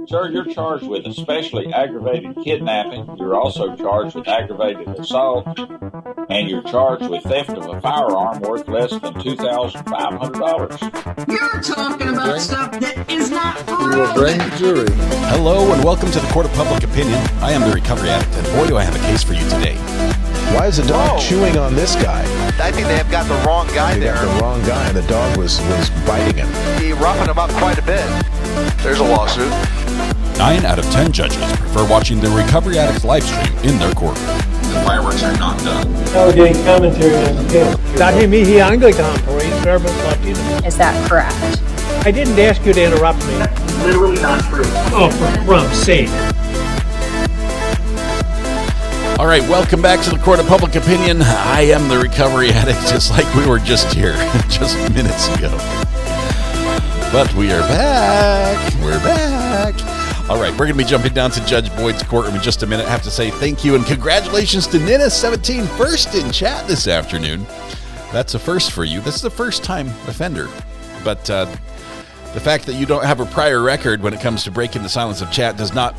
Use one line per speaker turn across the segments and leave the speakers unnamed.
Sir, you're charged with especially aggravated kidnapping. You're also charged with aggravated assault, and you're charged with theft of a firearm worth less than $2,500.
You're talking about stuff that is not
We will bring the jury.
Hello and welcome to the Court of Public Opinion. I am the Recovery Addict, and boy do I have a case for you today.
Why is the dog chewing on this guy?
I think they have got the wrong guy
They
there.
got the wrong guy, and the dog was biting him.
He roughing him up quite a bit. There's a lawsuit.
9 out of 10 judges prefer watching the Recovery Addict live stream in their courtroom.
The fireworks are not done.
Getting commentary on the case. Dahil Anglican parade service Latino.
Is that correct?
I didn't ask you to interrupt me.
literally not true.
Oh, for crumb's sake.
All right, welcome back to the Court of Public Opinion. I am the Recovery Addict, just like we were just here, just minutes ago. But we are back. We're back. All right, we're going to be jumping down to Judge Boyd's courtroom in just a minute. I have to say thank you and congratulations to Nina17, first in chat this afternoon. That's a first for you. This is a first-time offender. But the fact that you don't have a prior record when it comes to breaking the silence of chat does not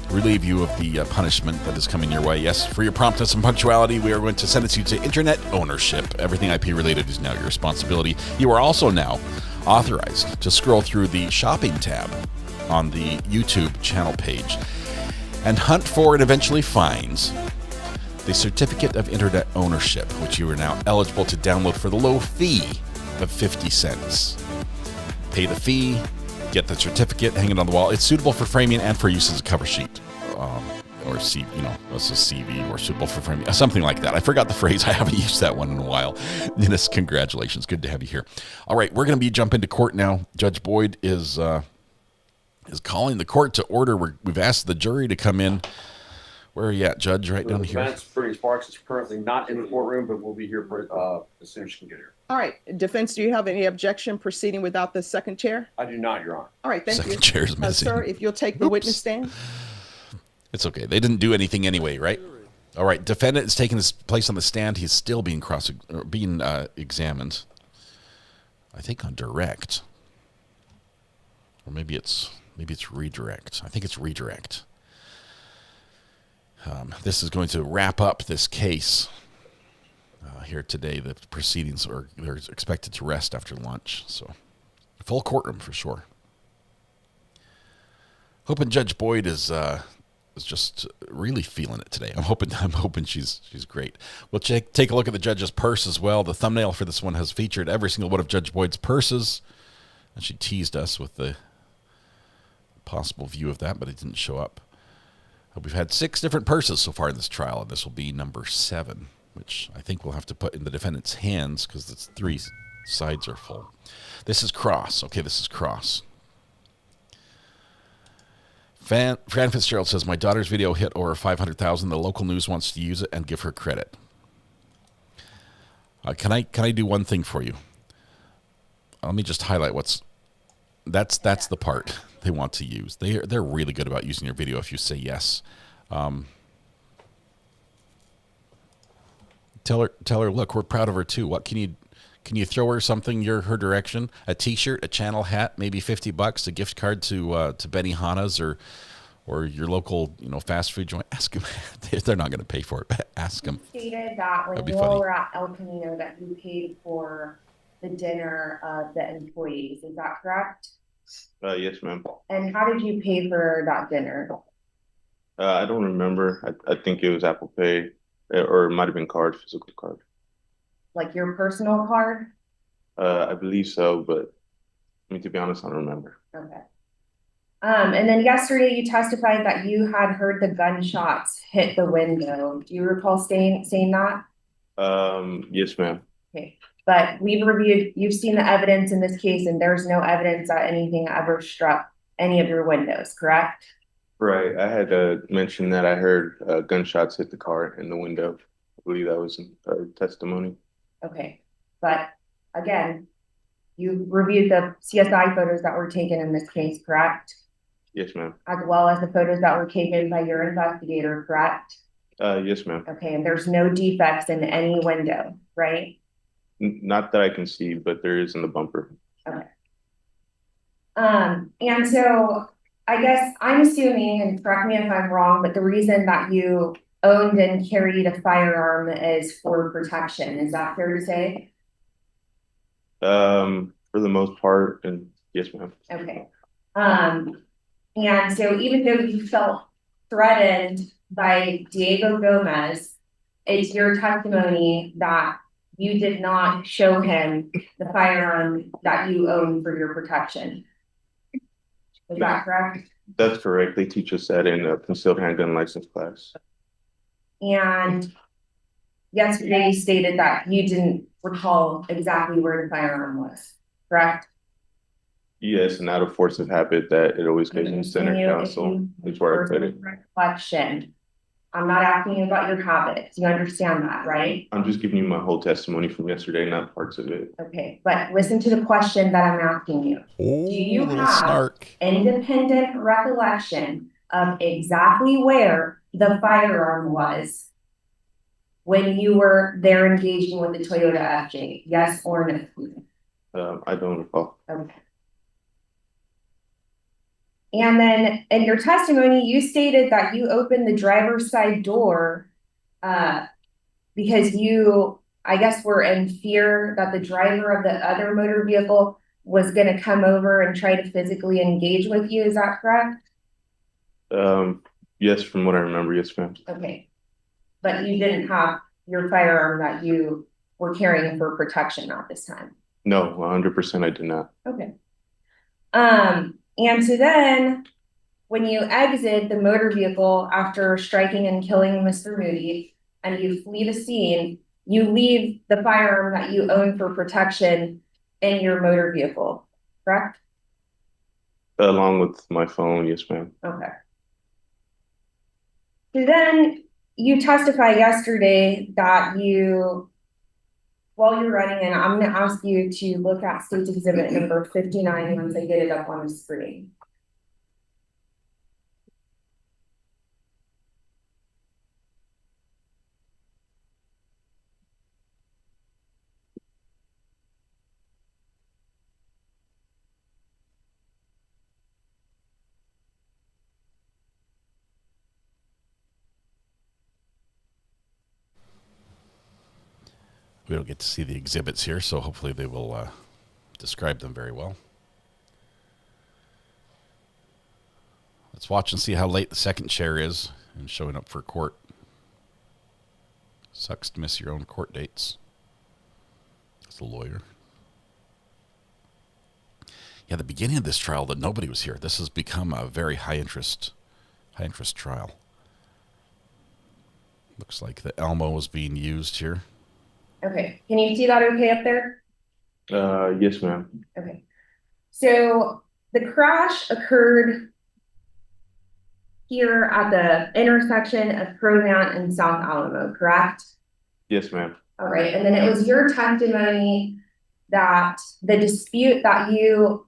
relieve you of the punishment that is coming your way. Yes, for your promptness and punctuality, we are going to sentence you to internet ownership. Everything IP-related is now your responsibility. You are also now authorized to scroll through the shopping tab on the YouTube channel page and hunt for and eventually find the Certificate of Internet Ownership, which you are now eligible to download for the low fee of 50 cents. Pay the fee, get the certificate, hang it on the wall. It's suitable for framing and for use as a cover sheet, or as a CV, or suitable for framing, something like that. I forgot the phrase. I haven't used that one in a while. Dennis, congratulations. Good to have you here. All right, we're going to be jumping to court now. Judge Boyd is calling the court to order. We've asked the jury to come in. Where are you at, Judge? Right down here.
Defense, Brittany Sparks, is currently not in the courtroom, but we'll be here as soon as she can get here.
All right. Defense, do you have any objection proceeding without the second chair?
I do not, Your Honor.
All right. Thank you.
Second chair's missing.
Sir, if you'll take the witness stand.
It's okay. They didn't do anything anyway, right? All right. Defendant is taking his place on the stand. He's still being examined. I think on direct. Or maybe it's redirect. I think it's redirect. This is going to wrap up this case here today. The proceedings they're expected to rest after lunch, so full courtroom for sure. Hoping Judge Boyd is just really feeling it today. I'm hoping she's great. We'll take a look at the judge's purse as well. The thumbnail for this one has featured every single one of Judge Boyd's purses, and she teased us with the possible view of that, but it didn't show up. We've had 6 different purses so far in this trial, and this will be number 7, which I think we'll have to put in the defendant's hands because it's 3 sides are full. This is cross. Okay, this is cross. Fran Fitzgerald says, my daughter's video hit over 500,000. The local news wants to use it and give her credit. Can I do one thing for you? Let me just highlight that's the part they want to use. They're really good about using your video if you say yes. Tell her, look, we're proud of her too. What can you throw her something her direction? A T-shirt, a channel hat, maybe $50, a gift card to Benihana's or your local fast food joint. Ask them. They're not going to pay for it, but ask them.
You stated that when you all were at El Camino that you paid for the dinner of the employees. Is that correct?
Yes, ma'am.
And how did you pay for that dinner?
I don't remember. I think it was Apple Pay, or it might have been physical card.
Like your personal card?
I believe so, but to be honest, I don't remember.
Okay. And then yesterday you testified that you had heard the gunshots hit the window. Do you recall saying that?
Yes, ma'am.
Okay. But you've seen the evidence in this case, and there's no evidence that anything ever struck any of your windows, correct?
Right. I had mentioned that I heard gunshots hit the car in the window. I believe that was in testimony.
Okay. But again, you reviewed the CSI photos that were taken in this case, correct?
Yes, ma'am.
As well as the photos that were taken by your investigator, correct?
Yes, ma'am.
Okay. And there's no defects in any window, right?
Not that I can see, but there is in the bumper.
Okay. And so I guess I'm assuming, and correct me if I'm wrong, but the reason that you owned and carried a firearm is for protection. Is that fair to say?
For the most part, and yes, ma'am.
Okay. And so even though you felt threatened by Diego Gomez, it's your testimony that you did not show him the firearm that you own for your protection. Is that correct?
That's correct. They teach us that in a concealed handgun license class.
And yesterday you stated that you didn't recall exactly where the firearm was, correct?
Yes, and out of force of habit, that it always goes in center council. Is where I put it.
Reflection. I'm not asking you about your habits. You understand that, right?
I'm just giving you my whole testimony from yesterday, not parts of it.
Okay, but listen to the question that I'm asking you.
Oh,
Do you
little
have
snark.
independent recollection of exactly where the firearm was when you were there engaging with the Toyota FJ? Yes or no?
I don't recall.
Okay. And then in your testimony, you stated that you opened the driver's side door because you, I guess, were in fear that the driver of the other motor vehicle was going to come over and try to physically engage with you. Is that correct?
Yes, from what I remember, yes, ma'am.
Okay. But you didn't have your firearm that you were carrying for protection at this time?
No, 100% I did not.
Okay. And so then when you exit the motor vehicle after striking and killing Mr. Moody and you flee the scene, you leave the firearm that you own for protection in your motor vehicle, correct?
Along with my phone, yes, ma'am.
Okay. So then you testified yesterday that you, while you're running in, I'm going to ask you to look at State's Exhibit number 59 once I get it up on the screen.
We don't get to see the exhibits here, so hopefully they will describe them very well. Let's watch and see how late the second chair is in showing up for court. Sucks to miss your own court dates as a lawyer. Yeah, the beginning of this trial, that nobody was here. This has become a very high interest trial. Looks like the Elmo was being used here.
Okay, can you see that okay up there?
Yes, ma'am.
Okay, so the crash occurred here at the intersection of Provant and South Alamo, correct?
Yes, ma'am.
All right, and then it was your testimony that the dispute that you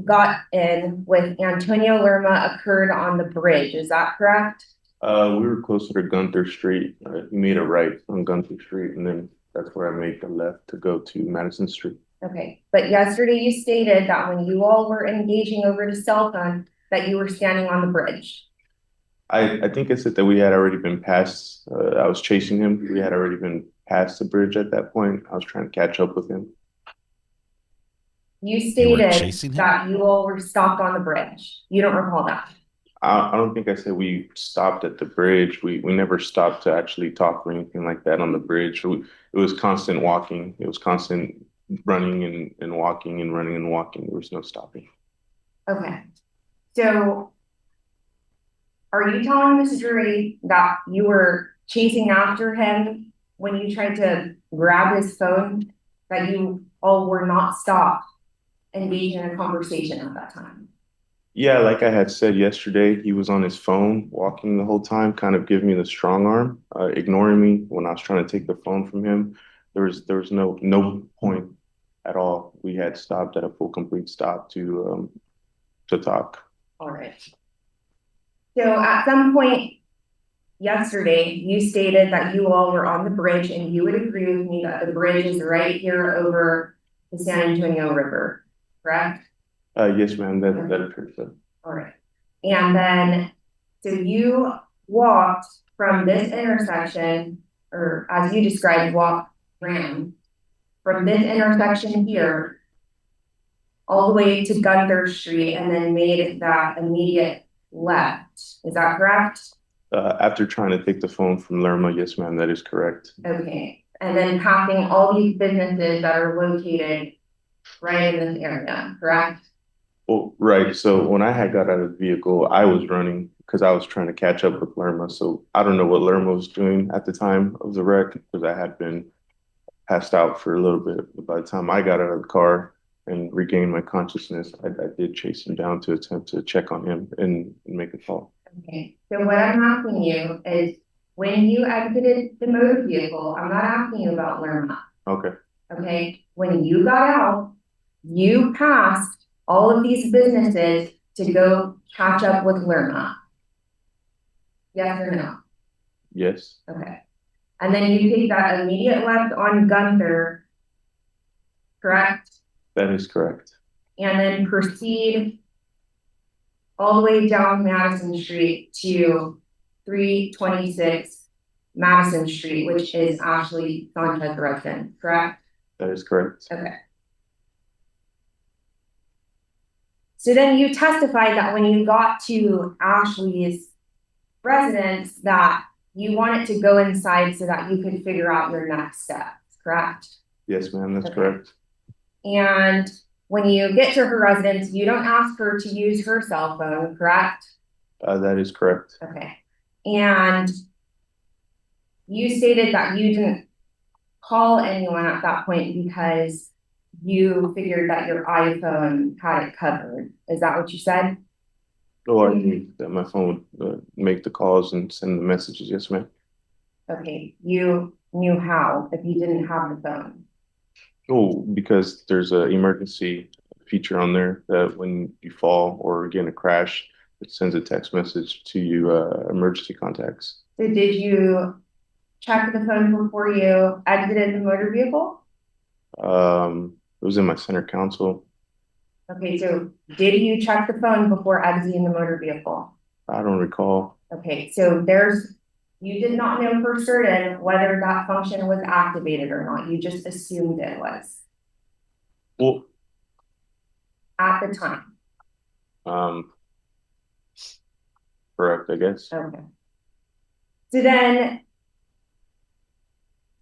got in with Antonio Lerma occurred on the bridge, is that correct?
We were closer to Gunther Street. He made a right on Gunther Street, and then that's where I made the left to go to Madison Street.
Okay, but yesterday you stated that when you all were engaging over the cell phone, that you were standing on the bridge.
I think I said that we had already been past, I was chasing him. We had already been past the bridge at that point. I was trying to catch up with him.
You stated
chasing him?
that you all were stopped on the bridge. You don't recall that?
I don't think I said we stopped at the bridge. We never stopped to actually talk or anything like that on the bridge. It was constant walking. It was constant running and walking and running and walking. There was no stopping.
Okay. So are you telling this jury that you were chasing after him when you tried to grab his phone, that you all were not stopped engaging in a conversation at that time?
Yeah, like I had said yesterday, he was on his phone walking the whole time, kind of giving me the strong arm, ignoring me when I was trying to take the phone from him. There was no point at all. We had stopped at a full complete stop to talk.
All right. So at some point yesterday, you stated that you all were on the bridge, and you would agree with me that the bridge is right here over the San Antonio River, correct?
Yes, ma'am. That occurred.
All right. And then, so you walked from this intersection, or as you described, ran from this intersection here all the way to Gunther Street and then made that immediate left. Is that correct?
After trying to take the phone from Lerma, yes, ma'am, that is correct.
Okay. And then passing all these businesses that are located right in this area, correct?
Well, right. So when I had got out of the vehicle, I was running because I was trying to catch up with Lerma. So I don't know what Lerma was doing at the time of the wreck because I had been passed out for a little bit. But by the time I got out of the car and regained my consciousness, I did chase him down to attempt to check on him and make a call.
Okay. So what I'm asking you is when you exited the motor vehicle, I'm not asking you about Lerma.
Okay.
Okay. When you got out, you passed all of these businesses to go catch up with Lerma. Yes or no?
Yes.
Okay. And then you take that immediate left on Gunther, correct?
That is correct.
And then proceed all the way down Madison Street to 326 Madison Street, which is Ashley Sanchez residence, correct?
That is correct.
Okay. So then you testified that when you got to Ashley's residence that you wanted to go inside so that you could figure out your next steps, correct?
Yes, ma'am, that's correct.
And when you get to her residence, you don't ask her to use her cell phone, correct?
That is correct.
Okay. And you stated that you didn't call anyone at that point because you figured that your iPhone had it covered. Is that what you said?
Oh, I knew that my phone would make the calls and send the messages. Yes, ma'am.
Okay. You knew how if you didn't have the phone.
Oh, because there's an emergency feature on there that when you fall or get in a crash, it sends a text message to you, emergency contacts.
So did you check the phone before you exited the motor vehicle?
It was in my center console.
Okay, so did you check the phone before exiting the motor vehicle?
I don't recall.
Okay, so you did not know for certain whether that function was activated or not. You just assumed it was.
Well,
at the time.
Correct, I guess.
Okay. So then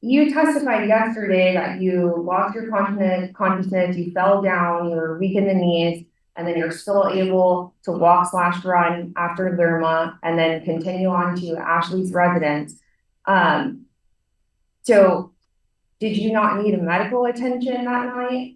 you testified yesterday that you lost your consciousness, you fell down, you were weak in the knees, and then you're still able to walk/run after Lerma and then continue on to Ashley's residence. So did you not need medical attention that night?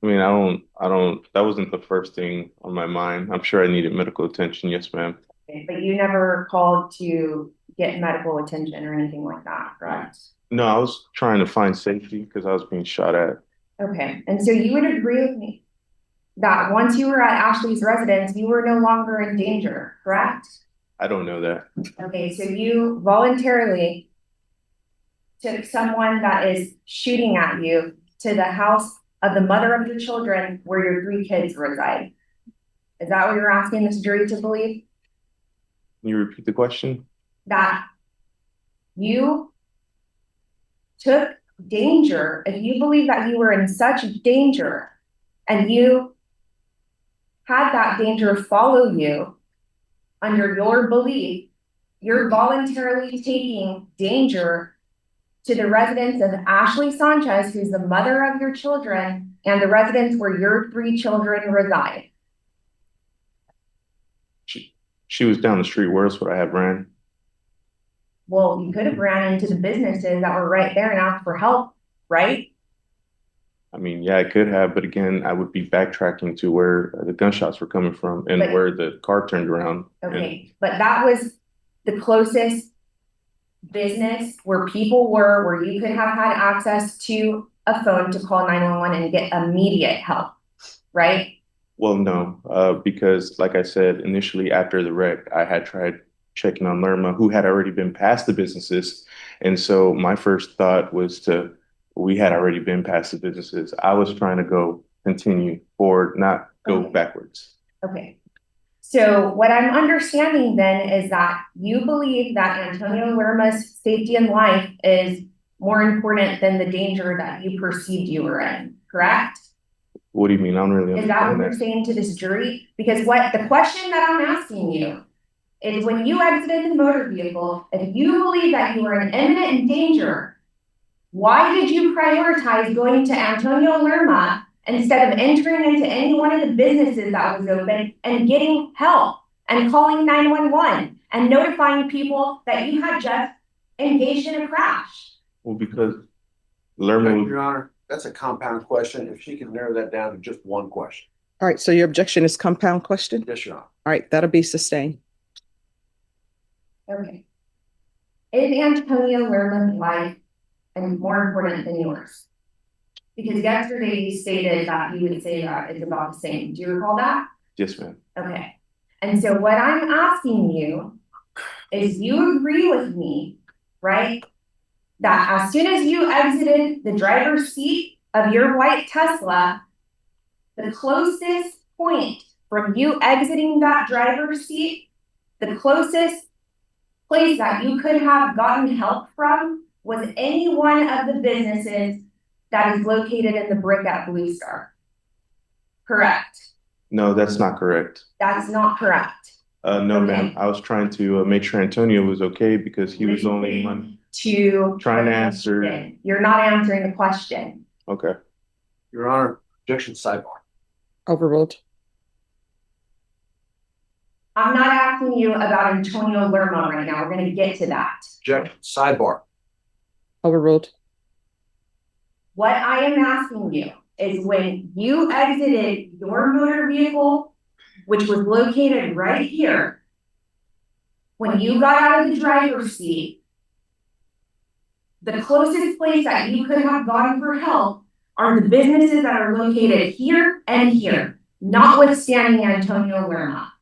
I mean, I don't, that wasn't the first thing on my mind. I'm sure I needed medical attention. Yes, ma'am.
Okay, but you never called to get medical attention or anything like that, correct?
No, I was trying to find safety because I was being shot at.
Okay, and so you would agree with me that once you were at Ashley's residence, you were no longer in danger, correct?
I don't know that.
Okay, so you voluntarily took someone that is shooting at you to the house of the mother of your children where your 3 kids reside. Is that what you're asking this jury to believe?
Can you repeat the question?
That you took danger, if you believe that you were in such danger and you had that danger follow you under your belief, you're voluntarily taking danger to the residence of Ashley Sanchez, who's the mother of your children, and the residence where your 3 children reside.
She was down the street. Where else would I have ran?
Well, you could have ran into the businesses that were right there and asked for help, right?
I mean, yeah, I could have, but again, I would be backtracking to where the gunshots were coming from and where the car turned around.
Okay, but that was the closest business where people were, where you could have had access to a phone to call 911 and get immediate help, right?
Well, no, because like I said, initially after the wreck, I had tried checking on Lerma, who had already been past the businesses. And so my first thought was we had already been past the businesses. I was trying to continue forward, not go backwards.
Okay. So what I'm understanding then is that you believe that Antonio Lerma's safety and life is more important than the danger that you perceived you were in, correct?
What do you mean? I don't really
Is that what
understand
you're
that.
saying to this jury? Because what the question that I'm asking you is, when you exited the motor vehicle, if you believe that you were in imminent danger, why did you prioritize going to Antonio Lerma instead of entering into any one of the businesses that was open and getting help and calling 911 and notifying people that you had just engaged in a crash?
Well, because Lerma,
Your Honor, that's a compound question. If she could narrow that down to just one question.
All right, so your objection is compound question?
Yes, Your Honor.
All right, that'll be sustained.
Okay. Is Antonio Lerma's life and more important than yours? Because yesterday you stated that you would say that it's about the same. Do you recall that?
yes, ma'am.
Okay. And so what I'm asking you is, you agree with me, right? That as soon as you exited the driver's seat of your white Tesla, the closest point from you exiting that driver's seat, the closest place that you could have gotten help from was any one of the businesses that is located in the brick at Blue Star. Correct?
No, that's not correct.
That's not correct.
No,
Okay.
ma'am. I was trying to make sure Antonio was okay because he was the only one.
Trying
to answer.
You're not answering the question.
Okay.
Your Honor, objection sidebar.
Overruled.
I'm not asking you about Antonio Lerma right now. We're going to get to that.
Objection sidebar.
Overruled.
What I am asking you is, when you exited your motor vehicle, which was located right here, when you got out of the driver's seat, the closest place that you could have gone for help are the businesses that are located here and here, notwithstanding Antonio Lerma.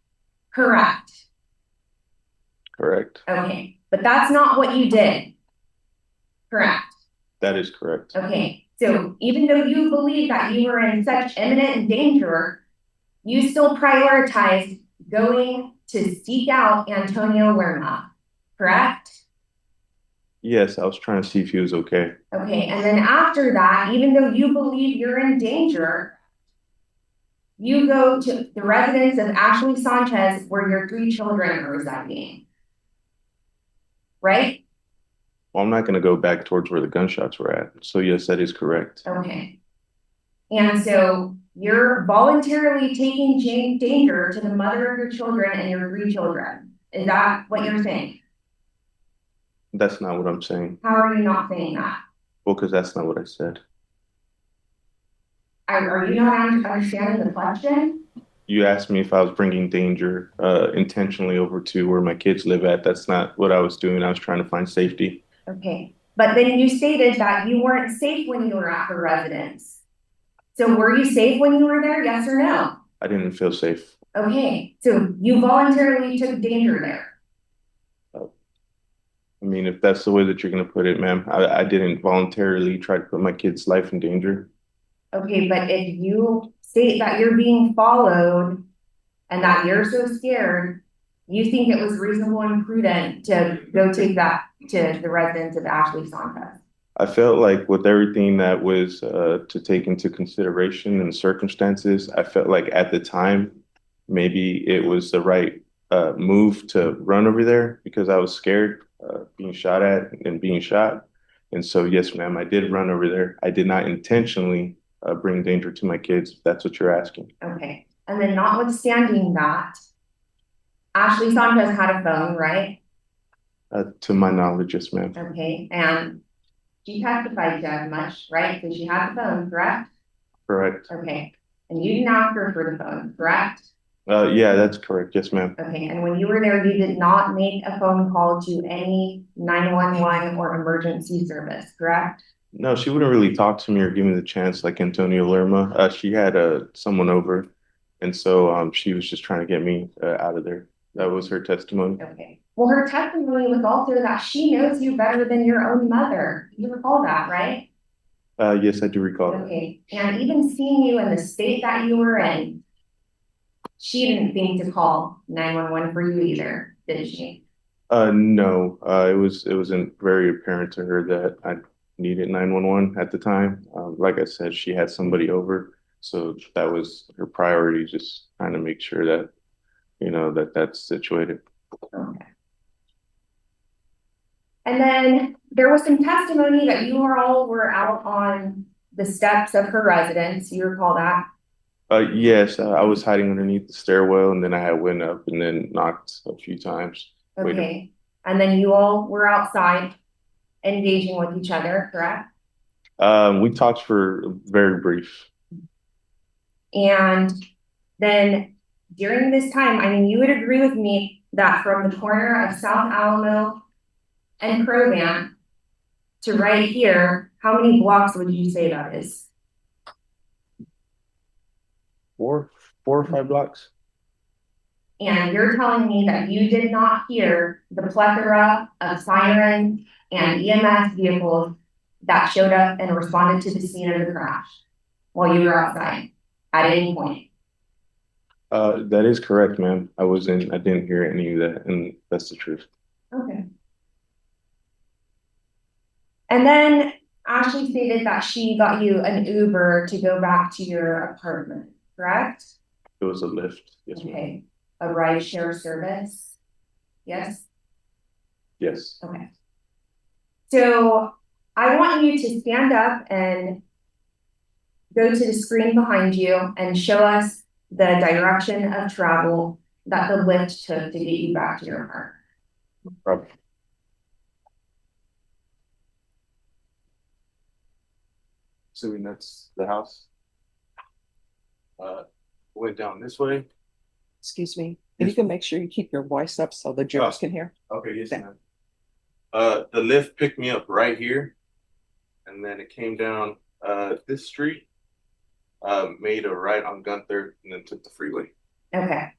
Correct?
Correct.
Okay, but that's not what you did. Correct?
That is correct.
Okay, so even though you believe that you were in such imminent danger, you still prioritized going to seek out Antonio Lerma, correct?
Yes, I was trying to see if he was okay.
Okay, and then after that, even though you believe you're in danger, you go to the residence of Ashley Sanchez, where your 3 children are residing. Right?
Well, I'm not going to go back towards where the gunshots were at. So yes, that is correct.
Okay. And so you're voluntarily taking danger to the mother of your children and your 3 children. Is that what you're saying?
That's not what I'm saying.
How are you not saying that?
Well, because that's not what I said.
Are you not understanding the question?
You asked me if I was bringing danger intentionally over to where my kids live at. That's not what I was doing. I was trying to find safety.
Okay, but then you stated that you weren't safe when you were at the residence. So were you safe when you were there, yes or no?
I didn't feel safe.
Okay, so you voluntarily took danger there.
I mean, if that's the way that you're going to put it, ma'am, I didn't voluntarily try to put my kid's life in danger.
Okay, but if you state that you're being followed and that you're so scared, you think it was reasonable and prudent to go take that to the residence of Ashley Sanchez?
I felt like with everything that was to take into consideration and circumstances, I felt like at the time, maybe it was the right move to run over there because I was scared being shot at and being shot. And so, yes, ma'am, I did run over there. I did not intentionally bring danger to my kids, if that's what you're asking.
Okay, and then notwithstanding that, Ashley Sanchez had a phone, right?
To my knowledge, yes, ma'am.
Okay, and she testified to as much, right? So she had the phone, correct?
Correct.
Okay, and you didn't ask her for the phone, correct?
Yeah, that's correct. Yes, ma'am.
Okay, and when you were there, you did not make a phone call to any 911 or emergency service, correct?
No, she wouldn't really talk to me or give me the chance like Antonio Lerma. She had someone over, and so she was just trying to get me out of there. That was her testimony.
Okay. Well, her testimony was also that she knows you better than your own mother. You recall that, right?
Yes, I do recall that.
Okay, and even seeing you in the state that you were in, She didn't think to call 911 for you either, did she?
No. It wasn't very apparent to her that I needed 911 at the time. Like I said, she had somebody over, so that was her priority, just trying to make sure that, that's situated.
Okay. And then there was some testimony that you all were out on the steps of her residence. You recall that?
Yes, I was hiding underneath the stairwell, and then I had went up and then knocked a few times.
Okay. And then you all were outside engaging with each other, correct?
We talked for very brief.
And then during this time, I mean, you would agree with me that from the corner of South Alamo and Crovan to right here, how many blocks would you say that is?
Four or five blocks.
And you're telling me that you did not hear the plethora of sirens and EMS vehicles that showed up and responded to the scene of the crash while you were outside at any point?
That is correct, ma'am. I didn't hear any of that, and that's the truth.
Okay. And then Ashley stated that she got you an Uber to go back to your apartment, correct?
It was a Lyft. Yes, ma'am.
Okay. A ride share service? Yes?
Yes.
Okay. So I want you to stand up and go to the screen behind you and show us the direction of travel that the Lyft took to get you back to your apartment.
No problem. So that's the house. Went down this way.
Excuse me. If you can make sure you keep your voice up so the jurors can hear.
Okay, yes, ma'am. The Lyft picked me up right here, and then it came down this street, made a right on Gunther, and then took the freeway.
Okay.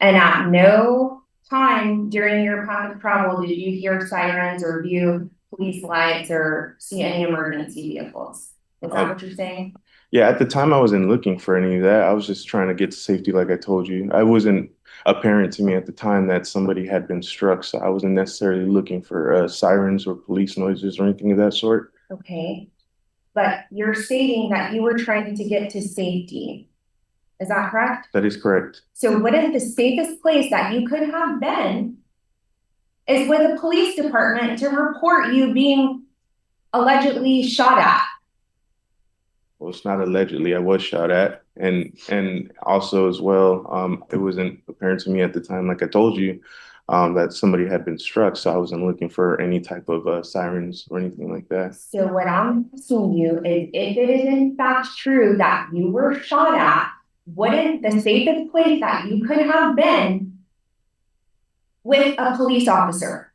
And at no time during your path of travel did you hear sirens or view police lights or see any emergency vehicles? Is that what you're saying?
Yeah, at the time I wasn't looking for any of that. I was just trying to get to safety, like I told you. I wasn't apparent to me at the time that somebody had been struck, so I wasn't necessarily looking for sirens or police noises or anything of that sort.
Okay. But you're stating that you were trying to get to safety. Is that correct?
That is correct.
So what if the safest place that you could have been is with a police department to report you being allegedly shot at?
Well, it's not allegedly. I was shot at, and also as well, it wasn't apparent to me at the time, like I told you, that somebody had been struck. So I wasn't looking for any type of sirens or anything like that.
So what I'm asking you is, if it is in fact true that you were shot at, wouldn't the safest place that you could have been with a police officer?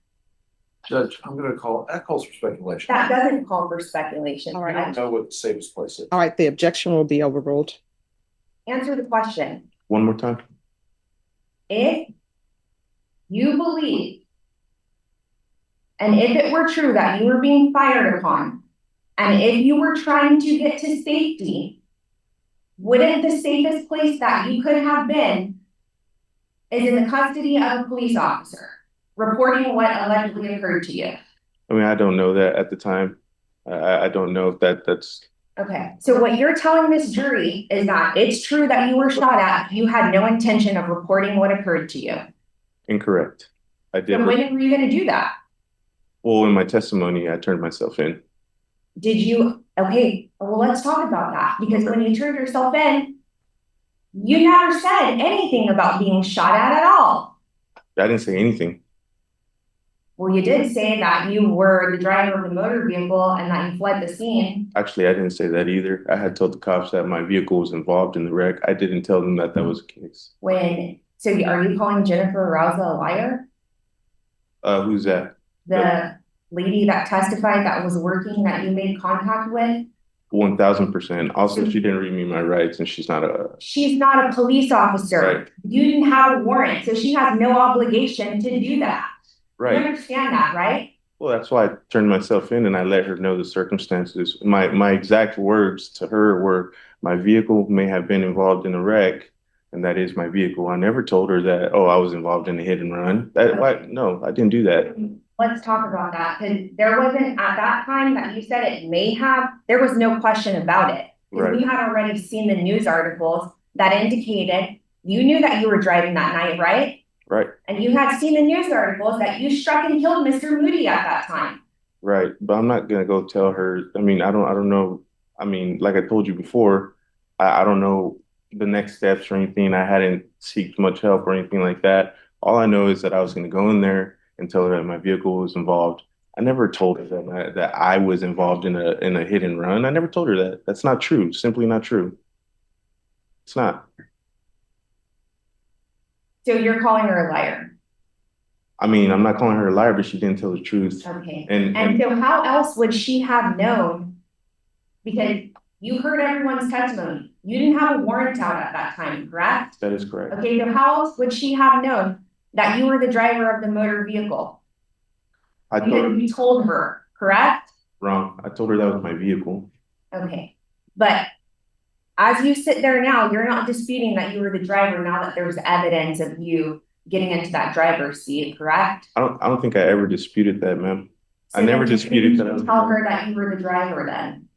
Judge, I'm going to that calls for speculation.
That doesn't call for speculation.
All right.
I don't know what the safest place is.
All right, the objection will be overruled.
Answer the question.
One more time.
If you believe, and if it were true that you were being fired upon, and if you were trying to get to safety, wouldn't the safest place that you could have been is in the custody of a police officer reporting what allegedly occurred to you?
I mean, I don't know that at the time. I don't know if that's...
Okay, so what you're telling this jury is that it's true that you were shot at, you had no intention of reporting what occurred to you.
Incorrect. I did.
So when were you going to do that?
Well, in my testimony, I turned myself in.
Did you? Okay, well, let's talk about that, because when you turned yourself in, you never said anything about being shot at all.
I didn't say anything.
Well, you did say that you were the driver of the motor vehicle and that you fled the scene.
Actually, I didn't say that either. I had told the cops that my vehicle was involved in the wreck. I didn't tell them that was the case.
So are you calling Jennifer Rouza a liar?
Who's that?
The lady that testified that was working that you made contact with?
1000%. Also, she didn't read me my rights, and she's not
a police officer.
Right.
You didn't have a warrant, so she has no obligation to do that.
Right.
You understand that, right?
Well, that's why I turned myself in and I let her know the circumstances. My exact words to her were, my vehicle may have been involved in a wreck, and that is my vehicle. I never told her that, oh, I was involved in a hit and run. No, I didn't do that.
Let's talk about that, because there wasn't, at that time that you said it may have, there was no question about it. Because
Right.
we had already seen the news articles that indicated you knew that you were driving that night, right?
Right.
And you had seen the news articles that you struck and killed Mr. Moody at that time.
Right. But I'm not gonna go tell her. I mean, I don't know. I mean, like I told you before, I don't know the next steps or anything. I hadn't seeked much help or anything like that. All I know is that I was gonna go in there and tell her that my vehicle was involved. I never told her that I was involved in a hit and run. I never told her that. That's not true. Simply not true. It's not.
So you're calling her a liar.
I mean, I'm not calling her a liar, but she didn't tell the truth.
Okay.
And
So how else would she have known? Because you heard everyone's testimony. You didn't have a warrant out at that time, correct?
that is correct.
Okay, so how else would she have known that you were the driver of the motor vehicle?
I
Because
told
you told her, correct?
wrong. I told her that was my vehicle.
Okay, but as you sit there now, you're not disputing that you were the driver now that there's evidence of you getting into that driver's seat, correct?
I don't think I ever disputed that, ma'am. I
So
never
then
disputed
you
that I was
tell her that you were the driver then.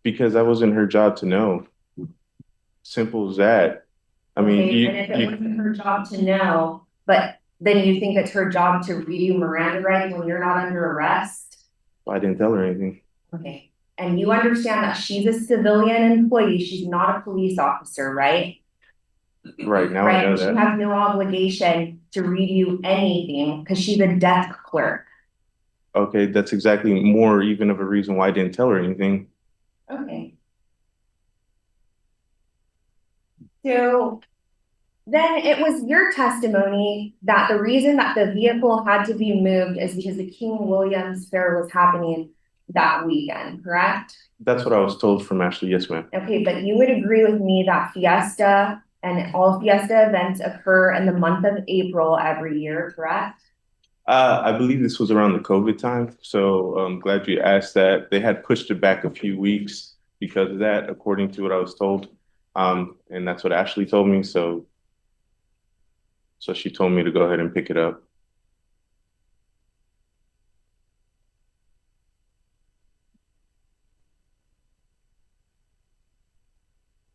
because that wasn't her job to know. Simple as that. I mean,
Okay, and if it wasn't her job to know, but then you think it's her job to read you Miranda rights when you're not under arrest?
I didn't tell her anything.
Okay, and you understand that she's a civilian employee, she's not a police officer, right?
Right now, I
Right,
know
she
that.
has no obligation to read you anything because she's a desk clerk.
Okay, that's exactly more even of a reason why I didn't tell her anything.
Okay. So then it was your testimony that the reason that the vehicle had to be moved is because the King Williams Fair was happening that weekend, correct?
That's what I was told from Ashley. Yes, ma'am.
Okay, but you would agree with me that Fiesta and all Fiesta events occur in the month of April every year, correct?
I believe this was around the COVID time, so I'm glad you asked that. They had pushed it back a few weeks because of that, according to what I was told. And that's what Ashley told me, so she told me to go ahead and pick it up.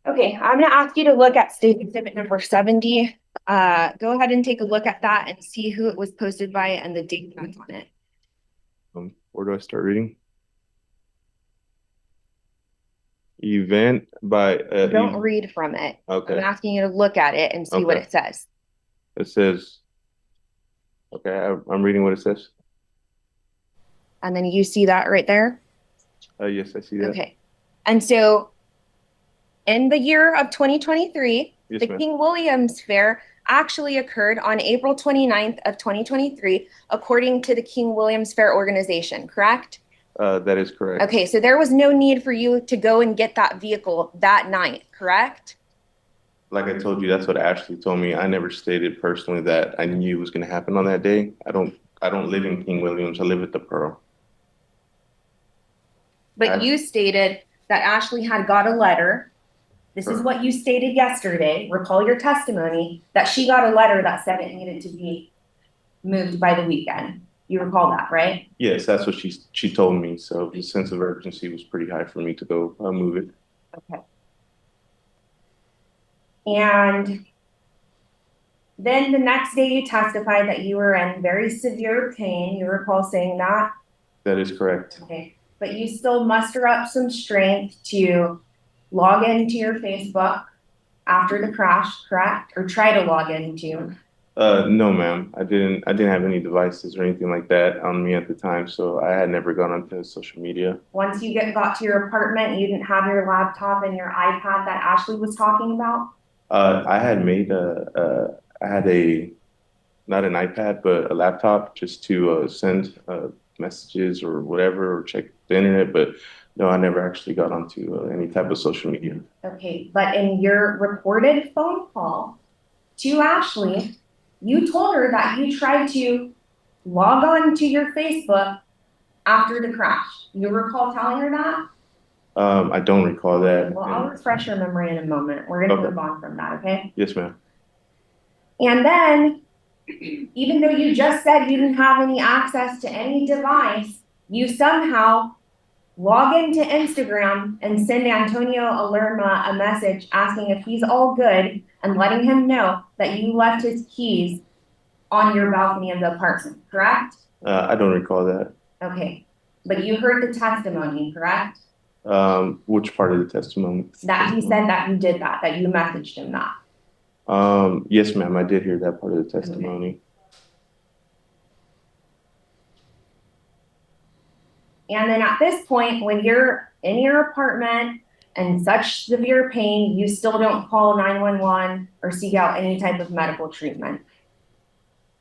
Okay, I'm gonna ask you to look at state exhibit number 70. Go ahead and take a look at that and see who it was posted by and the date that's on it.
Where do I start reading? Event by
Don't read from it.
Okay.
I'm asking you to look at it and see what
Okay.
it says.
It says, okay, I'm reading what it says.
And then you see that right there?
Yes, I see that.
Okay. And so in the year of 2023,
Yes,
the
ma'am.
King Williams Fair actually occurred on April 29th of 2023, according to the King Williams Fair organization, correct?
That is correct.
Okay, so there was no need for you to go and get that vehicle that night, correct?
Like I told you, that's what Ashley told me. I never stated personally that I knew it was going to happen on that day. I don't live in King Williams. I live at the Pearl.
But you stated that Ashley had got a letter. This is what you stated yesterday. Recall your testimony that she got a letter that said it needed to be moved by the weekend. You recall that, right?
Yes, that's what she told me. So the sense of urgency was pretty high for me to go move it.
Okay. And then the next day you testified that you were in very severe pain. You recall saying that?
That is correct.
Okay. But you still muster up some strength to log into your Facebook after the crash, correct? Or try to log into.
No, ma'am. I didn't have any devices or anything like that on me at the time, so I had never gone onto social media.
Once you got to your apartment, you didn't have your laptop and your iPad that Ashley was talking about?
I had made I had not an iPad, but a laptop just to send messages or whatever, or check the internet, but no, I never actually got onto any type of social media.
Okay, but in your recorded phone call to Ashley, you told her that you tried to log on to your Facebook after the crash. You recall telling her that?
I don't recall that.
Well, I'll refresh your memory in a moment. We're gonna
Okay.
move on from that, okay?
Yes, ma'am.
And then, even though you just said you didn't have any access to any device, you somehow log into Instagram and send Antonio Alerma a message asking if he's all good and letting him know that you left his keys on your balcony of the apartment, correct?
I don't recall that.
Okay, but you heard the testimony, correct?
Which part of the testimony?
That he said that you did that you messaged him that.
Yes, ma'am, I did hear that part of the testimony.
Okay. And then at this point, when you're in your apartment and such severe pain, you still don't call 911 or seek out any type of medical treatment.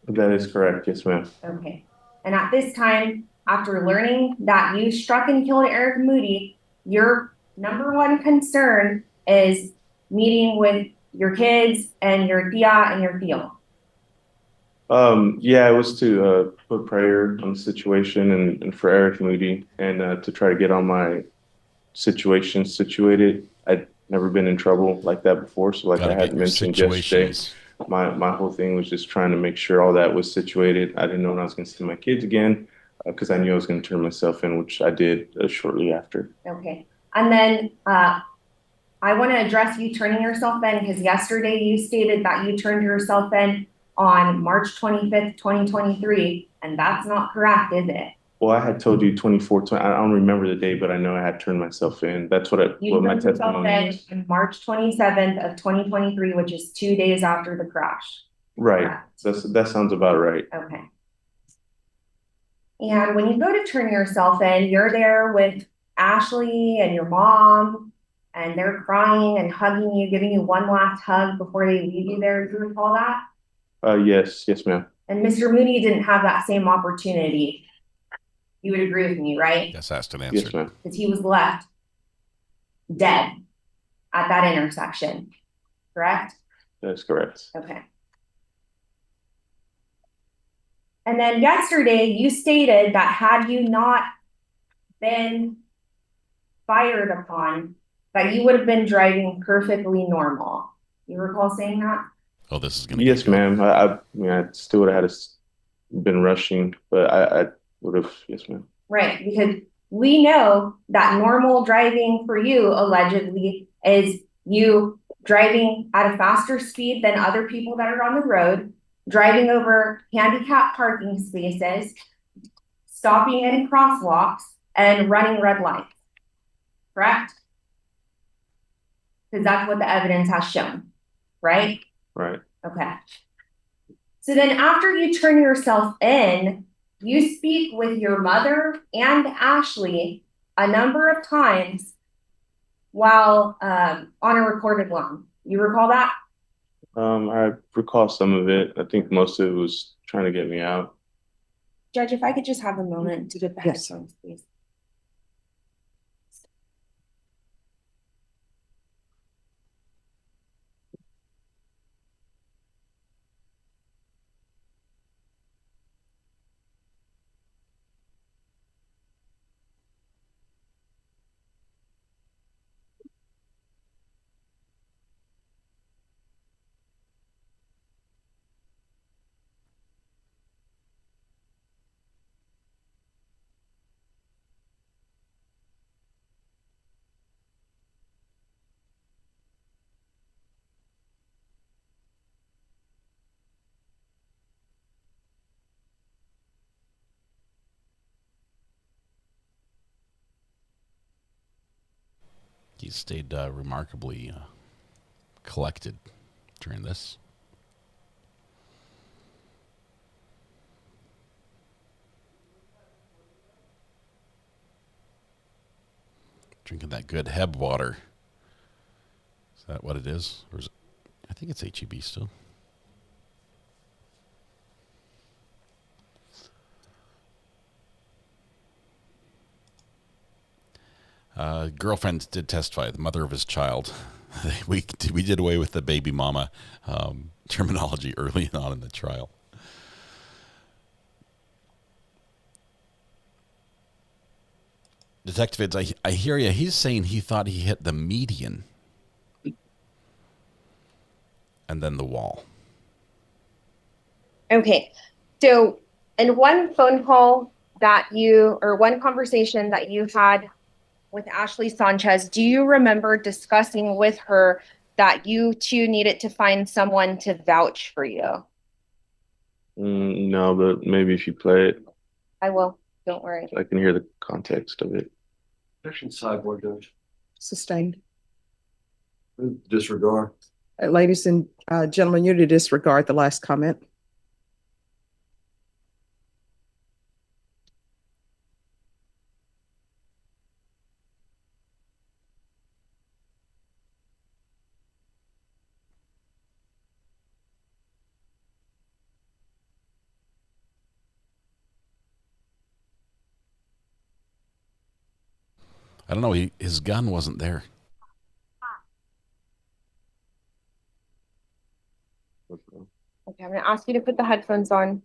That is correct. Yes, ma'am.
Okay. And at this time, after learning that you struck and killed Eric Moody, your number one concern is meeting with your kids and your tia and your tío.
Yeah, it was to put prayer on the situation and for Eric Moody and to try to get on my situation situated. I'd never been in trouble like that before, so like I had mentioned yesterday, my whole thing was just trying to make sure all that was situated. I didn't know when I was going to see my kids again because I knew I was going to turn myself in, which I did shortly after.
Okay. And then I want to address you turning yourself in because yesterday you stated that you turned yourself in on March 25th, 2023, and that's not correct, is it?
Well, I had told you 24, I don't remember the day, but I know I had turned myself in. That's what my testimony was.
On March 27th of 2023, which is 2 days after the crash.
Right.
Correct.
That sounds about right.
Okay. And when you go to turn yourself in, you're there with Ashley and your mom, and they're crying and hugging you, giving you one last hug before they leave you there. Do you recall that?
Yes, ma'am.
And Mr. Moody didn't have that same opportunity. You would agree with me, right?
Yes, asked and answered.
Yes, ma'am.
Because he was left dead at that intersection, correct?
That's correct.
Okay. And then yesterday you stated that had you not been fired upon, that you would have been driving perfectly normal. You recall saying that?
Oh, this is going to
Yes, ma'am. I mean, I still would have been rushing, but I would have, yes, ma'am.
Right, because we know that normal driving for you, allegedly, is you driving at a faster speed than other people that are on the road, driving over handicapped parking spaces, stopping in crosswalks, and running red lights. Correct? Because that's what the evidence has shown, right?
Right.
Okay. So then after you turn yourself in, you speak with your mother and Ashley a number of times while on a recorded line. You recall that?
I recall some of it. I think most of it was trying to get me out.
Judge, if I could just have a moment to get the headphones, please.
He stayed remarkably collected during this. Drinking that good Heb water. Is that what it is? Or is it, I think it's HEB still. Girlfriend did testify, the mother of his child. We did away with the baby mama terminology early on in the trial. Detective Ids, I hear you. He's saying he thought he hit the median and then the wall.
Okay. So in one phone call that one conversation that you had with Ashley Sanchez, do you remember discussing with her that you two needed to find someone to vouch for you?
No, but maybe if you play it,
I will. Don't worry.
I can hear the context of it.
Section sideboard, Judge.
Sustained.
Disregard.
Ladies and gentlemen, you're to disregard the last comment.
I don't know. His gun wasn't there.
Okay, I'm going to ask you to put the headphones on.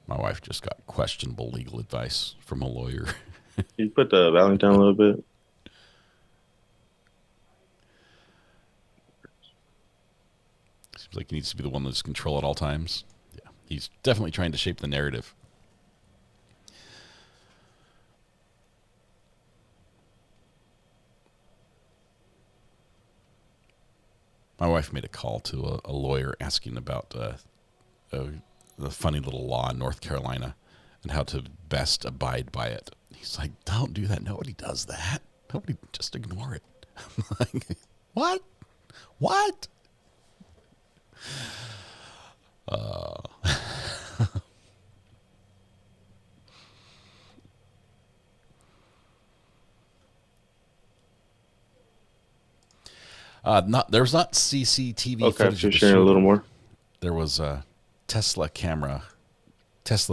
My wife just got questionable legal advice from a lawyer.
Can you put the volume down a little bit?
Seems like he needs to be the one that's control at all times. Yeah, he's definitely trying to shape the narrative. My wife made a call to a lawyer asking about the funny little law in North Carolina and how to best abide by it. He's like, don't do that. Nobody does that. Nobody, just ignore it. I'm like, what? What? There's not CCTV
Okay,
footage.
you're sharing a little more.
There was a Tesla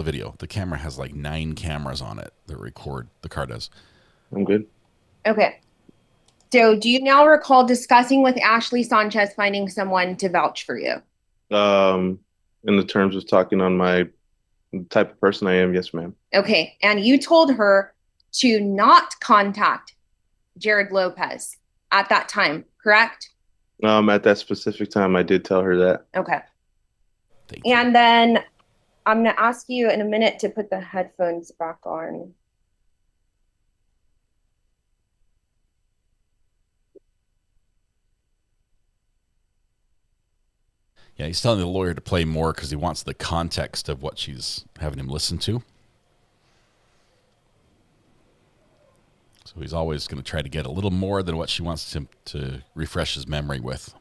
video. The camera has like 9 cameras on it that record. The car does.
I'm good.
Okay. So do you now recall discussing with Ashley Sanchez finding someone to vouch for you?
In the terms of talking on my type of person I am, yes, ma'am.
Okay. And you told her to not contact Jared Lopez at that time, correct?
At that specific time, I did tell her that.
Okay.
Thank you.
And then I'm going to ask you in a minute to put the headphones back on.
Yeah, he's telling the lawyer to play more because he wants the context of what she's having him listen to. So he's always going to try to get a little more than what she wants him to refresh his memory with.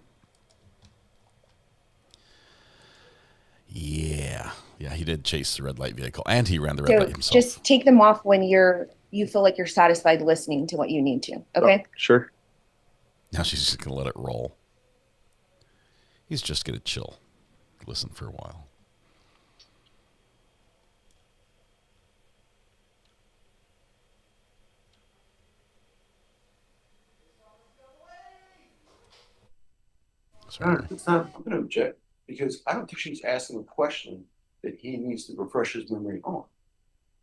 Yeah, he did chase the red light vehicle, and he ran the red light himself.
Just take them off when you feel like you're satisfied listening to what you need to. Okay?
Oh, sure.
Now she's just going to let it roll. He's just going to chill, listen for a while.
Sorry. I'm going to object because I don't think she's asking a question that he needs to refresh his memory on.
All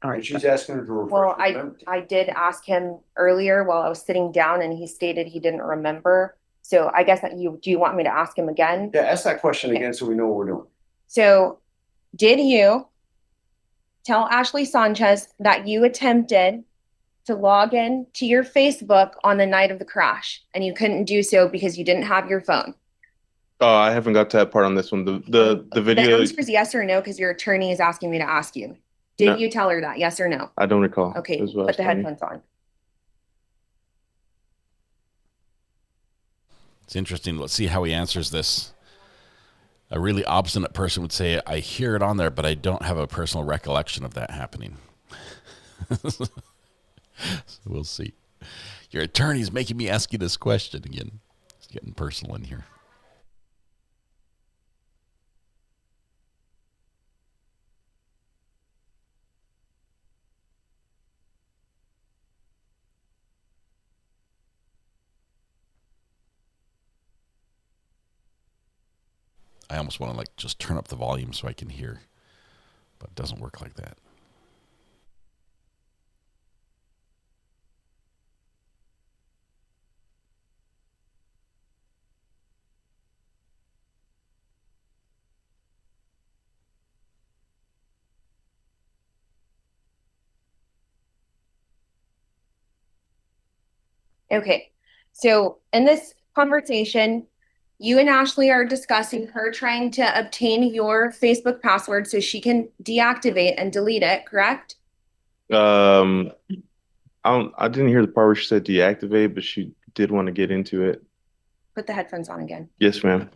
right.
And she's asking her to refresh his memory.
I did ask him earlier while I was sitting down, and he stated he didn't remember. So I guess do you want me to ask him again?
Yeah, ask that question again so we know what we're doing.
So did you tell Ashley Sanchez that you attempted to log in to your Facebook on the night of the crash and you couldn't do so because you didn't have your phone?
Oh, I haven't got to that part on this one. The video.
The answer is yes or no because your attorney is asking me to ask you. Did you tell her that? Yes or no?
I don't recall.
Okay, put the headphones on.
It's interesting. Let's see how he answers this. A really obstinate person would say, I hear it on there, but I don't have a personal recollection of that happening. So we'll see. Your attorney's making me ask you this question again. It's getting personal in here. I almost want to like just turn up the volume so I can hear, but it doesn't work like that.
Okay, so in this conversation, you and Ashley are discussing her trying to obtain your Facebook password so she can deactivate and delete it, correct?
I didn't hear the part where she said deactivate, but she did want to get into it.
Put the headphones on again.
Yes, ma'am.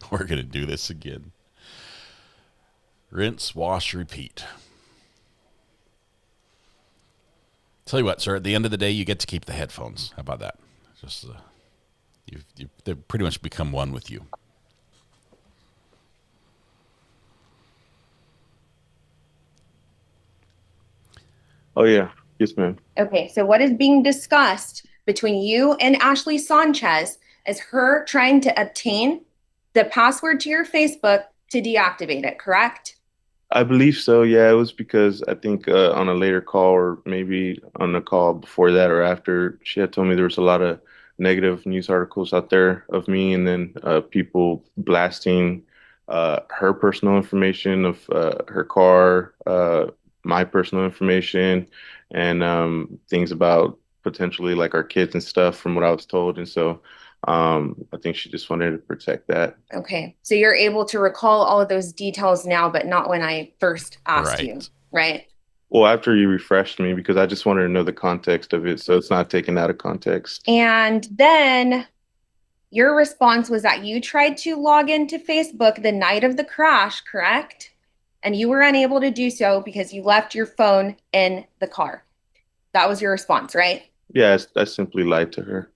We're going to do this again. Rinse, wash, repeat. Tell you what, sir, at the end of the day, you get to keep the headphones. How about that? Just they've pretty much become one with you.
Oh, yeah. Yes, ma'am.
Okay, so what is being discussed between you and Ashley Sanchez is her trying to obtain the password to your Facebook to deactivate it, correct?
I believe so. Yeah, it was because I think on a later call, or maybe on a call before that or after, she had told me there was a lot of negative news articles out there of me, and then people blasting her personal information of her car, my personal information, and things about potentially like our kids and stuff from what I was told. And so I think she just wanted to protect that.
Okay, so you're able to recall all of those details now, but not when I first asked you, right?
Well, after you refreshed me, because I just wanted to know the context of it, so it's not taken out of context.
And then your response was that you tried to log into Facebook the night of the crash, correct? And you were unable to do so because you left your phone in the car. That was your response, right?
Yeah, I simply lied to her.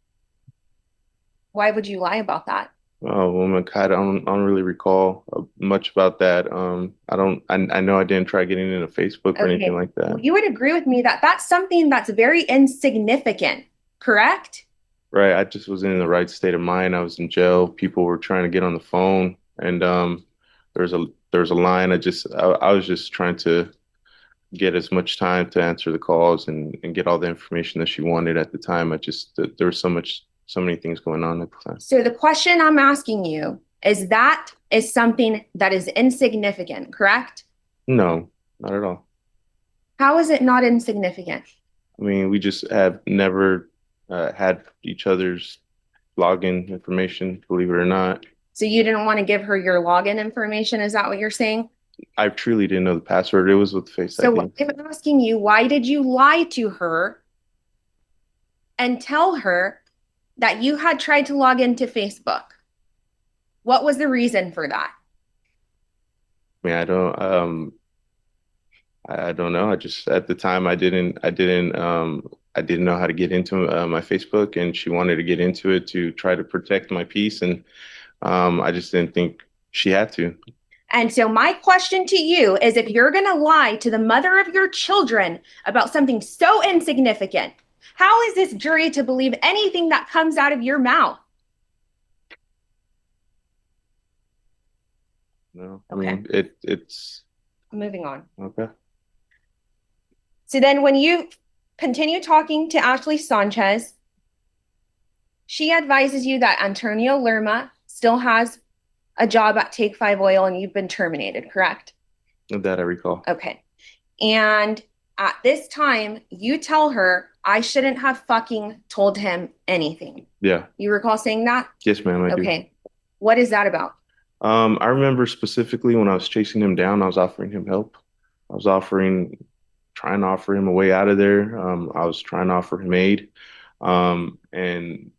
Why would you lie about that?
Oh, well, I don't really recall much about that. I know I didn't try getting into Facebook or anything like that.
Well, you would agree with me that that's something that's very insignificant, correct?
Right. I just was in the right state of mind. I was in jail. People were trying to get on the phone, and there's a line. I was just trying to get as much time to answer the calls and get all the information that she wanted at the time. There was so many things going on at the time.
So the question I'm asking you is that is something that is insignificant, correct?
No, not at all.
How is it not insignificant?
I mean, we just have never had each other's login information, believe it or not.
So you didn't want to give her your login information? Is that what you're saying?
I truly didn't know the password. It was with Face ID.
So I'm asking you, why did you lie to her and tell her that you had tried to log into Facebook? What was the reason for that?
I mean, I don't know. I just at the time I didn't know how to get into my Facebook, and she wanted to get into it to try to protect my peace, and I just didn't think she had to.
And so my question to you is, if you're going to lie to the mother of your children about something so insignificant, how is this jury to believe anything that comes out of your mouth?
No, I mean, it's
moving on.
Okay.
So then when you continue talking to Ashley Sanchez, she advises you that Antonio Lerma still has a job at Take 5 Oil and you've been terminated, correct?
That I recall.
Okay. And at this time, you tell her, I shouldn't have fucking told him anything.
Yeah.
You recall saying that?
Yes, ma'am, I do.
Okay. What is that about?
I remember specifically when I was chasing him down, I was offering him help. I was trying to offer him a way out of there. I was trying to offer him aid. And the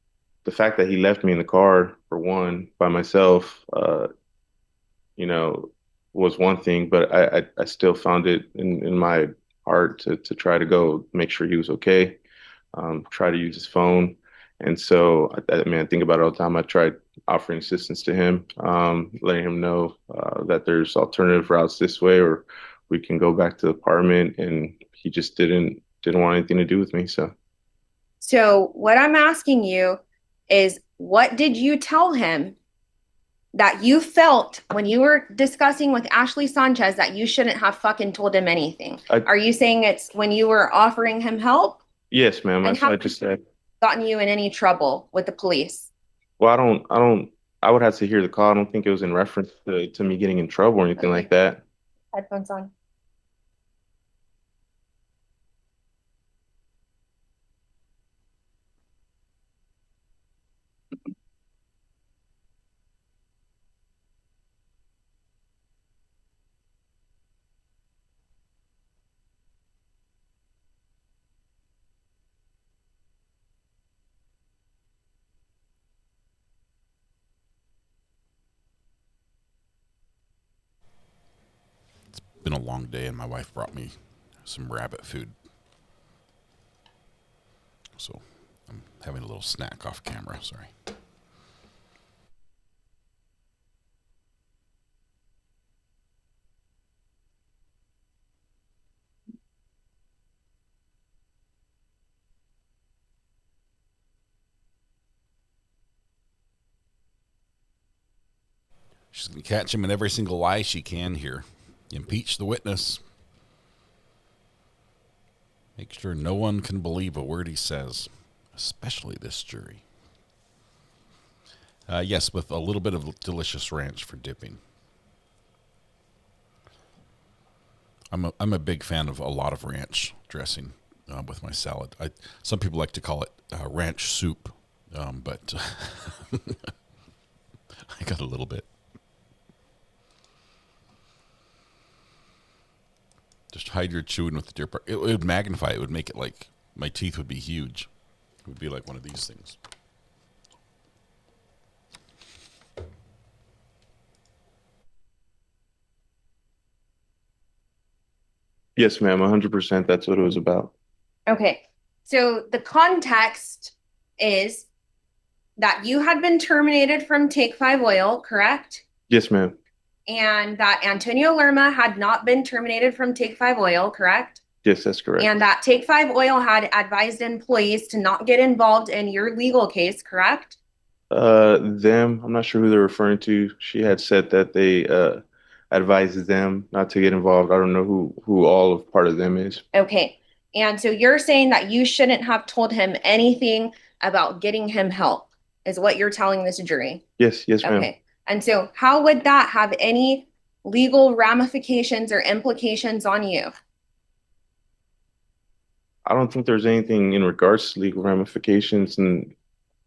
fact that he left me in the car, for one, by myself, was one thing, but I still found it in my heart to try to go make sure he was okay, try to use his phone. And so, I mean, I think about it all the time. I tried offering assistance to him, letting him know that there's alternative routes this way, or we can go back to the apartment. And he just didn't want anything to do with me. So
what I'm asking you is, what did you tell him that you felt when you were discussing with Ashley Sanchez that you shouldn't have fucking told him anything? Are you saying it's when you were offering him help?
Yes, ma'am.
And
That's what I just said.
Gotten you in any trouble with the police?
Well, I would have to hear the call. I don't think it was in reference to me getting in trouble or anything like that.
Headphones on.
Been a long day, and my wife brought me some rabbit food, so I'm having a little snack off camera. Sorry. She's going to catch him in every single lie she can here. Impeach the witness. Make sure no one can believe a word he says, especially this jury. Yes, with a little bit of delicious ranch for dipping. I'm a big fan of a lot of ranch dressing with my salad. Some people like to call it ranch soup, but I got a little bit. Just hide your chewing with the deer park. It would magnify. It would make it like my teeth would be huge. It would be like one of these things.
Yes, ma'am. 100%. That's what it was about.
Okay. So the context is that you had been terminated from Take 5 Oil, correct?
Yes, ma'am.
And that Antonio Lerma had not been terminated from Take 5 Oil, correct?
Yes, that's correct.
And that Take 5 Oil had advised employees to not get involved in your legal case, correct?
Them, I'm not sure who they're referring to. She had said that they advised them not to get involved. I don't know who all of part of them is.
Okay. And so you're saying that you shouldn't have told him anything about getting him help, is what you're telling this jury?
Yes, ma'am.
Okay. And so how would that have any legal ramifications or implications on you?
I don't think there's anything in regards to legal ramifications. And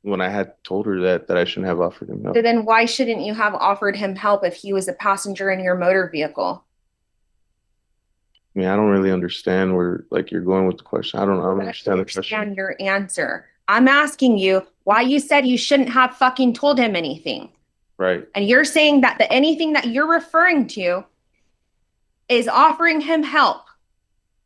when I had told her that I shouldn't have offered him help.
So then why shouldn't you have offered him help if he was a passenger in your motor vehicle?
I mean, I don't really understand where you're going with the question. I don't understand the question.
Understand your answer. I'm asking you why you said you shouldn't have fucking told him anything.
Right.
And you're saying that anything that you're referring to is offering him help.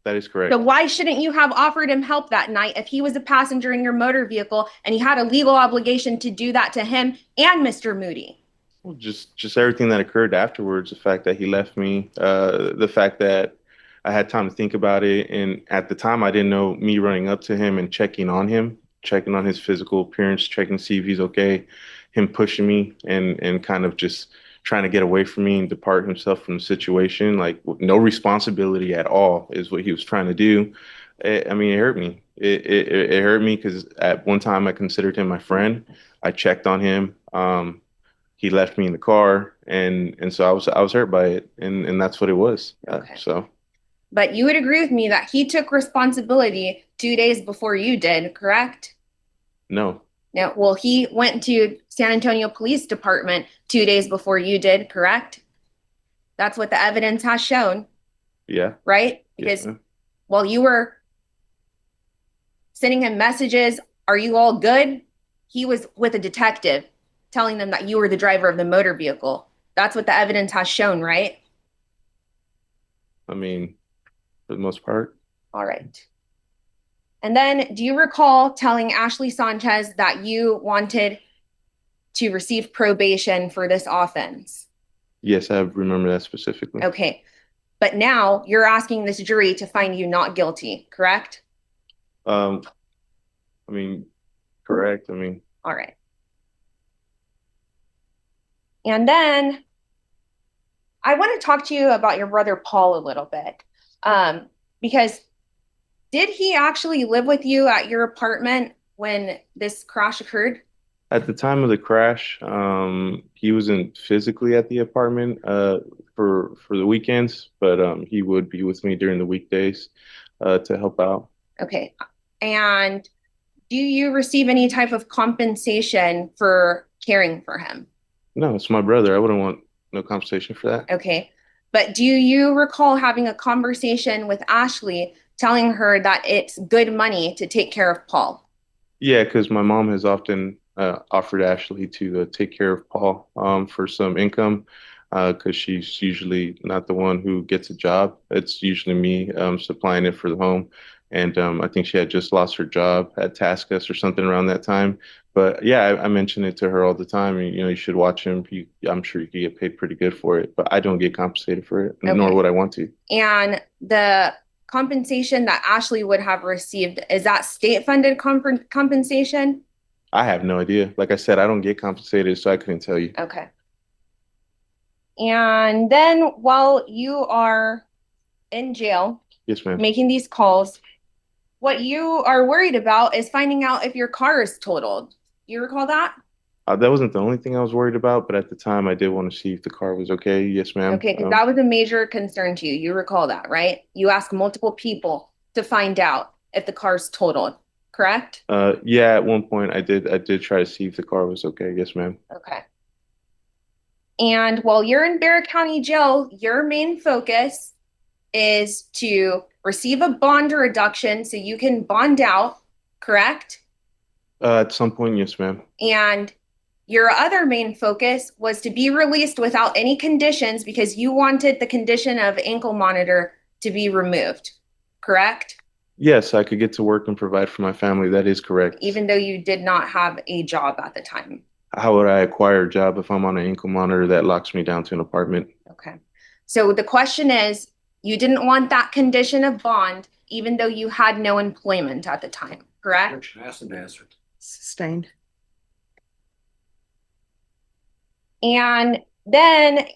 That is correct.
So why shouldn't you have offered him help that night if he was a passenger in your motor vehicle and you had a legal obligation to do that to him and Mr. Moody?
Well, just everything that occurred afterwards, the fact that he left me, the fact that I had time to think about it. And at the time, I didn't know me running up to him and checking on him, checking on his physical appearance, checking to see if he's okay, him pushing me and kind of just trying to get away from me and depart himself from the situation, no responsibility at all is what he was trying to do. I mean, it hurt me. It hurt me because at one time I considered him my friend. I checked on him. He left me in the car, and so I was hurt by it, and that's what it was.
Okay.
So.
But you would agree with me that he took responsibility 2 days before you did, correct?
No.
No. Well, he went to San Antonio Police Department 2 days before you did, correct? That's what the evidence has shown.
Yeah.
Right? Because while you were sending him messages, are you all good? He was with a detective telling them that you were the driver of the motor vehicle. That's what the evidence has shown, right?
I mean, for the most part.
All right. And then do you recall telling Ashley Sanchez that you wanted to receive probation for this offense?
Yes, I remember that specifically.
Okay. But now you're asking this jury to find you not guilty, correct?
I mean, correct. I mean.
All right. And then I want to talk to you about your brother Paul a little bit. Because did he actually live with you at your apartment when this crash occurred?
At the time of the crash, he wasn't physically at the apartment for the weekends, but he would be with me during the weekdays to help out.
Okay. And do you receive any type of compensation for caring for him?
No, it's my brother. I wouldn't want no compensation for that.
Okay. But do you recall having a conversation with Ashley telling her that it's good money to take care of Paul?
Yeah, because my mom has often offered Ashley to take care of Paul for some income because she's usually not the one who gets a job. It's usually me supplying it for the home. And I think she had just lost her job at Taskus or something around that time. But yeah, I mention it to her all the time. You know, you should watch him. I'm sure you could get paid pretty good for it, but I don't get compensated for it,
Okay.
nor would I want to.
And the compensation that Ashley would have received, is that state funded compensation?
I have no idea. Like I said, I don't get compensated, so I couldn't tell you.
Okay. And then while you are in jail,
Yes, ma'am.
making these calls, what you are worried about is finding out if your car is totaled. You recall that?
That wasn't the only thing I was worried about, but at the time I did want to see if the car was okay. Yes, ma'am.
Okay, because that was a major concern to you. You recall that, right? You asked multiple people to find out if the car's totaled, correct?
Yeah, at one point I did try to see if the car was okay. Yes, ma'am.
Okay. And while you're in Barrett County Jail, your main focus is to receive a bond reduction so you can bond out, correct?
At some point, yes, ma'am.
And your other main focus was to be released without any conditions because you wanted the condition of ankle monitor to be removed, correct?
Yes, I could get to work and provide for my family. That is correct.
Even though you did not have a job at the time.
How would I acquire a job if I'm on an ankle monitor that locks me down to an apartment?
Okay. So the question is, you didn't want that condition of bond, even though you had no employment at the time, correct?
Sustained.
And then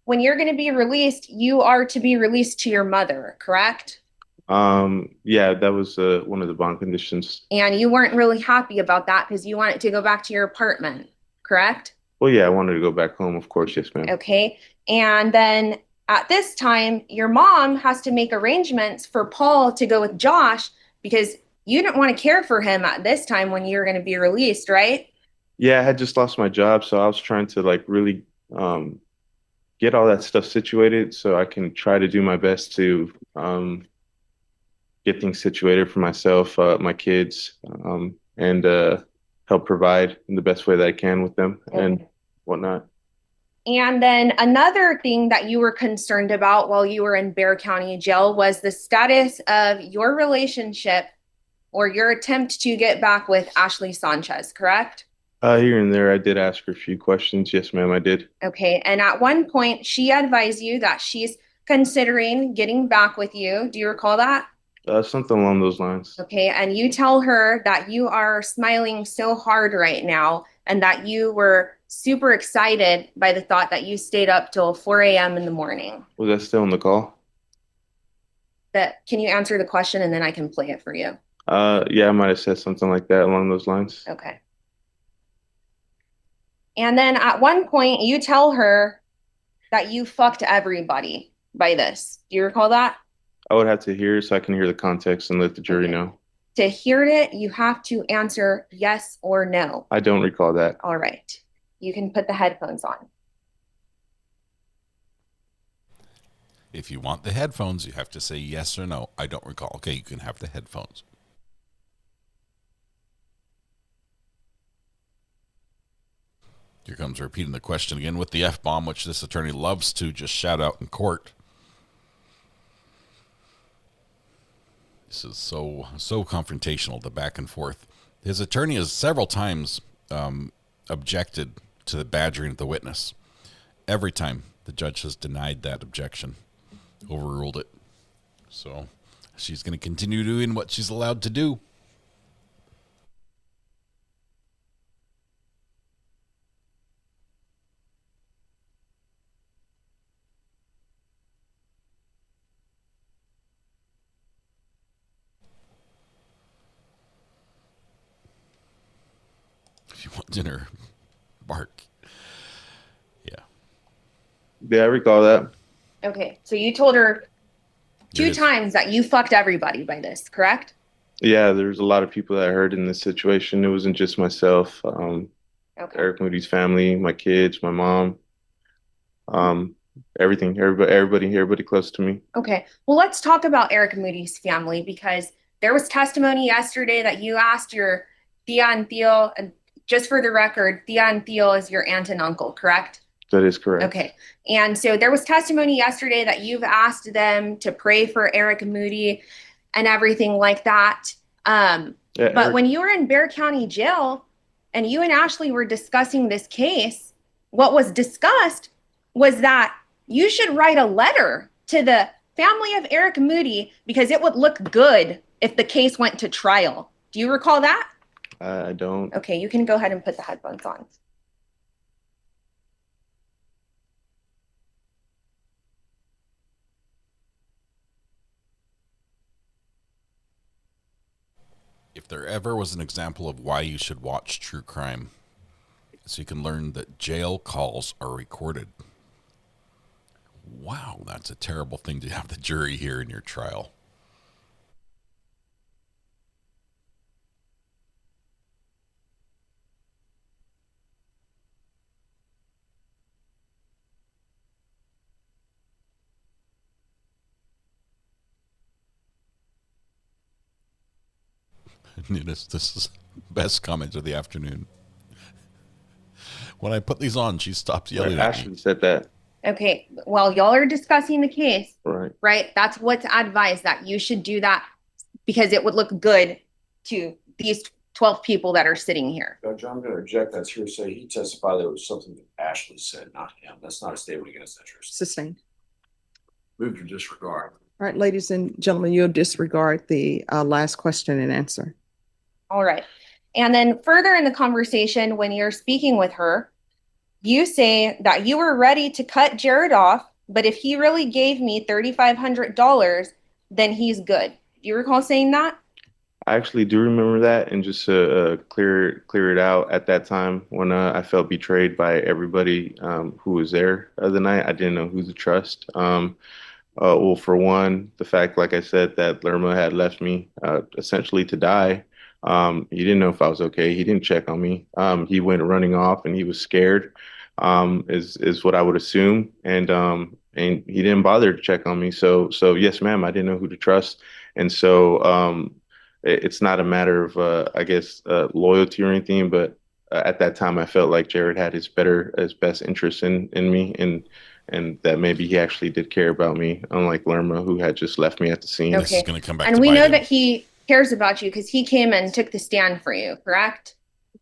when you're going to be released, you are to be released to your mother, correct?
Yeah, that was one of the bond conditions.
And you weren't really happy about that because you wanted to go back to your apartment, correct?
Well, yeah, I wanted to go back home, of course, yes, ma'am.
Okay. And then at this time, your mom has to make arrangements for Paul to go with Josh because you didn't want to care for him at this time when you were going to be released, right?
Yeah, I had just lost my job, so I was trying to like really get all that stuff situated so I can try to do my best to get things situated for myself, my kids, and help provide in the best way that I can with them and whatnot.
And then another thing that you were concerned about while you were in Bexar County Jail was the status of your relationship or your attempt to get back with Ashley Sanchez, correct?
Here and there, I did ask her a few questions. Yes, ma'am, I did.
Okay. And at one point, she advised you that she's considering getting back with you. Do you recall that?
Something along those lines.
Okay. And you tell her that you are smiling so hard right now and that you were super excited by the thought that you stayed up till 4 a.m. in the morning.
Was that still on the call?
Can you answer the question and then I can play it for you?
Yeah, I might have said something like that along those lines.
Okay. And then at one point, you tell her that you fucked everybody by this. Do you recall that?
I would have to hear it so I can hear the context and let the jury know.
To hear it, you have to answer yes or no.
I don't recall that.
All right. You can put the headphones on.
If you want the headphones, you have to say yes or no. I don't recall. Okay, you can have the headphones. Here comes repeating the question again with the F-bomb, which this attorney loves to just shout out in court. This is so confrontational, the back and forth. His attorney has several times objected to the badgering of the witness. Every time the judge has denied that objection, overruled it. So she's going to continue doing what she's allowed to do. in her bark.
Yeah, I recall that.
Okay, so you told her
Here it
2
is.
times that you fucked everybody by this, correct?
Yeah, there's a lot of people that hurt in this situation. It wasn't just myself.
Okay.
Eric Moody's family, my kids, my mom, everything, everybody close to me.
Okay. Well, let's talk about Eric Moody's family, because there was testimony yesterday that you asked your Thea and Theo, and just for the record, Thea and Theo is your aunt and uncle, correct?
That is correct.
Okay. And so there was testimony yesterday that you've asked them to pray for Eric Moody and everything like that. But
Eric,
when you were in Bexar County Jail and you and Ashley were discussing this case, what was discussed was that you should write a letter to the family of Eric Moody because it would look good if the case went to trial. Do you recall that?
I don't.
Okay, you can go ahead and put the headphones on.
If there ever was an example of why you should watch true crime, so you can learn that jail calls are recorded. Wow, that's a terrible thing to have the jury hear in your trial. This is best comment of the afternoon. When I put these on, she stops yelling at
Ashley
me.
said that.
Okay, while y'all are discussing the case,
right?
That's what's advised, that you should do that because it would look good to these 12 people that are sitting here.
Judge, I'm going to object. That's hearsay. He testified that it was something that Ashley said, not him. That's not a statement against that hearsay.
Sustained.
Move to disregard.
All right, ladies and gentlemen, you'll disregard the last question and answer.
All right. And then further in the conversation, when you're speaking with her, you say that you were ready to cut Jared off, but if he really gave me $3,500, then he's good. Do you recall saying that?
I actually do remember that, and just to clear it out, at that time when I felt betrayed by everybody who was there the night, I didn't know who to trust. Well, for one, the fact, like I said, that Lerma had left me essentially to die. He didn't know if I was okay. He didn't check on me. He went running off, and he was scared, is what I would assume. And he didn't bother to check on me. So yes, ma'am, I didn't know who to trust. And so it's not a matter of I guess loyalty or anything, but at that time I felt like Jared had his best interest in me, and that maybe he actually did care about me, unlike Lerma, who had just left me at the scene.
Okay.
This is going to come back.
And we know that he cares about you because he came and took the stand for you, correct?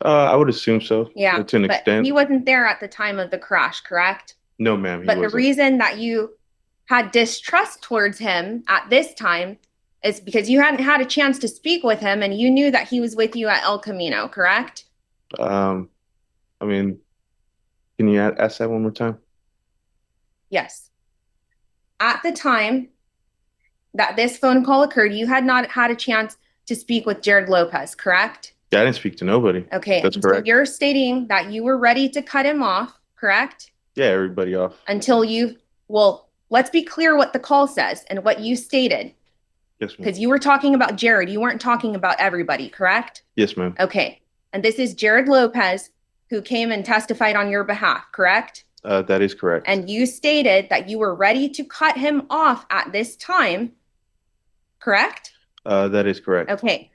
I would assume so.
Yeah,
to an
but
extent.
he wasn't there at the time of the crash, correct?
No, ma'am.
But the reason that you had distrust towards him at this time is because you hadn't had a chance to speak with him, and you knew that he was with you at El Camino, correct?
I mean, can you ask that one more time?
Yes. At the time that this phone call occurred, you had not had a chance to speak with Jared Lopez, correct?
Yeah, I didn't speak to nobody.
Okay.
That's
So
correct.
you're stating that you were ready to cut him off, correct?
Yeah, everybody off.
Until well, let's be clear what the call says and what you stated.
Yes, ma'am.
Because you were talking about Jared. You weren't talking about everybody, correct?
Yes, ma'am.
Okay. And this is Jared Lopez, who came and testified on your behalf, correct?
That is correct.
And you stated that you were ready to cut him off at this time, correct?
That is correct.
Okay.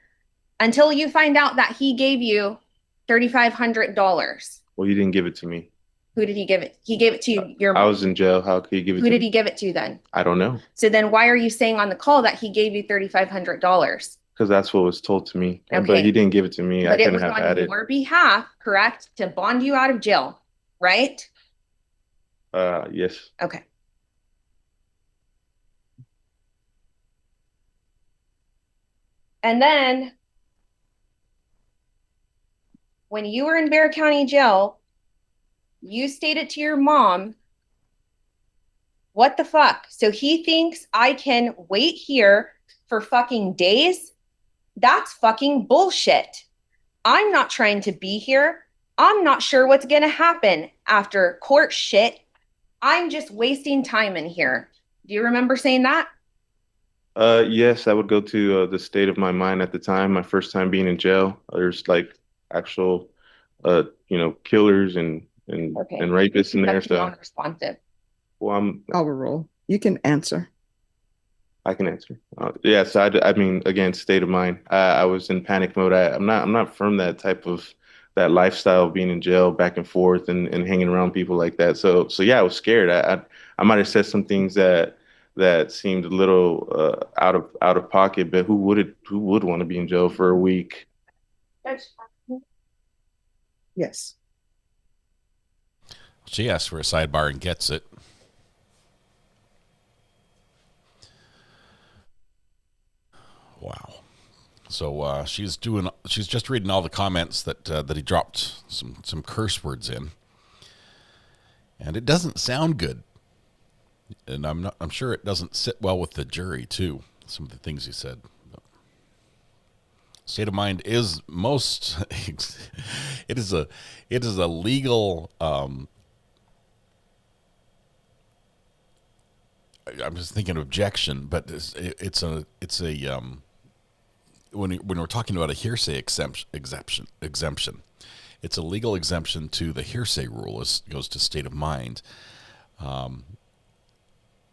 Until you find out that he gave you $3,500.
Well, he didn't give it to me.
Who did he give it? He gave it to your mom.
I was in jail. How could he give it
Who
to
did
me?
he give it to then?
I don't know.
So then why are you saying on the call that he gave you $3,500?
Because that's what was told to me.
Okay.
But he didn't give it to me.
But
I
it
couldn't
was
have
on
had it.
your behalf, correct? To bond you out of jail, right?
Yes.
Okay. And then when you were in Bexar County Jail, you stated to your mom, what the fuck? So he thinks I can wait here for fucking days? That's fucking bullshit. I'm not trying to be here. I'm not sure what's gonna happen after court shit. I'm just wasting time in here. Do you remember saying that?
Yes, I would go to the state of my mind at the time, my first time being in jail. There's like actual, killers
Okay.
and rapists in there.
That's
So,
non-responsive.
well,
Overrule. You can answer.
I can answer. Yes, I mean, again, state of mind. I was in panic mode. I'm not from that type of that lifestyle of being in jail, back and forth, and hanging around people like that. So yeah, I was scared. I might have said some things that seemed a little out of pocket, but who would want to be in jail for a week?
Yes.
She asks for a sidebar and gets it. Wow. So she's just reading all the comments that he dropped some curse words in, and it doesn't sound good. And I'm sure it doesn't sit well with the jury too. Some of the things he said. State of mind is most. It is a legal. I'm just thinking objection, but it's a when we're talking about a hearsay exemption, it's a legal exemption to the hearsay rule. It goes to state of mind.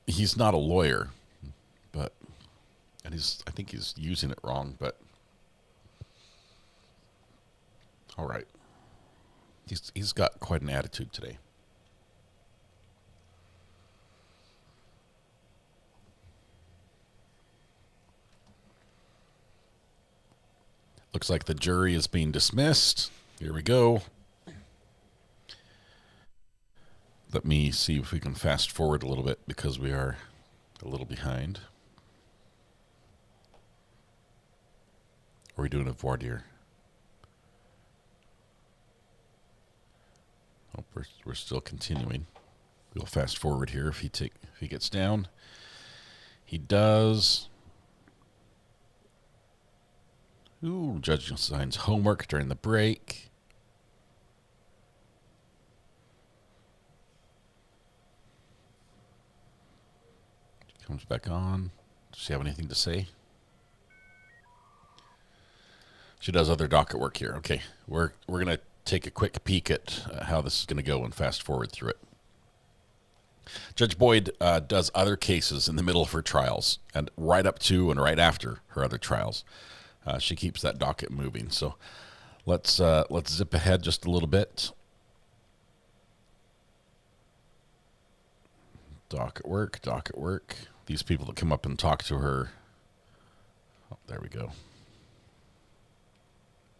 He's not a lawyer, but I think he's using it wrong. But all right, he's got quite an attitude today. Looks like the jury is being dismissed. Here we go. Let me see if we can fast forward a little bit because we are a little behind. Are we doing a voir dire? Oh, we're still continuing. We'll fast forward here if he gets down. He does. Ooh, judge assigns homework during the break. She comes back on. Does she have anything to say? She does other docket work here. Okay, we're gonna take a quick peek at how this is gonna go and fast forward through it. Judge Boyd does other cases in the middle of her trials and right up to and right after her other trials. She keeps that docket moving. So let's zip ahead just a little bit. Docket work. These people that come up and talk to her. Oh, there we go.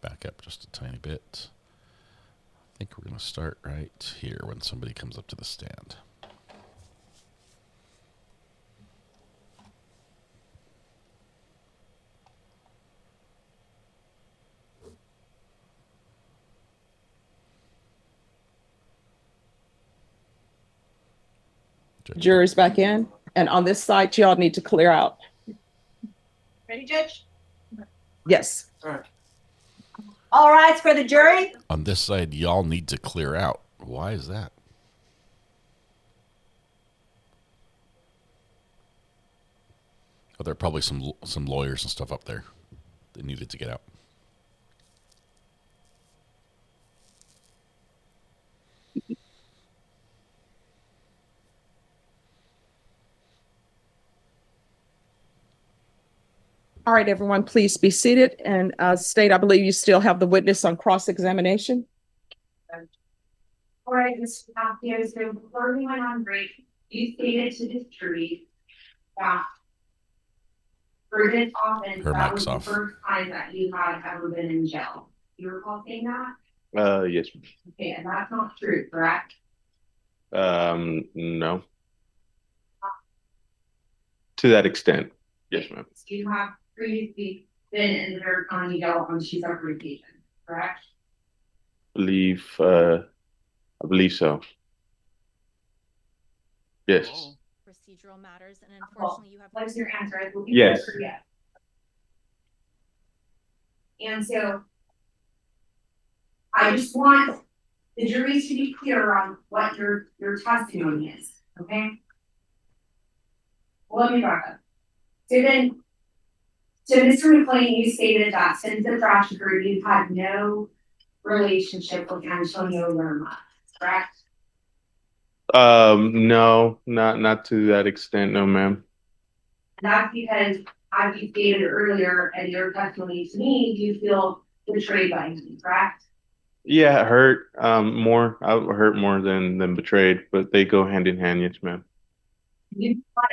Back up just a tiny bit. I think we're going to start right here when somebody comes up to the stand.
Jury's back in. And on this side, y'all need to clear out.
Ready, Judge?
Yes.
All right. All right, for the jury.
On this side, y'all need to clear out. Why is that? Oh, there are probably some lawyers and stuff up there that needed to get out.
All right, everyone, please be seated. And State, I believe you still have the witness on cross-examination.
All right, Mr. Matthew, so before we went on break, you stated to this jury that for this offense,
Her
that
mic's
was the
off.
first time that you had ever been in jail. You recall saying that?
Yes.
Okay, and that's not true, correct?
No. To that extent, yes, ma'am.
You have previously been in the Bear County Jail on two separate occasions, correct?
I believe so. Yes.
Procedural matters, and unfortunately, you have.
What's your answer? I believe
Yes.
Yes. And so I just want the jury should be clear on what your testimony is, okay? Well, let me back up. So Mr. McLean, you stated that since the crash occurred, you've had no relationship with Antonio Lerma, correct?
No, not to that extent, no, ma'am.
That's because, as you stated earlier in your testimony to me, you feel betrayed by him, correct?
Yeah, it hurt more. I hurt more than betrayed, but they go hand in hand, yes, ma'am.
You thought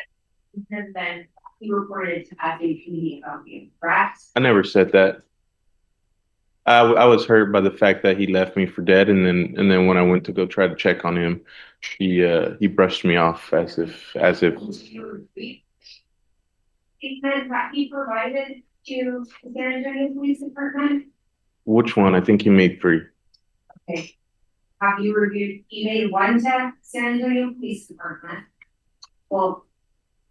because then he reported to SAPD about you, correct?
I never said that. I was hurt by the fact that he left me for dead, and then when I went to go try to check on him, he brushed me off as if
Statement that he provided to the San Antonio Police Department.
Which one? I think he made 3.
Okay. Have you reviewed? He made 1 to San Antonio Police Department. Well,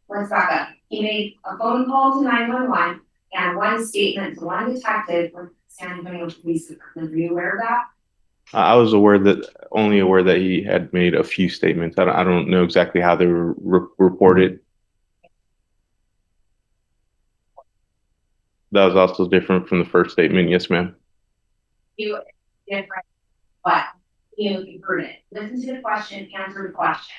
let's back up. He made a phone call to 911 and 1 statement to 1 detective with San Antonio Police Department. Are you aware of that?
I was only aware that he had made a few statements. I don't know exactly how they were reported. That was also different from the first statement. Yes, ma'am.
You different, but you heard it. Listen to the question, answer the question.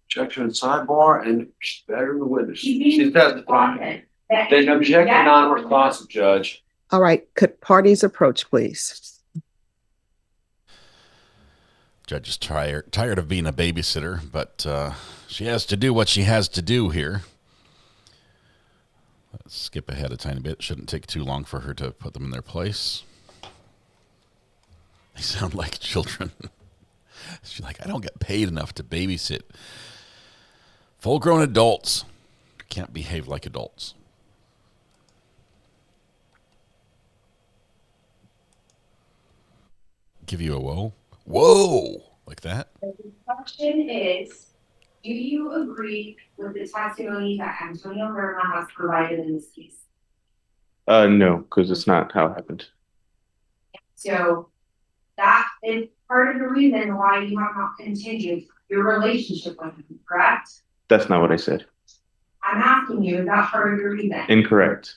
Objection sidebar and better the witness.
She's
testifying. Then object to non-responsive, Judge.
All right, could parties approach, please?
Judge is tired of being a babysitter, but she has to do what she has to do here. Let's skip ahead a tiny bit. Shouldn't take too long for her to put them in their place. They sound like children. She's like, I don't get paid enough to babysit full-grown adults. Can't behave like adults. Give you a whoa? Whoa! Like that?
The question is, do you agree with the testimony that Antonio Lerma has provided in this case?
No, because it's not how it happened.
So that is part of the reason why you have not continued your relationship with him, correct?
That's not what I said.
I'm asking you, is that part of your reason?
Incorrect.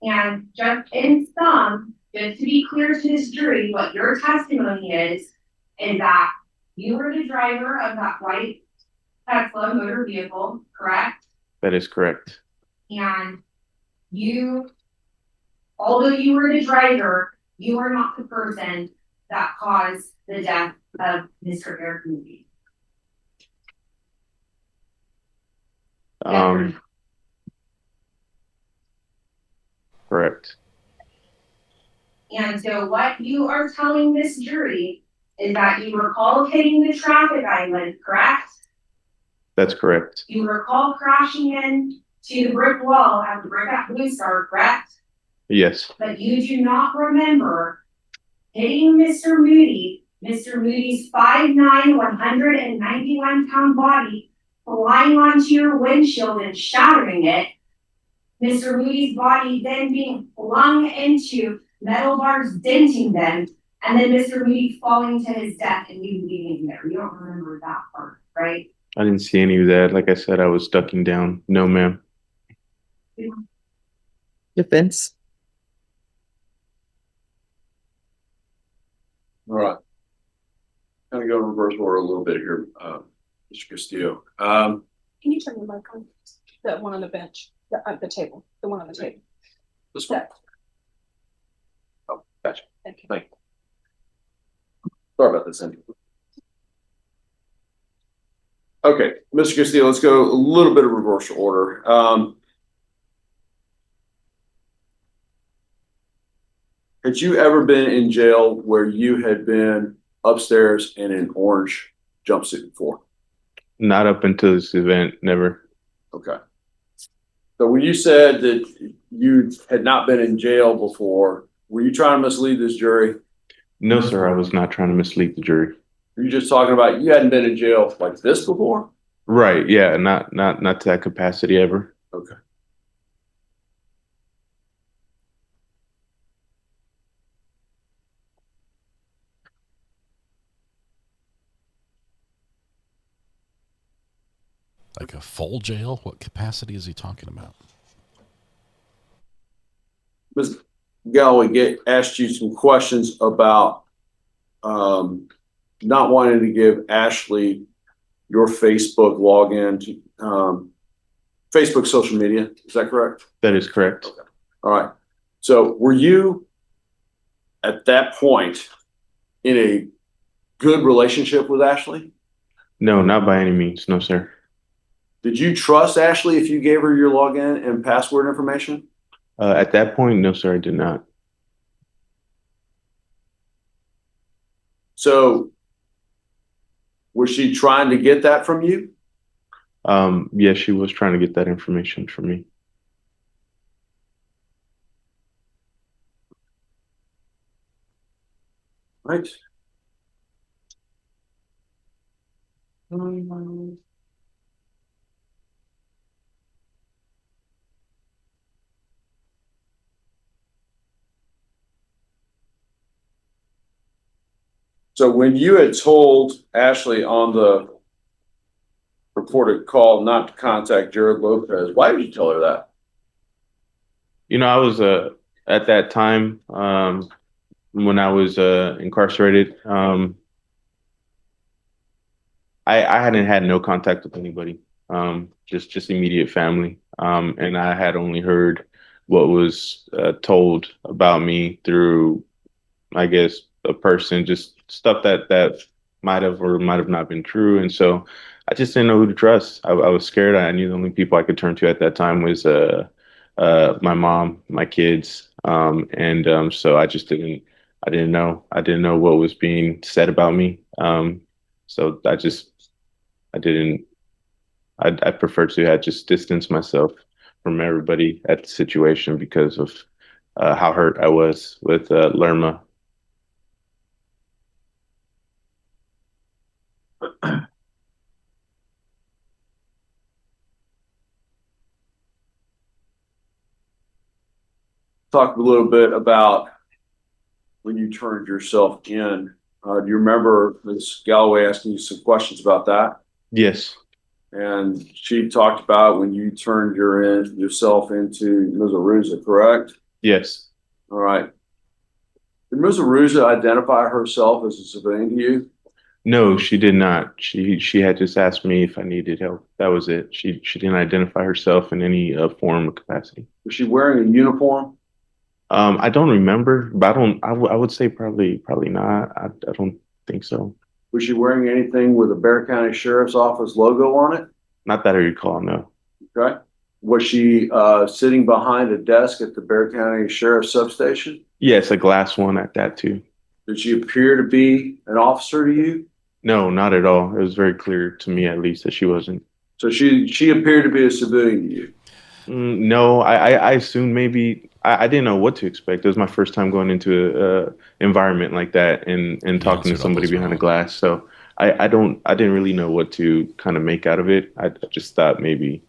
And just in sum, just to be clear to this jury, what your testimony is that you were the driver of that white Tesla motor vehicle, correct?
That is correct.
And you, although you were the driver, you are not the person that caused the death of Mr. Eric Moody.
Correct.
And so what you are telling this jury is that you recall hitting the traffic island, correct?
That's correct.
You recall crashing into the brick wall at the brick at Blue Star, correct?
Yes.
But you do not remember hitting Mr. Moody, Mr. Moody's 5'9", 191-pound body, flying onto your windshield and shattering it. Mr. Moody's body then being flung into metal bars, denting them, and then Mr. Moody falling to his death and you being there. You don't remember that part, right?
I didn't see any of that. Like I said, I was ducking down. No, ma'am.
Defense.
All right. Kind of go in reverse order a little bit here, Mr. Castillo.
Can you turn the mic on? That one on the bench, the table, the one on the table.
This one? Oh, gotcha.
Thank you.
Thank you. Sorry about this, Andy. Okay, Mr. Castillo, let's go a little bit of reverse order. Had you ever been in jail where you had been upstairs in an orange jumpsuit before?
Not up until this event, never.
Okay. So when you said that you had not been in jail before, were you trying to mislead this jury?
No, sir, I was not trying to mislead the jury.
Were you just talking about you hadn't been in jail like this before?
Right, yeah, not to that capacity ever.
Okay.
Like a full jail? What capacity is he talking about?
Ms. Galloway asked you some questions about not wanting to give Ashley your Facebook login to Facebook social media. Is that correct?
That is correct.
Okay. All right. So were you at that point in a good relationship with Ashley?
No, not by any means. No, sir.
Did you trust Ashley if you gave her your login and password information?
At that point, no, sir, I did not.
So was she trying to get that from you?
Yes, she was trying to get that information from me.
Right. So when you had told Ashley on the reported call not to contact Jared Lopez, why did you tell her that?
You know, I was at that time when I was incarcerated. I hadn't had no contact with anybody, just immediate family, and I had only heard what was told about me through, I guess, a person, just stuff that might have or might have not been true, and so I just didn't know who to trust. I was scared. I knew the only people I could turn to at that time was my mom, my kids, and so I just didn't. I didn't know. I didn't know what was being said about me. So I didn't. I prefer to just distance myself from everybody at the situation because of how hurt I was with Lerma.
Talk a little bit about when you turned yourself in. Do you remember Ms. Galloway asking you some questions about that?
Yes.
And she talked about when you turned yourself into Ms. Aruza, correct?
Yes.
All right. Did Ms. Aruza identify herself as a civilian to you?
No, she did not. She had just asked me if I needed help. That was it. She didn't identify herself in any form or capacity.
Was she wearing a uniform?
I don't remember, but I would say probably not. I don't think so.
Was she wearing anything with a Bexar County Sheriff's Office logo on it?
Not that I recall, no.
Okay. Was she sitting behind a desk at the Bexar County Sheriff's substation?
Yes, a glass one at that too.
Did she appear to be an officer to you?
No, not at all. It was very clear to me, at least, that she wasn't.
So she appeared to be a civilian to you?
No, I assumed maybe I didn't know what to expect. It was my first time going into a environment like that and talking to somebody behind a glass. So I didn't really know what to kind of make out of it. I just thought maybe,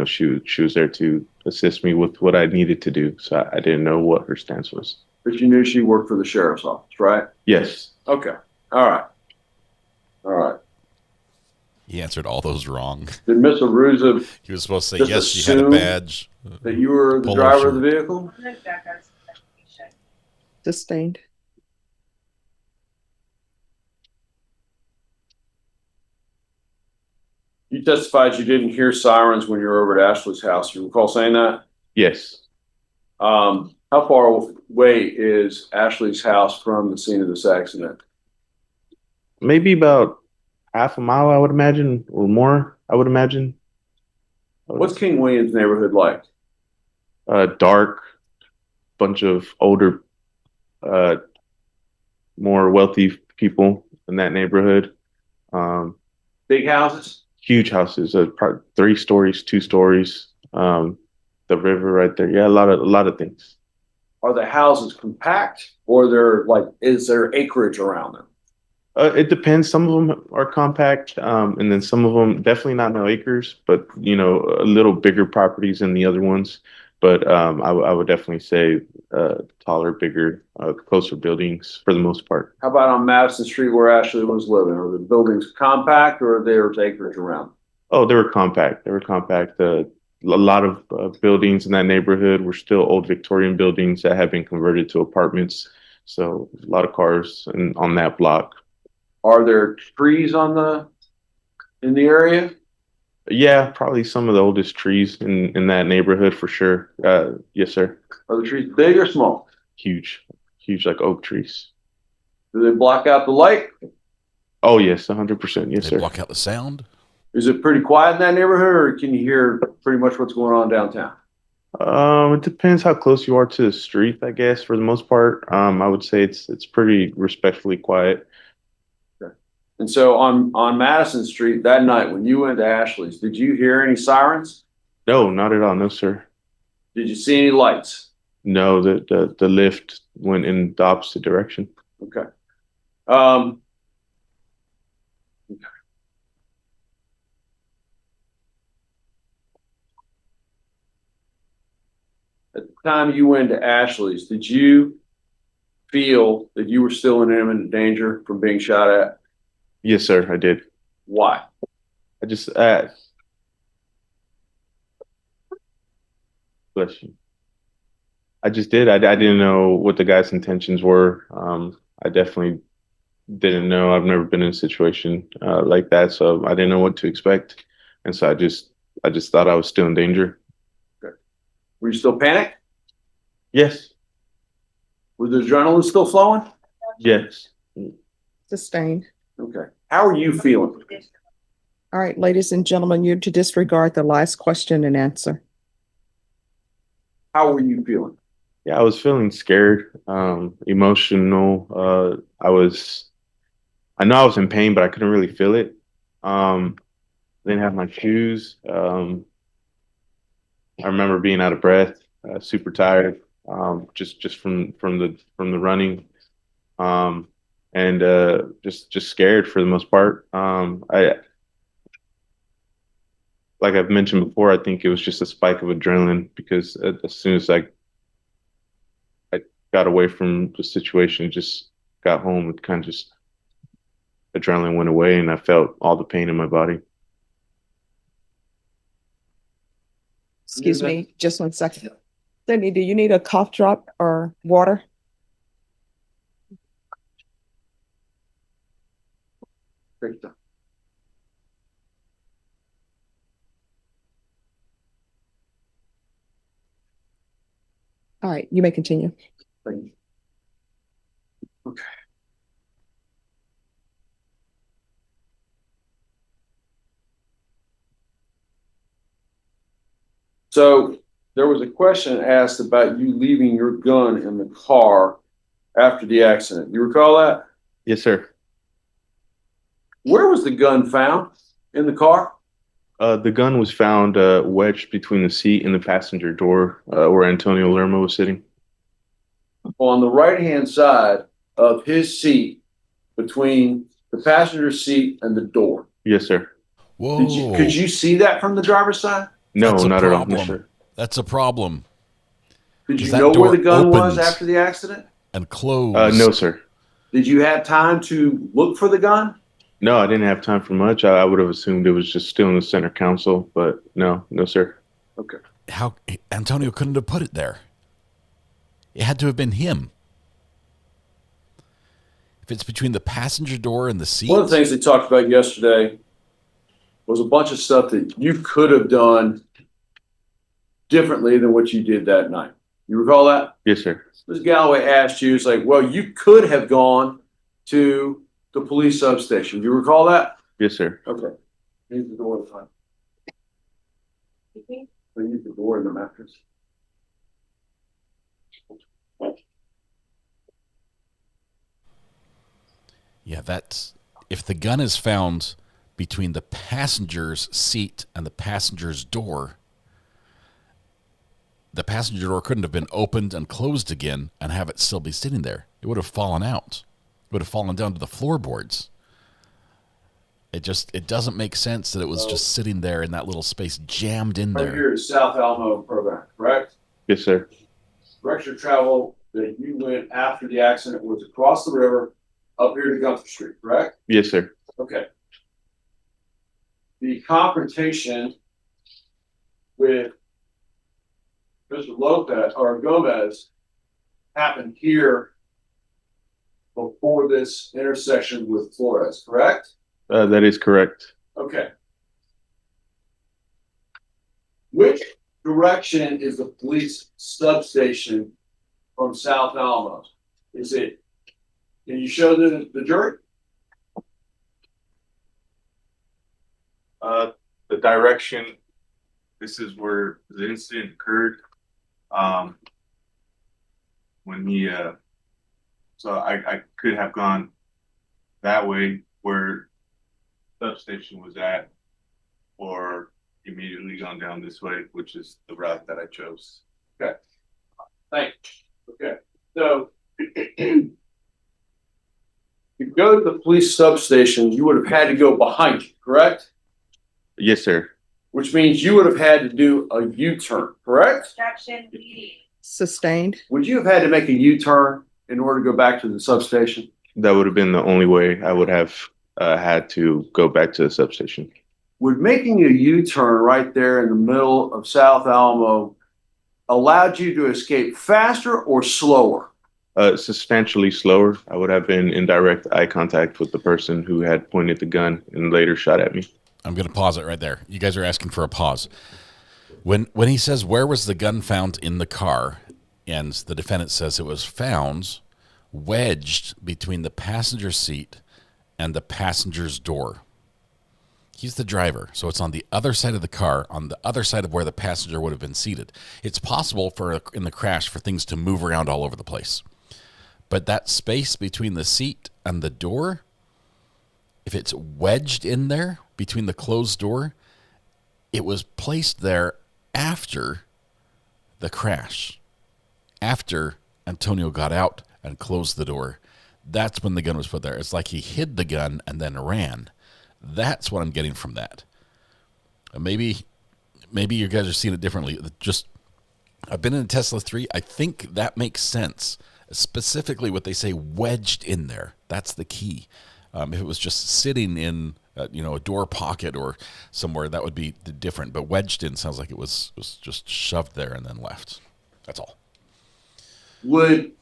she was there to assist me with what I needed to do. So I didn't know what her stance was.
But you knew she worked for the sheriff's office, right?
Yes.
Okay. All right.
He answered all those wrong.
Did Miss Aruza?
He was supposed to say yes. She had a badge.
That you were the driver of the vehicle.
Sustained.
You testified you didn't hear sirens when you were over at Ashley's house. You recall saying that?
Yes.
How far away is Ashley's house from the scene of this accident?
Maybe about half a mile, I would imagine, or more, I would imagine.
What's King William's neighborhood like?
Dark, bunch of older, more wealthy people in that neighborhood.
Big houses?
Huge houses, 3 stories, 2 stories. The river right there. Yeah, a lot of things.
Are the houses compact, or is there acreage around them?
It depends. Some of them are compact, and then some of them definitely not no acres, but a little bigger properties than the other ones. But I would definitely say taller, bigger, closer buildings for the most part.
How about on Madison Street where Ashley was living? Are the buildings compact, or there's acreage around?
Oh, they were compact. They were compact. A lot of buildings in that neighborhood were still old Victorian buildings that have been converted to apartments. So a lot of cars on that block.
Are there trees in the area?
Yeah, probably some of the oldest trees in that neighborhood for sure. Yes, sir.
Are the trees big or small?
Huge, huge, like oak trees.
Do they block out the light?
Oh, yes, 100%. Yes,
They
sir.
block out the sound.
Is it pretty quiet in that neighborhood, or can you hear pretty much what's going on downtown?
It depends how close you are to the street, I guess, for the most part. I would say it's pretty respectfully quiet.
Okay. And so on Madison Street that night when you went to Ashley's, did you hear any sirens?
No, not at all. No, sir.
Did you see any lights?
No, the lift went in the opposite direction.
Okay. At the time you went to Ashley's, did you feel that you were still in imminent danger from being shot at?
Yes, sir, I did.
Why?
I just bless you. I just did. I didn't know what the guy's intentions were. I definitely didn't know. I've never been in a situation like that, so I didn't know what to expect, and so I just thought I was still in danger.
Okay. Were you still panicked?
Yes.
Was the adrenaline still flowing?
Yes.
Sustained.
Okay. How are you feeling?
All right, ladies and gentlemen, you're to disregard the last question and answer.
How were you feeling?
Yeah, I was feeling scared, emotional. I know I was in pain, but I couldn't really feel it. Didn't have my shoes. I remember being out of breath, super tired, just from the running, and just scared for the most part. Like I've mentioned before, I think it was just a spike of adrenaline because as soon as I got away from the situation, just got home, it kind of just adrenaline went away and I felt all the pain in my body.
Excuse me, just 1 second. Sydney, do you need a cough drop or water? All right, you may continue.
Thank you. Okay. So there was a question asked about you leaving your gun in the car after the accident. You recall that?
Yes, sir.
Where was the gun found? In the car?
The gun was found wedged between the seat and the passenger door where Antonio Lerma was sitting.
On the right-hand side of his seat, between the passenger seat and the door.
Yes, sir.
Whoa.
Could you see that from the driver's side?
No,
That's
not at all. No,
problem.
sir.
That's a problem.
Did you
that
know where
door
the gun was
opened
after the accident?
And closed.
No, sir.
Did you have time to look for the gun?
No, I didn't have time for much. I would have assumed it was just still in the center console, but no, sir.
Okay.
How Antonio couldn't have put it there? It had to have been him. If it's between the passenger door and the seat.
One of the things they talked about yesterday was a bunch of stuff that you could have done differently than what you did that night. You recall that?
Yes, sir.
Ms. Galloway asked you, it's like, well, you could have gone to the police substation. You recall that?
Yes, sir.
Okay. Here's the door. Use the door in the mattress.
Yeah, that's if the gun is found between the passenger's seat and the passenger's door, the passenger door couldn't have been opened and closed again and have it still be sitting there. It would have fallen out. It would have fallen down to the floorboards. It doesn't make sense that it was just sitting there in that little space jammed in
Right
there.
here is South Alamo program, correct?
Yes, sir.
Direction of travel that you went after the accident was across the river up here to Gunther Street, correct?
Yes, sir.
Okay. the confrontation with Mr. Lopez or Gomez happened here before this intersection with Flores, correct?
That is correct.
Okay. Which direction is the police substation from South Alamo? Is it, can you show the jury?
The direction, this is where the incident occurred. When he, so I could have gone that way where substation was at, or immediately gone down this way, which is the route that I chose.
Okay. Thanks. Okay. So to go to the police substation, you would have had to go behind you, correct?
Yes, sir.
Which means you would have had to do a U-turn, correct?
Objection, PD.
Sustained.
Would you have had to make a U-turn in order to go back to the substation?
That would have been the only way I would have had to go back to the substation.
Would making a U-turn right there in the middle of South Alamo allowed you to escape faster or slower?
Substantially slower. I would have been in direct eye contact with the person who had pointed the gun and later shot at me.
I'm going to pause it right there. You guys are asking for a pause. When he says, where was the gun found in the car? And the defendant says it was found wedged between the passenger seat and the passenger's door. He's the driver, so it's on the other side of the car, on the other side of where the passenger would have been seated. It's possible in the crash for things to move around all over the place. But that space between the seat and the door, if it's wedged in there between the closed door, it was placed there after the crash. After Antonio got out and closed the door, that's when the gun was put there. It's like he hid the gun and then ran. That's what I'm getting from that. Maybe you guys are seeing it differently. I've been in a Tesla 3. I think that makes sense. Specifically what they say wedged in there. That's the key. If it was just sitting in a door pocket or somewhere, that would be different. But wedged in sounds like it was just shoved there and then left. That's all.
Would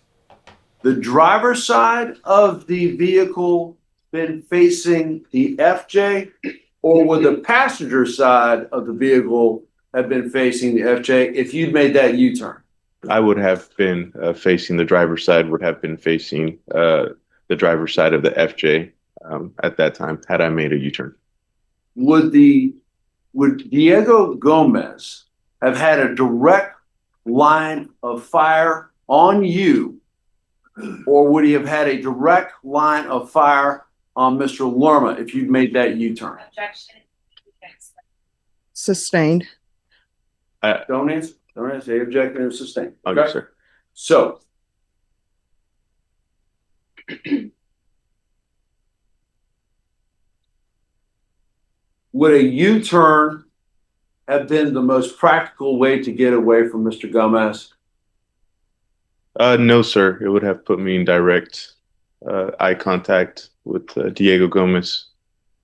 the driver's side of the vehicle been facing the FJ, or would the passenger side of the vehicle have been facing the FJ if you'd made that U-turn?
I would have been facing the driver's side, would have been facing the driver's side of the FJ at that time, had I made a U-turn.
Would Diego Gomez have had a direct line of fire on you, or would he have had a direct line of fire on Mr. Lerma if you'd made that U-turn?
Objection.
Sustained.
Don't answer. Don't answer. Objection or sustained.
Okay, sir.
So would a U-turn have been the most practical way to get away from Mr. Gomez?
No, sir. It would have put me in direct eye contact with Diego Gomez.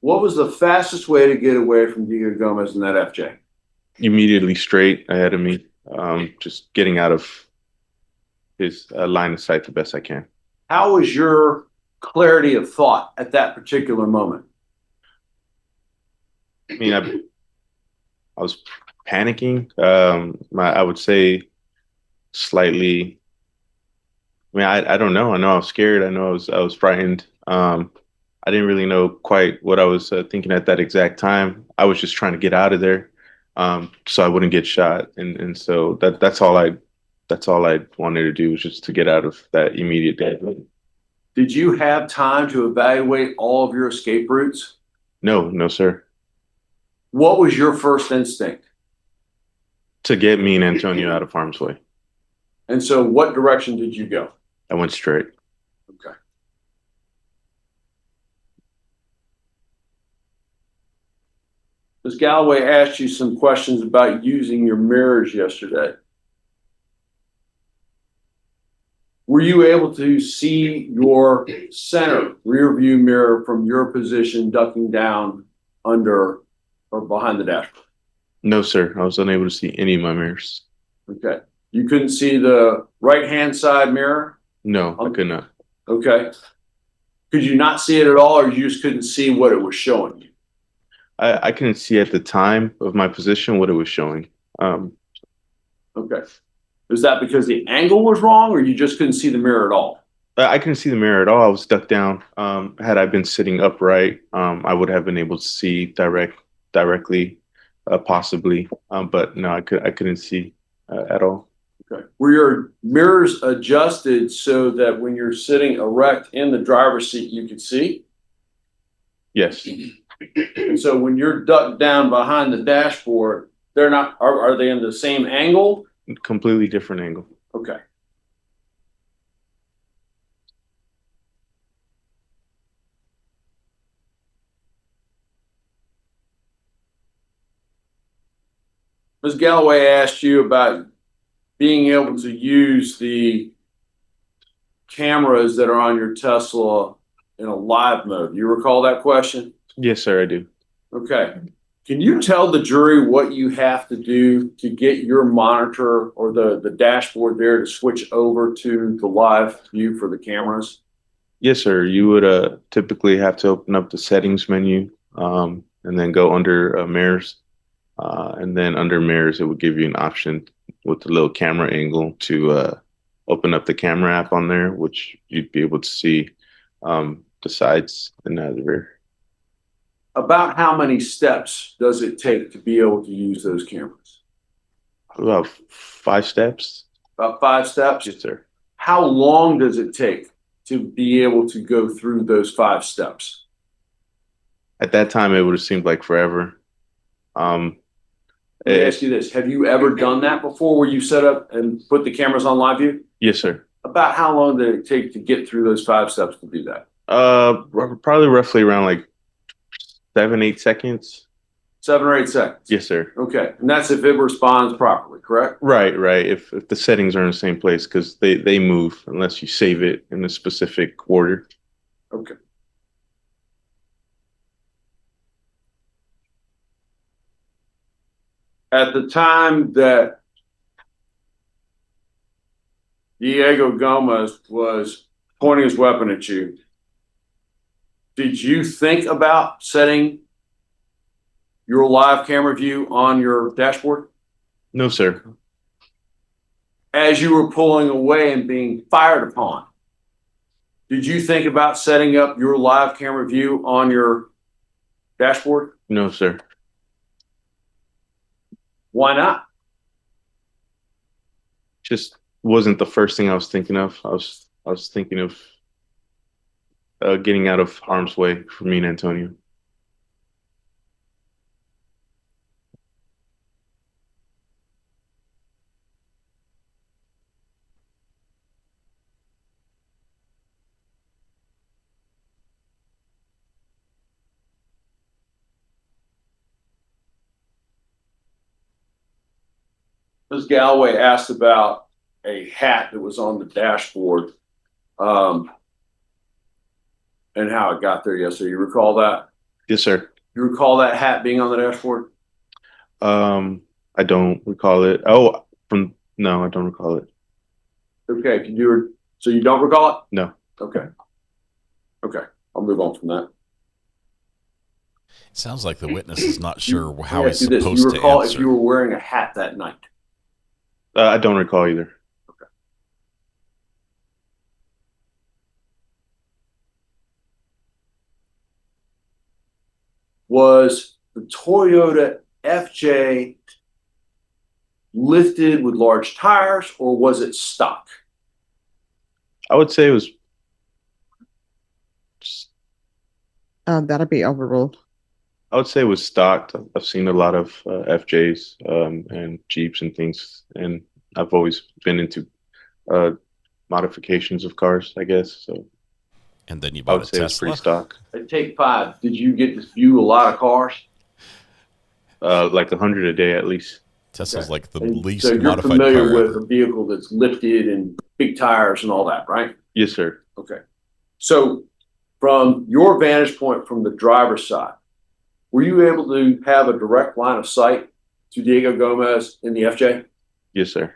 What was the fastest way to get away from Diego Gomez in that FJ?
Immediately straight ahead of me, just getting out of his line of sight the best I can.
How was your clarity of thought at that particular moment?
I mean, I was panicking. I would say slightly. I mean, I don't know. I know I was scared. I know I was frightened. I didn't really know quite what I was thinking at that exact time. I was just trying to get out of there, so I wouldn't get shot. And so that's all I wanted to do, was just to get out of that immediate danger.
Did you have time to evaluate all of your escape routes?
No, sir.
What was your first instinct?
To get me and Antonio out of harm's way.
And so what direction did you go?
I went straight.
Okay. Ms. Galloway asked you some questions about using your mirrors yesterday. Were you able to see your center rear view mirror from your position ducking down under or behind the dashboard?
No, sir. I was unable to see any of my mirrors.
Okay. You couldn't see the right-hand side mirror?
No, I could not.
Okay. Could you not see it at all, or you just couldn't see what it was showing you?
I couldn't see at the time of my position what it was showing.
Okay. Is that because the angle was wrong, or you just couldn't see the mirror at all?
I couldn't see the mirror at all. I was stuck down. Had I been sitting upright, I would have been able to see directly, possibly. But no, I couldn't see at all.
Okay. Were your mirrors adjusted so that when you're sitting erect in the driver's seat, you could see?
Yes.
And so when you're ducked down behind the dashboard, they're not, are they in the same angle?
Completely different angle.
Okay. Ms. Galloway asked you about being able to use the cameras that are on your Tesla in a live mode. You recall that question?
Yes, sir, I do.
Okay. Can you tell the jury what you have to do to get your monitor or the dashboard there to switch over to the live view for the cameras?
Yes, sir. You would typically have to open up the settings menu and then go under mirrors. And then under mirrors, it would give you an option with the little camera angle to open up the camera app on there, which you'd be able to see the sides and the rear.
About how many steps does it take to be able to use those cameras?
About 5 steps.
About 5 steps?
Yes, sir.
How long does it take to be able to go through those 5 steps?
At that time, it would have seemed like forever.
Let me ask you this. Have you ever done that before where you set up and put the cameras on live view?
Yes, sir.
About how long did it take to get through those 5 steps to do that?
Probably roughly around like 7-8 seconds.
7 or 8 seconds?
Yes, sir.
Okay. And that's if it responds properly, correct?
Right. If the settings are in the same place, because they move unless you save it in a specific order.
Okay. At the time that Diego Gomez was pointing his weapon at you, did you think about setting your live camera view on your dashboard?
No, sir.
As you were pulling away and being fired upon, did you think about setting up your live camera view on your dashboard?
No, sir.
Why not?
Just wasn't the first thing I was thinking of. I was thinking of getting out of harm's way for me and Antonio.
Ms. Galloway asked about a hat that was on the dashboard and how it got there yesterday. You recall that?
Yes, sir.
You recall that hat being on the dashboard?
I don't recall it. No, I don't recall it.
Okay. So you don't recall it?
No.
Okay. I'll move on from that.
It sounds like the witness is not sure how he's
Do
supposed
you recall
to answer.
if you were wearing a hat that night?
I don't recall either.
Okay. Was the Toyota FJ lifted with large tires, or was it stock?
I would say it was.
That'll be overruled.
I would say it was stocked. I've seen a lot of FJs and Jeeps and things, and I've always been into modifications of cars, I guess. So,
and then you
I
bought
would
a
say it's
Tesla.
pretty stock.
At Take 5, did you get to view a lot of cars?
Like 100 a day at least.
Tesla's
Okay.
like the
And
least
so you're
modified
familiar
car
with
ever.
a vehicle that's lifted and big tires and all that, right?
Yes, sir.
Okay. So from your vantage point from the driver's side, were you able to have a direct line of sight to Diego Gomez in the FJ?
Yes, sir.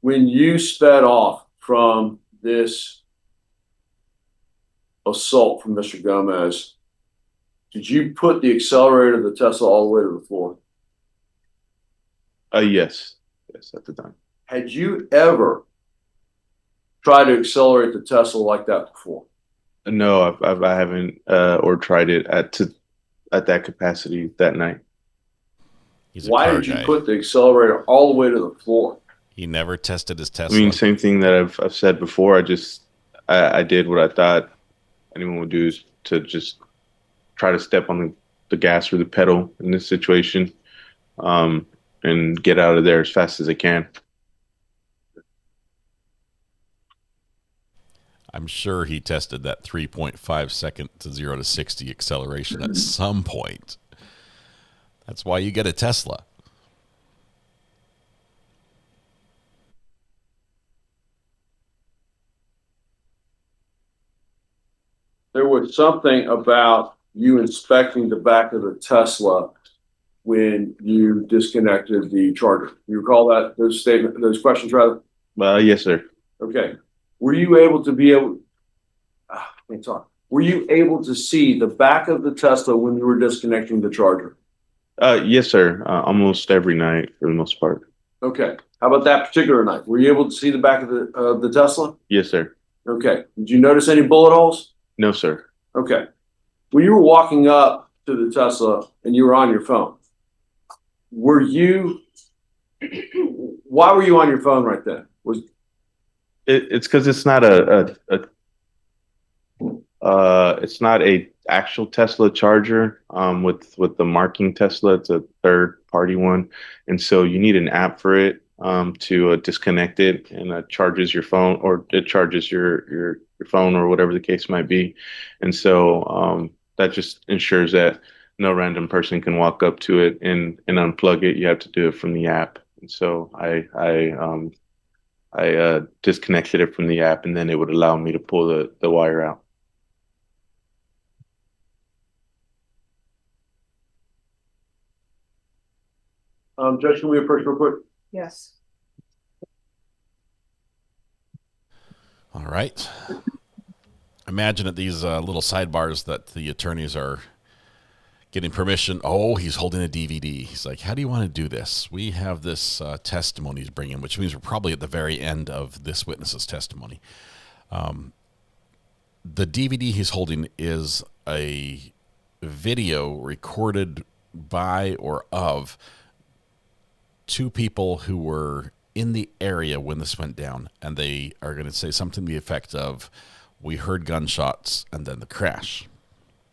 When you sped off from this assault from Mr. Gomez, did you put the accelerator of the Tesla all the way to the floor?
Yes. Yes, at the time.
Had you ever tried to accelerate the Tesla like that before?
No, I haven't or tried it at that capacity that night.
Why did you put the accelerator all the way to the floor?
He never tested his Tesla.
I mean, same thing that I've said before. I did what I thought anyone would do, is to just try to step on the gas or the pedal in this situation, and get out of there as fast as I can.
I'm sure he tested that 3.5 second to 0 to 60 acceleration at some point. That's why you get a Tesla.
There was something about you inspecting the back of the Tesla when you disconnected the charger. You recall those questions rather?
Yes, sir.
Okay. Were you able to Were you able to see the back of the Tesla when you were disconnecting the charger?
Yes, sir. Almost every night for the most part.
Okay. How about that particular night? Were you able to see the back of the Tesla?
Yes, sir.
Okay. Did you notice any bullet holes?
No, sir.
Okay. When you were walking up to the Tesla and you were on your phone, why were you on your phone right then?
It's because it's not it's not a actual Tesla charger with the marking Tesla. It's a third party one, and so you need an app for it to disconnect it, and it charges your phone, or it charges your phone, or whatever the case might be. And so that just ensures that no random person can walk up to it and unplug it. You have to do it from the app. And so I disconnected it from the app, and then it would allow me to pull the wire out.
Judge, can we approach real quick?
Yes.
All right. Imagine at these little sidebars that the attorneys are getting permission. Oh, he's holding a DVD. He's like, how do you want to do this? We have this testimony to bring in, which means we're probably at the very end of this witness's testimony. The DVD he's holding is a video recorded by or of two people who were in the area when this went down, and they are going to say something to the effect of, we heard gunshots and then the crash.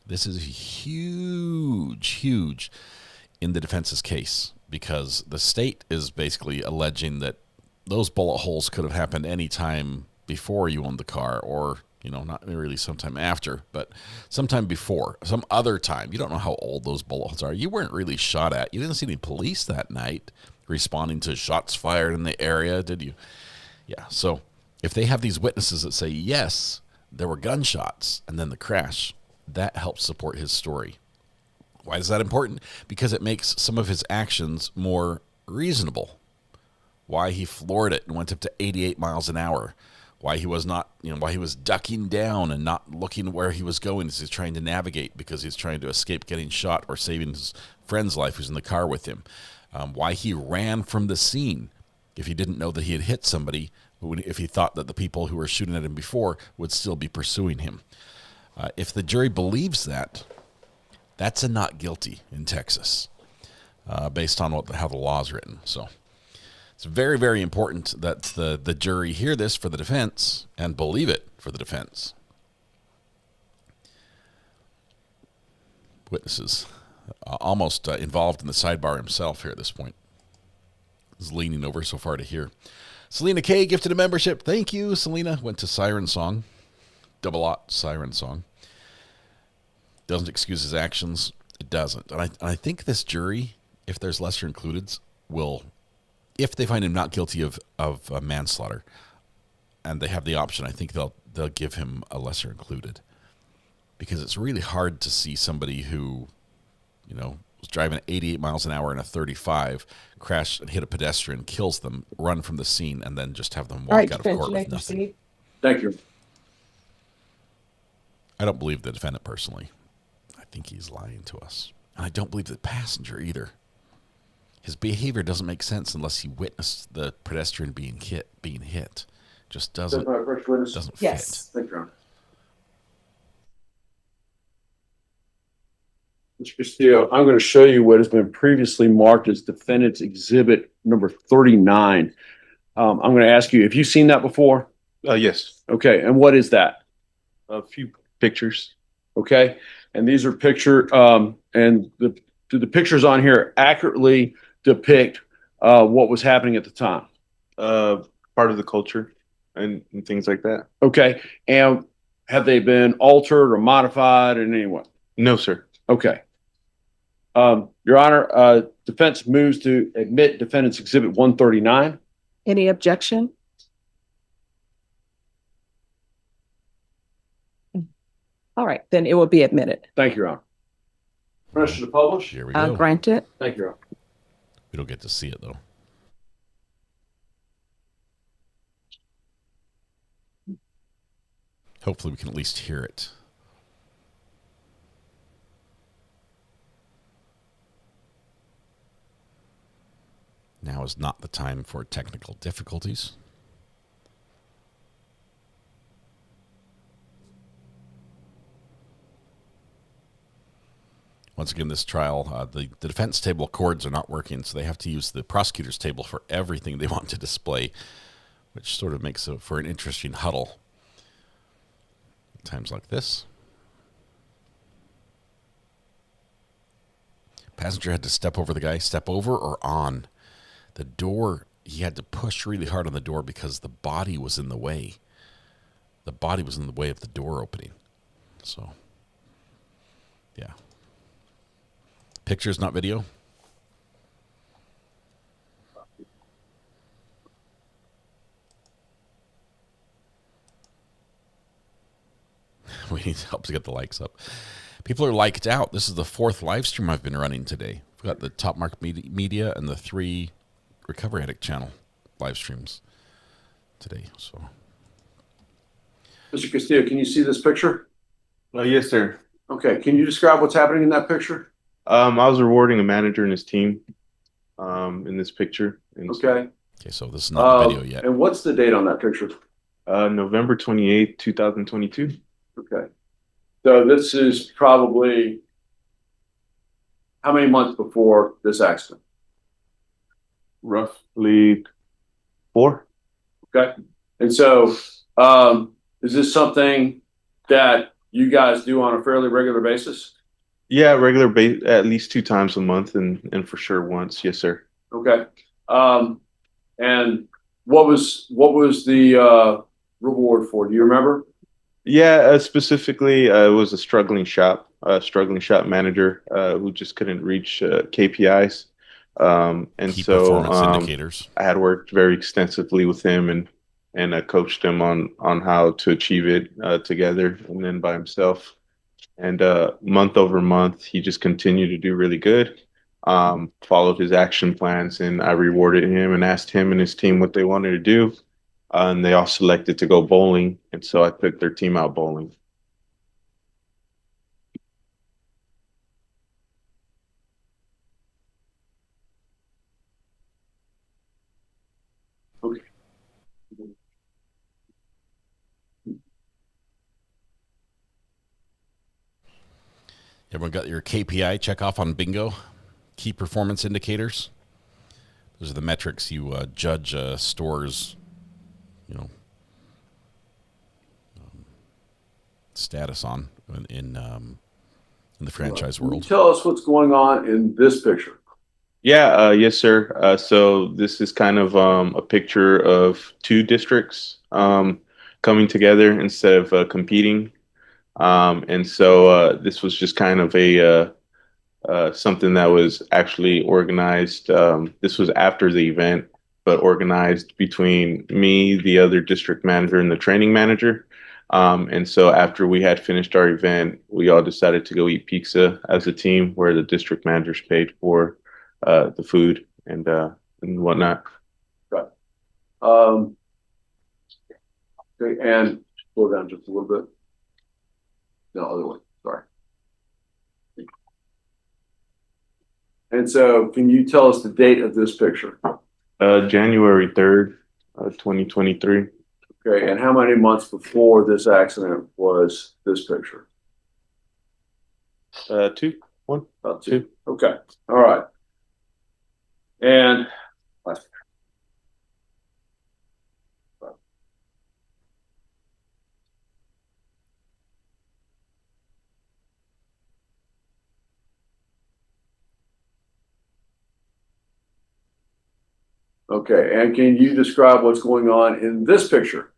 This is huge in the defense's case, because the state is basically alleging that those bullet holes could have happened any time before you owned the car, or, you know, not really sometime after, but sometime before, some other time. You don't know how old those bullet holes are. You weren't really shot at. You didn't see any police that night responding to shots fired in the area, did you? Yeah, so if they have these witnesses that say, yes, there were gunshots and then the crash, that helps support his story. Why is that important? Because it makes some of his actions more reasonable. Why he floored it and went up to 88 miles an hour. Why he was not, why he was ducking down and not looking where he was going as he's trying to navigate, because he's trying to escape getting shot or saving his friend's life who's in the car with him. Why he ran from the scene if he didn't know that he had hit somebody, if he thought that the people who were shooting at him before would still be pursuing him. If the jury believes that, that's a not guilty in Texas, based on how the law is written. So it's very, very important that the jury hear this for the defense and believe it for the defense. Witnesses almost involved in the sidebar himself here at this point. He's leaning over so far to hear. Selena K gifted a membership. Thank you, Selena. Went to Siren Song. Double-Ot Siren Song. Doesn't excuse his actions. It doesn't. And I think this jury, if there's lesser included, will, if they find him not guilty of manslaughter, and they have the option, I think they'll give him a lesser included. Because it's really hard to see somebody who, was driving at 88 miles an hour in a 35, crash and hit a pedestrian, kills them, run from the scene, and then just have them walk out of court with nothing.
Thank you.
I don't believe the defendant personally. I think he's lying to us. And I don't believe the passenger either. His behavior doesn't make sense unless he witnessed the pedestrian being hit. Just doesn't
Yes.
fit.
Thank you, Your Honor. Mr. Castillo, I'm going to show you what has been previously marked as defendant's exhibit number 39. I'm going to ask you, have you seen that before?
Yes.
Okay. And what is that?
A few pictures.
Okay. And these are do the pictures on here accurately depict what was happening at the time?
Part of the culture and things like that.
Okay. And have they been altered or modified in any way?
No, sir.
Okay. Your Honor, defense moves to admit defendant's exhibit 139.
Any objection? All right, then it will be admitted.
Thank you, Your Honor. Permission to publish?
Here we go.
Granted.
Thank you, Your Honor.
We don't get to see it, though. Hopefully we can at least hear it. Now is not the time for technical difficulties. Once again, this trial, the defense table cords are not working, so they have to use the prosecutor's table for everything they want to display, which sort of makes it for an interesting huddle. Times like this. Passenger had to step over the guy, step over or on. The door, he had to push really hard on the door because the body was in the way. The body was in the way of the door opening. So, yeah. Pictures, not video. We need help to get the likes up. People are liked out. This is the 4th live stream I've been running today. We've got the Top Mark Media and the 3 Recovery Addict channel live streams today. So,
Mr. Castillo, can you see this picture?
Yes, sir.
Okay. Can you describe what's happening in that picture?
I was rewarding a manager and his team in this picture.
Okay.
Okay, so this is not the video yet.
And what's the date on that picture?
November 28th, 2022.
Okay. So this is probably how many months before this accident?
Roughly 4.
Okay. And so is this something that you guys do on a fairly regular basis?
Yeah, at least 2 times a month and for sure once. Yes, sir.
Okay. And what was the reward for? Do you remember?
Yeah, specifically, it was a struggling shop manager who just couldn't reach KPIs. And
Key
so
performance indicators.
I had worked very extensively with him and I coached him on how to achieve it together and then by himself. And month over month, he just continued to do really good, followed his action plans, and I rewarded him and asked him and his team what they wanted to do. And they all selected to go bowling. And so I took their team out bowling.
Okay.
Everyone got your KPI check off on bingo? Key performance indicators? Those are the metrics you judge stores, status on in the franchise world.
Tell us what's going on in this picture.
Yeah, yes, sir. So this is kind of a picture of 2 districts coming together instead of competing. And so this was just kind of a something that was actually organized. This was after the event, but organized between me, the other district manager, and the training manager. And so after we had finished our event, we all decided to go eat pizza as a team, where the district managers paid for the food and whatnot.
Right. Okay, and slow down just a little bit. No, other way. Sorry. And so, can you tell us the date of this picture?
January 3rd, 2023.
Okay, and how many months before this accident was this picture?
2, 1,
About 2. Okay, all right. And last picture. Okay, and can you describe what's going on in this picture?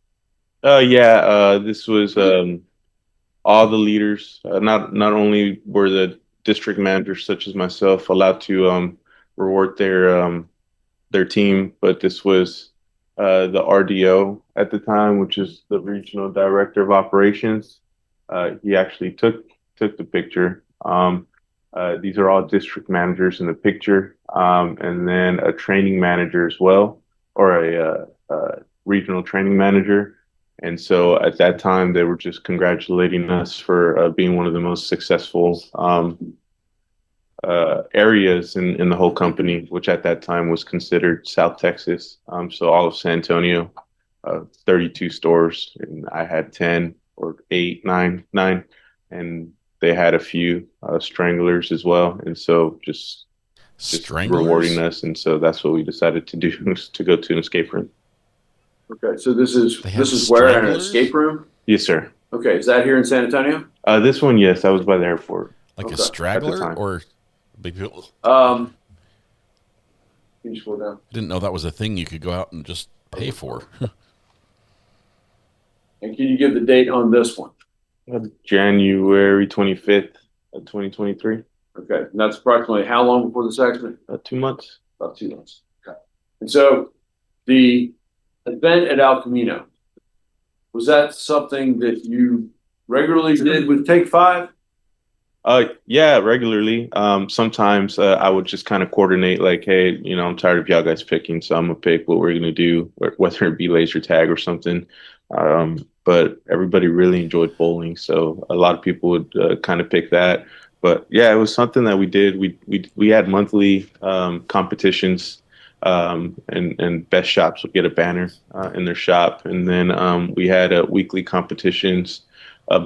This was all the leaders. Not only were the district managers, such as myself, allowed to reward their team, but this was the RDO at the time, which is the regional director of operations. He actually took the picture. These are all district managers in the picture, and then a training manager as well, or a regional training manager. And so at that time, they were just congratulating us for being one of the most successful areas in the whole company, which at that time was considered South Texas. So all of San Antonio, 32 stores, and I had 10 or 8, 9, and they had a few stranglers as well. And so just rewarding us. And so that's what we decided to do, to go to an escape room.
Okay, so this is where, in an escape room?
Yes, sir.
Okay, is that here in San Antonio?
This one, yes, I was by the airport.
Like a straggler or big people?
Can you scroll down?
I didn't know that was a thing you could go out and just pay for.
And can you give the date on this one?
January 25th, 2023.
Okay, and that's approximately how long before this accident?
2 months.
About 2 months. Okay. And so the event at El Camino, was that something that you regularly did with Take 5?
Yeah, regularly. Sometimes I would just kind of coordinate, like, hey, I'm tired of y'all guys picking, so I'm gonna pick what we're gonna do, whether it be laser tag or something. But everybody really enjoyed bowling, so a lot of people would kind of pick that. But yeah, it was something that we did. We had monthly competitions, and best shops would get a banner in their shop, and then we had weekly competitions,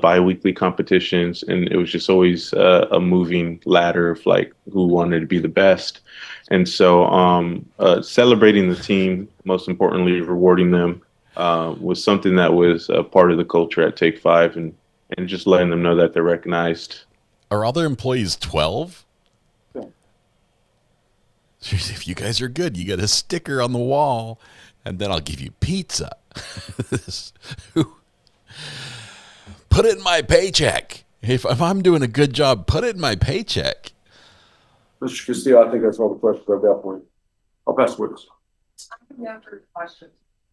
bi-weekly competitions, and it was just always a moving ladder of like who wanted to be the best. And so celebrating the team, most importantly rewarding them, was something that was a part of the culture at Take 5, and just letting them know that they're recognized.
Are all their employees 12? Yeah. If you guys are good, you get a sticker on the wall, and then I'll give you pizza. Put it in my paycheck. If I'm doing a good job, put it in my paycheck.
Mr. Castillo, I think that's all the questions I've got for you. I'll pass the witness.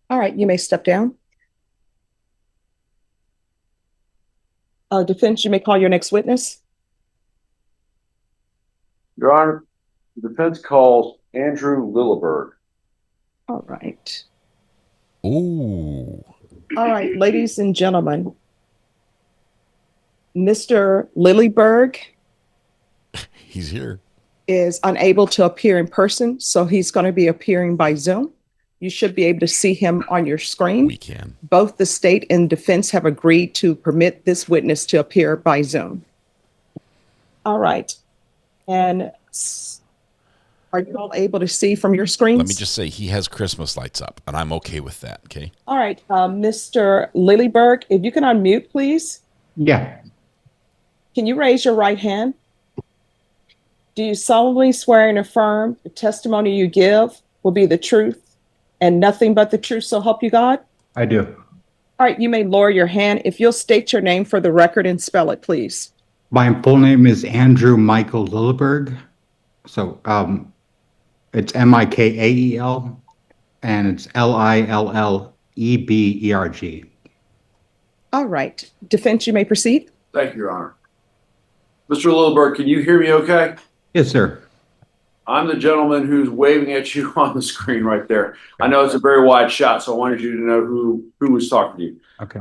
All right, you may step down. Defense, you may call your next witness.
Your Honor, the defense calls Andrew Lilleberg.
All right.
Ooh.
All right, ladies and gentlemen, Mr. Lilleberg,
he's here,
is unable to appear in person, so he's going to be appearing by Zoom. You should be able to see him on your screen.
We can.
Both the state and defense have agreed to permit this witness to appear by Zoom. All right. And are you all able to see from your screens?
Let me just say he has Christmas lights up, and I'm okay with that, okay?
All right. Mr. Lilleberg, if you can unmute, please.
Yeah.
Can you raise your right hand? Do you solemnly swear and affirm the testimony you give will be the truth and nothing but the truth, so help you God?
I do.
All right, you may lower your hand. If you'll state your name for the record and spell it, please.
My full name is Andrew Michael Lilleberg. So it's Mikael, and it's Lilleberg.
All right. Defense, you may proceed.
Thank you, Your Honor. Mr. Lilleberg, can you hear me okay?
Yes, sir.
I'm the gentleman who's waving at you on the screen right there. I know it's a very wide shot, so I wanted you to know who was talking to you.
Okay.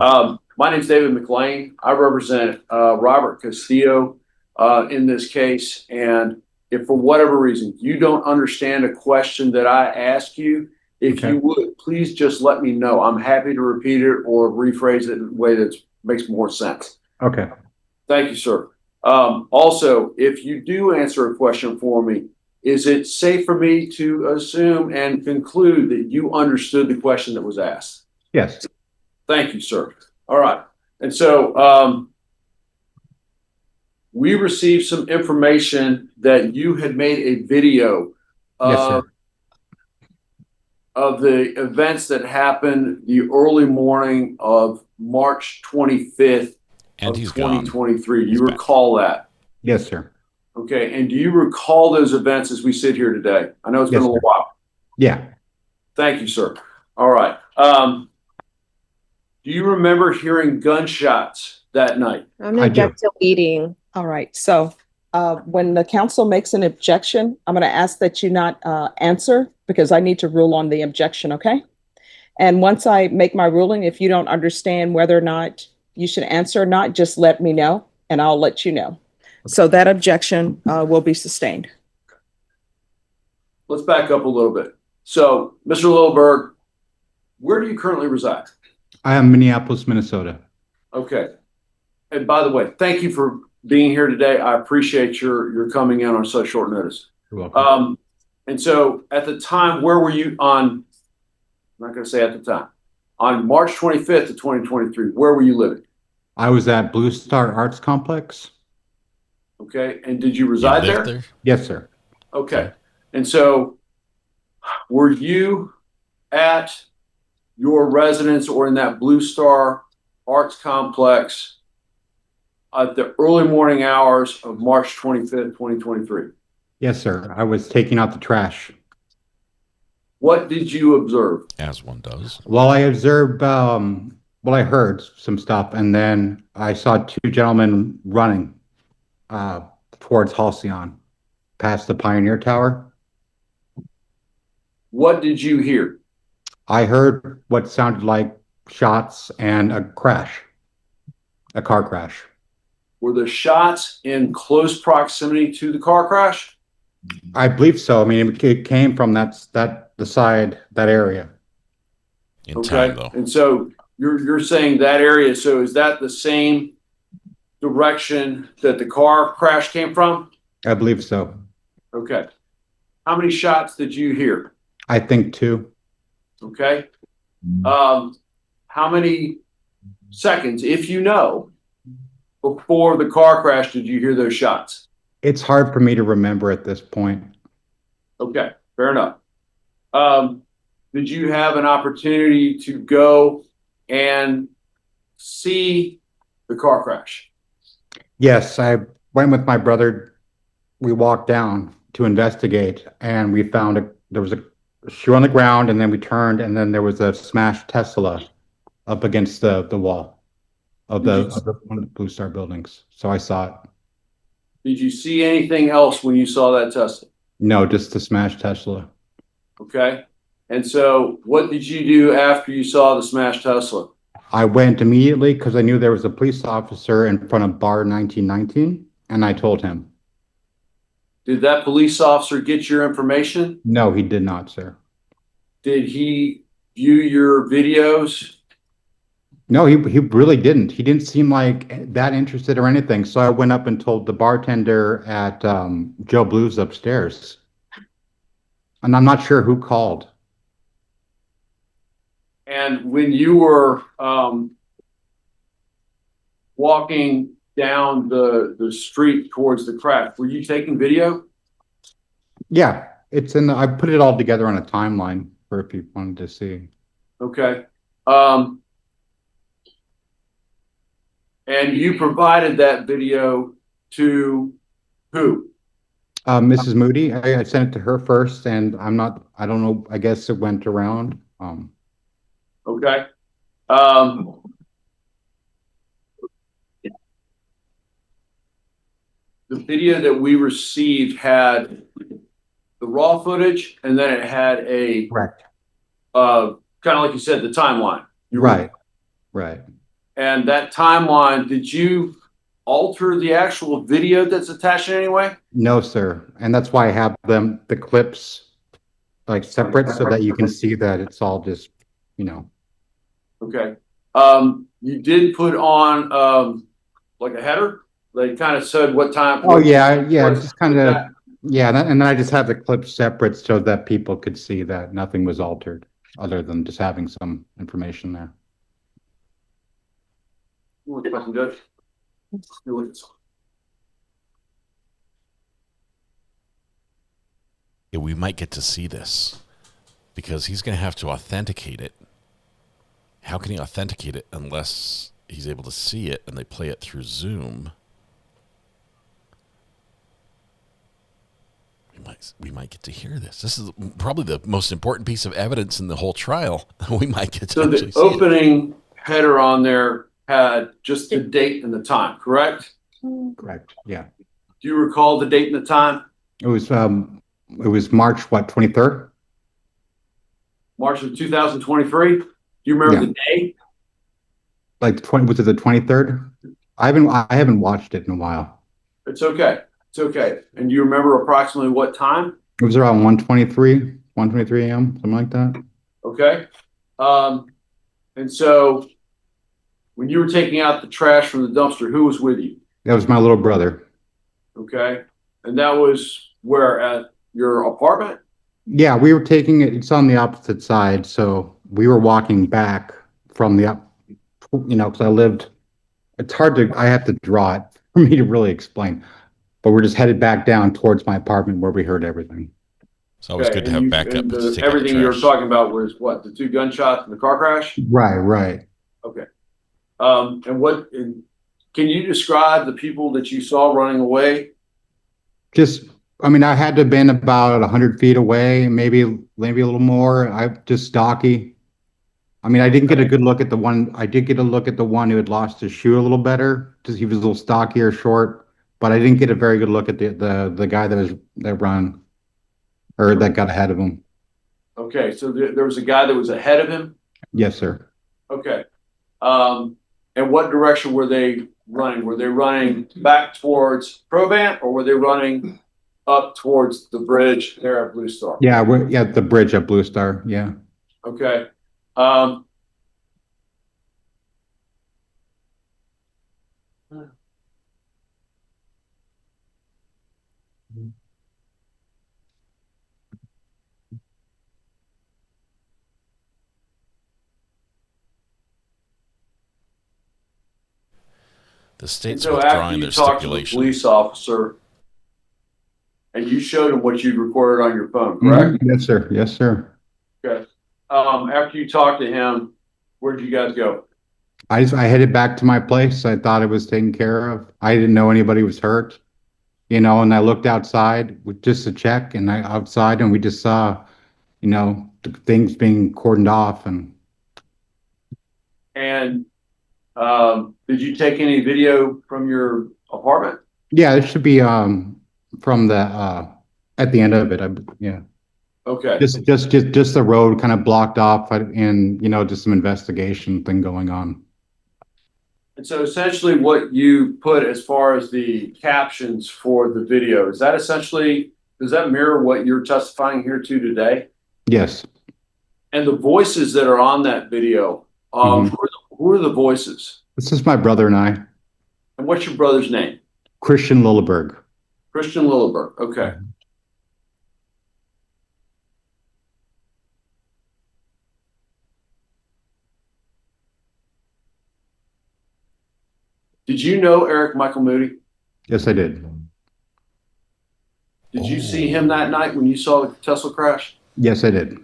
My name's David McLean. I represent Robert Castillo in this case. And if for whatever reason you don't understand a question that I ask you, if you would, please just let me know. I'm happy to repeat it or rephrase it in a way that makes more sense.
Okay.
Thank you, sir. Also, if you do answer a question for me, is it safe for me to assume and conclude that you understood the question that was asked?
Yes.
Thank you, sir. All right. And so we received some information that you had made a video of the events that happened the early morning of March 25th of 2023. Do you recall that?
Yes, sir.
Okay. And do you recall those events as we sit here today? I know it's been a little while.
Yeah.
Thank you, sir. All right. Do you remember hearing gunshots that night?
I'm going to get to leading. All right. So when the council makes an objection, I'm going to ask that you not answer because I need to rule on the objection. Okay. And once I make my ruling, if you don't understand whether or not you should answer or not, just let me know and I'll let you know. So that objection will be sustained.
Let's back up a little bit. So, Mr. Lilleberg, where do you currently reside?
I am Minneapolis, Minnesota.
Okay. And by the way, thank you for being here today. I appreciate your coming in on such short notice.
You're welcome.
And so at the time, where were you on, I'm not going to say at the time, on March 25th of 2023, where were you living?
I was at Blue Star Arts Complex.
Okay. And did you reside there?
Yes, sir.
Okay. And so were you at your residence or in that Blue Star Arts Complex at the early morning hours of March 25th, 2023?
Yes, sir. I was taking out the trash.
What did you observe?
As one does.
Well, I observed, I heard some stuff, and then I saw two gentlemen running towards Halcyon, past the Pioneer Tower.
What did you hear?
I heard what sounded like shots and a crash, a car crash.
Were the shots in close proximity to the car crash?
I believe so. I mean, it came from the side, that area.
In time, though.
And so you're saying that area. So is that the same direction that the car crash came from?
I believe so.
Okay. How many shots did you hear?
I think two.
Okay. How many seconds, if you know, before the car crash did you hear those shots?
It's hard for me to remember at this point.
Okay, fair enough. Did you have an opportunity to go and see the car crash?
Yes, I went with my brother. We walked down to investigate, and we found there was a shoe on the ground, and then we turned, and then there was a smashed Tesla up against the wall of one of the Blue Star buildings. So I saw it.
Did you see anything else when you saw that Tesla?
No, just the smashed Tesla.
Okay. And so what did you do after you saw the smashed Tesla?
I went immediately because I knew there was a police officer in front of bar 1919, and I told him.
Did that police officer get your information?
No, he did not, sir.
Did he view your videos?
No, he really didn't. He didn't seem like that interested or anything. So I went up and told the bartender at Joe Blues upstairs. And I'm not sure who called.
And when you were walking down the street towards the crash, were you taking video?
Yeah, it's in I put it all together on a timeline for if you wanted to see.
Okay. And you provided that video to who?
Mrs. Moody. I sent it to her first, and I don't know. I guess it went around.
Okay. The video that we received had the raw footage, and then it had a
Correct.
Kind of like you said, the timeline.
Right.
And that timeline, did you alter the actual video that's attached in any way?
No, sir. And that's why I have the clips like separate so that you can see that it's all just,
Okay. You did put on like a header. They kind of said what time.
Oh yeah, just kind of, and then I just have the clips separate so that people could see that nothing was altered, other than just having some information there.
Judge.
Yeah, we might get to see this because he's going to have to authenticate it. How can he authenticate it unless he's able to see it and they play it through Zoom? We might get to hear this. This is probably the most important piece of evidence in the whole trial. We might get to.
So the opening header on there had just the date and the time, correct?
Correct. Yeah.
Do you recall the date and the time?
It was March 23rd?
March of 2023. Do you remember the day?
Like was it the 23rd? I haven't watched it in a while.
It's okay. It's okay. And do you remember approximately what time?
It was around 1:23 a.m., something like that.
Okay. And so when you were taking out the trash from the dumpster, who was with you?
That was my little brother.
Okay. And that was where, at your apartment?
Yeah, we were taking it. It's on the opposite side. So we were walking back from because I lived, I have to draw it for me to really explain. But we're just headed back down towards my apartment where we heard everything.
It's always good to have backup.
Everything you were talking about was what? The 2 gunshots and the car crash?
Right.
Okay. Can you describe the people that you saw running away?
I had to have been about 100 feet away, maybe a little more. Just stocky. I didn't get a good look at the one. I did get a look at the one who had lost his shoe a little better, because he was a little stockier, short. But I didn't get a very good look at the guy that got ahead of him.
Okay, so there was a guy that was ahead of him?
Yes, sir.
Okay. And what direction were they running? Were they running back towards Provant, or were they running up towards the bridge there at Blue Star?
Yeah, the bridge at Blue Star, yeah.
Okay.
The state's
so
withdrawing their stipulation.
To the police officer, and you showed him what you'd recorded on your phone, correct?
Mm-hmm. Yes, sir.
Okay. After you talked to him, where did you guys go?
I headed back to my place. I thought it was taken care of. I didn't know anybody was hurt, and I looked outside just to check, and we just saw, things being cordoned off.
And did you take any video from your apartment?
Yeah, it should be from the at the end of it. Yeah.
Okay.
Just the road kind of blocked off, and just some investigation thing going on.
And so essentially what you put as far as the captions for the video, does that mirror what you're testifying here to today?
Yes.
And the voices that are on that video, who are the voices?
This is my brother and I.
And what's your brother's name?
Christian Lilleberg.
Christian Lilleberg. Okay. Did you know Eric Michael Moody?
Yes, I did.
Did you see him that night when you saw the Tesla crash?
Yes, I did.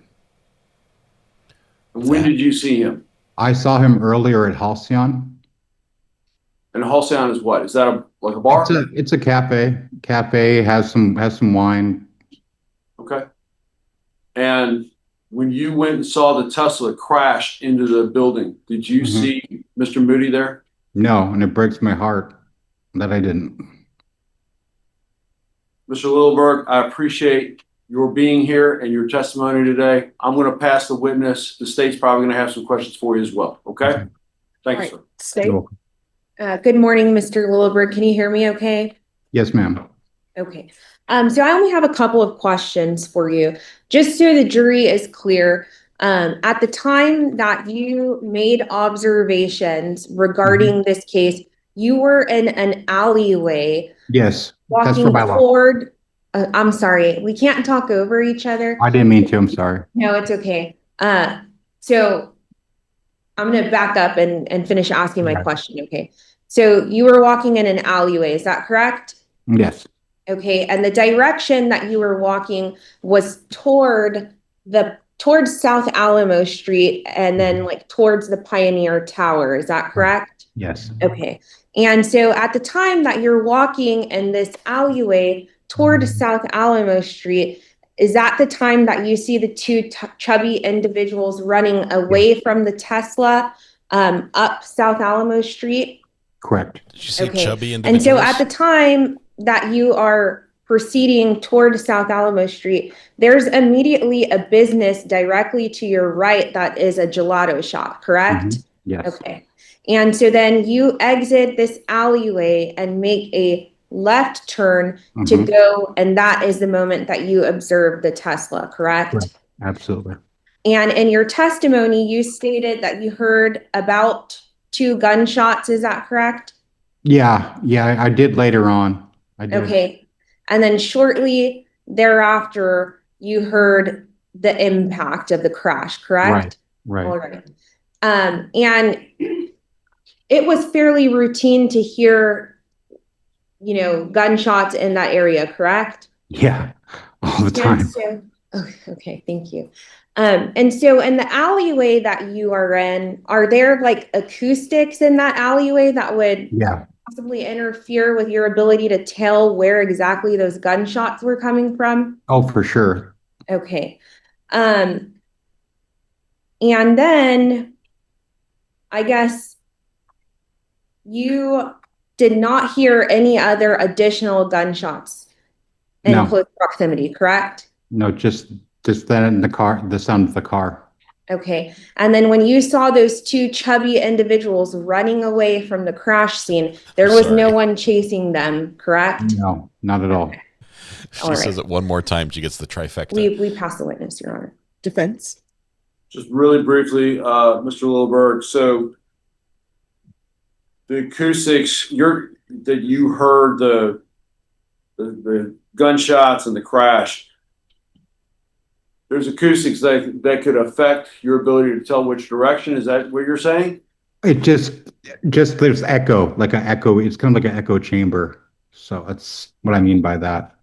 And when did you see him?
I saw him earlier at Halcyon.
And Halcyon is what? Is that like a bar?
It's a cafe. Cafe has some wine.
Okay. And when you went and saw the Tesla crash into the building, did you see Mr. Moody there?
No, and it breaks my heart that I didn't.
Mr. Littleberg, I appreciate your being here and your testimony today. I'm going to pass the witness. The state's probably going to have some questions for you as well. Okay? Thank you, sir.
State.
Good morning, Mr. Littleberg. Can you hear me okay?
Yes, ma'am.
Okay. So I only have a couple of questions for you. Just so the jury is clear, at the time that you made observations regarding this case, you were in an alleyway.
Yes.
Walking toward, I'm sorry, we can't talk over each other.
I didn't mean to, I'm sorry.
No, it's okay. So I'm going to back up and finish asking my question. Okay. So you were walking in an alleyway, is that correct?
Yes.
Okay. And the direction that you were walking was towards South Alamo Street and then like towards the Pioneer Tower. Is that correct?
Yes.
Okay. And so at the time that you're walking in this alleyway toward South Alamo Street, is that the time that you see the two chubby individuals running away from the Tesla up South Alamo Street?
Correct.
Did you see chubby individuals?
And so at the time that you are proceeding toward South Alamo Street, there's immediately a business directly to your right that is a gelato shop, correct?
Yes.
Okay. And so then you exit this alleyway and make a left turn to go, and that is the moment that you observe the Tesla, correct?
Right. Absolutely.
And in your testimony, you stated that you heard about 2 gunshots. Is that correct?
Yeah, I did later on. I did.
Okay. And then shortly thereafter, you heard the impact of the crash, correct?
Right.
All right. And it was fairly routine to hear, gunshots in that area, correct?
Yeah, all the time.
Okay, thank you. And so in the alleyway that you are in, are there like acoustics in that alleyway that would possibly interfere with your ability to tell where exactly those gunshots were coming from?
Oh, for sure.
Okay. And then I guess you did not hear any other additional gunshots in close proximity, correct?
No, just then in the car, the sound of the car.
Okay. And then when you saw those 2 chubby individuals running away from the crash scene, there was no one chasing them, correct?
No, not at all.
She says it one more time, she gets the trifecta.
We pass the witness, Your Honor.
Defense.
Just really briefly, Mr. Littleberg. So the acoustics, that you heard the gunshots and the crash. There's acoustics that could affect your ability to tell which direction. Is that what you're saying?
It just there's echo, like an echo. It's kind of like an echo chamber. So that's what I mean by that.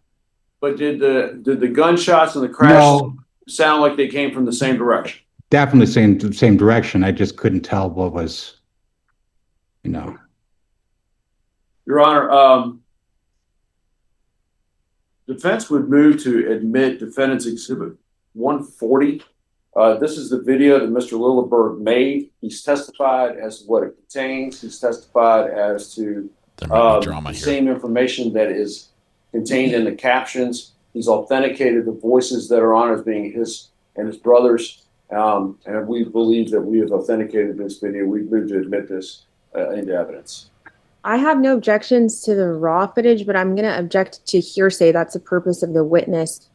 But did the gunshots and the crash sound like they came from the same direction?
Definitely same direction. I just couldn't tell what was,
Your Honor, defense would move to admit defendant's exhibit 140. This is the video that Mr. Littleberg made. He's testified as to what it contains. He's testified as to the same information that is contained in the captions. He's authenticated the voices that are on as being his and his brother's. And we believe that we have authenticated this video. We've moved to admit this into evidence.
I have no objections to the raw footage, but I'm going to object to hearsay. That's the purpose of the witness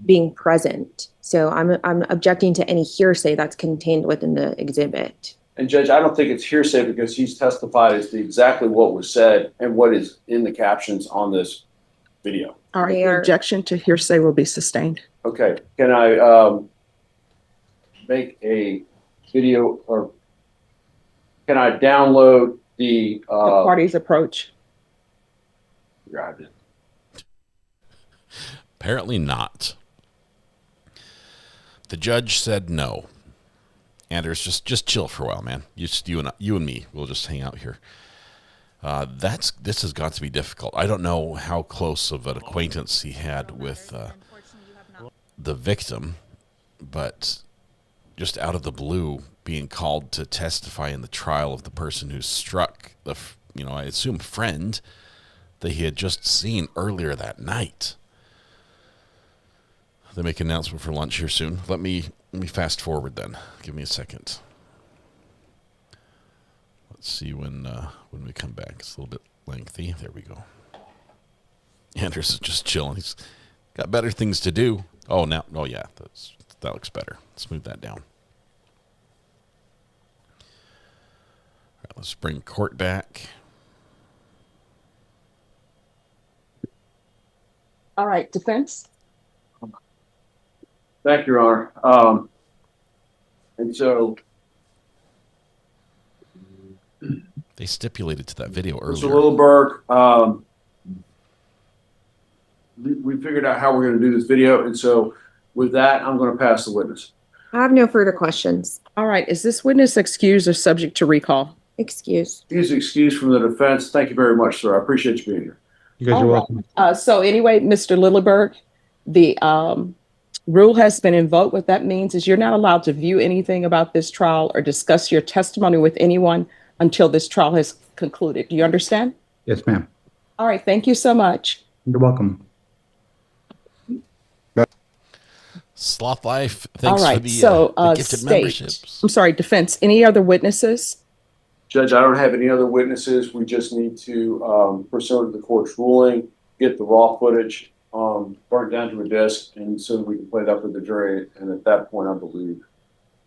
being present. So I'm objecting to any hearsay that's contained within the exhibit.
And Judge, I don't think it's hearsay because he's testified as to exactly what was said and what is in the captions on this video.
All right, the objection to hearsay will be sustained.
Okay, can I make a video, or can I download the
party's approach?
Apparently not. The judge said no. Anders, just chill for a while, man. You and me, we'll just hang out here. This has got to be difficult. I don't know how close of an acquaintance he had with the victim, but just out of the blue, being called to testify in the trial of the person who struck the, I assume friend that he had just seen earlier that night. They make an announcement for lunch here soon. Let me fast forward then. Give me a second. Let's see when we come back. It's a little bit lengthy. There we go. Anders is just chilling. He's got better things to do. Oh, now, oh yeah, that looks better. Let's move that down. All right, let's bring court back.
All right, defense.
Thank you, Your Honor. And so
they stipulated to that video earlier.
Mr. Littleberg, we figured out how we're going to do this video, and so with that, I'm going to pass the witness.
I have no further questions.
All right, is this witness excused or subject to recall?
Excused.
He's excused from the defense. Thank you very much, sir. I appreciate you being here.
You guys are welcome.
So anyway, Mr. Littleberg, the rule has been invoked. What that means is you're not allowed to view anything about this trial or discuss your testimony with anyone until this trial has concluded. Do you understand?
Yes, ma'am.
All right, thank you so much.
You're welcome.
Sloth Life, thanks
All right,
for the,
so
the gifted
state,
memberships.
I'm sorry, defense, any other witnesses?
Judge, I don't have any other witnesses. We just need to, pursuant to the court's ruling, get the raw footage burnt down to a disk, and so that we can play it up with the jury. And at that point, I believe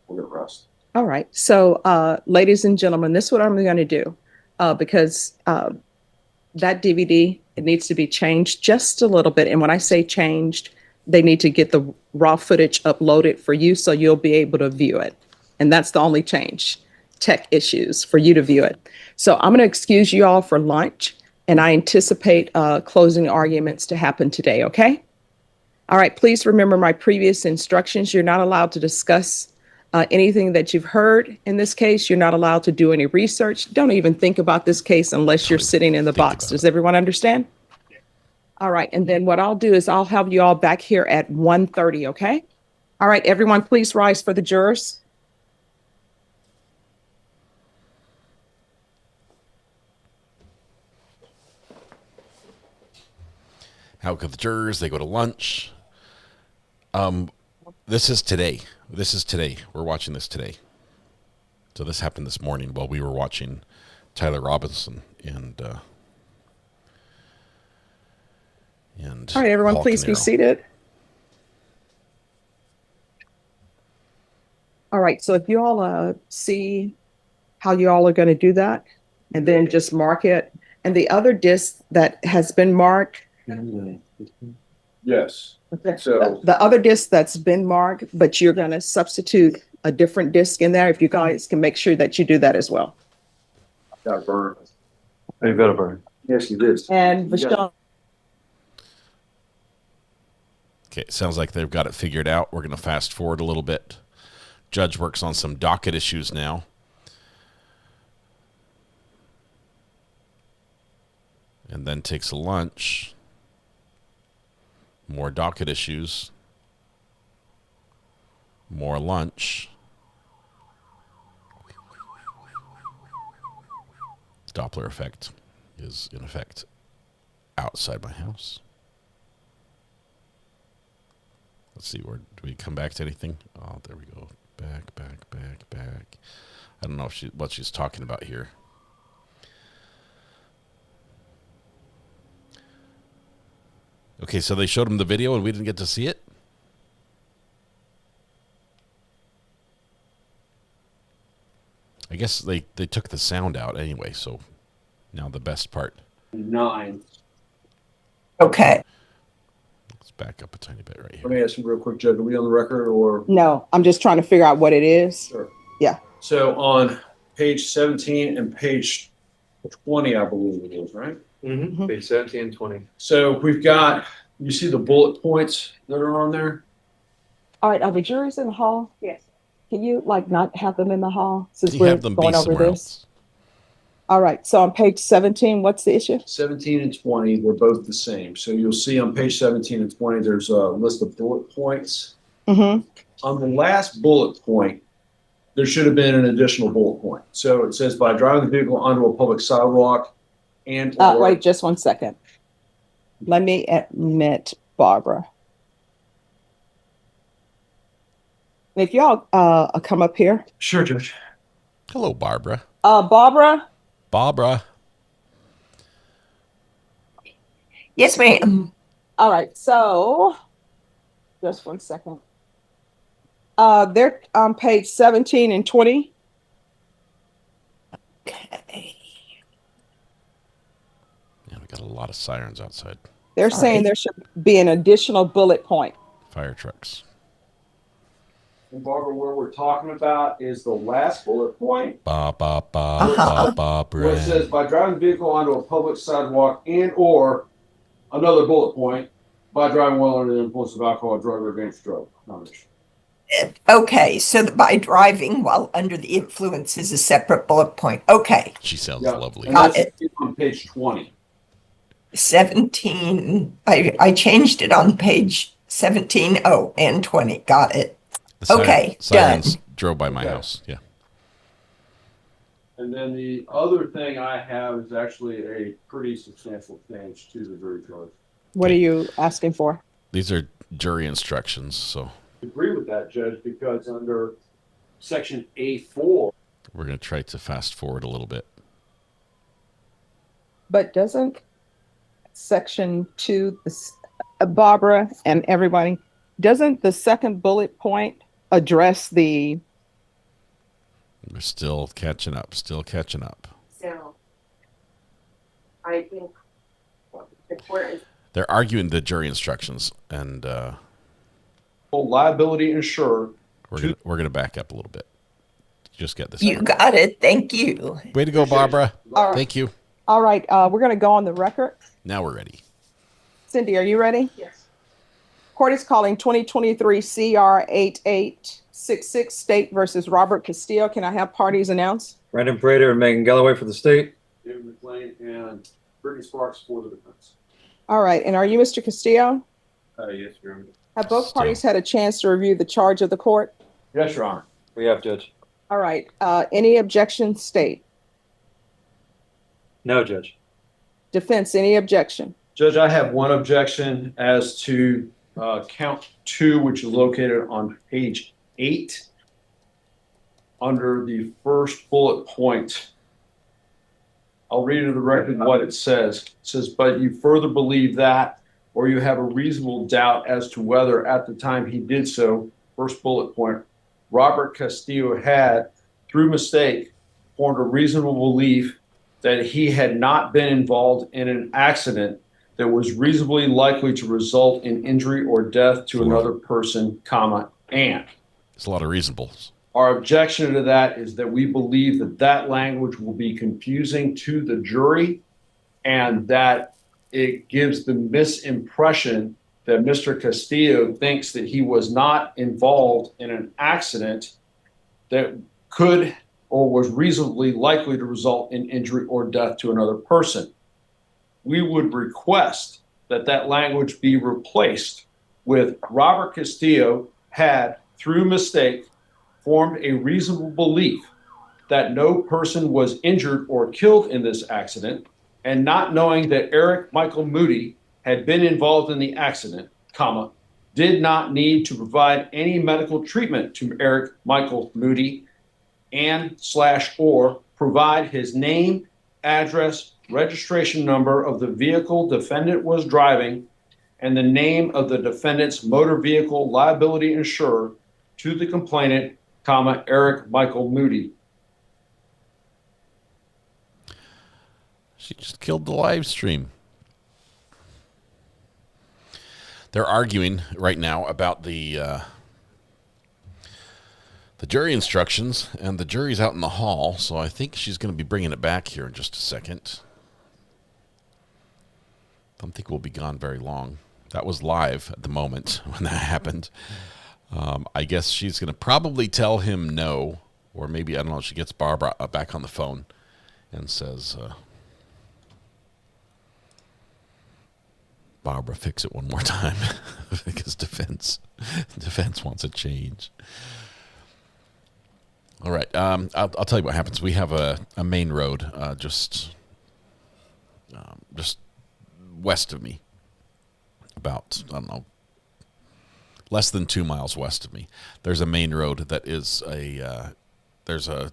we're going to rest.
All right, so ladies and gentlemen, this is what I'm going to do because that DVD, it needs to be changed just a little bit. And when I say changed, they need to get the raw footage uploaded for you so you'll be able to view it. And that's the only change, tech issues for you to view it. So I'm going to excuse you all for lunch, and I anticipate closing arguments to happen today, okay? All right, please remember my previous instructions. You're not allowed to discuss anything that you've heard in this case. You're not allowed to do any research. Don't even think about this case unless you're sitting in the box. Does everyone understand? All right, and then what I'll do is I'll have you all back here at 1:30, okay? All right, everyone, please rise for the jurors.
Out go the jurors. They go to lunch. This is today. This is today. We're watching this today. So this happened this morning while we were watching Tyler Robinson and
all right, everyone,
Paul
please be
Canero.
seated. All right, so if you all see how you all are going to do that, and then just mark it. And the other disc that has been marked,
Yes. So
the other disc that's been marked, but you're going to substitute a different disc in there. If you guys can make sure that you do that as well.
got burned.
You got to burn.
Yes, you did.
And Michelle.
Okay, it sounds like they've got it figured out. We're going to fast forward a little bit. Judge works on some docket issues now. And then takes a lunch. More docket issues. More lunch. Doppler effect is in effect outside my house. Let's see, where do we come back to anything? Oh, there we go. Back. I don't know if what she's talking about here. Okay, so they showed him the video and we didn't get to see it? I guess they took the sound out anyway, so now the best part.
9.
Okay.
Let's back up a tiny bit right here.
Let me ask you real quick, Judge. Are we on the record or?
No, I'm just trying to figure out what it is.
Sure.
Yeah.
So on page 17 and page 20, I believe it is, right?
Mm-hmm. Page 17 and 20.
So we've got, you see the bullet points that are on there?
All right, are the juries in the hall? Yes. Can you not have them in the hall since
Can you
we're
have them
going
be
over
somewhere
this?
else?
All right, so on page 17, what's the issue?
17 and 20, they're both the same. So you'll see on page 17 and 20, there's a list of bullet points.
Mm-hmm.
On the last bullet point, there should have been an additional bullet point. So it says by driving the vehicle onto a public sidewalk and
Wait, just one second. Let me admit Barbara. If y'all come up here.
Sure, Judge.
Hello, Barbara.
Barbara?
Barbara.
Yes, ma'am.
All right, so just one second. They're on page 17 and 20.
Okay.
Yeah, we got a lot of sirens outside.
They're saying there should be an additional bullet point.
Fire trucks.
And Barbara, where we're talking about is the last bullet point.
Barbara.
Where it says by driving the vehicle onto a public sidewalk and or another bullet point by driving while under the influence of alcohol, drug, or advanced drug combination.
Okay, so by driving while under the influence is a separate bullet point. Okay.
She sounds lovely.
And got it. On page 20.
17. I changed it on page 17. Oh, and 20. Got it. Okay,
sirens
done.
Drove by my house. Yeah.
And then the other thing I have is actually a pretty substantial change to the jury charge.
What are you asking for?
These are jury instructions, so.
I agree with that, Judge, because under section A4.
We're going to try to fast forward a little bit.
But doesn't section 2, Barbara and everybody, doesn't the second bullet point address the...
We're still catching up.
So, I think the court is...
They're arguing the jury instructions, and
liability insurer.
We're gonna back up a little bit. Just get this.
You got it. Thank you.
Way to go, Barbara.
All right.
Thank you.
All right, we're going to go on the record.
Now we're ready.
Cindy, are you ready?
Yes.
Court is calling 2023 CR 8866 State versus Robert Castillo. Can I have parties announced?
Brandon Prater and Megan Galloway for the state.
David McLean and Brittany Sparks for the defense.
All right, and are you Mr. Castillo?
Yes, Your Honor.
Have both parties had a chance to review the charge of the court?
Yes, Your Honor.
We have, Judge.
All right, any objection, state?
No, Judge.
Defense, any objection?
Judge, I have one objection as to count 2, which is located on page 8. Under the first bullet point, I'll read into the record what it says. It says, but you further believe that, or you have a reasonable doubt as to whether at the time he did so, first bullet point, Robert Castillo had, through mistake, formed a reasonable belief that he had not been involved in an accident that was reasonably likely to result in injury or death to another person, comma, and.
There's a lot of reasonables.
Our objection to that is that we believe that that language will be confusing to the jury and that it gives the misimpression that Mr. Castillo thinks that he was not involved in an accident that could or was reasonably likely to result in injury or death to another person. We would request that that language be replaced with Robert Castillo had, through mistake, formed a reasonable belief that no person was injured or killed in this accident, and not knowing that Eric Michael Moody had been involved in the accident, comma, did not need to provide any medical treatment to Eric Michael Moody and / or provide his name, address, registration number of the vehicle defendant was driving and the name of the defendant's motor vehicle liability insurer to the complainant, comma, Eric Michael Moody.
She just killed the live stream. They're arguing right now about the jury instructions, and the jury's out in the hall, so I think she's going to be bringing it back here in just a second. Don't think we'll be gone very long. That was live at the moment when that happened. I guess she's going to probably tell him no, or maybe, I don't know, she gets Barbara back on the phone, and says, Barbara, fix it one more time because defense wants a change. All right. I'll tell you what happens. We have a main road just west of me, about, I don't know, less than 2 miles west of me. There's a main road that is there's a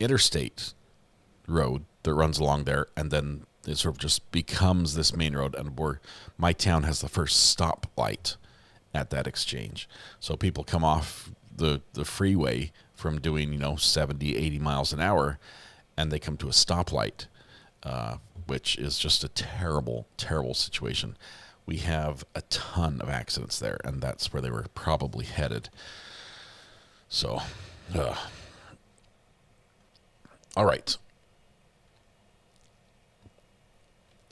interstate road that runs along there, and then it sort of just becomes this main road, and my town has the first stoplight at that exchange. So people come off the freeway from doing 70, 80 miles an hour, and they come to a stoplight, which is just a terrible, terrible situation. We have a ton of accidents there, and that's where they were probably headed. So, all right.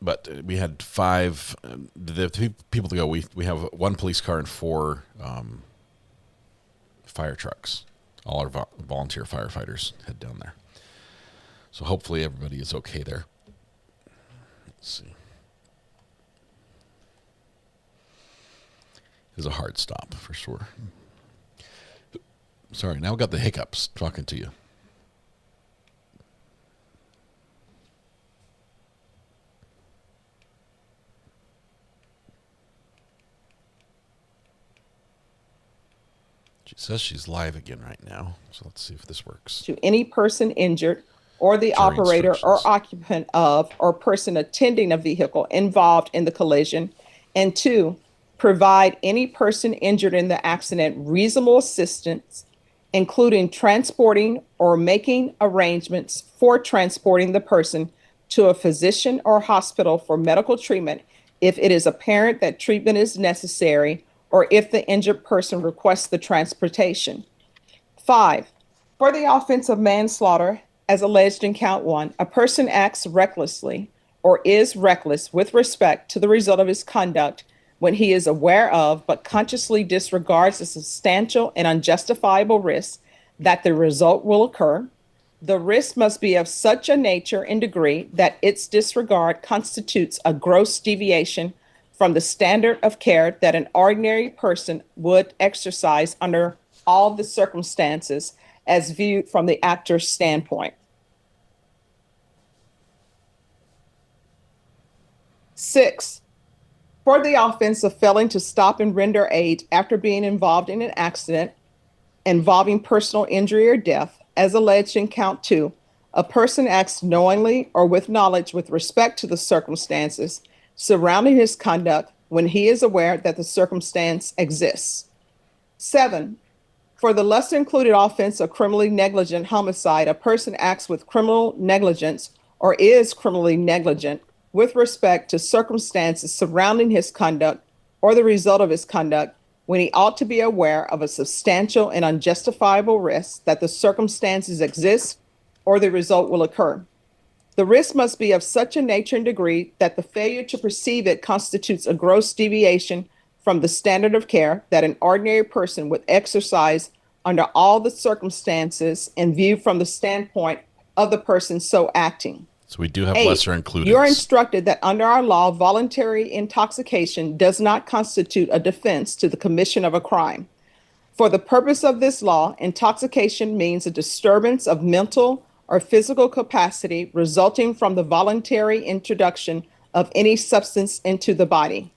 But we had 5, the people to go. We have 1 police car and 4 fire trucks. All our volunteer firefighters head down there. So hopefully everybody is okay there. Let's see. It was a hard stop for sure. Sorry, now I've got the hiccups talking to you. She says she's live again right now, so let's see if this works.
To any person injured or the operator or occupant of or person attending a vehicle involved in the collision. And 2, provide any person injured in the accident reasonable assistance, including transporting or making arrangements for transporting the person to a physician or hospital for medical treatment if it is apparent that treatment is necessary or if the injured person requests the transportation. 5, for the offense of manslaughter, as alleged in count 1, a person acts recklessly or is reckless with respect to the result of his conduct when he is aware of but consciously disregards a substantial and unjustifiable risk that the result will occur. The risk must be of such a nature and degree that its disregard constitutes a gross deviation from the standard of care that an ordinary person would exercise under all the circumstances as viewed from the actor's standpoint. 6, for the offense of failing to stop and render aid after being involved in an accident involving personal injury or death, as alleged in count 2, a person acts knowingly or with knowledge with respect to the circumstances surrounding his conduct when he is aware that the circumstance exists. 7, for the lesser included offense of criminally negligent homicide, a person acts with criminal negligence or is criminally negligent with respect to circumstances surrounding his conduct or the result of his conduct when he ought to be aware of a substantial and unjustifiable risk that the circumstances exist or the result will occur. The risk must be of such a nature and degree that the failure to perceive it constitutes a gross deviation from the standard of care that an ordinary person would exercise under all the circumstances and viewed from the standpoint of the person so acting.
So we do have
8,
lesser included.
You are instructed that under our law, voluntary intoxication does not constitute a defense to the commission of a crime. For the purpose of this law, intoxication means a disturbance of mental or physical capacity resulting from the voluntary introduction of any substance into the body.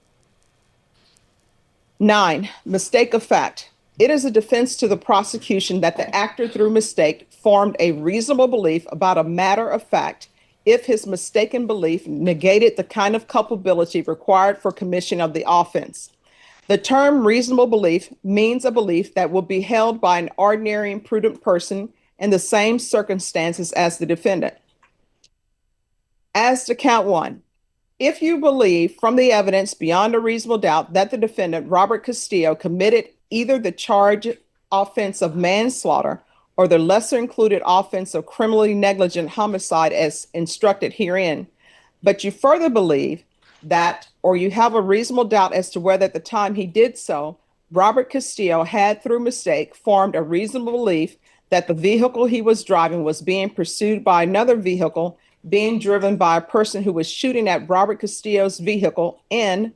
9, mistake of fact. It is a defense to the prosecution that the actor, through mistake, formed a reasonable belief about a matter of fact if his mistaken belief negated the kind of culpability required for commission of the offense. The term reasonable belief means a belief that will be held by an ordinary and prudent person in the same circumstances as the defendant. As to count 1, if you believe from the evidence beyond a reasonable doubt that the defendant, Robert Castillo, committed either the charged offense of manslaughter or the lesser included offense of criminally negligent homicide as instructed herein, but you further believe that, or you have a reasonable doubt as to whether at the time he did so, Robert Castillo had through mistake formed a reasonable belief that the vehicle he was driving was being pursued by another vehicle being driven by a person who was shooting at Robert Castillo's vehicle, and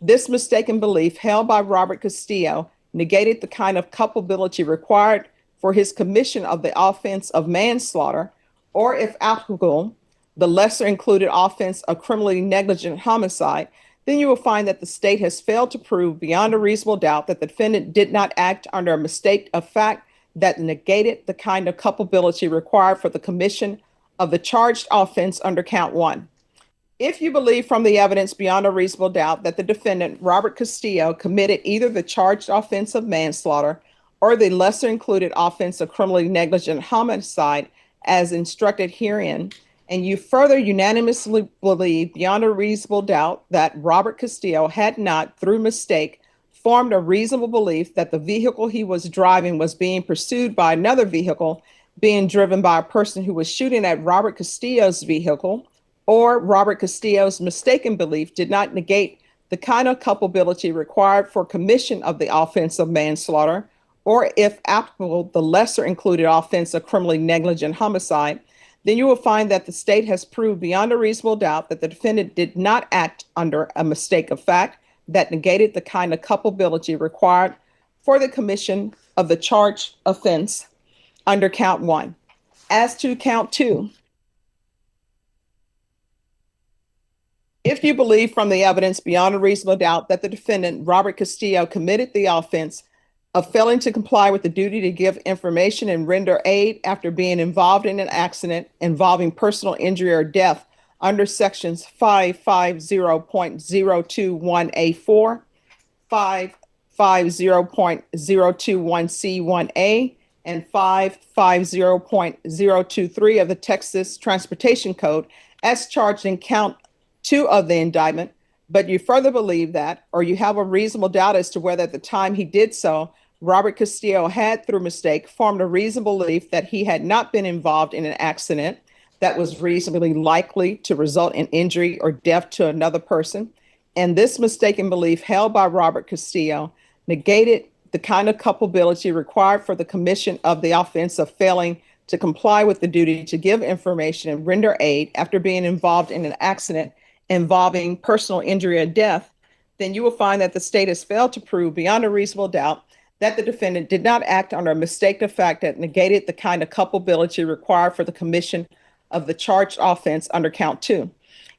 this mistaken belief held by Robert Castillo negated the kind of culpability required for his commission of the offense of manslaughter, or if applicable, the lesser included offense of criminally negligent homicide, then you will find that the state has failed to prove beyond a reasonable doubt that the defendant did not act under a mistake of fact that negated the kind of culpability required for the commission of the charged offense under count one. If you believe from the evidence beyond a reasonable doubt that the defendant, Robert Castillo, committed either the charged offense of manslaughter or the lesser included offense of criminally negligent homicide as instructed herein, and you further unanimously believe beyond a reasonable doubt that Robert Castillo had not, through mistake, formed a reasonable belief that the vehicle he was driving was being pursued by another vehicle being driven by a person who was shooting at Robert Castillo's vehicle, or Robert Castillo's mistaken belief did not negate the kind of culpability required for commission of the offense of manslaughter, or if applicable, the lesser included offense of criminally negligent homicide, then you will find that the state has proved beyond a reasonable doubt that the defendant did not act under a mistake of fact that negated the kind of culpability required for the commission of the charged offense under count one. As to count two, if you believe from the evidence beyond a reasonable doubt that the defendant, Robert Castillo, committed the offense of failing to comply with the duty to give information and render aid after being involved in an accident involving personal injury or death under sections 550.021A4, 550.021C1A, and 550.023 of the Texas Transportation Code as charged in count two of the indictment, but you further believe that, or you have a reasonable doubt as to whether at the time he did so, Robert Castillo had, through mistake, formed a reasonable belief that he had not been involved in an accident that was reasonably likely to result in injury or death to another person. And this mistaken belief held by Robert Castillo negated the kind of culpability required for the commission of the offense of failing to comply with the duty to give information and render aid after being involved in an accident involving personal injury or death, then you will find that the state has failed to prove beyond a reasonable doubt that the defendant did not act under a mistake of fact that negated the kind of culpability required for the commission of the charged offense under count two.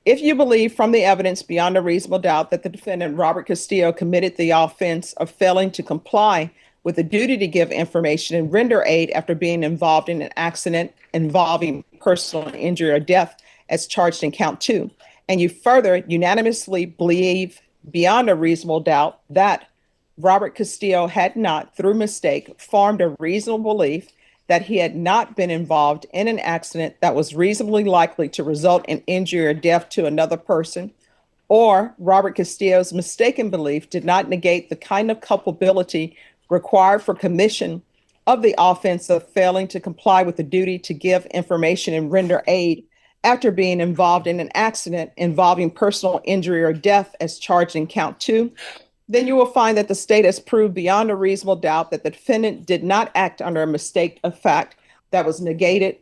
If you believe from the evidence beyond a reasonable doubt that the defendant, Robert Castillo, committed the offense of failing to comply with the duty to give information and render aid after being involved in an accident involving personal injury or death as charged in count two, and you further unanimously believe beyond a reasonable doubt that Robert Castillo had not, through mistake, formed a reasonable belief that he had not been involved in an accident that was reasonably likely to result in injury or death to another person, or Robert Castillo's mistaken belief did not negate the kind of culpability required for commission of the offense of failing to comply with the duty to give information and render aid after being involved in an accident involving personal injury or death as charged in count two, then you will find that the state has proved beyond a reasonable doubt that the defendant did not act under a mistake of fact that negated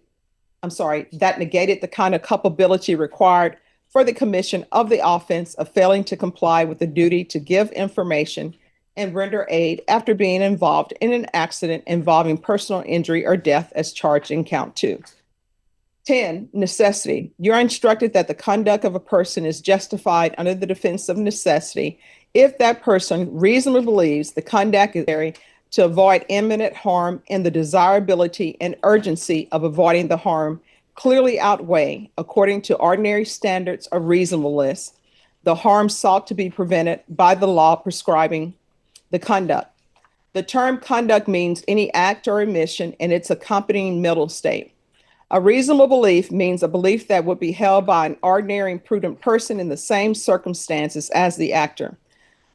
the kind of culpability required for the commission of the offense of failing to comply with the duty to give information and render aid after being involved in an accident involving personal injury or death as charged in count two. 10, necessity. You're instructed that the conduct of a person is justified under the defense of necessity if that person reasonably believes the conduct is necessary to avoid imminent harm and the desirability and urgency of avoiding the harm clearly outweigh, according to ordinary standards of reasonableness, the harm sought to be prevented by the law prescribing the conduct. The term conduct means any act or omission and its accompanying mental state. A reasonable belief means a belief that would be held by an ordinary and prudent person in the same circumstances as the actor.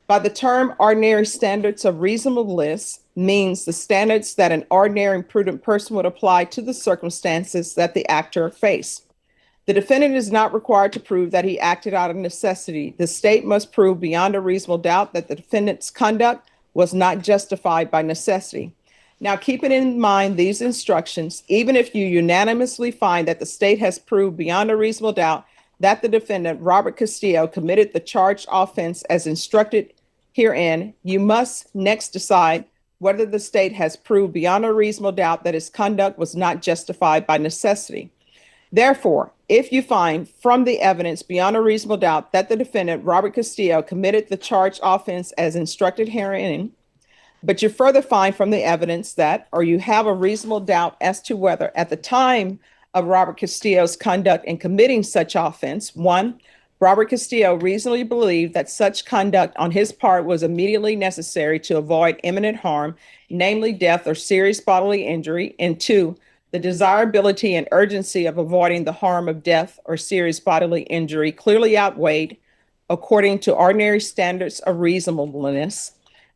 By the term ordinary standards of reasonableness means the standards that an ordinary and prudent person would apply to the circumstances that the actor faced. The defendant is not required to prove that he acted out of necessity. The state must prove beyond a reasonable doubt that the defendant's conduct was not justified by necessity. Now, keeping in mind these instructions, even if you unanimously find that the state has proved beyond a reasonable doubt that the defendant, Robert Castillo, committed the charged offense as instructed herein, you must next decide whether the state has proved beyond a reasonable doubt that his conduct was not justified by necessity. Therefore, if you find from the evidence beyond a reasonable doubt that the defendant, Robert Castillo, committed the charged offense as instructed herein, but you further find from the evidence that, or you have a reasonable doubt as to whether at the time of Robert Castillo's conduct in committing such offense, one, Robert Castillo reasonably believed that such conduct on his part was immediately necessary to avoid imminent harm, namely death or serious bodily injury, and two, the desirability and urgency of avoiding the harm of death or serious bodily injury clearly outweighed, according to ordinary standards of reasonableness,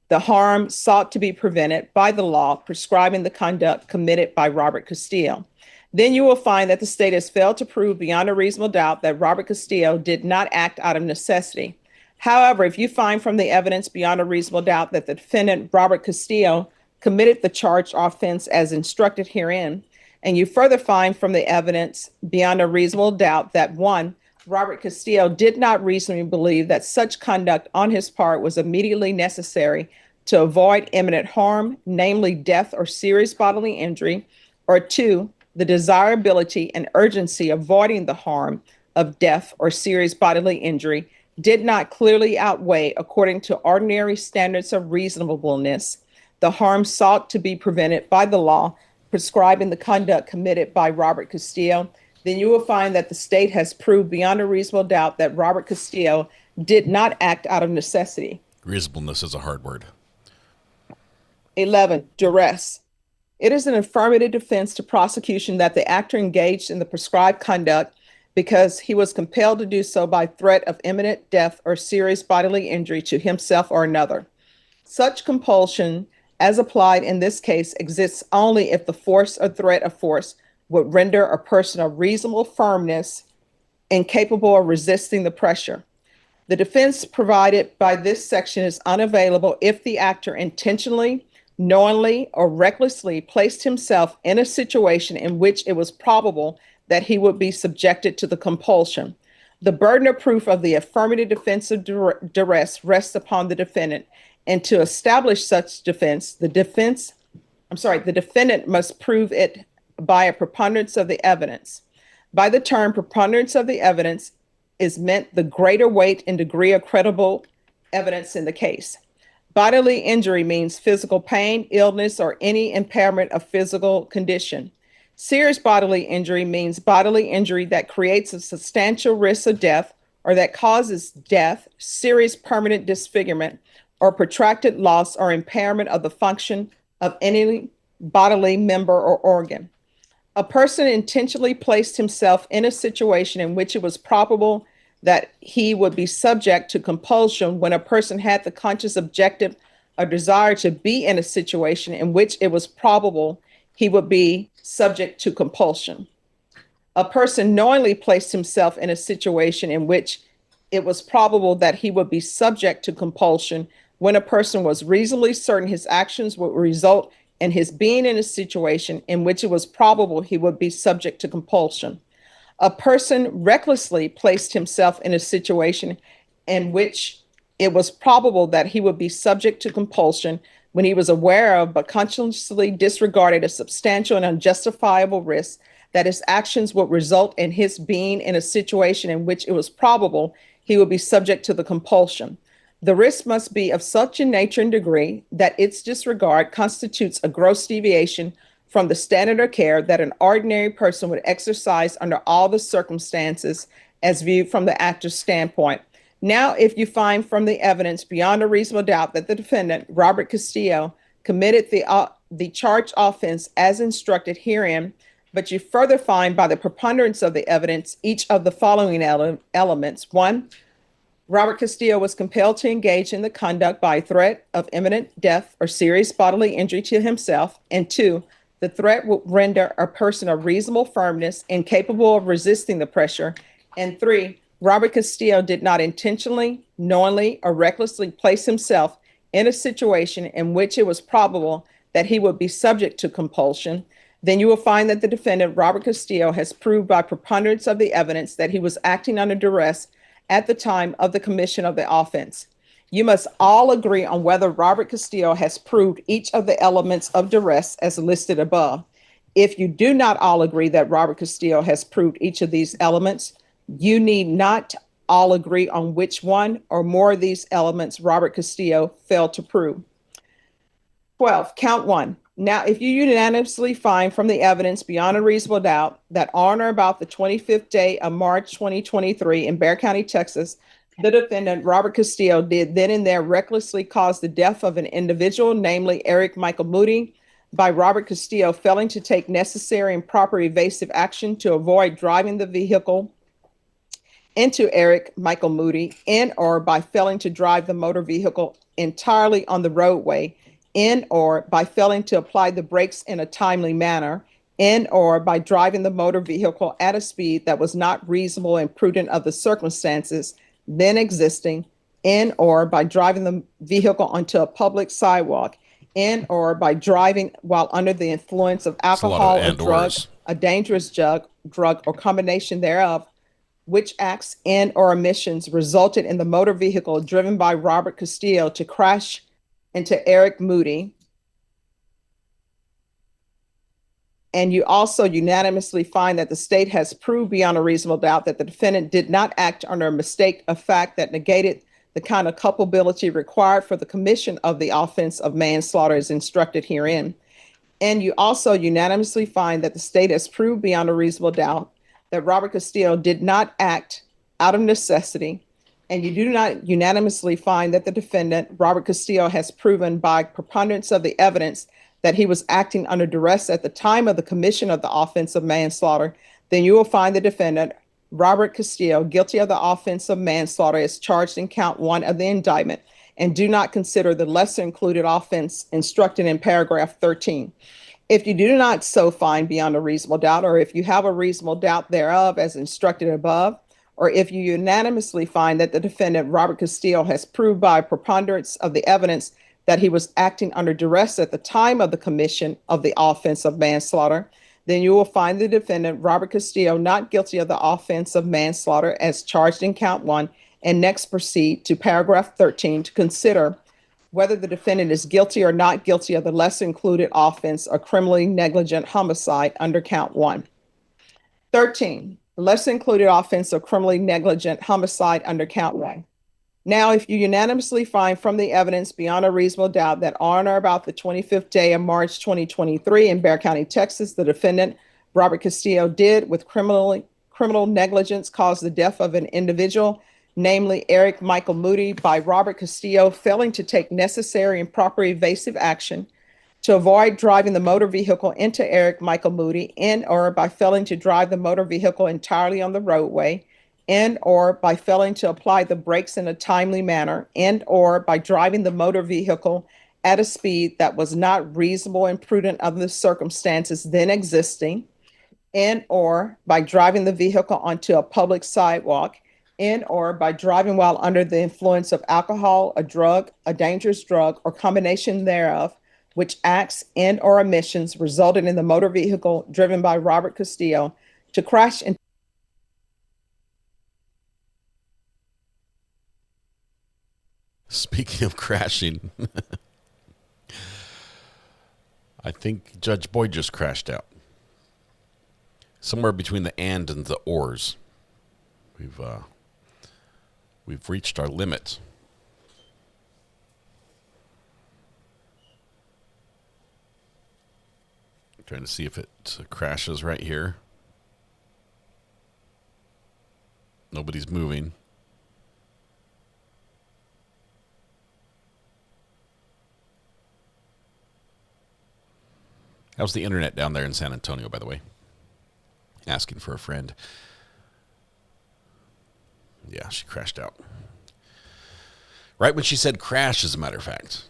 the harm sought to be prevented by the law prescribing the conduct committed by Robert Castillo. Then you will find that the state has failed to prove beyond a reasonable doubt that Robert Castillo did not act out of necessity. However, if you find from the evidence beyond a reasonable doubt that the defendant, Robert Castillo, committed the charged offense as instructed herein, and you further find from the evidence beyond a reasonable doubt that one, Robert Castillo did not reasonably believe that such conduct on his part was immediately necessary to avoid imminent harm, namely death or serious bodily injury, or two, the desirability and urgency of avoiding the harm of death or serious bodily injury did not clearly outweigh, according to ordinary standards of reasonableness, the harm sought to be prevented by the law prescribing the conduct committed by Robert Castillo, then you will find that the state has proved beyond a reasonable doubt that Robert Castillo did not act out of necessity.
Reasonableness is a hard word.
11, duress. It is an affirmative defense to prosecution that the actor engaged in the prescribed conduct because he was compelled to do so by threat of imminent death or serious bodily injury to himself or another. Such compulsion, as applied in this case, exists only if the force or threat of force would render a person of reasonable firmness incapable of resisting the pressure. The defense provided by this section is unavailable if the actor intentionally, knowingly, or recklessly placed himself in a situation in which it was probable that he would be subjected to the compulsion. The burden of proof of the affirmative defense of duress rests upon the defendant, and to establish such defense, the defendant must prove it by a preponderance of the evidence. By the term preponderance of the evidence is meant the greater weight and degree of credible evidence in the case. Bodily injury means physical pain, illness, or any impairment of physical condition. Serious bodily injury means bodily injury that creates a substantial risk of death or that causes death, serious permanent disfigurement, or protracted loss or impairment of the function of any bodily member or organ. A person intentionally placed himself in a situation in which it was probable that he would be subject to compulsion when a person had the conscious objective or desire to be in a situation in which it was probable he would be subject to compulsion. A person knowingly placed himself in a situation in which it was probable that he would be subject to compulsion when a person was reasonably certain his actions would result in his being in a situation in which it was probable he would be subject to compulsion. A person recklessly placed himself in a situation in which it was probable that he would be subject to compulsion when he was aware of but consciously disregarded a substantial and unjustifiable risk that his actions would result in his being in a situation in which it was probable he would be subject to the compulsion. The risk must be of such a nature and degree that its disregard constitutes a gross deviation from the standard of care that an ordinary person would exercise under all the circumstances as viewed from the actor's standpoint. Now, if you find from the evidence beyond a reasonable doubt that the defendant, Robert Castillo, committed the charged offense as instructed herein, but you further find by the preponderance of the evidence each of the following elements. One, Robert Castillo was compelled to engage in the conduct by threat of imminent death or serious bodily injury to himself. And two, the threat would render a person of reasonable firmness incapable of resisting the pressure. And three, Robert Castillo did not intentionally, knowingly, or recklessly place himself in a situation in which it was probable that he would be subject to compulsion, then you will find that the defendant, Robert Castillo, has proved by preponderance of the evidence that he was acting under duress at the time of the commission of the offense. You must all agree on whether Robert Castillo has proved each of the elements of duress as listed above. If you do not all agree that Robert Castillo has proved each of these elements, you need not all agree on which one or more of these elements Robert Castillo failed to prove. 12, count one. Now, if you unanimously find from the evidence beyond a reasonable doubt that on or about the 25th day of March 2023 in Bexar County, Texas, the defendant, Robert Castillo, did then and there recklessly cause the death of an individual, namely Eric Michael Moody, by Robert Castillo failing to take necessary and proper evasive action to avoid driving the vehicle into Eric Michael Moody, and or by failing to drive the motor vehicle entirely on the roadway, and or by failing to apply the brakes in a timely manner, and or by driving the motor vehicle at a speed that was not reasonable and prudent of the circumstances then existing, and or by driving the vehicle onto a public sidewalk, and or by driving while under the influence of alcohol or drugs, a dangerous drug or combination thereof, which acts and or omissions resulted in the motor vehicle driven by Robert Castillo to crash into Eric Moody. And you also unanimously find that the state has proved beyond a reasonable doubt that the defendant did not act under a mistake of fact that negated the kind of culpability required for the commission of the offense of manslaughter as instructed herein. And you also unanimously find that the state has proved beyond a reasonable doubt that Robert Castillo did not act out of necessity. And you do not unanimously find that the defendant, Robert Castillo, has proven by preponderance of the evidence that he was acting under duress at the time of the commission of the offense of manslaughter. Then you will find the defendant, Robert Castillo, guilty of the offense of manslaughter as charged in count one of the indictment, and do not consider the lesser included offense instructed in paragraph 13. If you do not so find beyond a reasonable doubt, or if you have a reasonable doubt thereof as instructed above, or if you unanimously find that the defendant, Robert Castillo, has proved by preponderance of the evidence that he was acting under duress at the time of the commission of the offense of manslaughter, then you will find the defendant, Robert Castillo, not guilty of the offense of manslaughter as charged in count one, and next proceed to paragraph 13 to consider whether the defendant is guilty or not guilty of the lesser included offense of criminally negligent homicide under count one. 13, the lesser included offense of criminally negligent homicide under count one. Now, if you unanimously find from the evidence beyond a reasonable doubt that on or about the 25th day of March 2023 in Bexar County, Texas, the defendant, Robert Castillo, did with criminal negligence cause the death of an individual, namely Eric Michael Moody, by Robert Castillo failing to take necessary and proper evasive action to avoid driving the motor vehicle into Eric Michael Moody, and or by failing to drive the motor vehicle entirely on the roadway, and or by failing to apply the brakes in a timely manner, and or by driving the motor vehicle at a speed that was not reasonable and prudent under the circumstances then existing, and or by driving the vehicle onto a public sidewalk, and or by driving while under the influence of alcohol, a drug, a dangerous drug, or combination thereof, which acts and or omissions resulted in the motor vehicle driven by Robert Castillo to crash into.
Speaking of crashing, I think Judge Boyd just crashed out. Somewhere between the and the ors. We've reached our limit. I'm trying to see if it crashes right here. Nobody's moving. How's the internet down there in San Antonio, by the way? Asking for a friend. Yeah, she crashed out. Right when she said crash, as a matter of fact.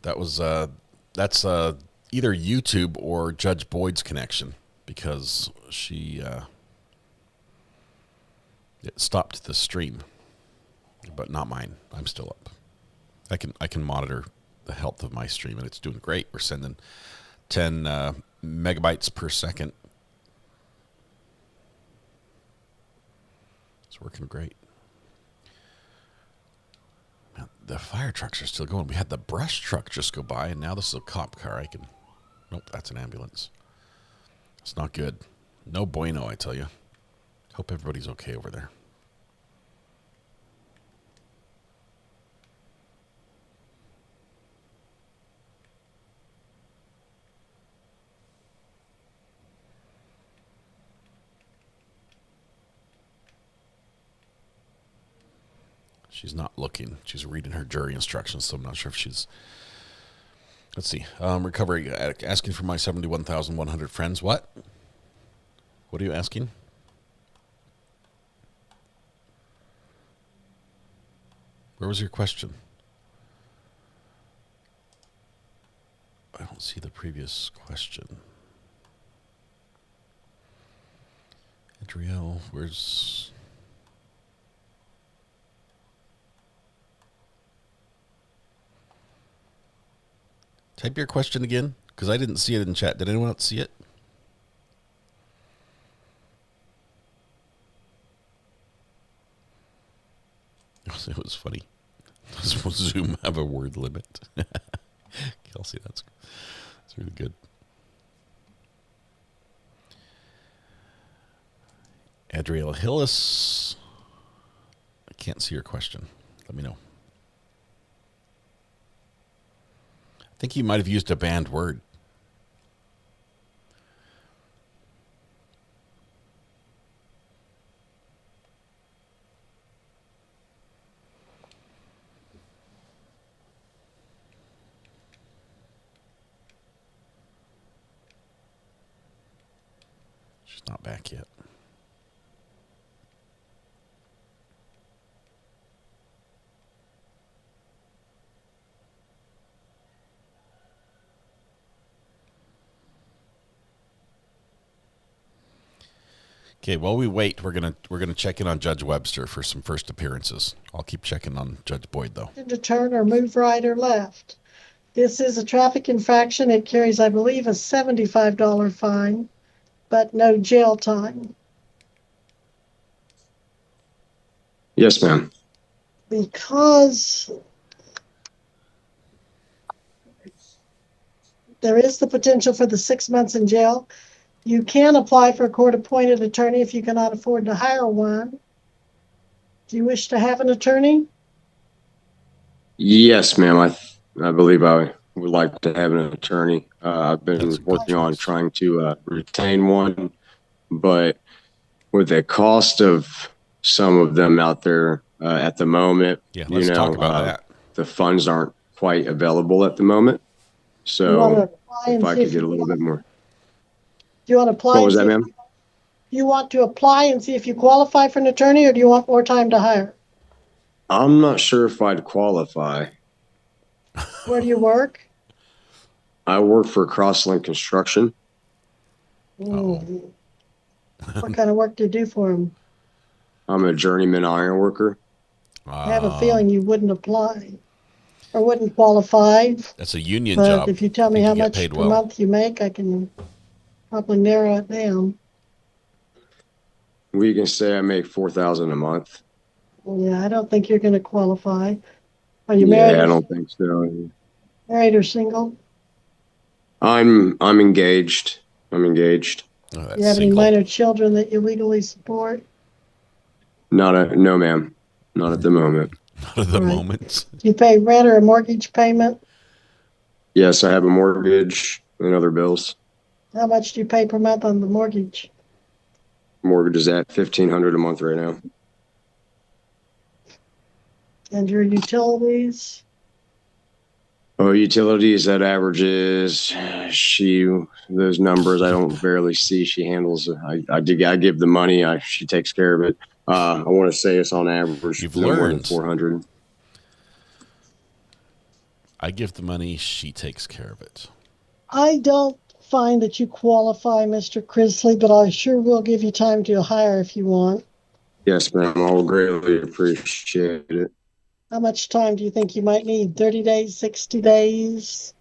That was that's either YouTube or Judge Boyd's connection, because she it stopped the stream, but not mine. I'm still up. I can monitor the health of my stream, and it's doing great. We're sending 10 megabytes per second. It's working great. Man, the fire trucks are still going. We had the brush truck just go by, and now this is a cop car. Nope, that's an ambulance. It's not good. No bueno, I tell you. Hope everybody's okay over there. She's not looking. She's reading her jury instructions, so I'm not sure if she's... Let's see. Recovery Addict asking for my 71,100 friends. What? What are you asking? Where was your question? I don't see the previous question. Adriel, where's... Type your question again, because I didn't see it in chat. Did anyone else see it? It was funny. Does Zoom have a word limit? Kelsey, that's really good. Adriel Hillis. I can't see your question. Let me know. I think you might have used a banned word. She's not back yet. Okay, while we wait, we're gonna check in on Judge Webster for some first appearances. I'll keep checking on Judge Boyd though.
To turn or move right or left. This is a traffic infraction. It carries, I believe, a $75 fine, but no jail time.
Yes, ma'am.
Because there is the potential for the 6 months in jail. You can apply for a court-appointed attorney if you cannot afford to hire one. Do you wish to have an attorney?
Yes, ma'am. I believe I would like to have an attorney. I've been working on trying to retain one, but with the cost of some of them out there at the moment,
let's talk about that.
The funds aren't quite available at the moment. So if I could get a little bit more.
Do you want to apply?
What was that, ma'am?
You want to apply and see if you qualify for an attorney, or do you want more time to hire?
I'm not sure if I'd qualify.
Where do you work?
I work for Crosslink Construction.
What kind of work do you do for them?
I'm a journeyman iron worker.
I have a feeling you wouldn't apply or wouldn't qualify.
That's a union
but
job.
If you tell me how much per month you make, I can probably narrow it down.
We can say I make $4,000 a month.
Yeah, I don't think you're going to qualify. Are you married?
Yeah, I don't think so.
Married or single?
I'm engaged. I'm engaged.
Oh,
Do you have any minor children that you legally support?
No, ma'am. Not at the moment.
Not at the moment.
Do you pay rent or a mortgage payment?
Yes, I have a mortgage and other bills.
How much do you pay per month on the mortgage?
Mortgage is at $1,500 a month right now.
And your utilities?
Oh, utilities, that averages, those numbers I don't barely see. She handles it. I give the money. She takes care of it. I want to say it's on average.
You've
no more than
learned.
400.
I give the money. She takes care of it.
I don't find that you qualify, Mr. Crisley, but I sure will give you time to hire if you want.
Yes, ma'am. I will greatly appreciate it.
How much time do you think you might need? 30 days, 60 days?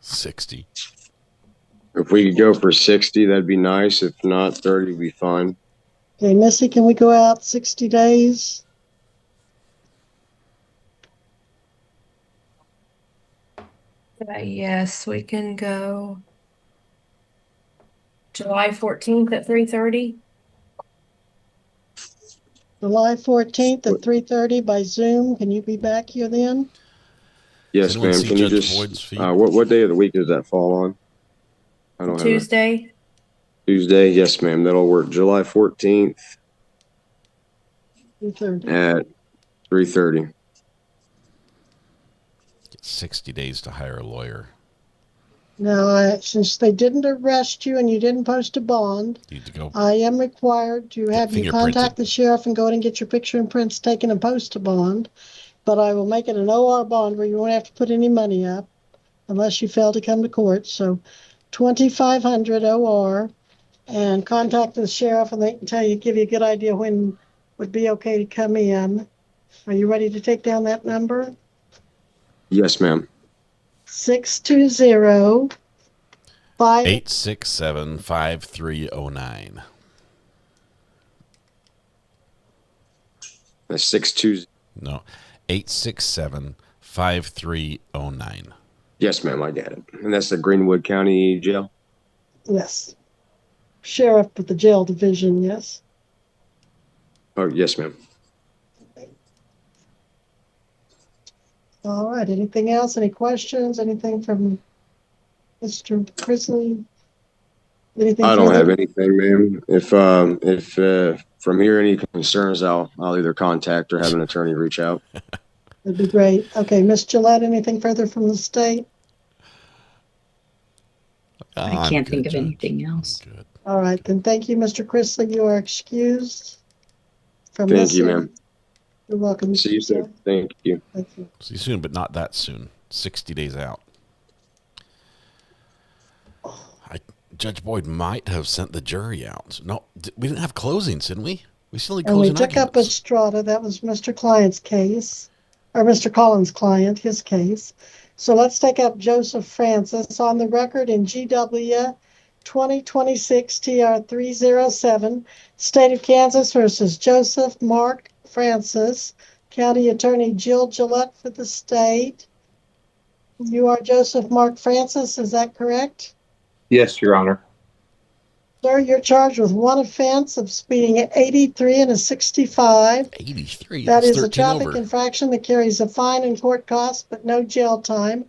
60.
If we could go for 60, that'd be nice. If not, 30 would be fine.
Okay, Missy, can we go out 60 days?
Yes, we can go July 14th at 3:30.
July 14th at 3:30 by Zoom. Can you be back here then?
Yes, ma'am. Can you just, what day of the week does that fall on? I don't have
Tuesday.
Tuesday. Yes, ma'am. That'll work. July 14th
3:30.
at 3:30.
60 days to hire a lawyer.
Now, since they didn't arrest you and you didn't post a bond,
Need to go.
I am required to have you contact the sheriff and go in and get your picture and prints taken and post a bond. But I will make it an OR bond where you won't have to put any money up unless you fail to come to court. So 2,500 OR, and contact the sheriff and they can give you a good idea when would be okay to come in. Are you ready to take down that number?
Yes, ma'am.
620
867-5309.
That's 620.
No, 867-5309.
Yes, ma'am. I got it. And that's the Greenwood County Jail?
Yes. Sheriff with the jail division, yes.
Oh, yes, ma'am.
All right. Anything else? Any questions? Anything from Mr. Chrisley? Anything
I don't
further?
have anything, ma'am. If from here any concerns, I'll either contact or have an attorney reach out.
That'd be great. Okay, Miss Gillette, anything further from the state?
I can't think of anything else.
Good.
All right, then thank you, Mr. Chrisley. You are excused from
Thank
this.
you, ma'am.
You're welcome.
See you soon. Thank you.
Thank you.
See you soon, but not that soon. 60 days out. Judge Boyd might have sent the jury out. No, we didn't have closings, didn't we? We still need
And we
closing
took up Estrada. That was Mr. Client's case, or Mr. Collins' client, his case. So let's take up Joseph Francis on the record in GW 2026 TR 307, State of Kansas versus Joseph Mark Francis, County Attorney Jill Gillette for the state. You are Joseph Mark Francis, is that correct?
Yes, Your Honor.
Sir, you're charged with one offense of speeding at 83 and a 65.
83?
That
That's
is a
13
traffic
over.
infraction that carries a fine and court costs, but no jail time.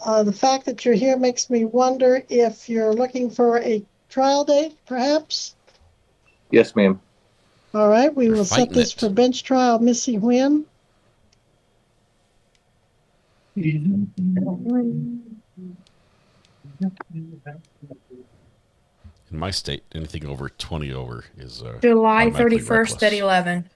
The fact that you're here makes me wonder if you're looking for a trial date, perhaps?
Yes, ma'am.
All right, we will set
fighting
this
it.
for bench trial. Missy, when?
In my state, anything over 20 over is
July
automatically
31st
reckless.
at 11.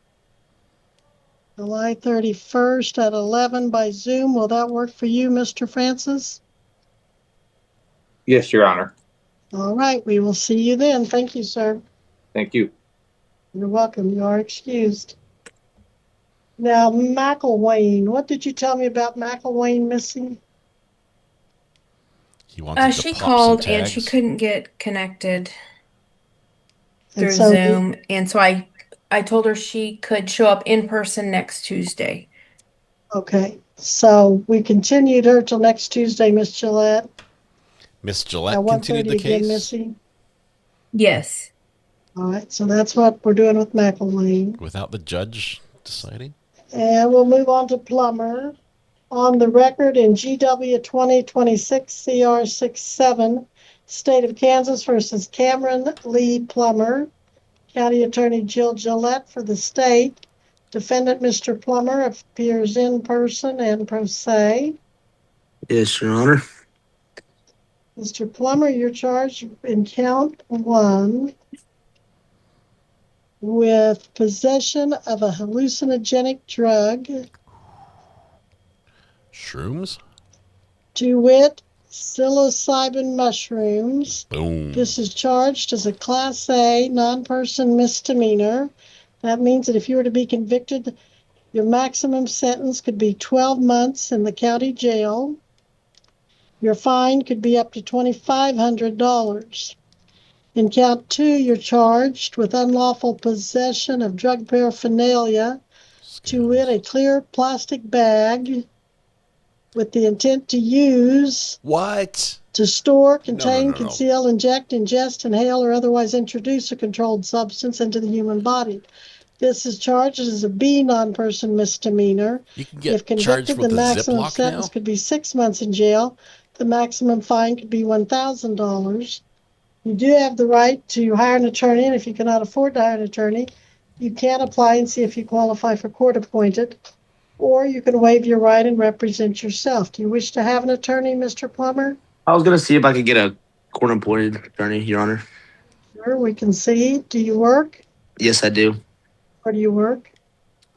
July 31st at 11 by Zoom. Will that work for you, Mr. Francis?
Yes, Your Honor.
All right, we will see you then. Thank you, sir.
Thank you.
You're welcome. You are excused. Now, McElwain, what did you tell me about McElwain missing?
He wanted to
She
pop some
called and
tags.
she couldn't get connected
And
through
so
Zoom, and so I told her she could show up in person next Tuesday.
Okay, so we continued her till next Tuesday, Miss Gillette.
Miss
At
Gillette
1:30
continued the
again,
case
Missy.
Yes.
All right, so that's what we're doing with McElwain.
without the judge deciding.
And we'll move on to Plummer. On the record in GW 2026 CR 67, State of Kansas versus Cameron Lee Plummer, County Attorney Jill Gillette for the state. Defendant Mr. Plummer appears in person and pro se.
Yes, Your Honor.
Mr. Plummer, you're charged in count 1 with possession of a hallucinogenic drug,
Shrooms?
to wit, psilocybin mushrooms.
Boom.
This is charged as a Class A non-person misdemeanor That means that if you were to be convicted, your maximum sentence could be 12 months in the county jail. Your fine could be up to $2,500. In count 2, you're charged with unlawful possession of drug paraphernalia, to wit, a clear plastic bag with the intent to use, to store, contain, conceal, inject, ingest, inhale, or otherwise introduce a controlled substance into the human body. This is charged as a B non-person misdemeanor.
You can get
If convicted, the maximum sentence could be 6 months in jail. The maximum fine could be $1,000. You do have the right to hire an attorney, and if you cannot afford to hire an attorney, you can apply and see if you qualify for court appointed, or you can waive your right and represent yourself. Do you wish to have an attorney, Mr. Plummer?
I was going to see if I could get a court appointed attorney, Your Honor.
Sure, we can see. Do you work?
Yes, I do.
Where do you work?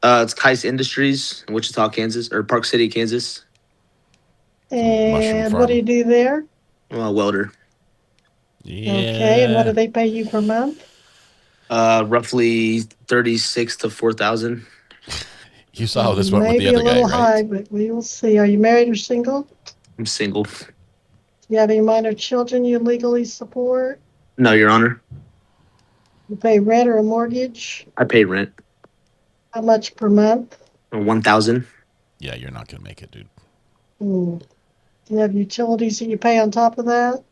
It's Kais Industries in Wichita, Kansas, or Park City, Kansas.
And what do you do there?
Welder.
Yeah.
Okay, and what do they pay you per month?
Roughly $36,000 to $4,000.
You saw how this went with the
Maybe
other
a
guy,
little
right?
high, but we will see. Are you married or single?
I'm single.
Do you have any minor children you legally support?
No, Your Honor.
You pay rent or a mortgage?
I pay rent.
How much per month?
$1,000.
Yeah, you're not going to make it, dude.
Do you have utilities that you pay on top of that?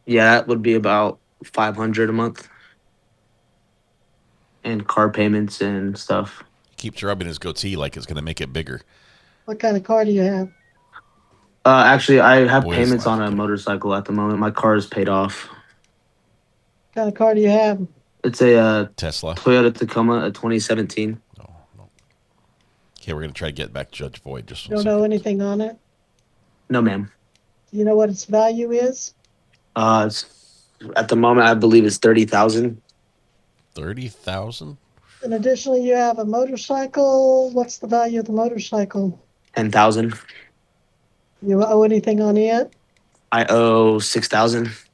Yeah, that would be about $500 a month. And car payments and stuff.
He keeps rubbing his goatee like it's going to make it bigger.
What kind of car do you have?
Actually, I have
Boy,
payments on a motorcycle at the moment. My car is paid off.
What kind of car do you have?
It's a
Tesla.
Toyota Tacoma, a 2017.
Okay, we're going to try to get back to Judge Boyd. Just
Don't know anything on it?
No, ma'am.
Do you know what its value is?
At the moment, I believe it's $30,000.
30,000?
And additionally, you have a motorcycle. What's the value of the motorcycle?
$10,000.
You owe anything on it?
I owe $6,000.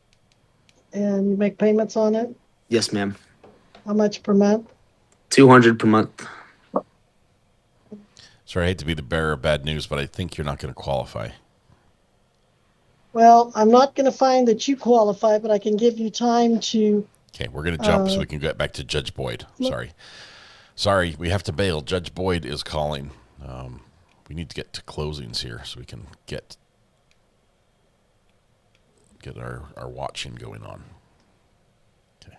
And you make payments on it?
Yes, ma'am.
How much per month?
$200 per month.
Sorry, I hate to be the bearer of bad news, but I think you're not going to qualify.
Well, I'm not going to find that you qualify, but I can give you time to...
Okay, we're going to jump so we can get back to Judge Boyd. Sorry, we have to bail. Judge Boyd is calling. We need to get to closings here so we can get our watching going on. Okay.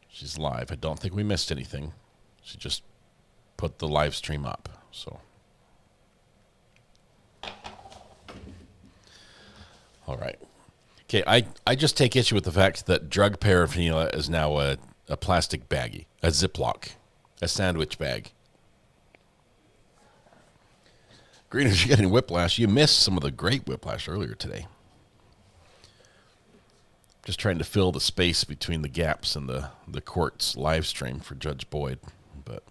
She's live. I don't think we missed anything. She just put the live stream up, so... All right. Okay, I just take issue with the fact that drug paraphernalia is now a plastic baggie, a Ziploc, a sandwich bag. Green, if you're getting whiplash, you missed some of the great whiplash earlier today. Just trying to fill the space between the gaps in the court's live stream for Judge Boyd, but...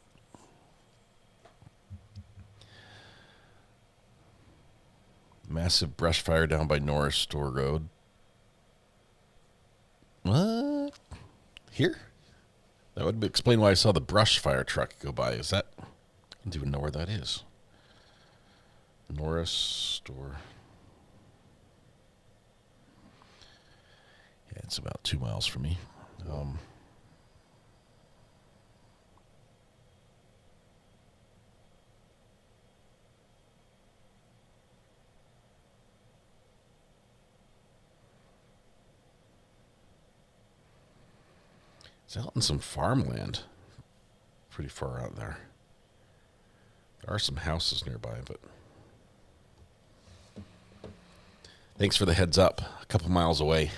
Massive brush fire down by Norris Store Road. What? Here? That would explain why I saw the brush fire truck go by. Is that... I don't even know where that is. Norris Store. Yeah, it's about 2 miles from me. It's out in some farmland. Pretty far out there. There are some houses nearby, but... Thanks for the heads up. A couple miles away.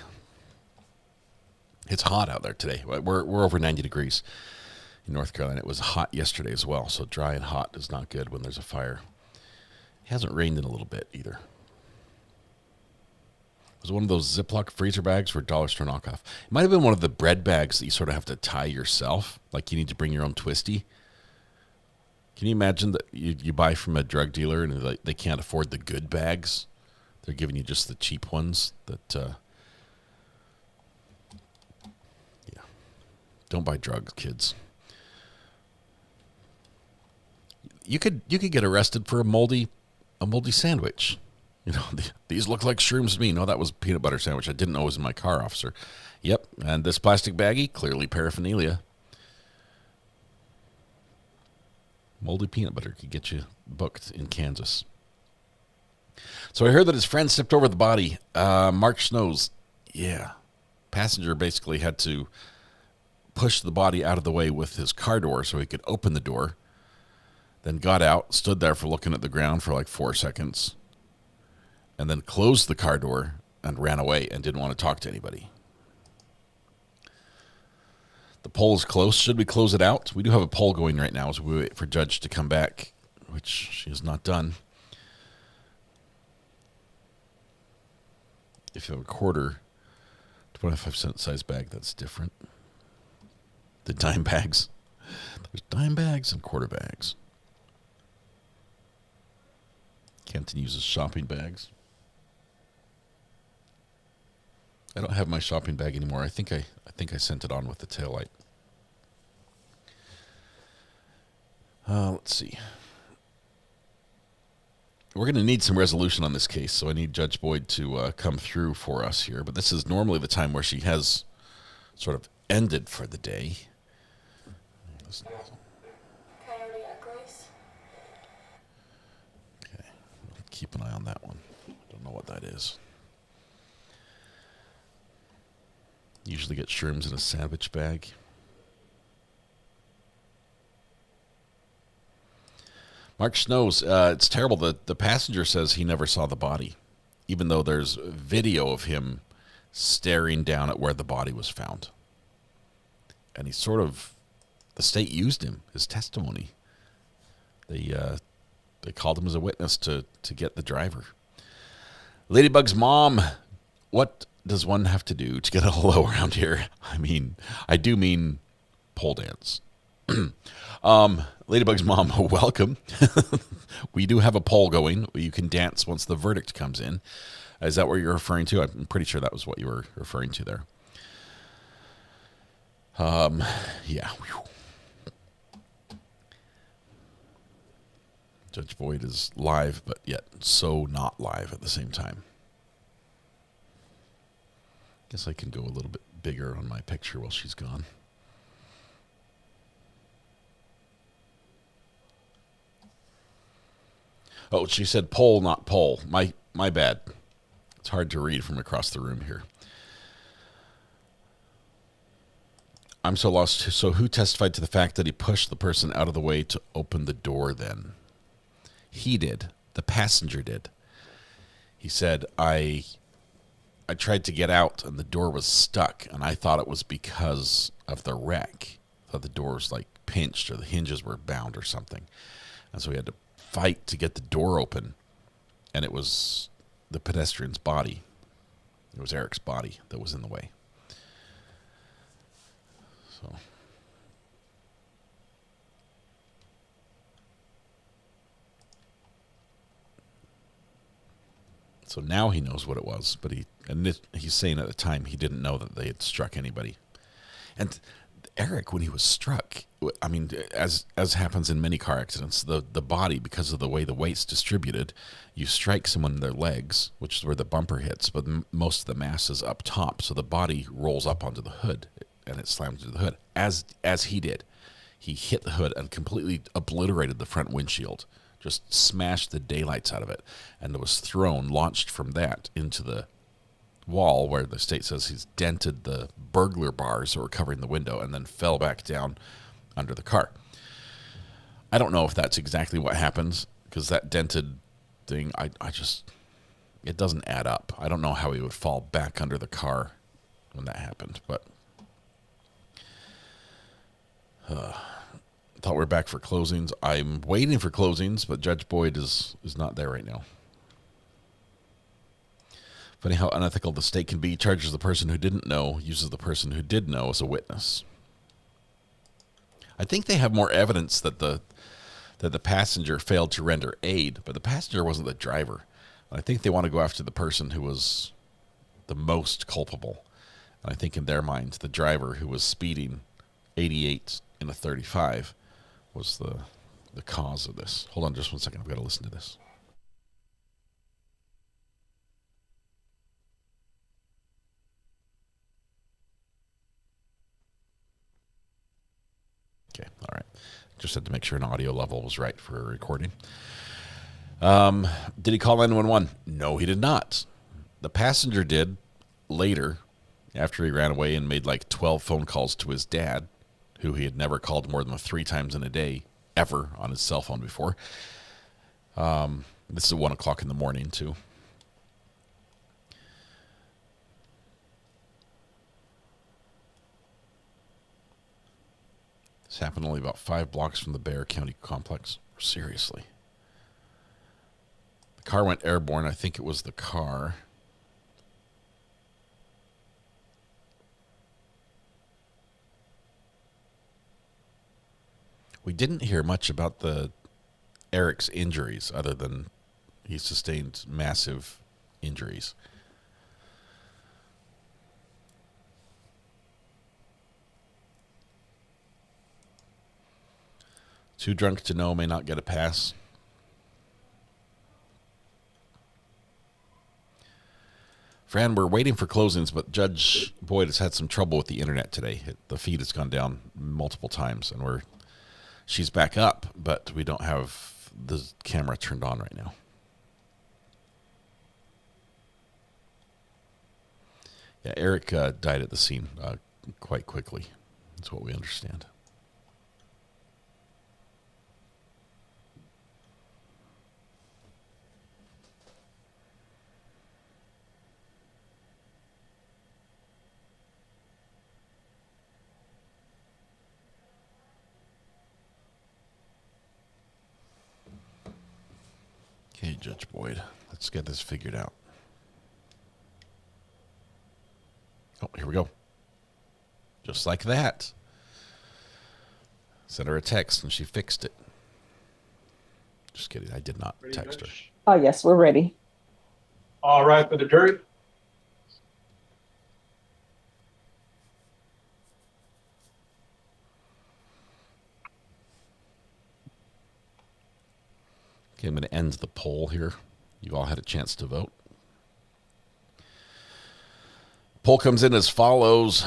It's hot out there today. We're over 90 degrees in North Carolina. It was hot yesterday as well, so dry and hot is not good when there's a fire. It hasn't rained in a little bit either. It was one of those Ziploc freezer bags for dollar store knockoff. It might have been one of the bread bags that you sort of have to tie yourself, like you need to bring your own twisty. Can you imagine that you buy from a drug dealer and they can't afford the good bags? They're giving you just the cheap ones that, yeah. Don't buy drugs, kids. you could get arrested for a moldy sandwich. You know, these look like shrooms to me. No, that was a peanut butter sandwich. I didn't know it was in my car, officer. Yep, and this plastic baggie, clearly paraphernalia. Moldy peanut butter could get you booked in Kansas. So I heard that his friend stepped over the body. Mark Snows, yeah. Passenger basically had to push the body out of the way with his car door so he could open the door. Then got out, stood there for looking at the ground for like 4 seconds. And then closed the car door and ran away and didn't want to talk to anybody. The poll is close. Should we close it out? We do have a poll going right now as we wait for Judge to come back, which she has not done. If you have a quarter, 25-cent size bag, that's different. The dime bags. There's dime bags and quarter bags. Kenton uses shopping bags. I don't have my shopping bag anymore. I think I sent it on with the taillight. Let's see. We're going to need some resolution on this case, so I need Judge Boyd to come through for us here. But this is normally the time where she has sort of ended for the day. Okay, keep an eye on that one. I don't know what that is. Usually get shrooms in a sandwich bag. Mark Snows, it's terrible that the passenger says he never saw the body, even though there's video of him staring down at where the body was found. And he sort of, the state used him, his testimony. They called him as a witness to get the driver. Ladybug's mom, what does one have to do to get a hello around here? I do mean pole dance. Ladybug's mom, welcome. We do have a poll going. You can dance once the verdict comes in. Is that what you're referring to? I'm pretty sure that was what you were referring to there. Yeah. Judge Boyd is live, but yet so not live at the same time. Guess I can go a little bit bigger on my picture while she's gone. Oh, she said poll, not poll. My bad. It's hard to read from across the room here. I'm so lost. So who testified to the fact that he pushed the person out of the way to open the door then? He did. The passenger did. He said, I tried to get out and the door was stuck, and I thought it was because of the wreck. I thought the door was like pinched or the hinges were bound or something. And so we had to fight to get the door open, and it was the pedestrian's body. It was Eric's body that was in the way. So now he knows what it was, but he's saying at the time he didn't know that they had struck anybody. And Eric, when he was struck, I mean, as happens in many car accidents, the body, because of the way the weight's distributed, you strike someone in their legs, which is where the bumper hits, but most of the mass is up top, so the body rolls up onto the hood, and it slams into the hood, as he did. He hit the hood and completely obliterated the front windshield, just smashed the daylights out of it, and it was launched from that into the wall where the state says he's dented the burglar bars that were covering the window and then fell back down under the car. I don't know if that's exactly what happens, because that dented thing, it doesn't add up. I don't know how he would fall back under the car when that happened, but thought we were back for closings. I'm waiting for closings, but Judge Boyd is not there right now. Funny how unethical the state can be. Charges the person who didn't know, uses the person who did know as a witness. I think they have more evidence that the passenger failed to render aid, but the passenger wasn't the driver. I think they want to go after the person who was the most culpable. And I think in their minds, the driver who was speeding 88 in a 35 was the cause of this. Hold on just one second. I've got to listen to this. Okay, all right. Just had to make sure an audio level was right for a recording. Did he call 911? No, he did not. The passenger did later, after he ran away and made like 12 phone calls to his dad, who he had never called more than 3 times in a day, ever, on his cell phone before. This is at 1 o'clock in the morning, too. This happened only about 5 blocks from the Bexar County complex. Seriously. The car went airborne. I think it was the car. We didn't hear much about Eric's injuries other than he sustained massive injuries. Too drunk to know may not get a pass. Fran, we're waiting for closings, but Judge Boyd has had some trouble with the internet today. The feed has gone down multiple times, and she's back up, but we don't have the camera turned on right now. Yeah, Eric died at the scene quite quickly. That's what we understand. Okay, Judge Boyd, let's get this figured out. Oh, here we go. Just like that. Sent her a text and she fixed it. Just kidding. I did not text her.
Oh, yes, we're ready.
All right, for the jury.
Okay, I'm going to end the poll here. You've all had a chance to vote. Poll comes in as follows.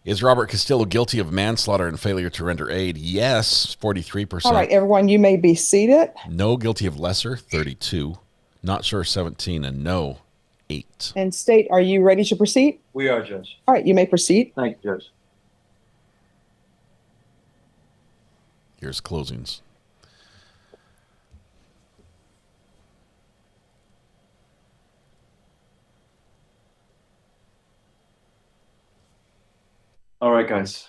Is Robert Castillo guilty of manslaughter and failure to render aid? Yes, 43%.
All right, everyone, you may be seated.
No, guilty of lesser, 32. Not sure, 17. And no, 8.
And State, are you ready to proceed?
We are, Judge.
All right, you may proceed.
Thank you, Judge.
Here's closings.
All right, guys.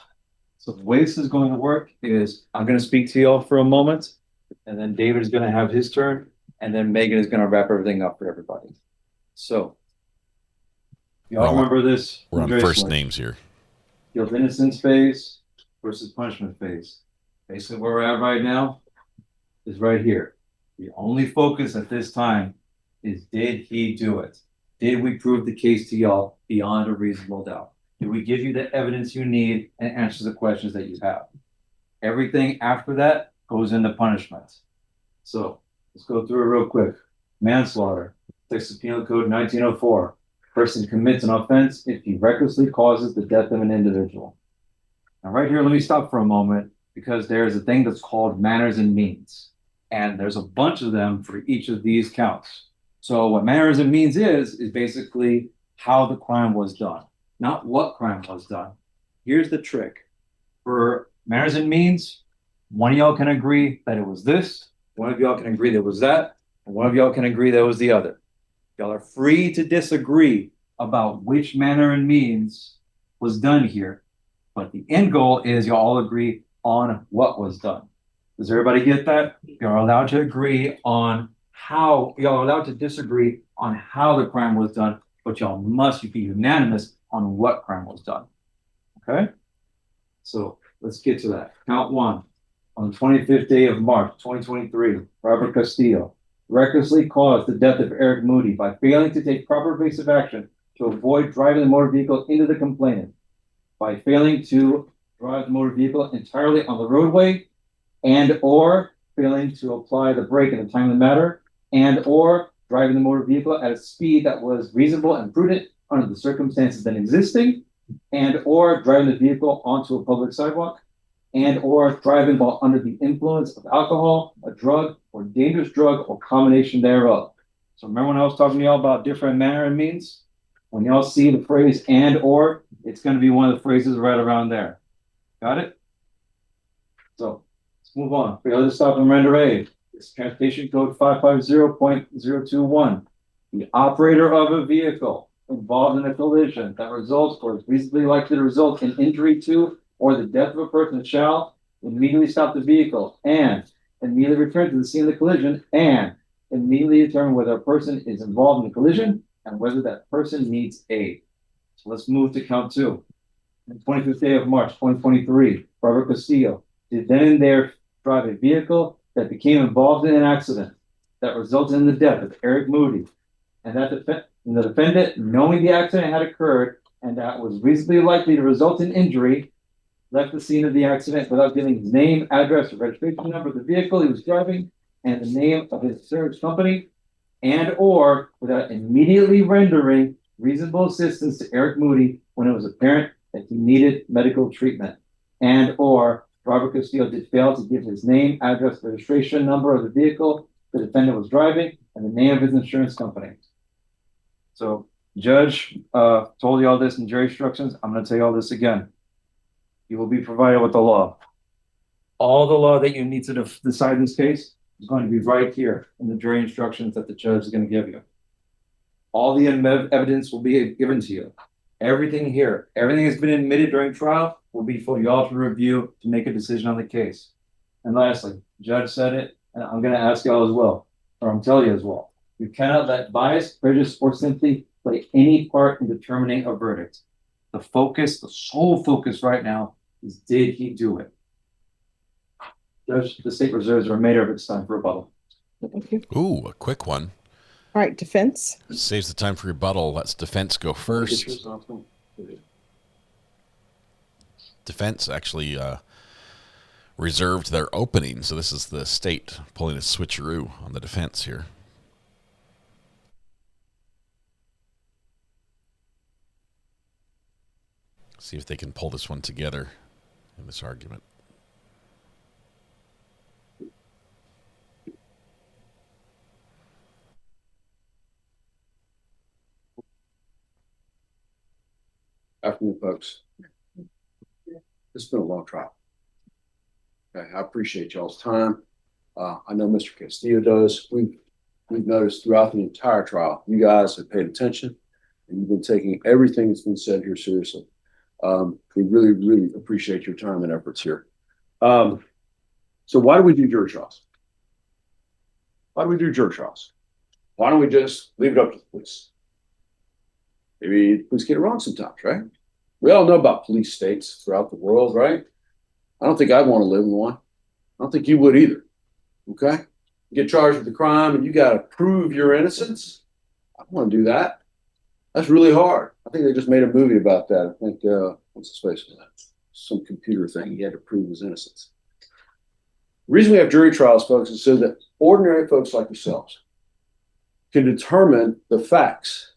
So the way this is going to work is I'm going to speak to y'all for a moment, and then David is going to have his turn, and then Megan is going to wrap everything up for everybody. So, y'all remember this?
We're on first names here.
Guilt innocence phase versus punishment phase. Basically, where we're at right now is right here. The only focus at this time is, did he do it? Did we prove the case to y'all beyond a reasonable doubt? Did we give you the evidence you need and answer the questions that you have? Everything after that goes into punishment. So let's go through it real quick. Manslaughter, Texas Penal Code 1904. Person commits an offense if he recklessly causes the death of an individual. Now right here, let me stop for a moment, because there's a thing that's called manners and means. And there's a bunch of them for each of these counts. So what manners and means is basically how the crime was done, not what crime was done. Here's the trick. For manners and means, one of y'all can agree that it was this, one of y'all can agree that it was that, and one of y'all can agree that it was the other. Y'all are free to disagree about which manner and means was done here. But the end goal is y'all all agree on what was done. Does everybody get that? You're allowed to agree on how, y'all are allowed to disagree on how the crime was done, but y'all must be unanimous on what crime was done. Okay? So let's get to that. Count 1. On the 25th day of March, 2023, Robert Castillo recklessly caused the death of Eric Moody by failing to take proper evasive action to avoid driving the motor vehicle into the complainant. by failing to drive the motor vehicle entirely on the roadway, and or failing to apply the brake at the time of the matter, and or driving the motor vehicle at a speed that was reasonable and prudent under the circumstances then existing, and or driving the vehicle onto a public sidewalk, and or driving while under the influence of alcohol, a drug, or dangerous drug, or combination thereof. So remember when I was talking to y'all about different manner and means? When y'all see the phrase and or, it's going to be one of the phrases right around there. Got it? So let's move on. Failure to stop and render aid. It's Transportation Code 550.021. The operator of a vehicle involved in a collision that results or is reasonably likely to result in injury to or the death of a person shall immediately stop the vehicle and immediately return to the scene of the collision and immediately determine whether a person is involved in the collision and whether that person needs aid. So let's move to count 2. On the 25th day of March, 2023, Barbara Castillo did then and there drive a vehicle that became involved in an accident that resulted in the death of Eric Moody, and that the defendant, knowing the accident had occurred and that was reasonably likely to result in injury, left the scene of the accident without giving his name, address, or registration number of the vehicle he was driving and the name of his service company, and or without immediately rendering reasonable assistance to Eric Moody when it was apparent that he needed medical treatment, and or Robert Castillo did fail to give his name, address, registration number of the vehicle the defendant was driving, and the name of his insurance company. So, judge told you all this in jury instructions. I'm going to tell you all this again. You will be provided with the law. All the law that you need to decide this case is going to be right here in the jury instructions that the judge is going to give you. All the evidence will be given to you. Everything here, everything that's been admitted during trial will be for you all to review to make a decision on the case. And lastly, judge said it, and I'm going to ask y'all as well, or I'm telling you as well. You cannot let bias, prejudice, or sympathy play any part in determining a verdict. The focus, the sole focus right now is, did he do it? Judge, the state reserves the remainder of its time for rebuttal.
Thank you.
Ooh, a quick one.
All right, defense.
Saves the time for rebuttal. Let's defense go first. Defense actually reserved their opening, so this is the state pulling a switcheroo on the defense here. See if they can pull this one together in this argument.
Afternoon, folks. It's been a long trial. Okay, I appreciate y'all's time. I know Mr. Castillo does. We've noticed throughout the entire trial, you guys have paid attention and you've been taking everything that's been said here seriously. We really, really appreciate your time and efforts here. So why do we do jury trials? Why do we do jury trials? Why don't we just leave it up to the police? Maybe police get it wrong sometimes, right? We all know about police states throughout the world, right? I don't think I'd want to live in one. I don't think you would either, okay? You get charged with a crime and you got to prove your innocence. I don't want to do that. That's really hard. I think they just made a movie about that. I think, what's the space for that? Some computer thing. He had to prove his innocence. The reason we have jury trials, folks, is so that ordinary folks like yourselves can determine the facts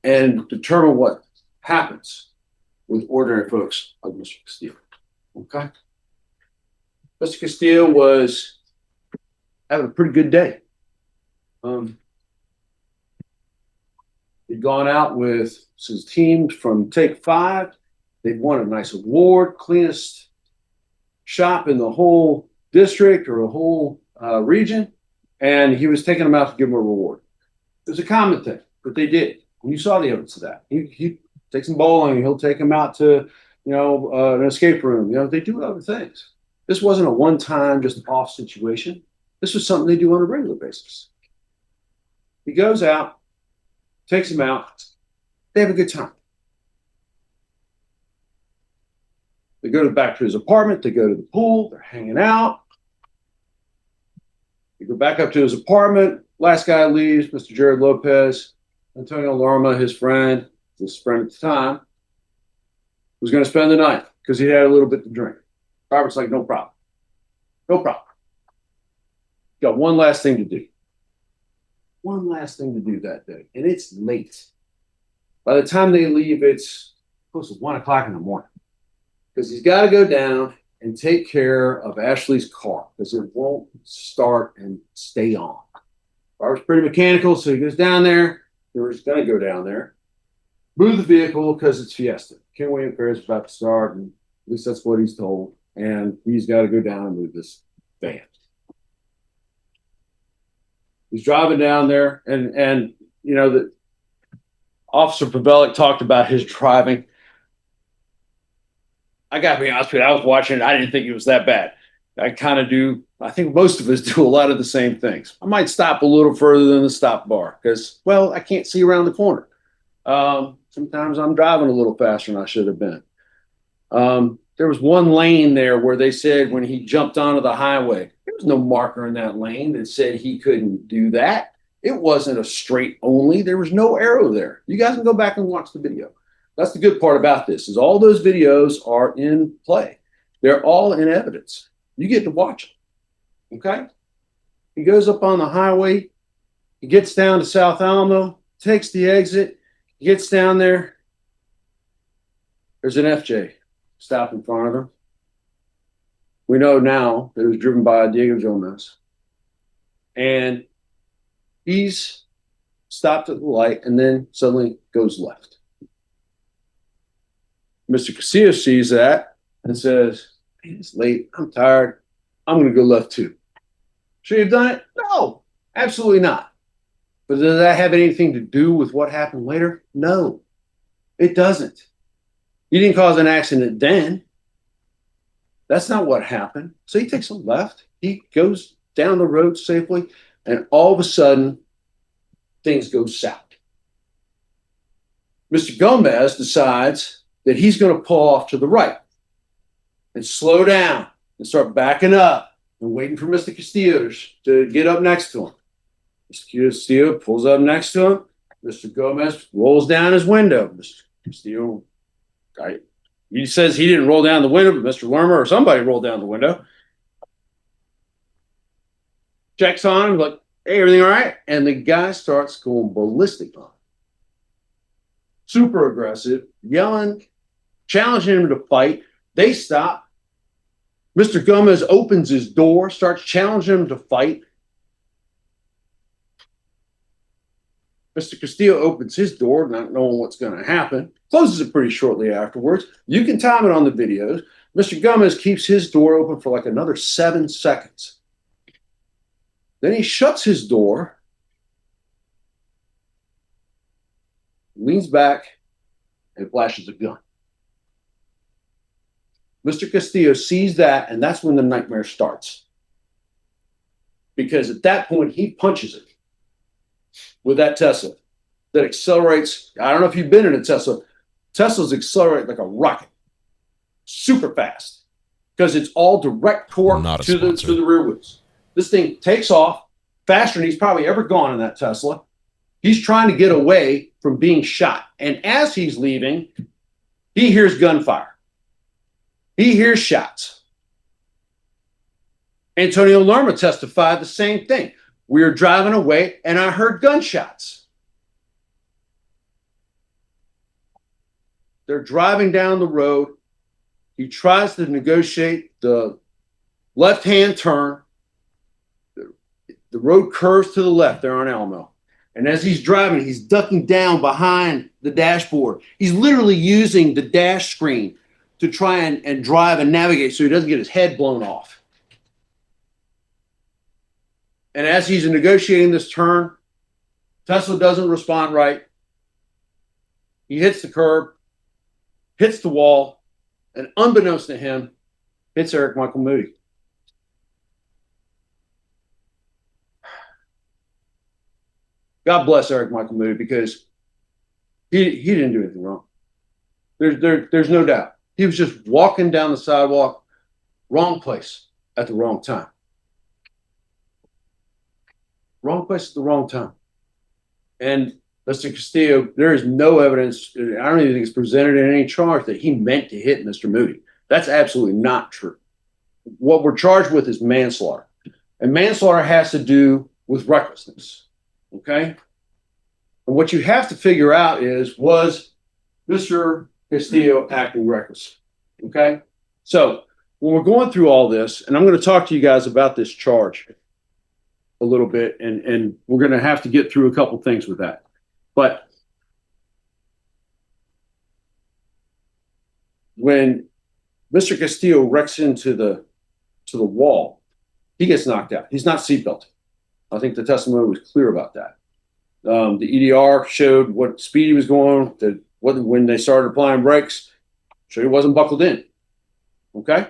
and determine what happens with ordinary folks like Mr. Castillo. Okay? Mr. Castillo was having a pretty good day. He'd gone out with his team from Take 5. They'd won a nice award, cleanest shop in the whole district or the whole region. And he was taking them out to give them a reward. It was a common thing, but they did. And you saw the evidence of that. He takes them bowling. He'll take them out to, an escape room. They do other things. This wasn't a one-time, just off situation. This was something they do on a regular basis. He goes out, takes them out. They have a good time. They go back to his apartment. They go to the pool. They're hanging out. They go back up to his apartment. Last guy leaves, Mr. Jared Lopez. Antonio Lorma, his friend at the time, was going to spend the night because he had a little bit to drink. Robert's like, no problem. No problem. Got one last thing to do. One last thing to do that day. And it's late. By the time they leave, it's close to 1 o'clock in the morning. Because he's got to go down and take care of Ashley's car because it won't start and stay on. Robert's pretty mechanical, so he goes down there. Or he's going to go down there, move the vehicle because it's Fiesta. Ken William Fair is about to start, and at least that's what he's told. And he's got to go down and move this van. He's driving down there, and you know that Officer Pavelic talked about his driving. I got to be honest with you, I was watching it. I didn't think it was that bad. I kind of do. I think most of us do a lot of the same things. I might stop a little further than the stop bar because, well, I can't see around the corner. Sometimes I'm driving a little faster than I should have been. There was one lane there where they said when he jumped onto the highway, there was no marker in that lane that said he couldn't do that. It wasn't a straight only. There was no arrow there. You guys can go back and watch the video. That's the good part about this is all those videos are in play. They're all in evidence. You get to watch them. Okay? He goes up on the highway. He gets down to South Alamo, takes the exit, gets down there. There's an FJ stopped in front of him. We know now that it was driven by Diego Gomez. And he's stopped at the light and then suddenly goes left. Mr. Castillo sees that and says, "Man, it's late. I'm tired. I'm going to go left too." Should he have done it? No, absolutely not. But does that have anything to do with what happened later? No, it doesn't. He didn't cause an accident then. That's not what happened. So he takes a left. He goes down the road safely, and all of a sudden, things go south. Mr. Gomez decides that he's going to pull off to the right and slow down and start backing up and waiting for Mr. Castillo to get up next to him. Mr. Castillo pulls up next to him. Mr. Gomez rolls down his window. Mr. Castillo, he says he didn't roll down the window, but Mr. Lermer or somebody rolled down the window. Checks on him, like, "Hey, everything all right?" And the guy starts going ballistic on him. Super aggressive, yelling, challenging him to fight. They stop. Mr. Gomez opens his door, starts challenging him to fight. Mr. Castillo opens his door, not knowing what's going to happen, closes it pretty shortly afterwards. You can time it on the videos. Mr. Gomez keeps his door open for like another 7 seconds. Then he shuts his door, leans back, and flashes a gun. Mr. Castillo sees that, and that's when the nightmare starts. Because at that point, he punches it with that Tesla that accelerates. I don't know if you've been in a Tesla. Teslas accelerate like a rocket, super fast, because it's all direct torque to the rear wheels. This thing takes off faster than he's probably ever gone in that Tesla. He's trying to get away from being shot. And as he's leaving, he hears gunfire. He hears shots. Antonio Lerma testified the same thing. We were driving away and I heard gunshots. They're driving down the road. He tries to negotiate the left-hand turn. The road curves to the left there on Elmo. And as he's driving, he's ducking down behind the dashboard. He's literally using the dash screen to try and drive and navigate so he doesn't get his head blown off. And as he's negotiating this turn, Tesla doesn't respond right. He hits the curb, hits the wall, and unbeknownst to him, hits Eric Michael Moody. God bless Eric Michael Moody because he didn't do anything wrong. There's no doubt. He was just walking down the sidewalk, wrong place at the wrong time. Wrong place at the wrong time. And Mr. Castillo, there is no evidence, I don't even think it's presented in any charge that he meant to hit Mr. Moody. That's absolutely not true. What we're charged with is manslaughter. And manslaughter has to do with recklessness. Okay? And what you have to figure out is, was Mr. Castillo acting reckless? Okay? So when we're going through all this, and I'm going to talk to you guys about this charge a little bit, and we're going to have to get through a couple things with that. But when Mr. Castillo wrecks into the wall, he gets knocked out. He's not seatbelted. I think the testimony was clear about that. The EDR showed what speed he was going, when they started applying brakes, showed he wasn't buckled in. Okay?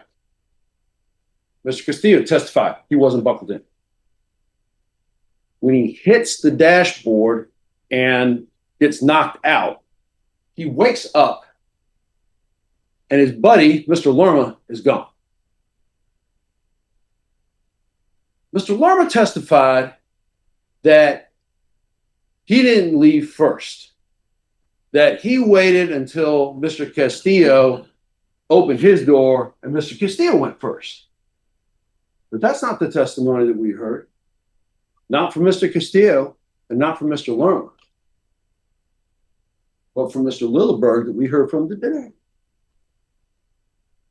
Mr. Castillo testified he wasn't buckled in. When he hits the dashboard and gets knocked out, he wakes up and his buddy, Mr. Lerma, is gone. Mr. Lerma testified that he didn't leave first, that he waited until Mr. Castillo opened his door and Mr. Castillo went first. But that's not the testimony that we heard. Not from Mr. Castillo and not from Mr. Lerma, but from Mr. Lilleberg that we heard from today.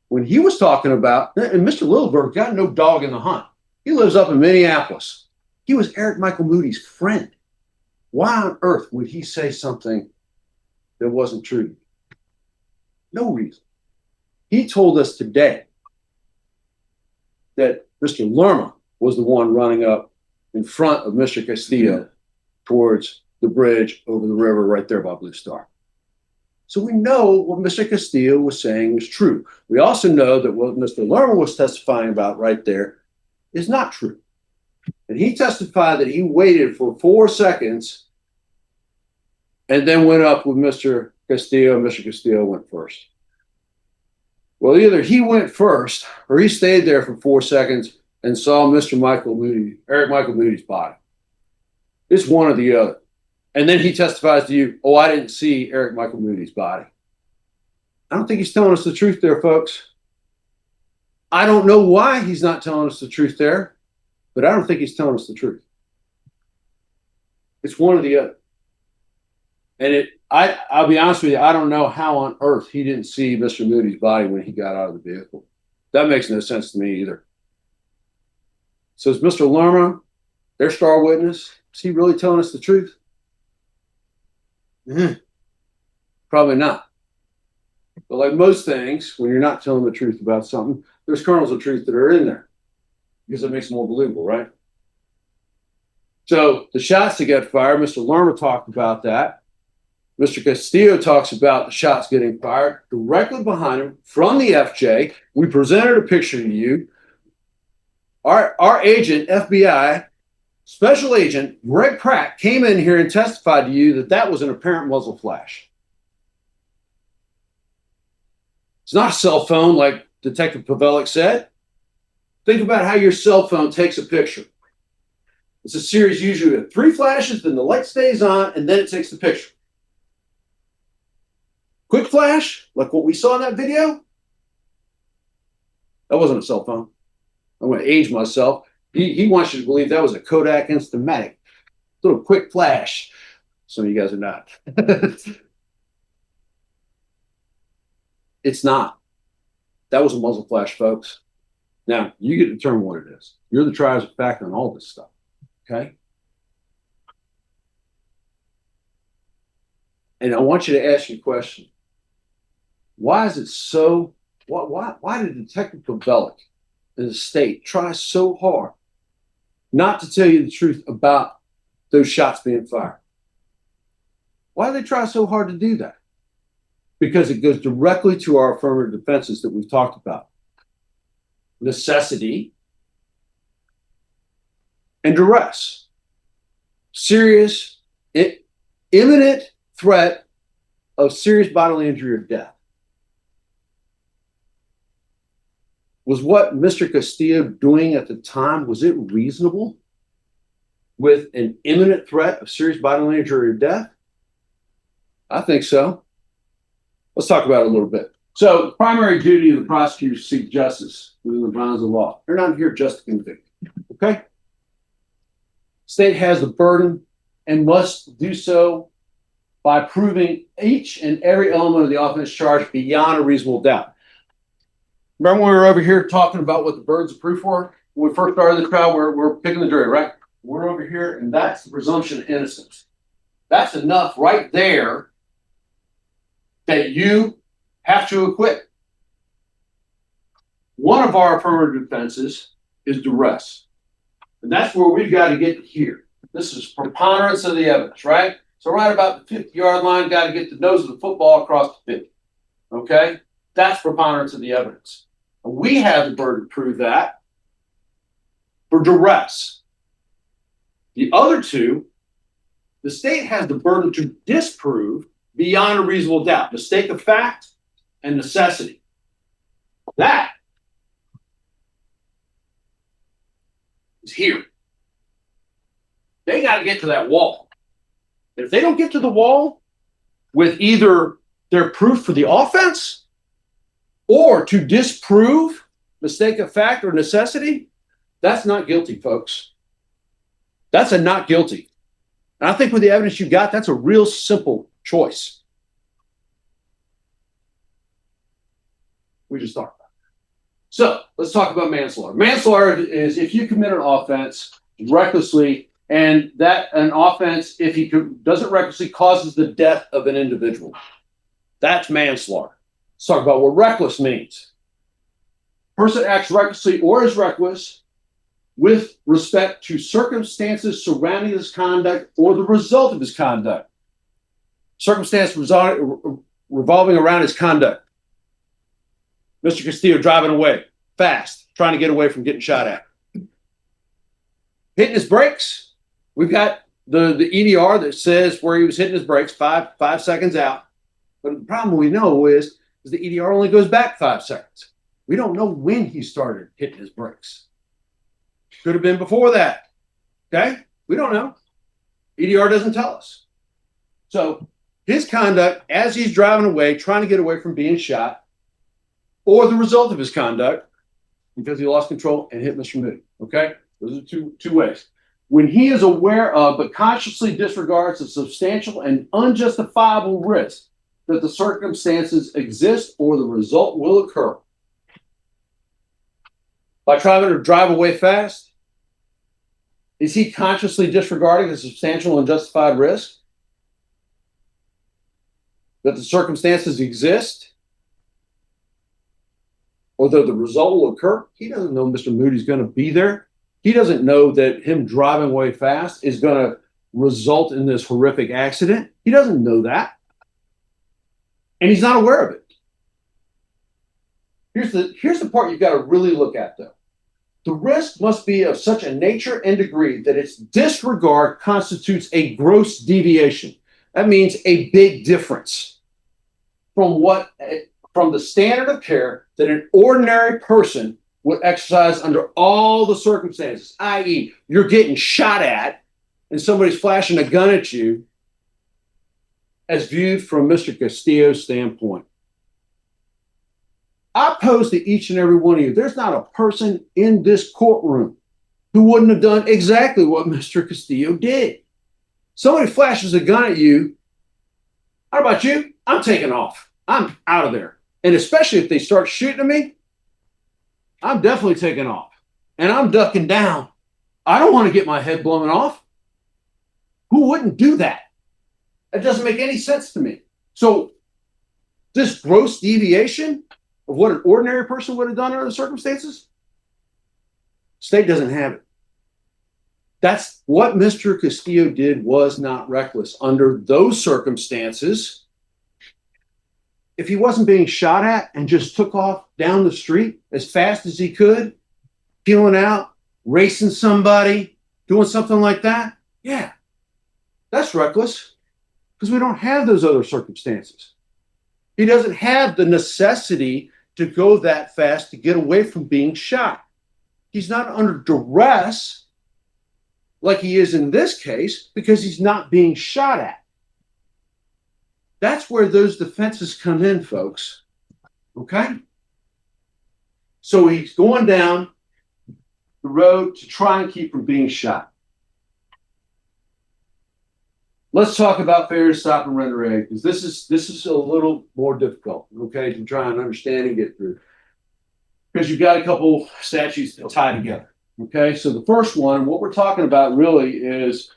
When he was talking about, and Mr. Lilleberg got no dog in the hunt. He lives up in Minneapolis. He was Eric Michael Moody's friend. Why on earth would he say something that wasn't true? No reason. He told us today that Mr. Lerma was the one running up in front of Mr. Castillo towards the bridge over the river right there by Blue Star. So we know what Mr. Castillo was saying was true. We also know that what Mr. Lerma was testifying about right there is not true. And he testified that he waited for 4 seconds and then went up with Mr. Castillo. Mr. Castillo went first. Well, either he went first or he stayed there for 4 seconds and saw Eric Michael Moody's body. It's one or the other. And then he testifies to you, oh, I didn't see Eric Michael Moody's body. I don't think he's telling us the truth there, folks. I don't know why he's not telling us the truth there, but I don't think he's telling us the truth. It's one or the other. And I'll be honest with you, I don't know how on earth he didn't see Mr. Moody's body when he got out of the vehicle. That makes no sense to me either. So is Mr. Lerma, their star witness, is he really telling us the truth? Probably not. But like most things, when you're not telling the truth about something, there's kernels of truth that are in there because it makes it more believable, right? So the shots that got fired, Mr. Lerma talked about that. Mr. Castillo talks about the shots getting fired directly behind him from the FJ. We presented a picture to you. Our agent, FBI, Special Agent Greg Pratt, came in here and testified to you that that was an apparent muzzle flash. It's not a cell phone like Detective Pavelic said. Think about how your cell phone takes a picture. It's a series usually of 3 flashes, then the light stays on, and then it takes the picture. Quick flash, like what we saw in that video, that wasn't a cell phone. I'm going to age myself. He wants you to believe that was a Kodak Instamatic. Little quick flash. Some of you guys are not. It's not. That was a muzzle flash, folks. Now, you get to determine what it is. You're the triers of fact on all this stuff. Okay? And I want you to ask you a question. Why is it so... Why did Detective Pavelic and the state try so hard not to tell you the truth about those shots being fired? Why do they try so hard to do that? Because it goes directly to our affirmative defenses that we've talked about. Necessity and duress. Serious, imminent threat of serious bodily injury or death. Was what Mr. Castillo doing at the time, was it reasonable with an imminent threat of serious bodily injury or death? I think so. Let's talk about it a little bit. So, primary duty of the prosecutor is to seek justice within the bounds of the law. They're not here just to convict. Okay? State has the burden and must do so by proving each and every element of the offense charge beyond a reasonable doubt. Remember when we were over here talking about what the burdens of proof were? When we first started the trial, we're picking the jury, right? We're over here, and that's the presumption of innocence. That's enough right there that you have to acquit. One of our affirmative defenses is duress. And that's where we've got to get here. This is preponderance of the evidence, right? So right about the 50-yard line, got to get the nose of the football across the 50. Okay? That's preponderance of the evidence. And we have the burden to prove that for duress. The other two, the state has the burden to disprove beyond a reasonable doubt. Mistake of fact and necessity. That is here. They got to get to that wall. If they don't get to the wall with either their proof for the offense or to disprove mistake of fact or necessity, that's not guilty, folks. That's a not guilty. And I think with the evidence you got, that's a real simple choice. We just talked about it. So let's talk about manslaughter. Manslaughter is if you commit an offense recklessly, and that an offense, if he doesn't recklessly, causes the death of an individual. That's manslaughter. Let's talk about what reckless means. Person acts recklessly or is reckless with respect to circumstances surrounding his conduct or the result of his conduct. Circumstance revolving around his conduct. Mr. Castillo driving away fast, trying to get away from getting shot at. Hitting his brakes. We've got the EDR that says where he was hitting his brakes 5 seconds out. But the problem we know is the EDR only goes back 5 seconds. We don't know when he started hitting his brakes. Could have been before that. Okay? We don't know. EDR doesn't tell us. So his conduct as he's driving away, trying to get away from being shot, or the result of his conduct because he lost control and hit Mr. Moody. Okay? Those are two ways. When he is aware of but consciously disregards the substantial and unjustifiable risk that the circumstances exist or the result will occur. By trying to drive away fast, is he consciously disregarding the substantial and justified risk that the circumstances exist or that the result will occur? He doesn't know Mr. Moody's going to be there. He doesn't know that him driving away fast is going to result in this horrific accident. He doesn't know that. And he's not aware of it. Here's the part you've got to really look at, though. The risk must be of such a nature and degree that its disregard constitutes a gross deviation. That means a big difference from the standard of care that an ordinary person would exercise under all the circumstances, i.e., you're getting shot at and somebody's flashing a gun at you, as viewed from Mr. Castillo's standpoint. I pose to each and every one of you, there's not a person in this courtroom who wouldn't have done exactly what Mr. Castillo did. Somebody flashes a gun at you, how about you? I'm taking off. I'm out of there. And especially if they start shooting at me, I'm definitely taking off. And I'm ducking down. I don't want to get my head blown off. Who wouldn't do that? That doesn't make any sense to me. So this gross deviation of what an ordinary person would have done under the circumstances, state doesn't have it. That's what Mr. Castillo did was not reckless. Under those circumstances, if he wasn't being shot at and just took off down the street as fast as he could, peeling out, racing somebody, doing something like that, yeah, that's reckless because we don't have those other circumstances. He doesn't have the necessity to go that fast to get away from being shot. He's not under duress like he is in this case because he's not being shot at. That's where those defenses come in, folks. Okay? So he's going down the road to try and keep from being shot. Let's talk about failure to stop and render aid, because this is a little more difficult, okay, to try and understand and get through. Because you've got a couple statutes that tie together. Okay, so the first one, what we're talking about really is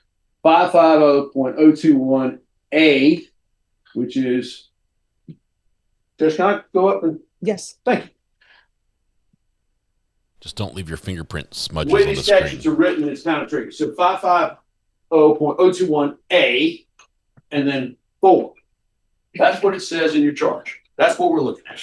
550.021A, which is, just can I go up and?
Yes.
Thank you.
Just don't leave your fingerprint smudges
The way
on
these
the screen.
statutes are written, it's kind of tricky. So 550.021A and then 4. That's what it says in your charge. That's what we're looking at.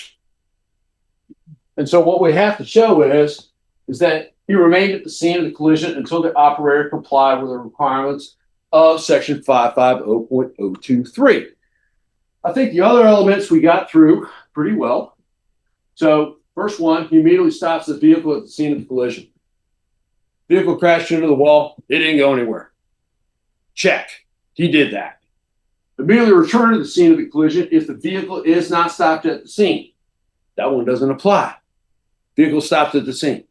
And so what we have to show is that he remained at the scene of the collision until the operator complied with the requirements of section 550.023. I think the other elements we got through pretty well. So first one, he immediately stops the vehicle at the scene of the collision. Vehicle crashed into the wall. It didn't go anywhere. Check. He did that. Immediately return to the scene of the collision if the vehicle is not stopped at the scene. That one doesn't apply. Vehicle stopped at the scene.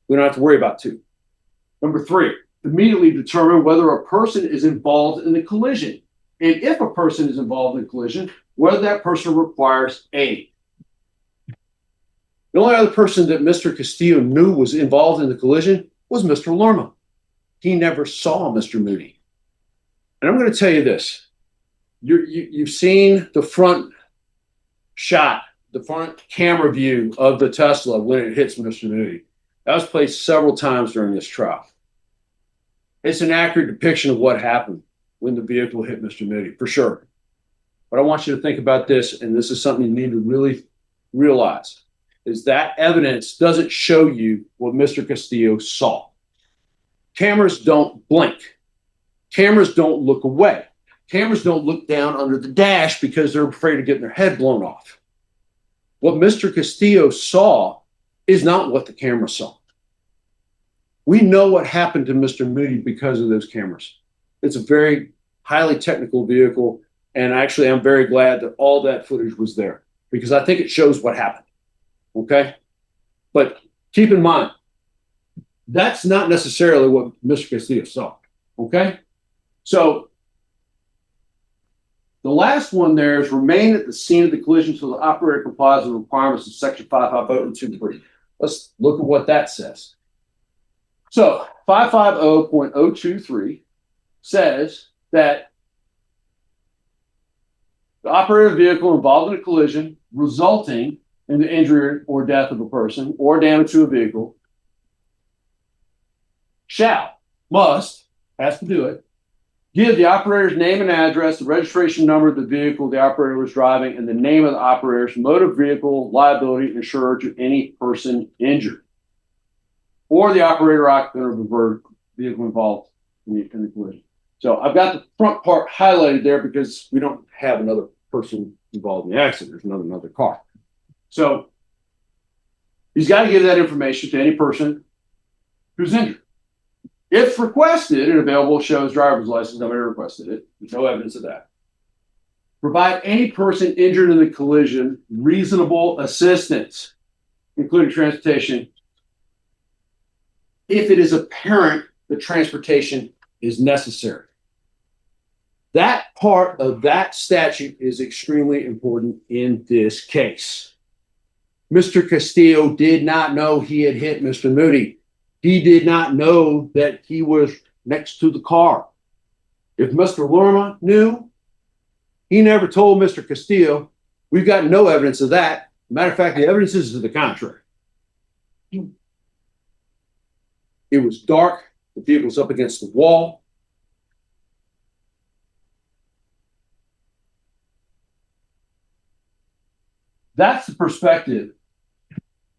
We don't have to worry about 2. Number 3, immediately determine whether a person is involved in the collision. And if a person is involved in the collision, whether that person requires aid. The only other person that Mr. Castillo knew was involved in the collision was Mr. Lerma. He never saw Mr. Moody. And I'm going to tell you this. You've seen the front shot, the front camera view of the Tesla when it hits Mr. Moody. That was played several times during this trial. It's an accurate depiction of what happened when the vehicle hit Mr. Moody, for sure. But I want you to think about this, and this is something you need to really realize, is that evidence doesn't show you what Mr. Castillo saw. Cameras don't blink. Cameras don't look away. Cameras don't look down under the dash because they're afraid of getting their head blown off. What Mr. Castillo saw is not what the camera saw. We know what happened to Mr. Moody because of those cameras. It's a very highly technical vehicle, and actually I'm very glad that all that footage was there because I think it shows what happened, okay? But keep in mind, that's not necessarily what Mr. Castillo saw, okay? So the last one there is remain at the scene of the collision until the operator complies with the requirements of section 550.023. Let's look at what that says. So 550.023 says that the operator of the vehicle involved in a collision resulting in the injury or death of a person or damage to a vehicle has to do it, give the operator's name and address, the registration number of the vehicle the operator was driving, and the name of the operator's motor vehicle liability insured to any person injured, or the operator occupant of the vehicle involved in the collision. So I've got the front part highlighted there because we don't have another person involved in the accident. There's another car. So he's got to give that information to any person who's injured. If requested and available, shows driver's license. Nobody requested it. There's no evidence of that. Provide any person injured in the collision reasonable assistance, including transportation, if it is apparent that transportation is necessary. That part of that statute is extremely important in this case. Mr. Castillo did not know he had hit Mr. Moody. He did not know that he was next to the car. If Mr. Lerma knew, he never told Mr. Castillo. We've got no evidence of that. Matter of fact, the evidence is to the contrary. It was dark. The vehicle was up against the wall. That's the perspective.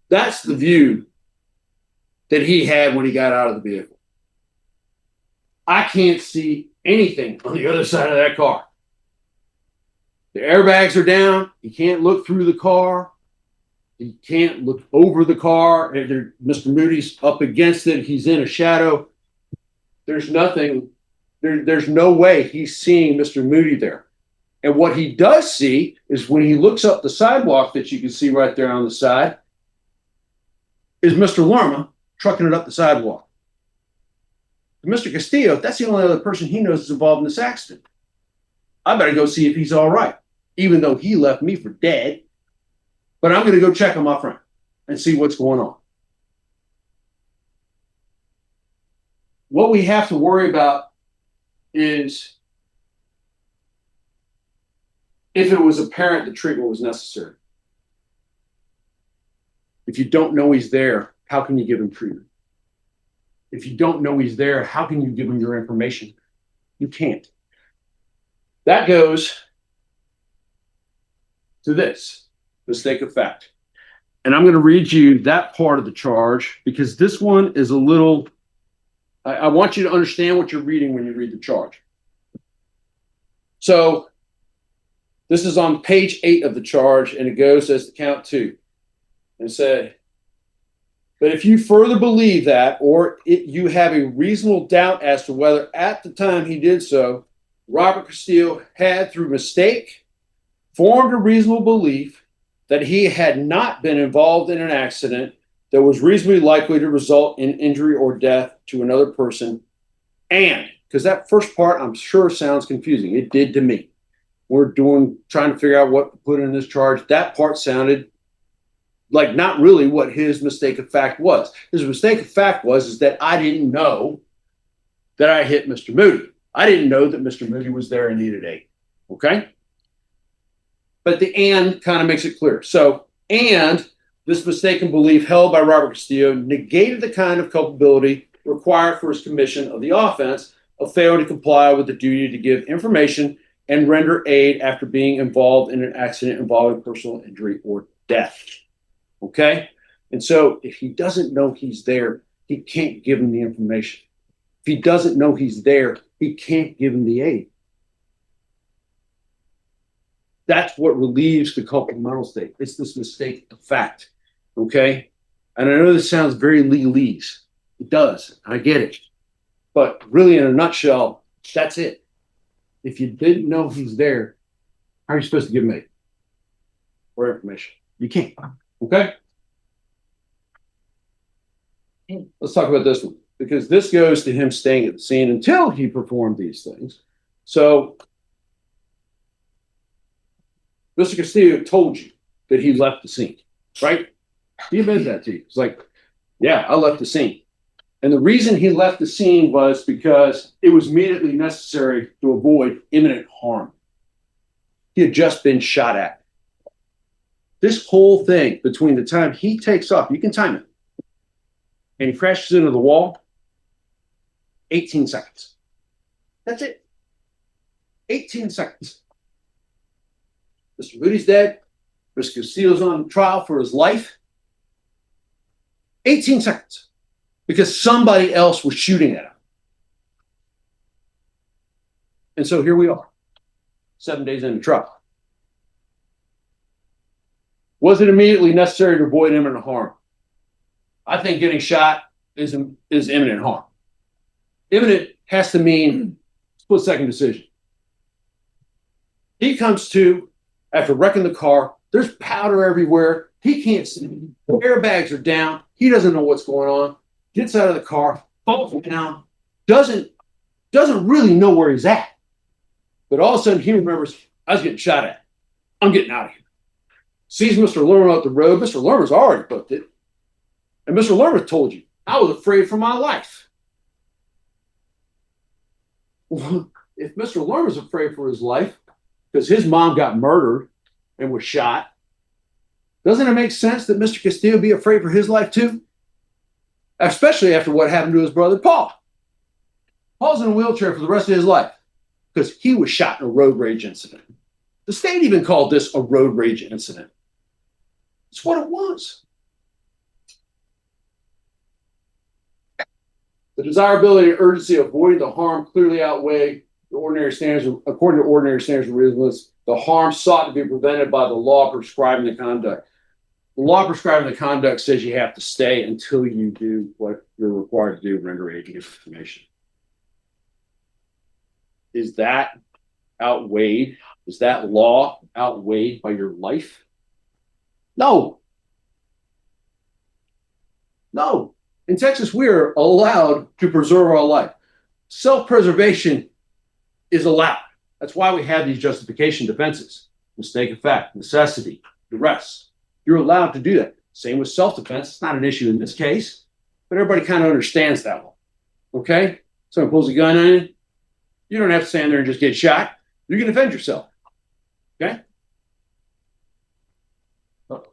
That's the view that he had when he got out of the vehicle. I can't see anything on the other side of that car. The airbags are down. He can't look through the car. He can't look over the car. Mr. Moody's up against it. He's in a shadow. There's nothing. There's no way he's seeing Mr. Moody there. And what he does see is when he looks up the sidewalk that you can see right there on the side, is Mr. Lerma trucking it up the sidewalk. Mr. Castillo, that's the only other person he knows is involved in this accident. I better go see if he's all right, even though he left me for dead. But I'm going to go check on my friend and see what's going on. What we have to worry about is if it was apparent the treatment was necessary. If you don't know he's there, how can you give him treatment? If you don't know he's there, how can you give him your information? You can't. That goes to this mistake of fact. And I'm going to read you that part of the charge because this one is a little, I want you to understand what you're reading when you read the charge. So this is on page 8 of the charge, and it goes as to count 2. And said, but if you further believe that, or you have a reasonable doubt as to whether at the time he did so, Robert Castillo had, through mistake, formed a reasonable belief that he had not been involved in an accident that was reasonably likely to result in injury or death to another person. And, because that first part I'm sure sounds confusing. It did to me. We're trying to figure out what to put in this charge. That part sounded like not really what his mistake of fact was. His mistake of fact is that I didn't know that I hit Mr. Moody. I didn't know that Mr. Moody was there and needed aid. Okay? But the and kind of makes it clear. So, and this mistaken belief held by Robert Castillo negated the kind of culpability required for his commission of the offense of failing to comply with the duty to give information and render aid after being involved in an accident involving personal injury or death. Okay? And so if he doesn't know he's there, he can't give him the information. If he doesn't know he's there, he can't give him the aid. That's what relieves the culpable mental state. It's this mistake of fact. Okay? And I know this sounds very legalese. It does. I get it. But really, in a nutshell, that's it. If you didn't know he's there, how are you supposed to give him aid or information? You can't. Okay? Let's talk about this one, because this goes to him staying at the scene until he performed these things. So, Mr. Castillo told you that he left the scene, right? He admitted that to you. It's like, yeah, I left the scene. And the reason he left the scene was because it was immediately necessary to avoid imminent harm. He had just been shot at. This whole thing between the time he takes off, you can time it, and he crashes into the wall, 18 seconds. That's it. 18 seconds. Mr. Moody's dead. Mr. Castillo's on trial for his life. 18 seconds. Because somebody else was shooting at him. And so here we are, 7 days into trial. Was it immediately necessary to avoid imminent harm? I think getting shot is imminent harm. Imminent has to mean split-second decision. He comes to, after wrecking the car, there's powder everywhere. He can't see. Airbags are down. He doesn't know what's going on. Gets out of the car, falls down, doesn't really know where he's at. But all of a sudden he remembers, I was getting shot at. I'm getting out of here. Sees Mr. Lerma up the road. Mr. Lerma's already booked it. And Mr. Lerma told you, I was afraid for my life. Well, if Mr. Lerma's afraid for his life because his mom got murdered and was shot, doesn't it make sense that Mr. Castillo be afraid for his life too? Especially after what happened to his brother, Paul. Paul's in a wheelchair for the rest of his life because he was shot in a road rage incident. The state even called this a road rage incident. It's what it was. The desirability and urgency of avoiding the harm clearly outweigh the ordinary standards, according to ordinary standards of reasonableness, the harm sought to be prevented by the law prescribing the conduct. The law prescribing the conduct says you have to stay until you do what you're required to do, render aid and information. Is that outweighed? Is that law outweighed by your life? No. No. In Texas, we are allowed to preserve our life. Self-preservation is allowed. That's why we have these justification defenses. Mistake of fact, necessity, duress. You're allowed to do that. Same with self-defense. It's not an issue in this case, but everybody kind of understands that one. Okay? Someone pulls a gun on you, you don't have to stand there and just get shot. You can defend yourself. Okay? Oh.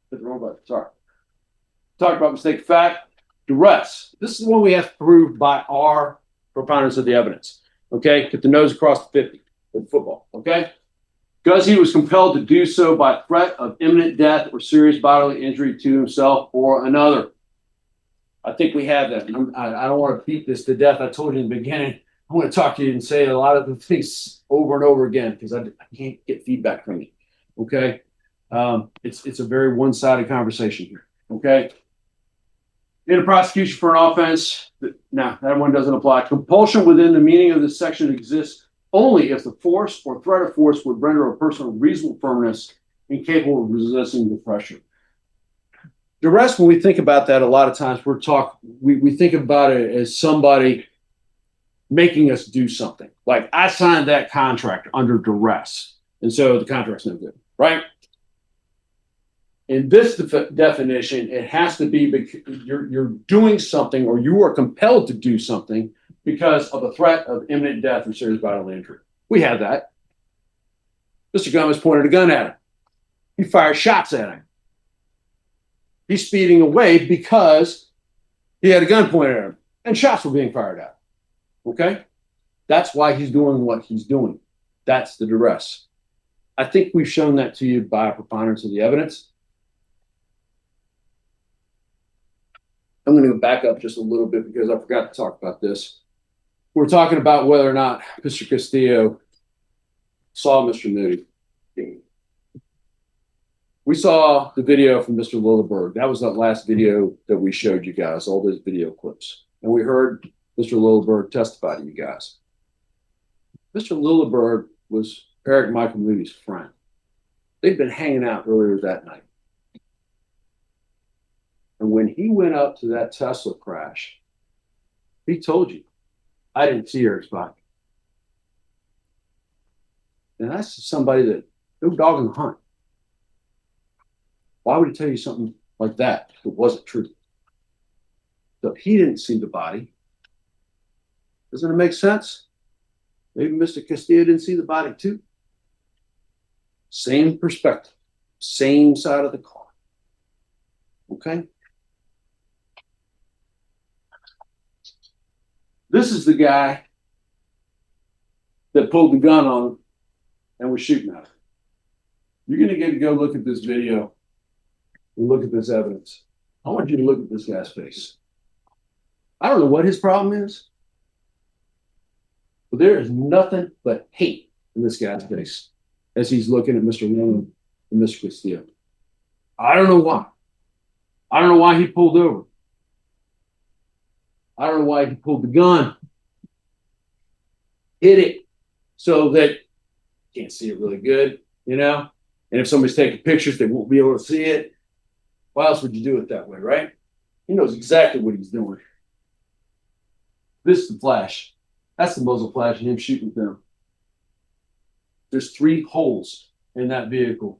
Hit the wrong button. Sorry. Talk about mistake of fact, duress. This is the one we have to prove by our preponderance of the evidence. Okay? Get the nose across the 50 with football. Okay? Because he was compelled to do so by threat of imminent death or serious bodily injury to himself or another. I think we have that. I don't want to beat this to death. I told you in the beginning, I want to talk to you and say a lot of the things over and over again because I can't get feedback from you. Okay? It's a very one-sided conversation here. Okay? In a prosecution for an offense, now that one doesn't apply. Compulsion within the meaning of this section exists only if the force or threat of force would render a person of reasonable firmness incapable of resisting the pressure. Duress, when we think about that, a lot of times we think about it as somebody making us do something. Like I signed that contract under duress, and so the contract's no good, right? In this definition, it has to be because you're doing something or you are compelled to do something because of a threat of imminent death or serious bodily injury. We have that. Mr. Gomez pointed a gun at him. He fired shots at him. He's speeding away because he had a gun pointed at him and shots were being fired at him. Okay? That's why he's doing what he's doing. That's the duress. I think we've shown that to you by a preponderance of the evidence. I'm going to go back up just a little bit because I forgot to talk about this. We're talking about whether or not Mr. Castillo saw Mr. Moody. We saw the video from Mr. Lilleberg. That was that last video that we showed you guys, all those video clips. And we heard Mr. Lilleberg testify to you guys. Mr. Lilleberg was Eric Michael Moody's friend. They'd been hanging out earlier that night. And when he went up to that Tesla crash, he told you, I didn't see Eric's body. And that's somebody that, no dog in the hunt. Why would he tell you something like that if it wasn't true? So if he didn't see the body, doesn't it make sense? Maybe Mr. Castillo didn't see the body too. Same perspective, same side of the car. Okay? This is the guy that pulled the gun on him and was shooting at him. You're going to get to go look at this video and look at this evidence. I want you to look at this guy's face. I don't know what his problem is, but there is nothing but hate in this guy's face as he's looking at Mr. Warren and Mr. Castillo. I don't know why. I don't know why he pulled over. I don't know why he pulled the gun. Hit it so that you can't see it really good, you know? And if somebody's taking pictures, they won't be able to see it. Why else would you do it that way, right? He knows exactly what he's doing. This is the flash. That's the muzzle flash and him shooting them. There's 3 holes in that vehicle.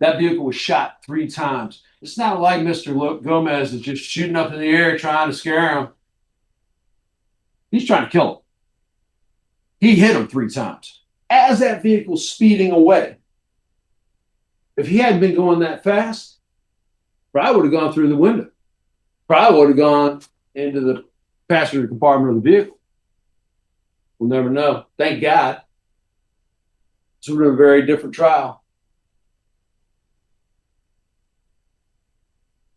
That vehicle was shot 3 times. It's not like Mr. Gomez is just shooting up in the air trying to scare him. He's trying to kill him. He hit him 3 times as that vehicle's speeding away. If he hadn't been going that fast, probably would have gone through the window. Probably would have gone into the passenger compartment of the vehicle. We'll never know. Thank God. This would have been a very different trial.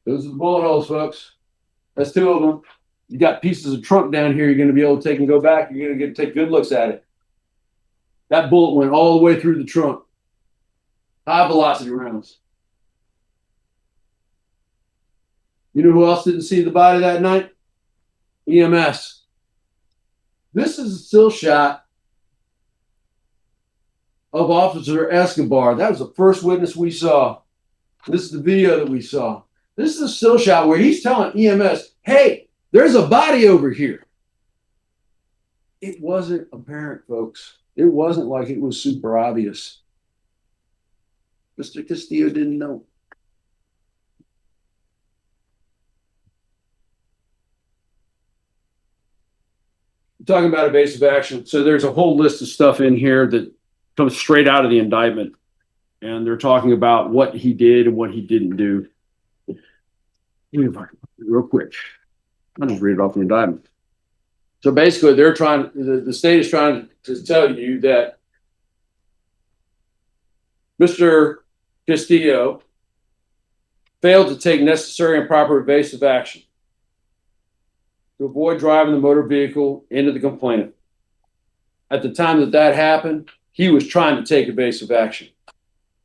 Those are the bullet holes, folks. That's 2 of them. You got pieces of trunk down here you're going to be able to take and go back. You're going to get to take good looks at it. That bullet went all the way through the trunk. High velocity rounds. You know who else didn't see the body that night? EMS. This is a still shot of Officer Escobar. That was the first witness we saw. This is the video that we saw. This is a still shot where he's telling EMS, hey, there's a body over here. It wasn't apparent, folks. It wasn't like it was super obvious. Mr. Castillo didn't know. Talking about evasive action. So there's a whole list of stuff in here that comes straight out of the indictment. And they're talking about what he did and what he didn't do. Real quick. I'll just read it off the indictment. So basically, they're trying, the state is trying to tell you that Mr. Castillo failed to take necessary and proper evasive action to avoid driving the motor vehicle into the complainant. At the time that that happened, he was trying to take evasive action.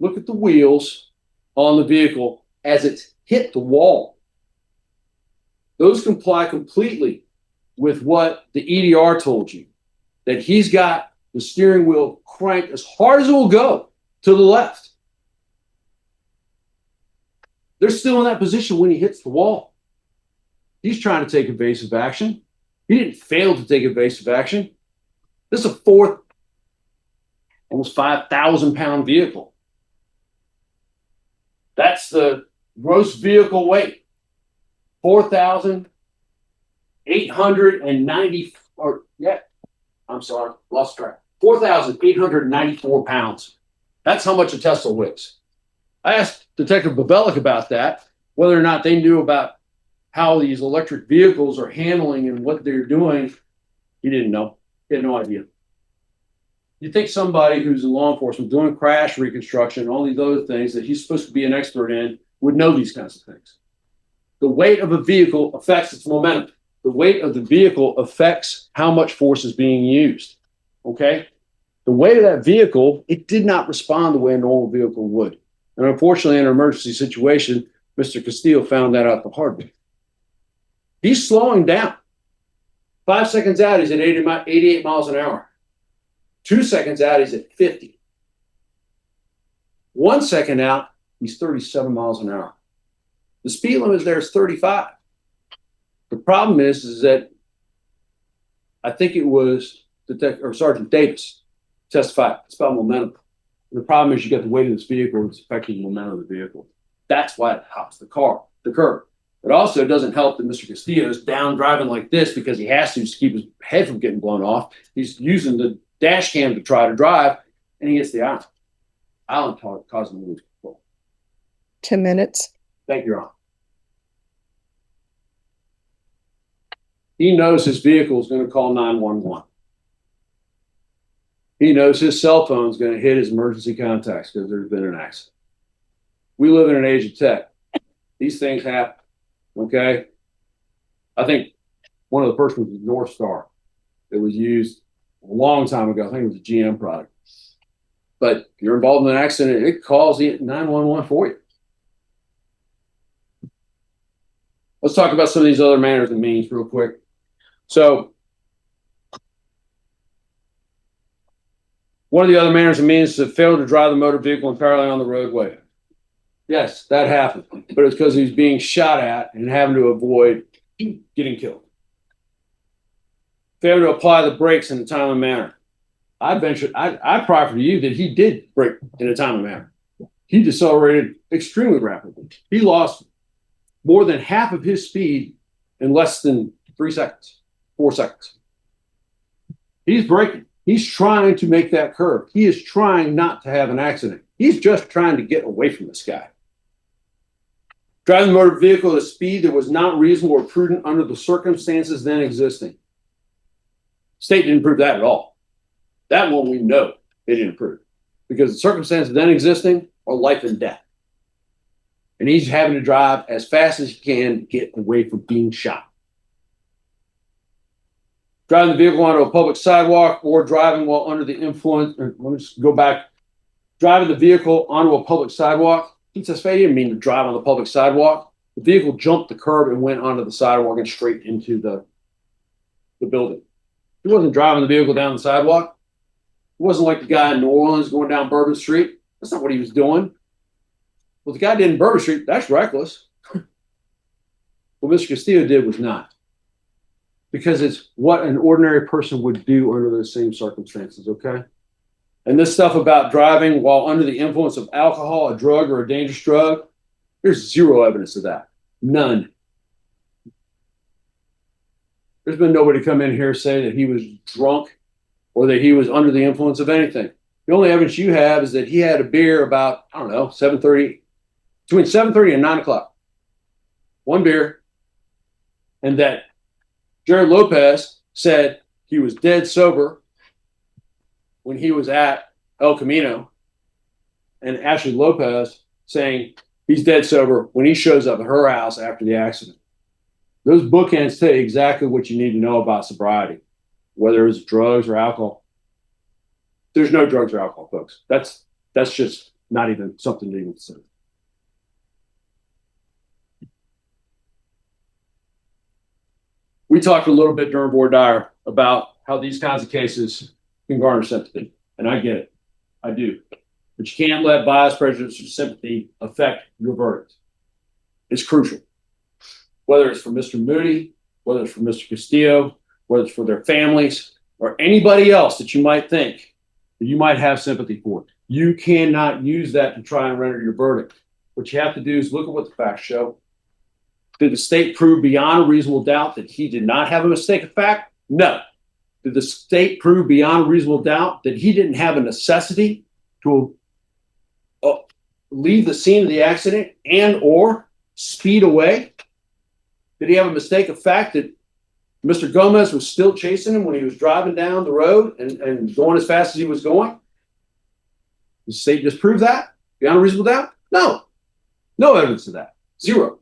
Look at the wheels on the vehicle as it's hit the wall. Those comply completely with what the EDR told you, that he's got the steering wheel cranked as hard as it will go to the left. They're still in that position when he hits the wall. He's trying to take evasive action. He didn't fail to take evasive action. This is a fourth, almost 5,000 pound vehicle. That's the gross vehicle weight. 4,890, or yeah, I'm sorry, lost track. 4,894 pounds. That's how much a Tesla weighs. I asked Detective Babelik about that, whether or not they knew about how these electric vehicles are handling and what they're doing. He didn't know. He had no idea. You think somebody who's in law enforcement doing crash reconstruction and all these other things that he's supposed to be an expert in would know these kinds of things. The weight of a vehicle affects its momentum. The weight of the vehicle affects how much force is being used. Okay? The weight of that vehicle, it did not respond the way a normal vehicle would. And unfortunately, in an emergency situation, Mr. Castillo found that out the hard way. He's slowing down. 5 seconds out, he's at 88 miles an hour. 2 seconds out, he's at 50. 1 second out, he's 37 miles an hour. The speed limit there is 35. The problem is that I think it was Sergeant Davis testified. It's about momentum. The problem is you got the weight of this vehicle, it's affecting the momentum of the vehicle. That's why it hops the curb. It also doesn't help that Mr. Castillo is down driving like this because he has to keep his head from getting blown off. He's using the dash cam to try to drive, and he hits the island. Island causing him to lose control.
10 minutes.
Thank you, Your Honor. He knows his vehicle is going to call 911. He knows his cell phone is going to hit his emergency contacts because there's been an accident. We live in an age of tech. These things happen, okay? I think one of the first ones was North Star. It was used a long time ago. I think it was a GM product. But if you're involved in an accident, it calls 911 for you. Let's talk about some of these other manners and means real quick. So, one of the other manners and means is to fail to drive the motor vehicle entirely on the roadway. Yes, that happened, but it's because he was being shot at and having to avoid getting killed. Fail to apply the brakes in a timely manner. I proffer to you that he did brake in a timely manner. He decelerated extremely rapidly. He lost more than half of his speed in less than 3 seconds. 4 seconds. He's braking. He's trying to make that curve. He is trying not to have an accident. He's just trying to get away from this guy. Driving the motor vehicle at a speed that was not reasonable or prudent under the circumstances then existing. State didn't prove that at all. That one we know it didn't prove. Because the circumstances then existing are life and death. And he's having to drive as fast as he can to get away from being shot. Driving the vehicle onto a public sidewalk or driving while under the influence, let me just go back. Driving the vehicle onto a public sidewalk, he testified he didn't mean to drive on the public sidewalk. The vehicle jumped the curb and went onto the sidewalk and straight into the building. He wasn't driving the vehicle down the sidewalk. It wasn't like the guy in New Orleans going down Bourbon Street. That's not what he was doing. What the guy did in Bourbon Street, that's reckless. What Mr. Castillo did was not. Because it's what an ordinary person would do under those same circumstances, okay? And this stuff about driving while under the influence of alcohol, a drug, or a dangerous drug, there's zero evidence of that. None. There's been nobody come in here say that he was drunk or that he was under the influence of anything. The only evidence you have is that he had a beer about, I don't know, 7:30, between 7:30 and 9 o'clock. One beer. And that Jared Lopez said he was dead sober when he was at El Camino. And Ashley Lopez saying he's dead sober when he shows up at her house after the accident. Those bookends tell you exactly what you need to know about sobriety, whether it's drugs or alcohol. There's no drugs or alcohol, folks. That's just not even something to even consider. We talked a little bit during voir dire about how these kinds of cases can garner sympathy, and I get it. I do. But you can't let bias, prejudice, or sympathy affect your verdict. It's crucial. Whether it's for Mr. Moody, whether it's for Mr. Castillo, whether it's for their families, or anybody else that you might think that you might have sympathy for. You cannot use that to try and render your verdict. What you have to do is look at what the facts show. Did the state prove beyond a reasonable doubt that he did not have a mistake of fact? No. Did the state prove beyond a reasonable doubt that he didn't have a necessity to leave the scene of the accident and or speed away? Did he have a mistake of fact that Mr. Gomez was still chasing him when he was driving down the road and going as fast as he was going? Did the state disprove that beyond a reasonable doubt? No. No evidence of that. Zero.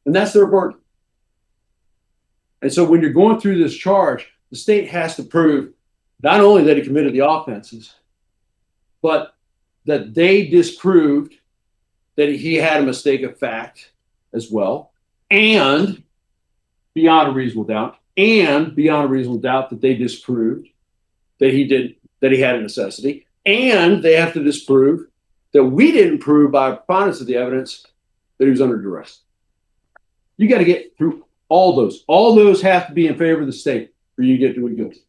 And that's their burden. And so when you're going through this charge, the state has to prove not only that he committed the offenses, but that they disproved that he had a mistake of fact as well, and beyond a reasonable doubt, that they disproved that he had a necessity, and they have to disprove that we didn't prove by preponderance of the evidence that he was under duress. You got to get through all those. All those have to be in favor of the state for you to get to a guilty.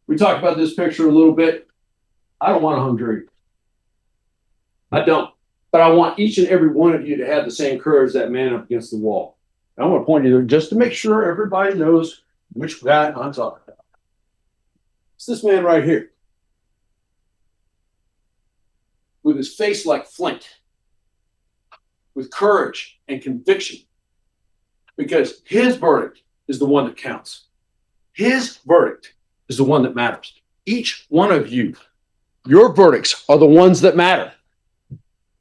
We talked about this picture a little bit. I don't want a hung jury. I don't. But I want each and every one of you to have the same courage that man up against the wall. And I want to point you there just to make sure everybody knows which guy I'm talking about. It's this man right here, with his face like flint, with courage and conviction, because his verdict is the one that counts. His verdict is the one that matters. Each one of you, your verdicts are the ones that matter.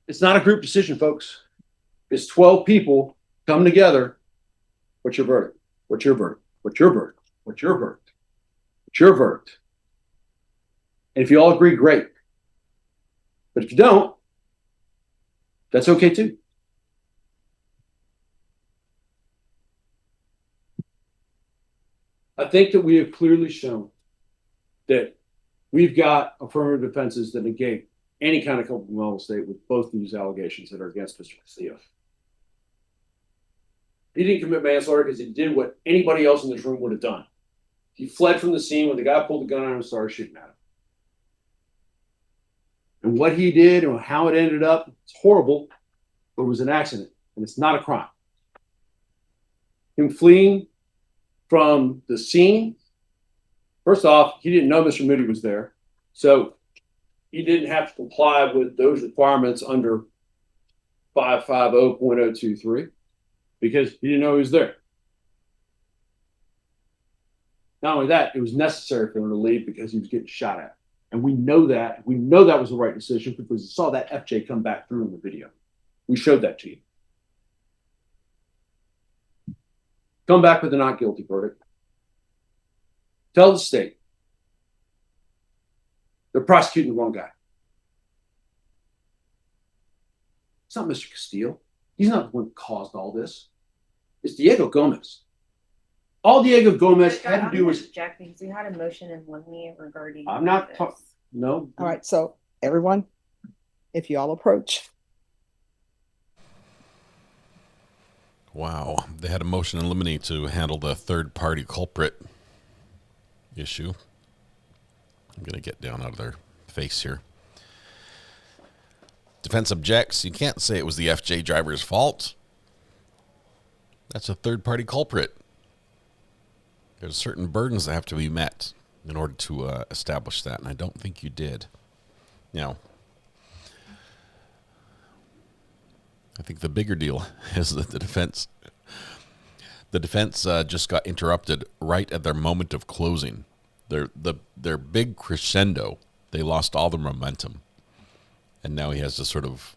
It's not a group decision, folks. It's 12 people come together. What's your verdict? What's your verdict? What's your verdict? What's your verdict? What's your verdict? And if you all agree, great. But if you don't, that's okay too. I think that we have clearly shown that we've got affirmative defenses that negate any kind of culpable mental state with both of these allegations that are against Mr. Castillo. He didn't commit manslaughter because he did what anybody else in this room would have done. He fled from the scene when the guy pulled the gun on him and started shooting at him. And what he did and how it ended up, it's horrible, but it was an accident, and it's not a crime. Him fleeing from the scene, first off, he didn't know Mr. Moody was there, so he didn't have to comply with those requirements under 550.023 because he didn't know he was there. Not only that, it was necessary for him to leave because he was getting shot at. And we know that. We know that was the right decision because we saw that FJ come back through in the video. We showed that to you. Come back with a not guilty verdict. Tell the state they're prosecuting the wrong guy. It's not Mr. Castillo. He's not the one who caused all this. It's Diego Gomez. All Diego Gomez had to do was.
Jack, because we had a motion in limine regarding.
I'm not talking. No.
All right, so everyone, if you all approach.
Wow. They had a motion in limine to handle the third-party culprit issue. I'm going to get down out of their face here. Defense objects. You can't say it was the FJ driver's fault. That's a third-party culprit. There's certain burdens that have to be met in order to establish that, and I don't think you did. Now, I think the bigger deal is that the defense just got interrupted right at their moment of closing. Their big crescendo, they lost all the momentum, and now he has to sort of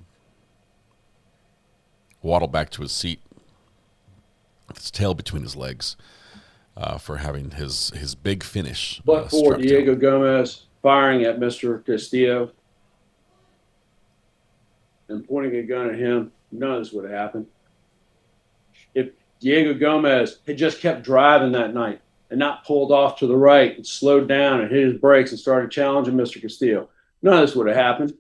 waddle back to his seat with his tail between his legs for having his big finish.
But for Diego Gomez firing at Mr. Castillo and pointing a gun at him, none of this would have happened. If Diego Gomez had just kept driving that night and not pulled off to the right and slowed down and hit his brakes and started challenging Mr. Castillo, none of this would have happened.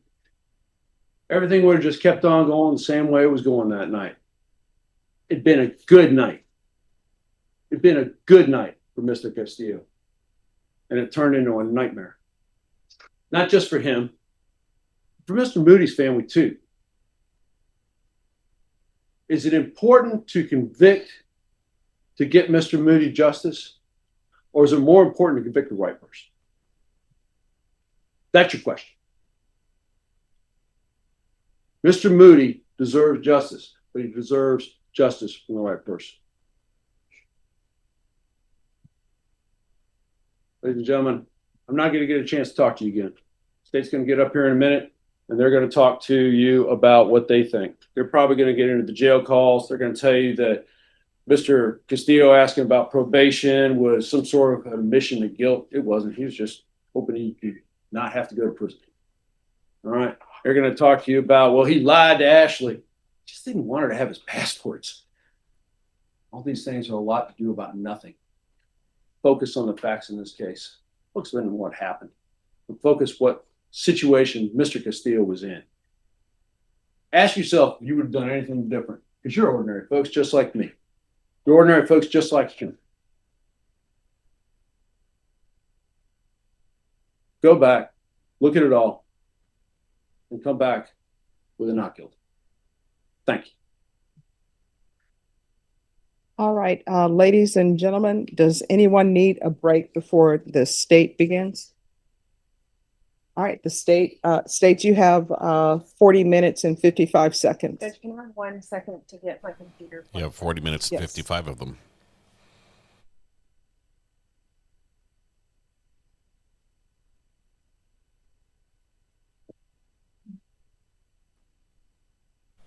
Everything would have just kept on going the same way it was going that night. It'd been a good night. It'd been a good night for Mr. Castillo. And it turned into a nightmare. Not just for him, for Mr. Moody's family too. Is it important to convict to get Mr. Moody justice? Or is it more important to convict the right person? That's your question. Mr. Moody deserves justice, but he deserves justice from the right person. Ladies and gentlemen, I'm not going to get a chance to talk to you again. The state's going to get up here in a minute, and they're going to talk to you about what they think. They're probably going to get into the jail calls. They're going to tell you that Mr. Castillo asking about probation was some sort of admission of guilt. It wasn't. He was just hoping he could not have to go to prison. All right. They're going to talk to you about, well, he lied to Ashley. Just didn't want her to have his passports. All these things are a lot to do about nothing. Focus on the facts in this case. Focus on what happened. And focus what situation Mr. Castillo was in. Ask yourself if you would have done anything different. Because you're ordinary folks just like me. You're ordinary folks just like him. Go back, look at it all, and come back with a not guilty. Thank you.
All right, ladies and gentlemen, does anyone need a break before the state begins? All right, the state you have 40 minutes and 55 seconds.
Judge, can I have 1 second to get my computer?
You have 40 minutes, yes. 55 of them.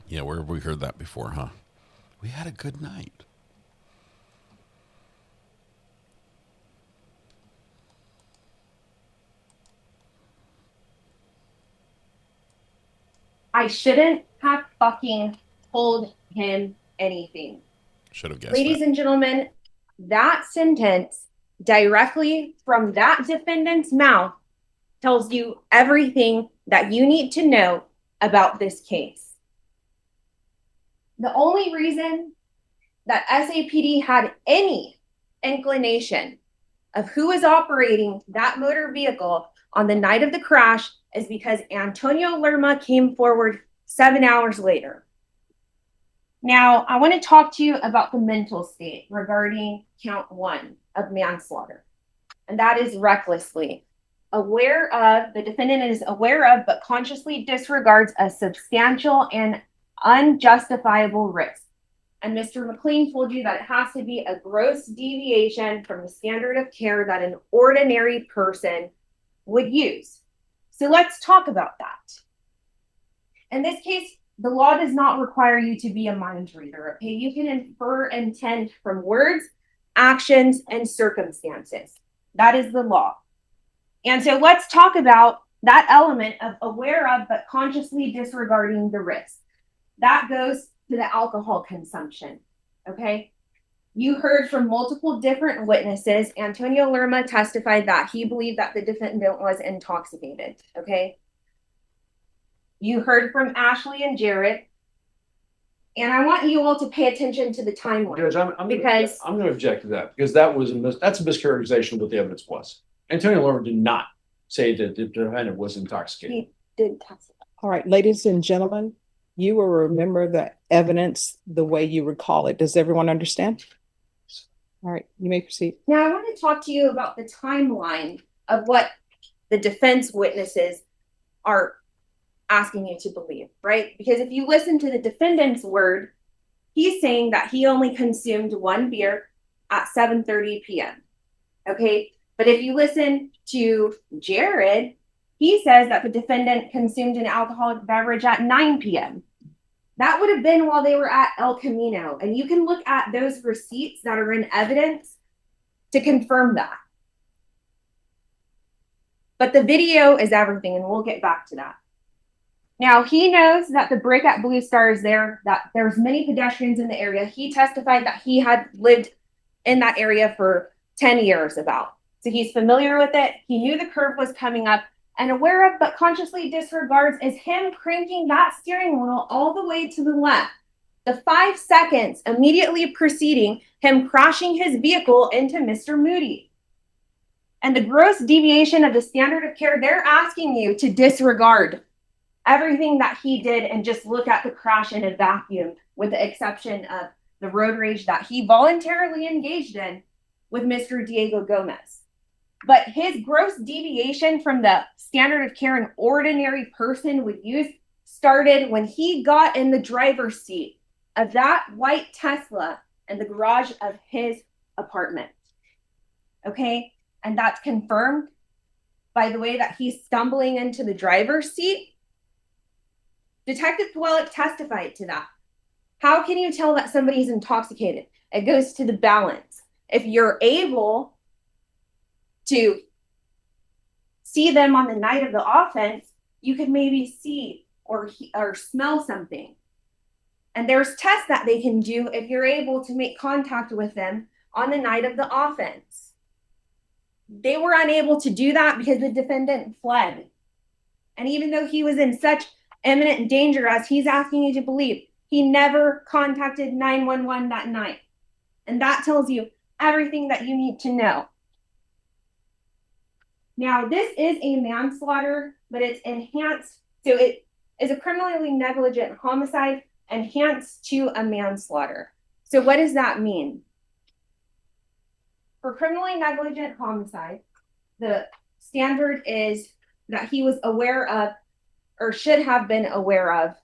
Yeah, where have we heard that before, huh? We had a good night.
I shouldn't have fucking told him anything.
Should have guessed.
Ladies and gentlemen, that sentence directly from that defendant's mouth tells you everything that you need to know about this case. The only reason that SAPD had any inclination of who was operating that motor vehicle on the night of the crash is because Antonio Lerma came forward 7 hours later. Now, I want to talk to you about the mental state regarding count 1 of manslaughter, and that is recklessly. The defendant is aware of, but consciously disregards a substantial and unjustifiable risk. And Mr. McLean told you that it has to be a gross deviation from the standard of care that an ordinary person would use. So let's talk about that. In this case, the law does not require you to be a mind reader, okay? You can infer intent from words, actions, and circumstances. That is the law. And so let's talk about that element of aware of, but consciously disregarding the risk. That goes to the alcohol consumption, okay? You heard from multiple different witnesses. Antonio Lerma testified that he believed that the defendant was intoxicated, okay? You heard from Ashley and Jared. And I want you all to pay attention to the timeline.
Judge, I'm going to object to that because that's a mischaracterization of what the evidence was. Antonio Lerma did not say that the defendant was intoxicated.
He did testify.
All right, ladies and gentlemen, you will remember the evidence the way you recall it. Does everyone understand? All right, you may proceed.
Now, I want to talk to you about the timeline of what the defense witnesses are asking you to believe, right? Because if you listen to the defendant's word, he's saying that he only consumed one beer at 7:30 p.m. Okay, but if you listen to Jared, he says that the defendant consumed an alcoholic beverage at 9 p.m. That would have been while they were at El Camino, and you can look at those receipts that are in evidence to confirm that. But the video is everything, and we'll get back to that. Now, he knows that the brick at Blue Star is there, that there's many pedestrians in the area. He testified that he had lived in that area for 10 years about. So he's familiar with it. He knew the curve was coming up and aware of, but consciously disregards is him cranking that steering wheel all the way to the left. The 5 seconds immediately preceding him crashing his vehicle into Mr. Moody. And the gross deviation of the standard of care, they're asking you to disregard everything that he did and just look at the crash in a vacuum, with the exception of the road rage that he voluntarily engaged in with Mr. Diego Gomez. But his gross deviation from the standard of care an ordinary person would use started when he got in the driver's seat of that white Tesla in the garage of his apartment. Okay? And that's confirmed by the way that he's stumbling into the driver's seat. Detective Dwellick testified to that. How can you tell that somebody's intoxicated? It goes to the balance. If you're able to see them on the night of the offense, you could maybe see or smell something. And there's tests that they can do if you're able to make contact with them on the night of the offense. They were unable to do that because the defendant fled. And even though he was in such imminent danger as he's asking you to believe, he never contacted 911 that night. And that tells you everything that you need to know. Now, this is a manslaughter, but it's enhanced. So it is a criminally negligent homicide enhanced to a manslaughter. So what does that mean? For criminally negligent homicide, the standard is that he was aware of or should have been aware of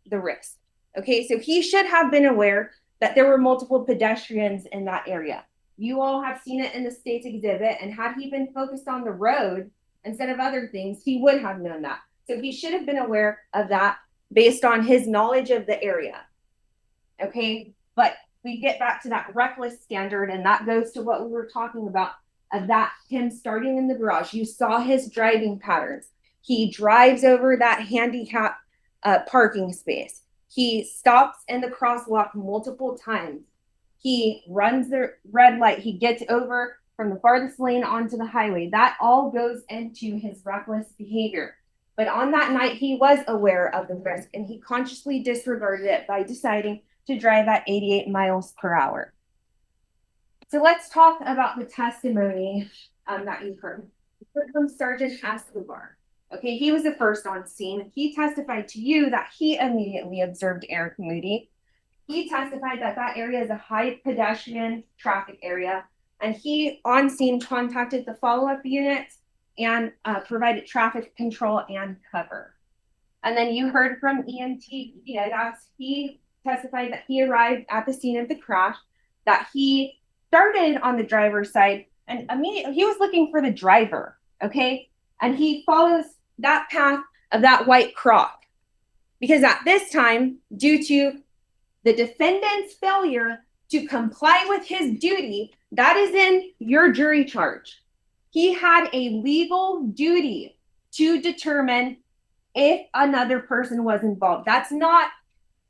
the risk. Okay, so he should have been aware that there were multiple pedestrians in that area. You all have seen it in the state's exhibit, and had he been focused on the road instead of other things, he would have known that. So he should have been aware of that based on his knowledge of the area. Okay, but we get back to that reckless standard, and that goes to what we were talking about, of that him starting in the garage. You saw his driving patterns. He drives over that handicap parking space. He stops in the crosswalk multiple times. He runs the red light. He gets over from the farthest lane onto the highway. That all goes into his reckless behavior. But on that night, he was aware of the risk, and he consciously disregarded it by deciding to drive at 88 miles per hour. So let's talk about the testimony that you've heard. From Sergeant Escobar. Okay, he was the first on scene. He testified to you that he immediately observed Eric Moody. He testified that that area is a high pedestrian traffic area, and he on scene contacted the follow-up units and provided traffic control and cover. And then you heard from EMT, he testified that he arrived at the scene of the crash, that he started on the driver's side, and immediately he was looking for the driver, okay? And he follows that path of that white croc. Because at this time, due to the defendant's failure to comply with his duty, that is in your jury charge. He had a legal duty to determine if another person was involved. That's not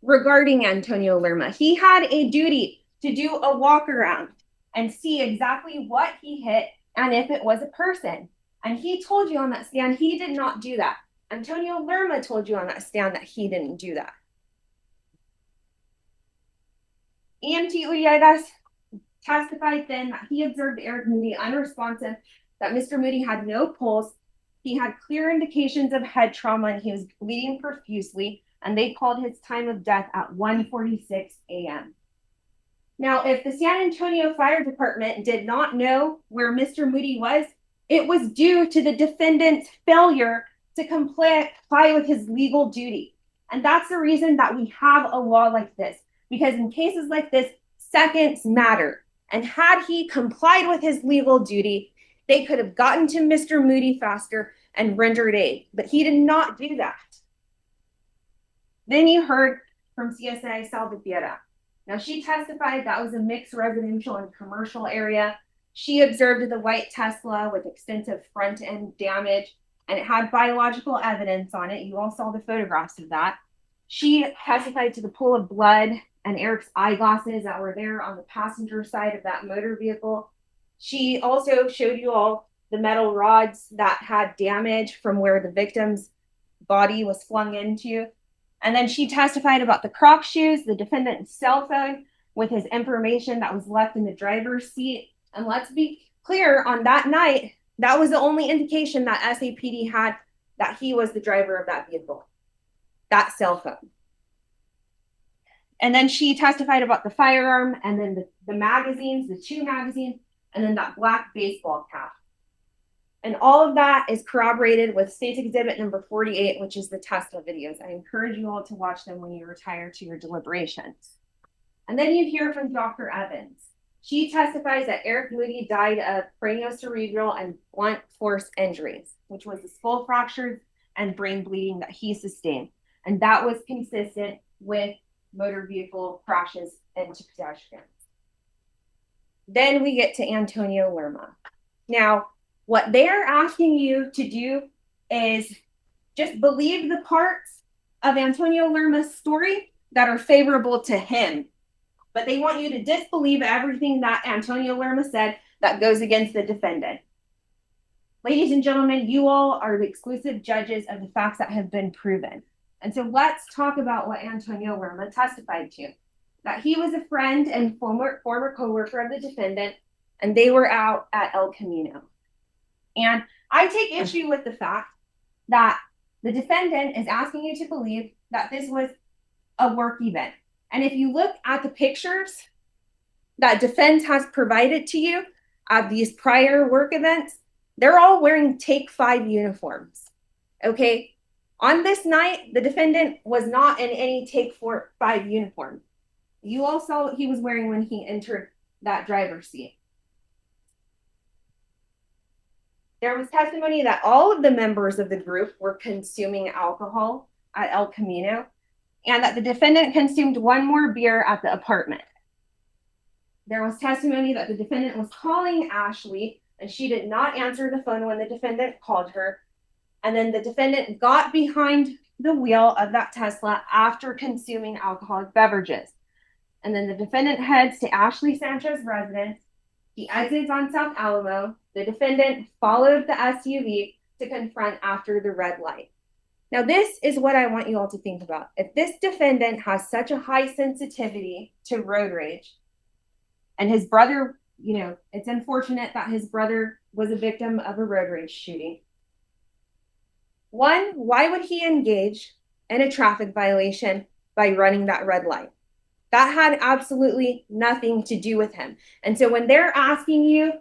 regarding Antonio Lerma. He had a duty to do a walk around and see exactly what he hit and if it was a person. And he told you on that stand he did not do that. Antonio Lerma told you on that stand that he didn't do that. EMT Urias testified then that he observed Eric Moody unresponsive, that Mr. Moody had no pulse, he had clear indications of head trauma, and he was bleeding profusely, and they called his time of death at 1:46 a.m. Now, if the San Antonio Fire Department did not know where Mr. Moody was, it was due to the defendant's failure to comply with his legal duty. And that's the reason that we have a law like this, because in cases like this, seconds matter. And had he complied with his legal duty, they could have gotten to Mr. Moody faster and rendered aid. But he did not do that. Then you heard from CSI Salvatierra. Now, she testified that was a mixed residential and commercial area. She observed the white Tesla with extensive front end damage, and it had biological evidence on it. You all saw the photographs of that. She testified to the pool of blood and Eric's eyeglasses that were there on the passenger side of that motor vehicle. She also showed you all the metal rods that had damage from where the victim's body was flung into. And then she testified about the Croc shoes, the defendant's cell phone with his information that was left in the driver's seat. And let's be clear, on that night, that was the only indication that SAPD had that he was the driver of that vehicle, that cell phone. And then she testified about the firearm and then the magazines, the 2 magazines, and then that black baseball cap. And all of that is corroborated with State's Exhibit number 48, which is the Tesla videos. I encourage you all to watch them when you retire to your deliberations. And then you hear from Dr. Evans. She testifies that Eric Moody died of craniocerebral and blunt force injuries, which was the skull fractures and brain bleeding that he sustained. And that was consistent with motor vehicle crashes into pedestrians. Then we get to Antonio Lerma. Now, what they're asking you to do is just believe the parts of Antonio Lerma's story that are favorable to him. But they want you to disbelieve everything that Antonio Lerma said that goes against the defendant. Ladies and gentlemen, you all are the exclusive judges of the facts that have been proven. And so let's talk about what Antonio Lerma testified to. That he was a friend and former co-worker of the defendant, and they were out at El Camino. And I take issue with the fact that the defendant is asking you to believe that this was a work event. And if you look at the pictures that defense has provided to you of these prior work events, they're all wearing Take 5 uniforms. Okay? On this night, the defendant was not in any Take 5 uniform. You all saw what he was wearing when he entered that driver's seat. There was testimony that all of the members of the group were consuming alcohol at El Camino, and that the defendant consumed 1 more beer at the apartment. There was testimony that the defendant was calling Ashley, and she did not answer the phone when the defendant called her. And then the defendant got behind the wheel of that Tesla after consuming alcoholic beverages. And then the defendant heads to Ashley Sanchez's residence. He exits on South Alamo. The defendant followed the SUV to confront after the red light. Now, this is what I want you all to think about. If this defendant has such a high sensitivity to road rage, and his brother, it's unfortunate that his brother was a victim of a road rage shooting. 1, why would he engage in a traffic violation by running that red light? That had absolutely nothing to do with him. And so when they're asking you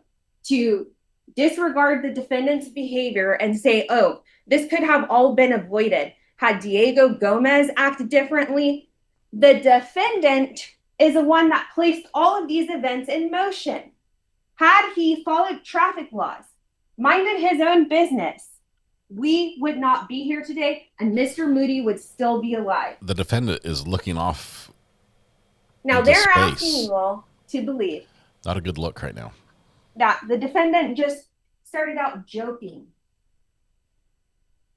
to disregard the defendant's behavior and say, oh, this could have all been avoided had Diego Gomez acted differently, the defendant is the one that placed all of these events in motion. Had he followed traffic laws, minded his own business, we would not be here today, and Mr. Moody would still be alive.
The defendant is looking off.
Now they're asking you all to believe.
Not a good look right now.
That the defendant just started out joking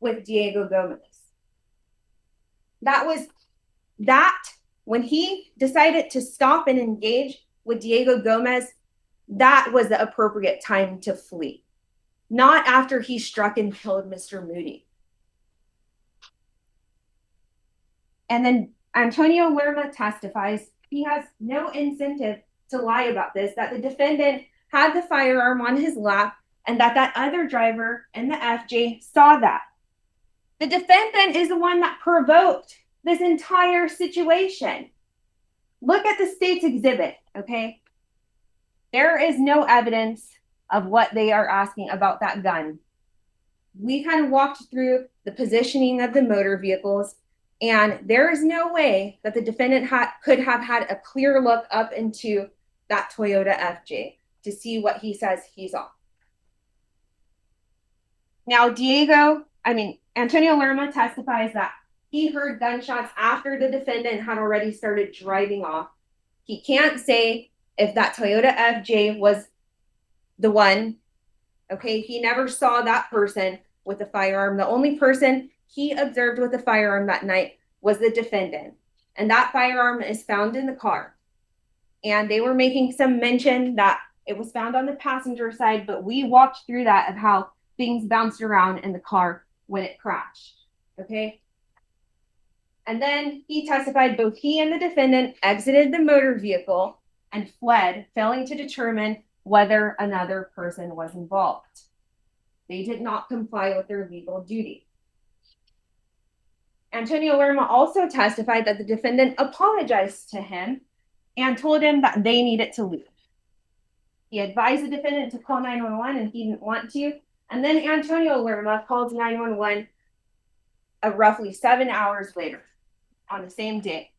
with Diego Gomez. That when he decided to stop and engage with Diego Gomez, that was the appropriate time to flee, not after he struck and killed Mr. Moody. And then Antonio Lerma testifies he has no incentive to lie about this, that the defendant had the firearm on his lap and that other driver in the FJ saw that. The defendant is the one that provoked this entire situation. Look at the state's exhibit, okay? There is no evidence of what they are asking about that gun. We kind of walked through the positioning of the motor vehicles, and there is no way that the defendant could have had a clear look up into that Toyota FJ to see what he says he saw. Now, Antonio Lerma testifies that he heard gunshots after the defendant had already started driving off. He can't say if that Toyota FJ was the one, okay? He never saw that person with the firearm. The only person he observed with the firearm that night was the defendant. And that firearm is found in the car. And they were making some mention that it was found on the passenger side, but we walked through that of how things bounced around in the car when it crashed, okay? And then he testified both he and the defendant exited the motor vehicle and fled, failing to determine whether another person was involved. They did not comply with their legal duty. Antonio Lerma also testified that the defendant apologized to him and told him that they needed to leave. He advised the defendant to call 911 and he didn't want to. And then Antonio Lerma called 911 roughly 7 hours later on the same day.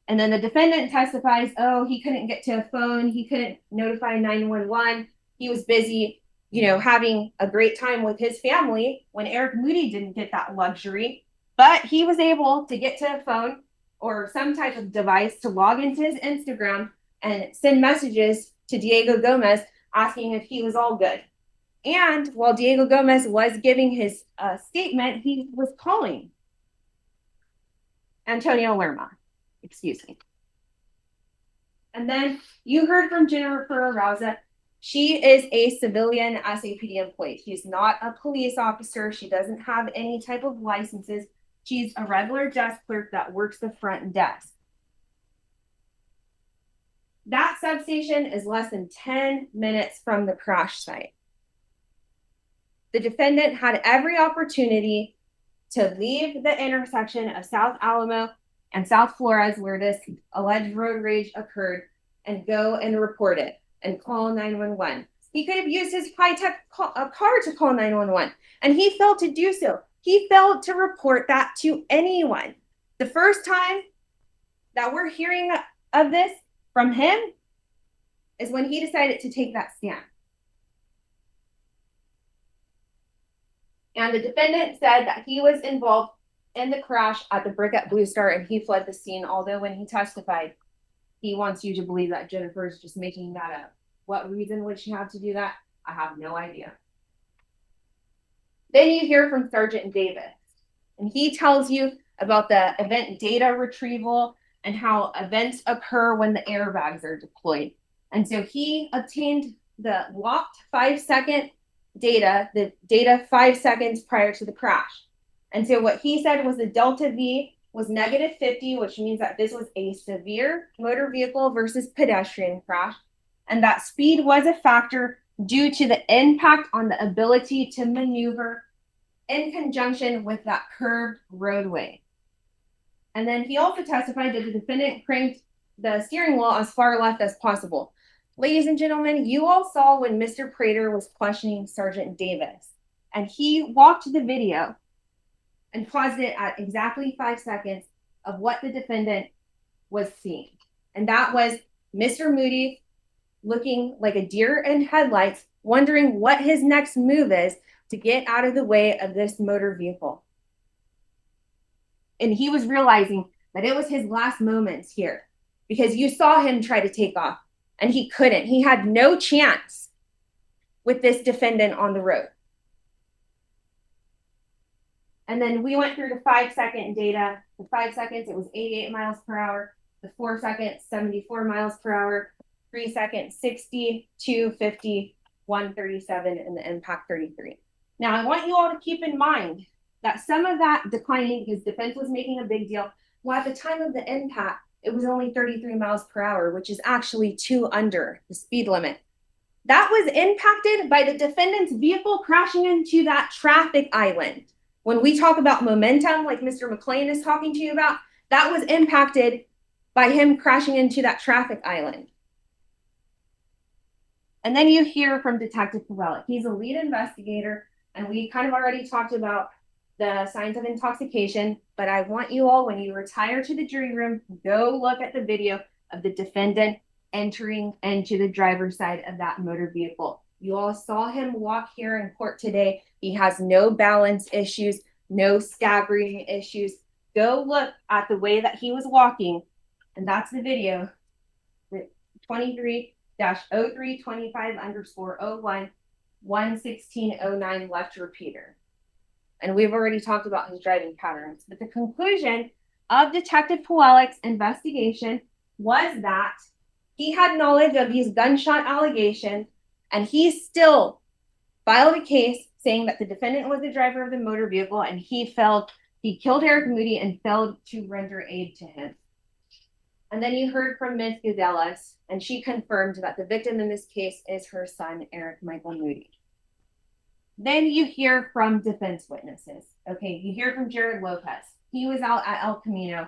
And then the defendant testifies, he couldn't get to a phone. He couldn't notify 911. He was busy, having a great time with his family when Eric Moody didn't get that luxury. But he was able to get to a phone or some type of device to log into his Instagram and send messages to Diego Gomez asking if he was all good. And while Diego Gomez was giving his statement, he was calling Antonio Lerma. Excuse me. And then you heard from Jennifer Arauza. She is a civilian SAPD employee. She's not a police officer. She doesn't have any type of licenses. She's a regular desk clerk that works the front desk. That substation is less than 10 minutes from the crash site. The defendant had every opportunity to leave the intersection of South Alamo and South Flores, where this alleged road rage occurred, and go and report it and call 911. He could have used his high-tech car to call 911, and he failed to do so. He failed to report that to anyone. The first time that we're hearing of this from him is when he decided to take that stand. And the defendant said that he was involved in the crash at the Brick at Blue Star and he fled the scene, although when he testified, he wants you to believe that Jennifer is just making that up. What reason would she have to do that? I have no idea. Then you hear from Sergeant Davis, and he tells you about the event data retrieval and how events occur when the airbags are deployed. And so he obtained the locked 5-second data, the data 5 seconds prior to the crash. And so what he said was the Delta V was -50, which means that this was a severe motor vehicle versus pedestrian crash. And that speed was a factor due to the impact on the ability to maneuver in conjunction with that curved roadway. And then he also testified that the defendant cranked the steering wheel as far left as possible. Ladies and gentlemen, you all saw when Mr. Prater was questioning Sergeant Davis, and he walked the video and paused it at exactly 5 seconds of what the defendant was seeing. And that was Mr. Moody looking like a deer in headlights, wondering what his next move is to get out of the way of this motor vehicle. And he was realizing that it was his last moments here because you saw him try to take off and he couldn't. He had no chance with this defendant on the road. And then we went through the 5-second data. The 5 seconds, it was 88 miles per hour. The 4 seconds, 74 miles per hour. 3 seconds, 60, 250, 137, and the impact 33. Now, I want you all to keep in mind that some of that declining because defense was making a big deal. Well, at the time of the impact, it was only 33 miles per hour, which is actually 2 under the speed limit. That was impacted by the defendant's vehicle crashing into that traffic island. When we talk about momentum, like Mr. McLean is talking to you about, that was impacted by him crashing into that traffic island. And then you hear from Detective Pawelek. He's a lead investigator, and we kind of already talked about the signs of intoxication, but I want you all, when you retire to the jury room, go look at the video of the defendant entering into the driver's side of that motor vehicle. You all saw him walk here in court today. He has no balance issues, no staggering issues. Go look at the way that he was walking, and that's the video. 23-0325_01 11609 left repeater. And we've already talked about his driving patterns. But the conclusion of Detective Pawelek's investigation was that he had knowledge of these gunshot allegations, and he still filed a case saying that the defendant was the driver of the motor vehicle, and he killed Eric Moody and failed to render aid to him. And then you heard from Ms. Gazellas, and she confirmed that the victim in this case is her son, Eric Michael Moody. Then you hear from defense witnesses. Okay, you hear from Jared Lopez. He was out at El Camino.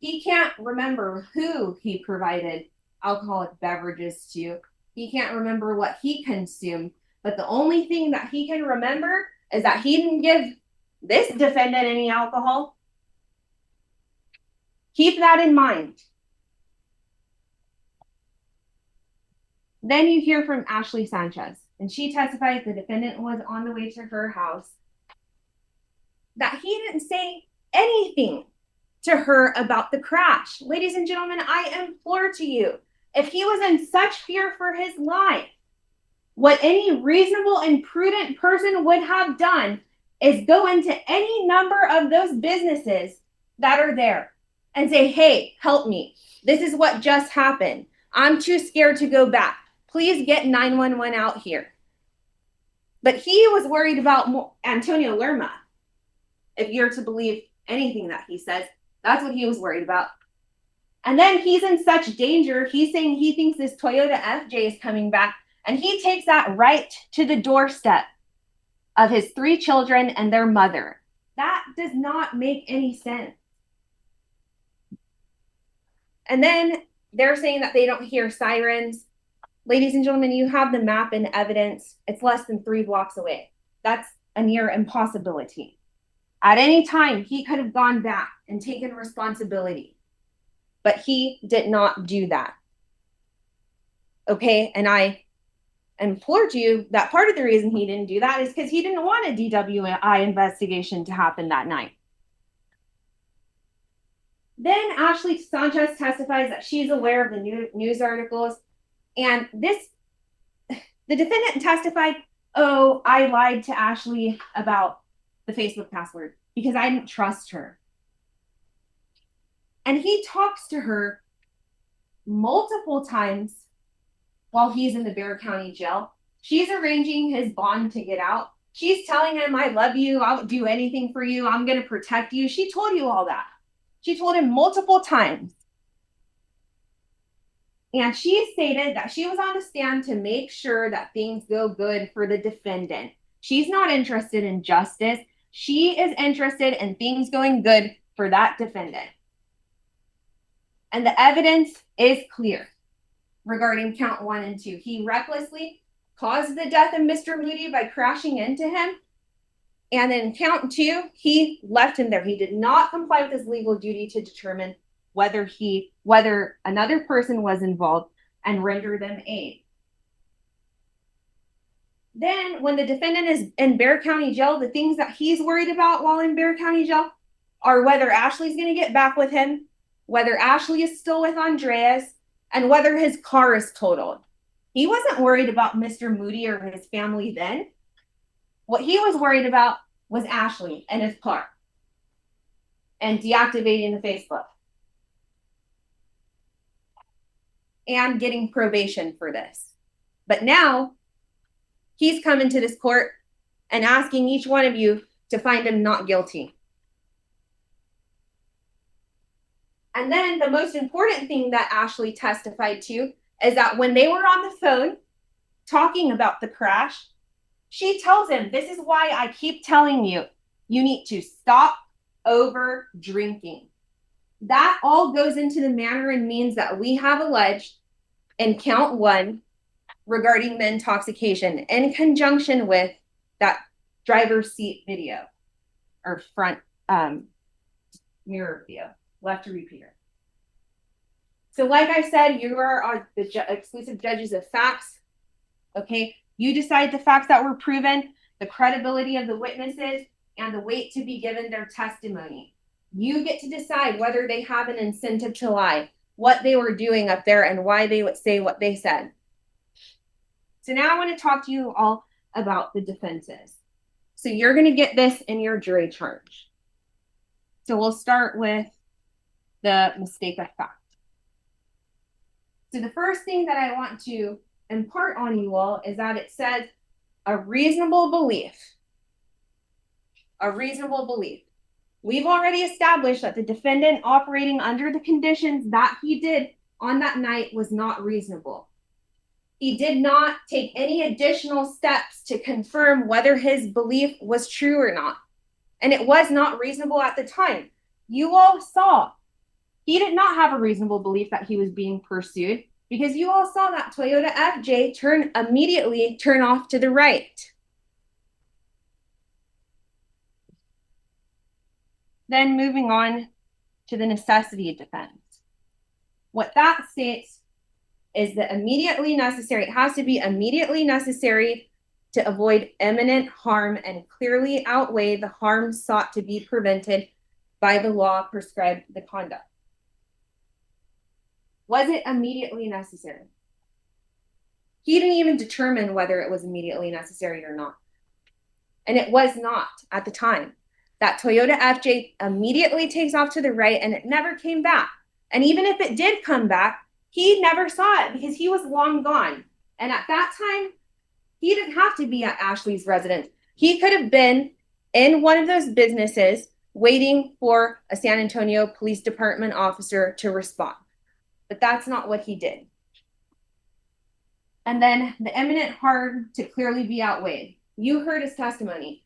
He can't remember who he provided alcoholic beverages to. He can't remember what he consumed. But the only thing that he can remember is that he didn't give this defendant any alcohol. Keep that in mind. Then you hear from Ashley Sanchez, and she testifies the defendant was on the way to her house, that he didn't say anything to her about the crash. Ladies and gentlemen, I implore to you, if he was in such fear for his life, what any reasonable and prudent person would have done is go into any number of those businesses that are there and say, hey, help me. This is what just happened. I'm too scared to go back. Please get 911 out here. But he was worried about Antonio Lerma. If you're to believe anything that he says, that's what he was worried about. And then he's in such danger. He's saying he thinks this Toyota FJ is coming back. And he takes that right to the doorstep of his 3 children and their mother. That does not make any sense. And then they're saying that they don't hear sirens. Ladies and gentlemen, you have the map and evidence. It's less than 3 blocks away. That's a near impossibility. At any time, he could have gone back and taken responsibility. But he did not do that. Okay, and I implore to you that part of the reason he didn't do that is because he didn't want a DWI investigation to happen that night. Then Ashley Sanchez testifies that she's aware of the news articles. And the defendant testified, oh, I lied to Ashley about the Facebook password because I didn't trust her. And he talks to her multiple times while he's in the Bexar County jail. She's arranging his bond to get out. She's telling him, I love you. I'll do anything for you. I'm going to protect you. She told you all that. She told him multiple times. And she stated that she was on the stand to make sure that things go good for the defendant. She's not interested in justice. She is interested in things going good for that defendant. And the evidence is clear regarding count 1 and 2. He recklessly caused the death of Mr. Moody by crashing into him. And then count 2, he left him there. He did not comply with his legal duty to determine whether another person was involved and render them aid. Then when the defendant is in Bexar County jail, the things that he's worried about while in Bexar County jail are whether Ashley's going to get back with him, whether Ashley is still with Andreas, and whether his car is totaled. He wasn't worried about Mr. Moody or his family then. What he was worried about was Ashley and his car and deactivating the Facebook. and getting probation for this. But now he's coming to this court and asking each one of you to find him not guilty. And then the most important thing that Ashley testified to is that when they were on the phone talking about the crash, she tells him, this is why I keep telling you, you need to stop over drinking. That all goes into the manner and means that we have alleged in count 1 regarding the intoxication in conjunction with that driver's seat video or front mirror view. Left to repeater. So like I said, you are the exclusive judges of facts. Okay, you decide the facts that were proven, the credibility of the witnesses, and the weight to be given their testimony. You get to decide whether they have an incentive to lie, what they were doing up there, and why they would say what they said. So now I want to talk to you all about the defenses. So you're going to get this in your jury charge. So we'll start with the mistake of fact. So the first thing that I want to impart on you all is that it says a reasonable belief. A reasonable belief. We've already established that the defendant operating under the conditions that he did on that night was not reasonable. He did not take any additional steps to confirm whether his belief was true or not. And it was not reasonable at the time. You all saw he did not have a reasonable belief that he was being pursued because you all saw that Toyota FJ immediately turn off to the right. Then moving on to the necessity defense. What that states is that immediately necessary, it has to be immediately necessary to avoid imminent harm and clearly outweigh the harm sought to be prevented by the law prescribed the conduct. Was it immediately necessary? He didn't even determine whether it was immediately necessary or not. And it was not at the time. That Toyota FJ immediately takes off to the right and it never came back. And even if it did come back, he never saw it because he was long gone. And at that time, he didn't have to be at Ashley's residence. He could have been in one of those businesses waiting for a San Antonio Police Department officer to respond. But that's not what he did. And then the imminent harm to clearly be outweighed. You heard his testimony.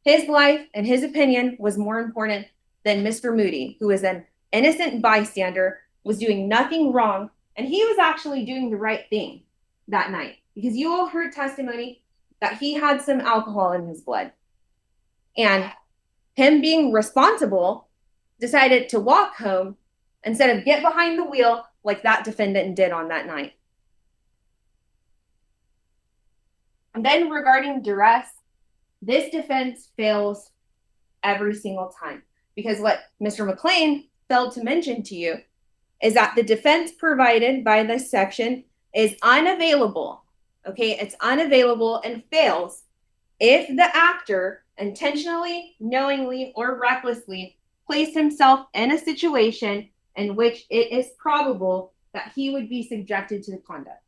His life and his opinion was more important than Mr. Moody, who is an innocent bystander, was doing nothing wrong, and he was actually doing the right thing that night. Because you all heard testimony that he had some alcohol in his blood. And him being responsible, decided to walk home instead of get behind the wheel like that defendant did on that night. And then regarding duress, this defense fails every single time. Because what Mr. McLean failed to mention to you is that the defense provided by this section is unavailable. Okay, it's unavailable and fails if the actor intentionally, knowingly, or recklessly placed himself in a situation in which it is probable that he would be subjected to the conduct.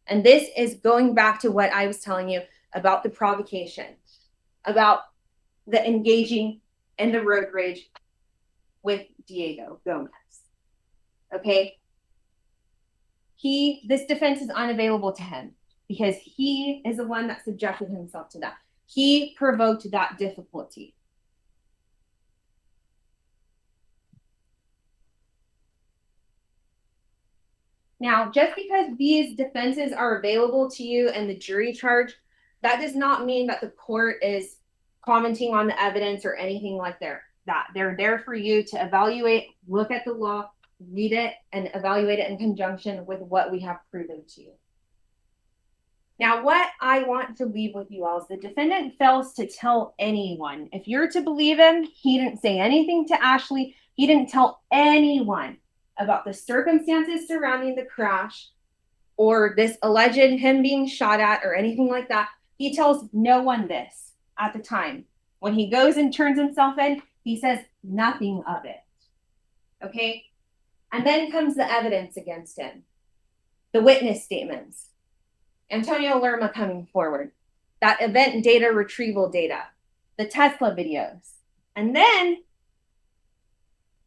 And this is going back to what I was telling you about the provocation, about the engaging in the road rage with Diego Gomez. Okay? This defense is unavailable to him because he is the one that subjected himself to that. He provoked that difficulty. Now, just because these defenses are available to you in the jury charge, that does not mean that the court is commenting on the evidence or anything like that. They're there for you to evaluate, look at the law, read it, and evaluate it in conjunction with what we have proven to you. Now, what I want to leave with you all is the defendant fails to tell anyone. If you're to believe him, he didn't say anything to Ashley. He didn't tell anyone about the circumstances surrounding the crash or this alleged him being shot at or anything like that. He tells no one this at the time. When he goes and turns himself in, he says nothing of it. Okay? And then comes the evidence against him. The witness statements. Antonio Lerma coming forward. That event data retrieval data. The Tesla videos. And then,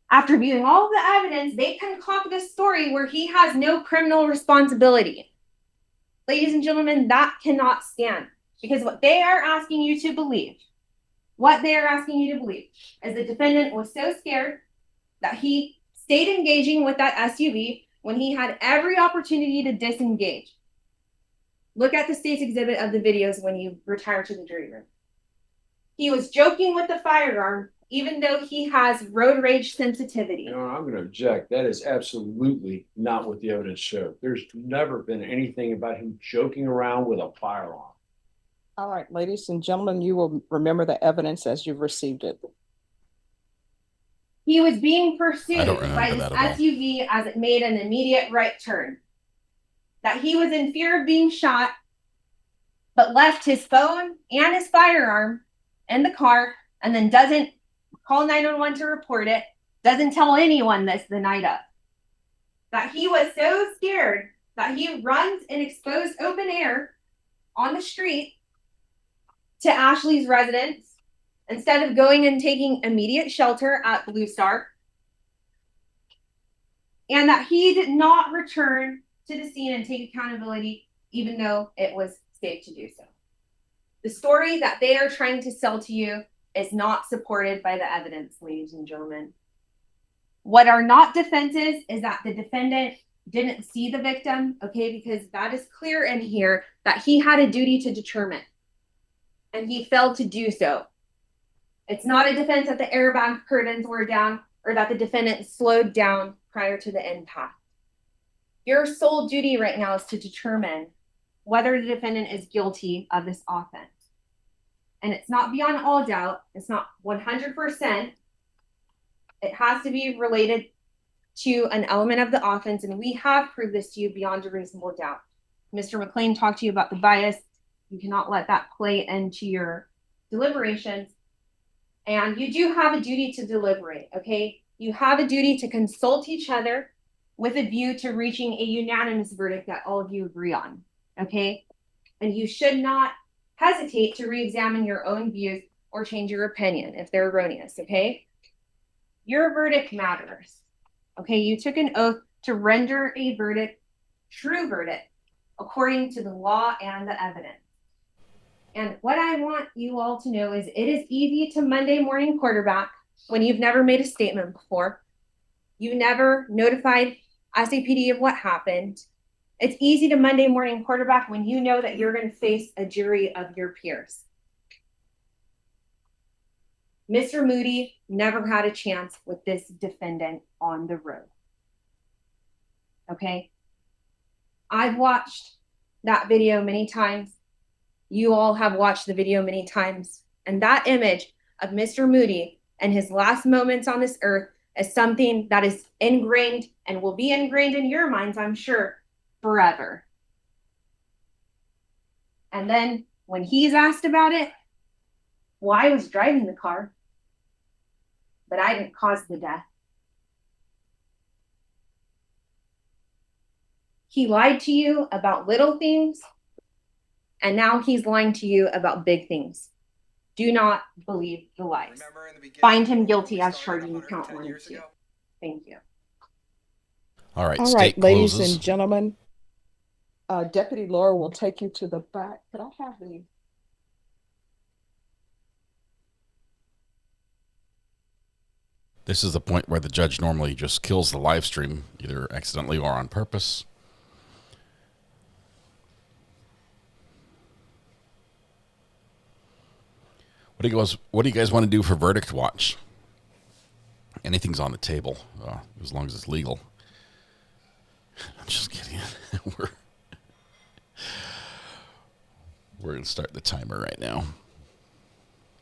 after viewing all of the evidence, they concoct this story where he has no criminal responsibility. Ladies and gentlemen, that cannot stand. Because what they are asking you to believe, is the defendant was so scared that he stayed engaging with that SUV when he had every opportunity to disengage. Look at the state's exhibit of the videos when you retire to the jury room. He was joking with the firearm, even though he has road rage sensitivity.
You know, I'm going to object. That is absolutely not what the evidence showed. There's never been anything about him joking around with a firearm.
All right, ladies and gentlemen, you will remember the evidence as you've received it.
He was being pursued
I don't remember
by this
that at all.
SUV as it made an immediate right turn. That he was in fear of being shot, but left his phone and his firearm in the car, and then doesn't call 911 to report it, doesn't tell anyone this the night of. That he was so scared that he runs in exposed open air on the street to Ashley's residence instead of going and taking immediate shelter at Blue Star. And that he did not return to the scene and take accountability, even though it was safe to do so. The story that they are trying to sell to you is not supported by the evidence, ladies and gentlemen. What are not defenses is that the defendant didn't see the victim, okay, because that is clear in here that he had a duty to determine, and he failed to do so. It's not a defense that the airbag curtains were down or that the defendant slowed down prior to the impact. Your sole duty right now is to determine whether the defendant is guilty of this offense. And it's not beyond all doubt. It's not 100%. It has to be related to an element of the offense, and we have proved this to you beyond a reasonable doubt. Mr. McLean talked to you about the bias. You cannot let that play into your deliberations. And you do have a duty to deliberate, okay? You have a duty to consult each other with a view to reaching a unanimous verdict that all of you agree on, okay? And you should not hesitate to re-examine your own views or change your opinion if they're erroneous, okay? Your verdict matters, okay? You took an oath to render a verdict, true verdict, according to the law and the evidence. And what I want you all to know is it is easy to Monday morning quarterback when you've never made a statement before. You never notified SAPD of what happened. It's easy to Monday morning quarterback when you know that you're going to face a jury of your peers. Mr. Moody never had a chance with this defendant on the road. Okay? I've watched that video many times. You all have watched the video many times. And that image of Mr. Moody and his last moments on this earth is something that is ingrained and will be ingrained in your minds, I'm sure, forever. And then when he's asked about it, well, I was driving the car, but I didn't cause the death. He lied to you about little things, and now he's lying to you about big things. Do not believe the lies. Find him guilty as charged in count 1 and 2. Thank you.
All right,
All right, ladies and gentlemen, Deputy Laura will take you to the back. Could I have the...
This is the point where the judge normally just kills the live stream, either accidentally or on purpose. What do you guys want to do for verdict watch? Anything's on the table, as long as it's legal. I'm just kidding. We're going to start the timer right now.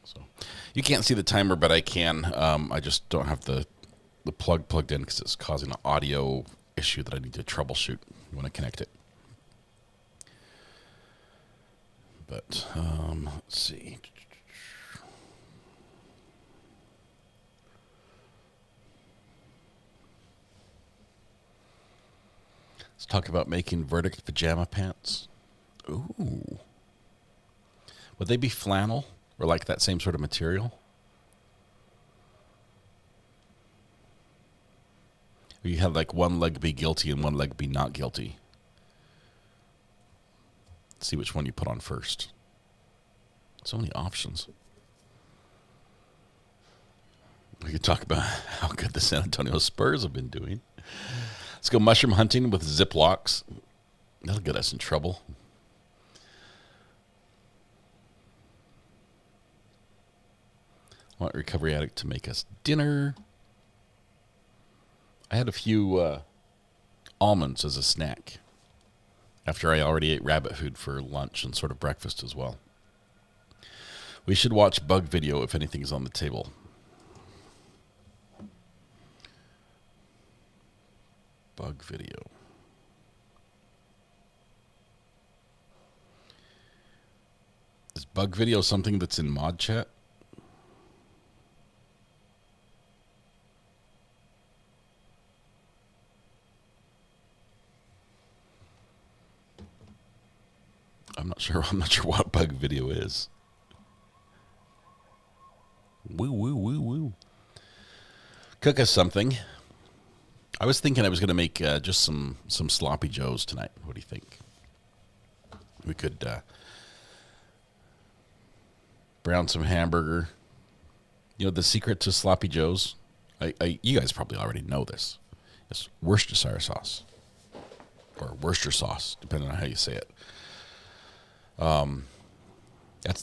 So you can't see the timer, but I can. I just don't have the plug plugged in because it's causing an audio issue that I need to troubleshoot. You want to connect it. But let's see. Let's talk about making verdict pajama pants. Ooh. Would they be flannel or like that same sort of material? Or you have like one leg be guilty and one leg be not guilty. Let's see which one you put on first. So many options. We could talk about how good the San Antonio Spurs have been doing. Let's go mushroom hunting with Ziplocs. That'll get us in trouble. I want Recovery Addict to make us dinner. I had a few almonds as a snack after I already ate rabbit food for lunch and sort of breakfast as well. We should watch bug video if anything's on the table. Bug video. Is bug video something that's in mod chat? I'm not sure what bug video is. Woo woo woo woo. Cook us something. I was thinking I was going to make just some sloppy joes tonight. What do you think? We could brown some hamburger. You know the secret to sloppy joes? You guys probably already know this. It's Worcestershire sauce or Worcester sauce, depending on how you say it.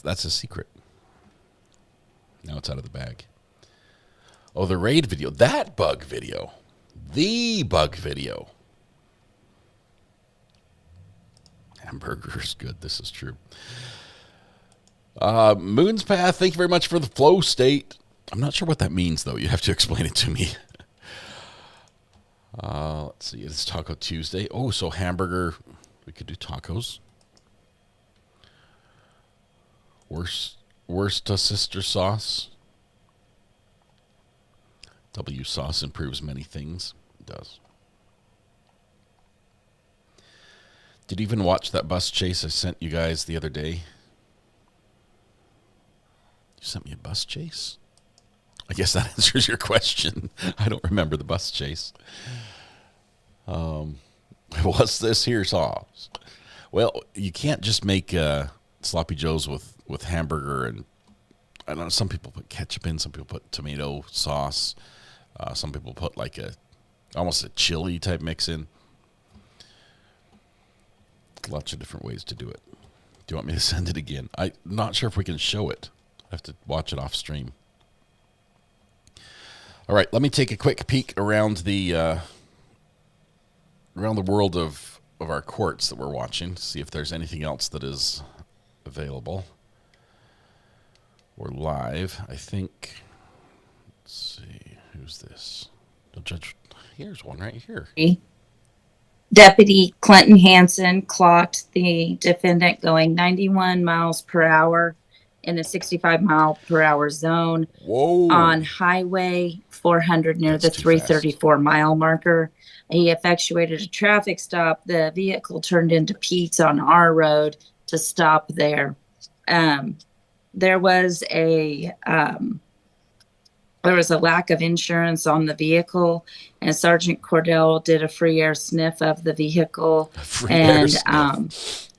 That's a secret. Now it's out of the bag. Oh, the raid video. That bug video. The bug video. Hamburger's good. This is true. Moon's Path, thank you very much for the flow state. I'm not sure what that means, though. You have to explain it to me. Let's see. It's Taco Tuesday. Oh, so hamburger. We could do tacos. Worcestershire sauce. W sauce improves many things. It does. Did you even watch that bus chase I sent you guys the other day? You sent me a bus chase? I guess that answers your question. I don't remember the bus chase. What's this here sauce? Well, you can't just make sloppy joes with hamburger and I don't know. Some people put ketchup in. Some people put tomato sauce. Some people put like almost a chili type mix in. Lots of different ways to do it. Do you want me to send it again? I'm not sure if we can show it. I have to watch it off stream. All right, let me take a quick peek around the world of our courts that we're watching. See if there's anything else that is available. We're live, I think. Let's see, who's this? The judge. Here's one right here.
Deputy Clinton Hansen clocked the defendant going 91 miles per hour in a 65 mile per hour zone.
Whoa.
On Highway 400 near the 334 mile marker. He effectuated a traffic stop. The vehicle turned into Pete's on our road to stop there. There was a lack of insurance on the vehicle, and Sergeant Cordell did a free air sniff of the vehicle and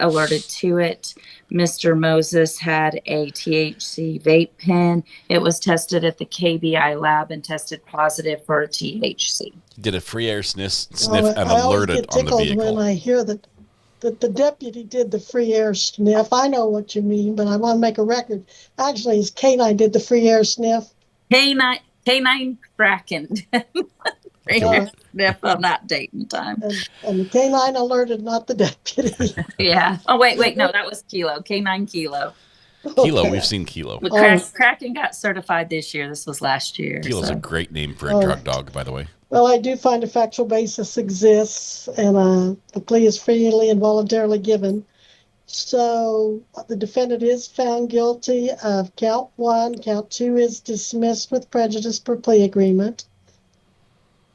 alerted to it. Mr. Moses had a THC vape pen. It was tested at the KBI lab and tested positive for THC.
Did a free air sniff and alerted on the vehicle.
When I hear that the deputy did the free air sniff, I know what you mean, but I want to make a record. Actually, his canine did the free air sniff.
Canine crackened. Free air sniff on that date and time.
And the canine alerted, not the deputy.
Yeah. Oh, wait. No, that was Kilo. Canine Kilo.
Kilo,
Okay.
we've seen Kilo.
Kraken got certified this year. This was last year.
Kilo's a great name for a drug dog, by the way.
Well, I do find a factual basis exists, and the plea is freely and voluntarily given. So the defendant is found guilty of count 1. Count 2 is dismissed with prejudice per plea agreement.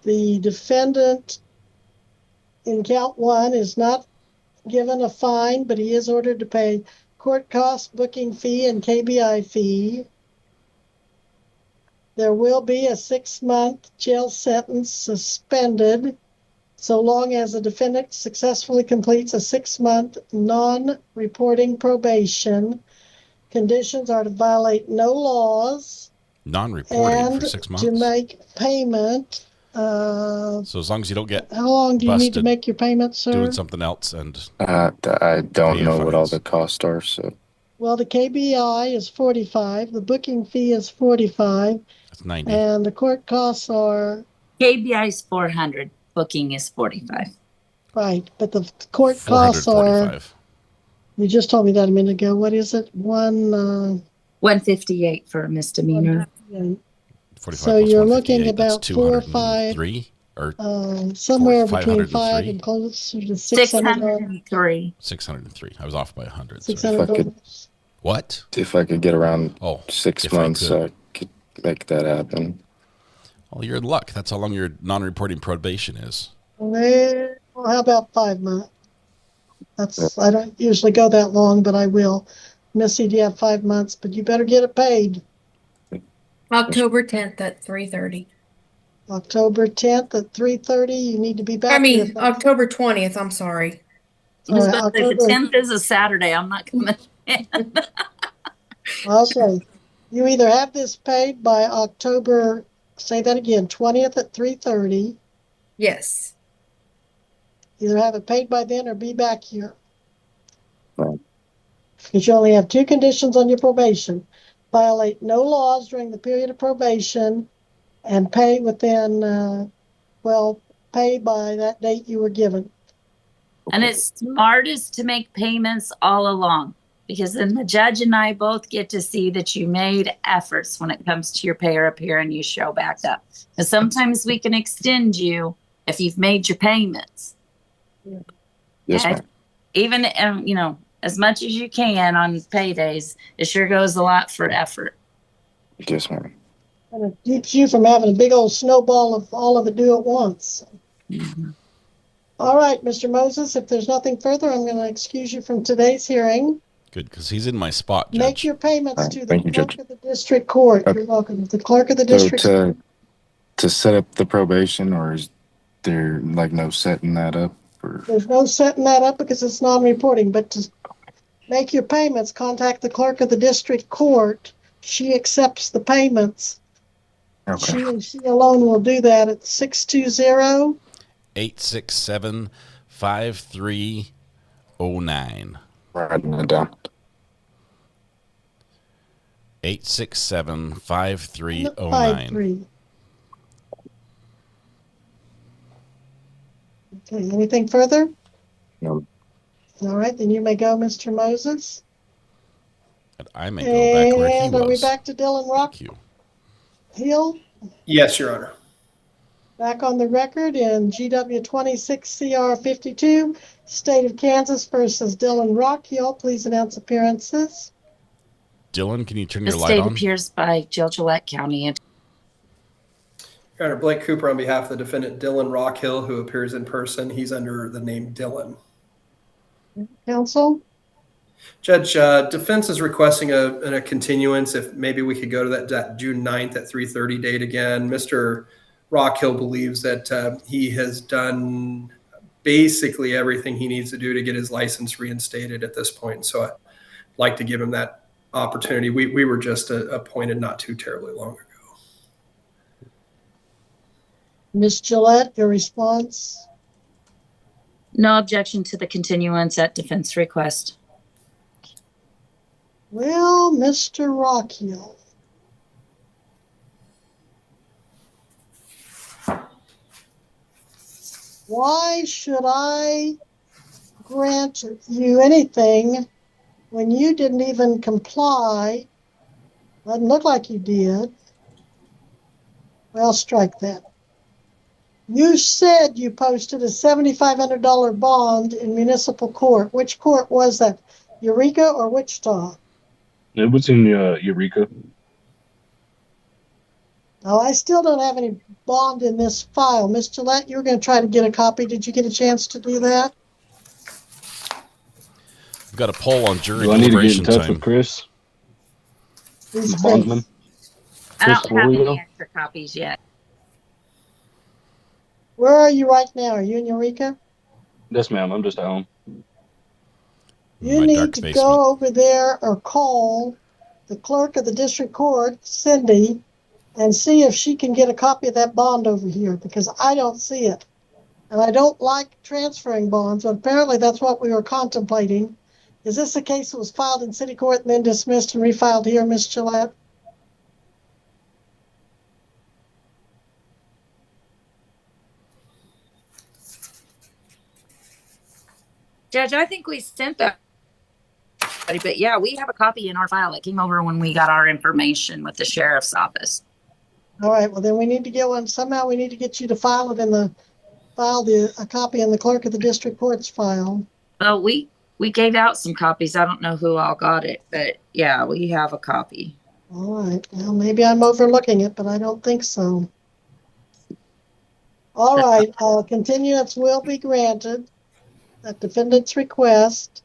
The defendant in count one is not given a fine, but he is ordered to pay court costs, booking fee, and KBI fee. There will be a 6-month jail sentence suspended so long as the defendant successfully completes a 6-month non-reporting probation. Conditions are to violate no laws
Non-reporting for 6 months.
To make payment.
So as long as you don't get
how long do you need to make your payment, sir?
Doing something else, and
I don't know what all the costs are, so.
Well, the KBI is 45, the booking fee is 45.
That's 90.
And the court costs are
KBI is 400, booking is 45.
right, but the court costs are. You just told me that a minute ago. What is it?
158 for a misdemeanor.
158. So you're looking about 4 or 5.
Or
somewhere between 5 and closer to
603.
603. I was off by 100.
$600.
What?
If I could get around 6 months, I could make that happen.
Well, you're in luck. That's how long your non-reporting probation is.
Well, how about 5 months? I don't usually go that long, but I will. Missy, do you have 5 months? But you better get it paid.
October 10th at 3:30.
October 10th at 3:30. You need to be back.
October 20th. I'm sorry.
I was about to say, the 10th is a Saturday. I'm not coming in.
Okay. You either have this paid by October, say that again, 20th at 3:30.
Yes.
Either have it paid by then or be back here. Because you only have 2 conditions on your probation. Violate no laws during the period of probation and pay within, pay by that date you were given.
And it's smartest to make payments all along, because then the judge and I both get to see that you made efforts when it comes to your pay or appear and you show back up. Because sometimes we can extend you if you've made your payments.
Yes, ma'am.
Even, as much as you can on paydays, it sure goes a lot for effort.
Yes, ma'am.
And it keeps you from having a big old snowball of all of it due at once.
Mm-hmm.
All right, Mr. Moses, if there's nothing further, I'm going to excuse you from today's hearing.
Good, because he's in my spot, Judge.
Make your payments to the clerk of the district court. You're welcome. The clerk of the district court.
To set up the probation, or is there no setting that up?
There's no setting that up because it's non-reporting, but to make your payments, contact the clerk of the district court. She accepts the payments.
Okay.
She alone will do that at 620
867-5309.
Writing that down.
867-5309.
Okay, anything further?
No.
All right, then you may go, Mr. Moses.
And I may go back where he was.
Are we back to Dylan Rock? Hill?
Yes, Your Honor.
Back on the record in GW 26 CR 52, State of Kansas versus Dylan Rockhill. Please announce appearances.
Dylan, can you turn
The
your light
state
on?
appears by Gillette County.
Your Honor, Blake Cooper on behalf of the defendant Dylan Rockhill, who appears in person. He's under the name Dylan.
Counsel?
Judge, defense is requesting a continuance. If maybe we could go to that June 9th at 3:30 date again. Mr. Rockhill believes that he has done basically everything he needs to do to get his license reinstated at this point. So I'd like to give him that opportunity. We were just appointed not too terribly long ago.
Ms. Gillette, your response?
No objection to the continuance at defense request.
Well, Mr. Rockhill. Why should I grant you anything when you didn't even comply? Doesn't look like you did. Well, strike that. You said you posted a $7,500 bond in municipal court. Which court was that? Eureka or Wichita?
It was in Eureka.
Oh, I still don't have any bond in this file. Miss Gillette, you were going to try to get a copy. Did you get a chance to do that?
We've got a poll on jury
Do I need to get in
deliberation
touch
time.
with Chris?
Who's
The bondsman?
I
Chris
don't have
Florio?
any extra copies yet.
Where are you right now? Are you in Eureka?
Yes, ma'am. I'm just at home.
You
My
need
dark
to
basement.
go over there or call the clerk of the district court, Cindy, and see if she can get a copy of that bond over here, because I don't see it. And I don't like transferring bonds, but apparently that's what we were contemplating. Is this a case that was filed in city court and then dismissed and refiled here, Miss Gillette?
Judge, I think we sent that. But yeah, we have a copy in our file. It came over when we got our information with the sheriff's office.
All right, well then we need to get one. Somehow we need to get you to file it in the a copy in the clerk of the district court's file.
Well, we gave out some copies. I don't know who all got it, but yeah, we have a copy.
All right. Well, maybe I'm overlooking it, but I don't think so. All right. Continuance will be granted at defendant's request.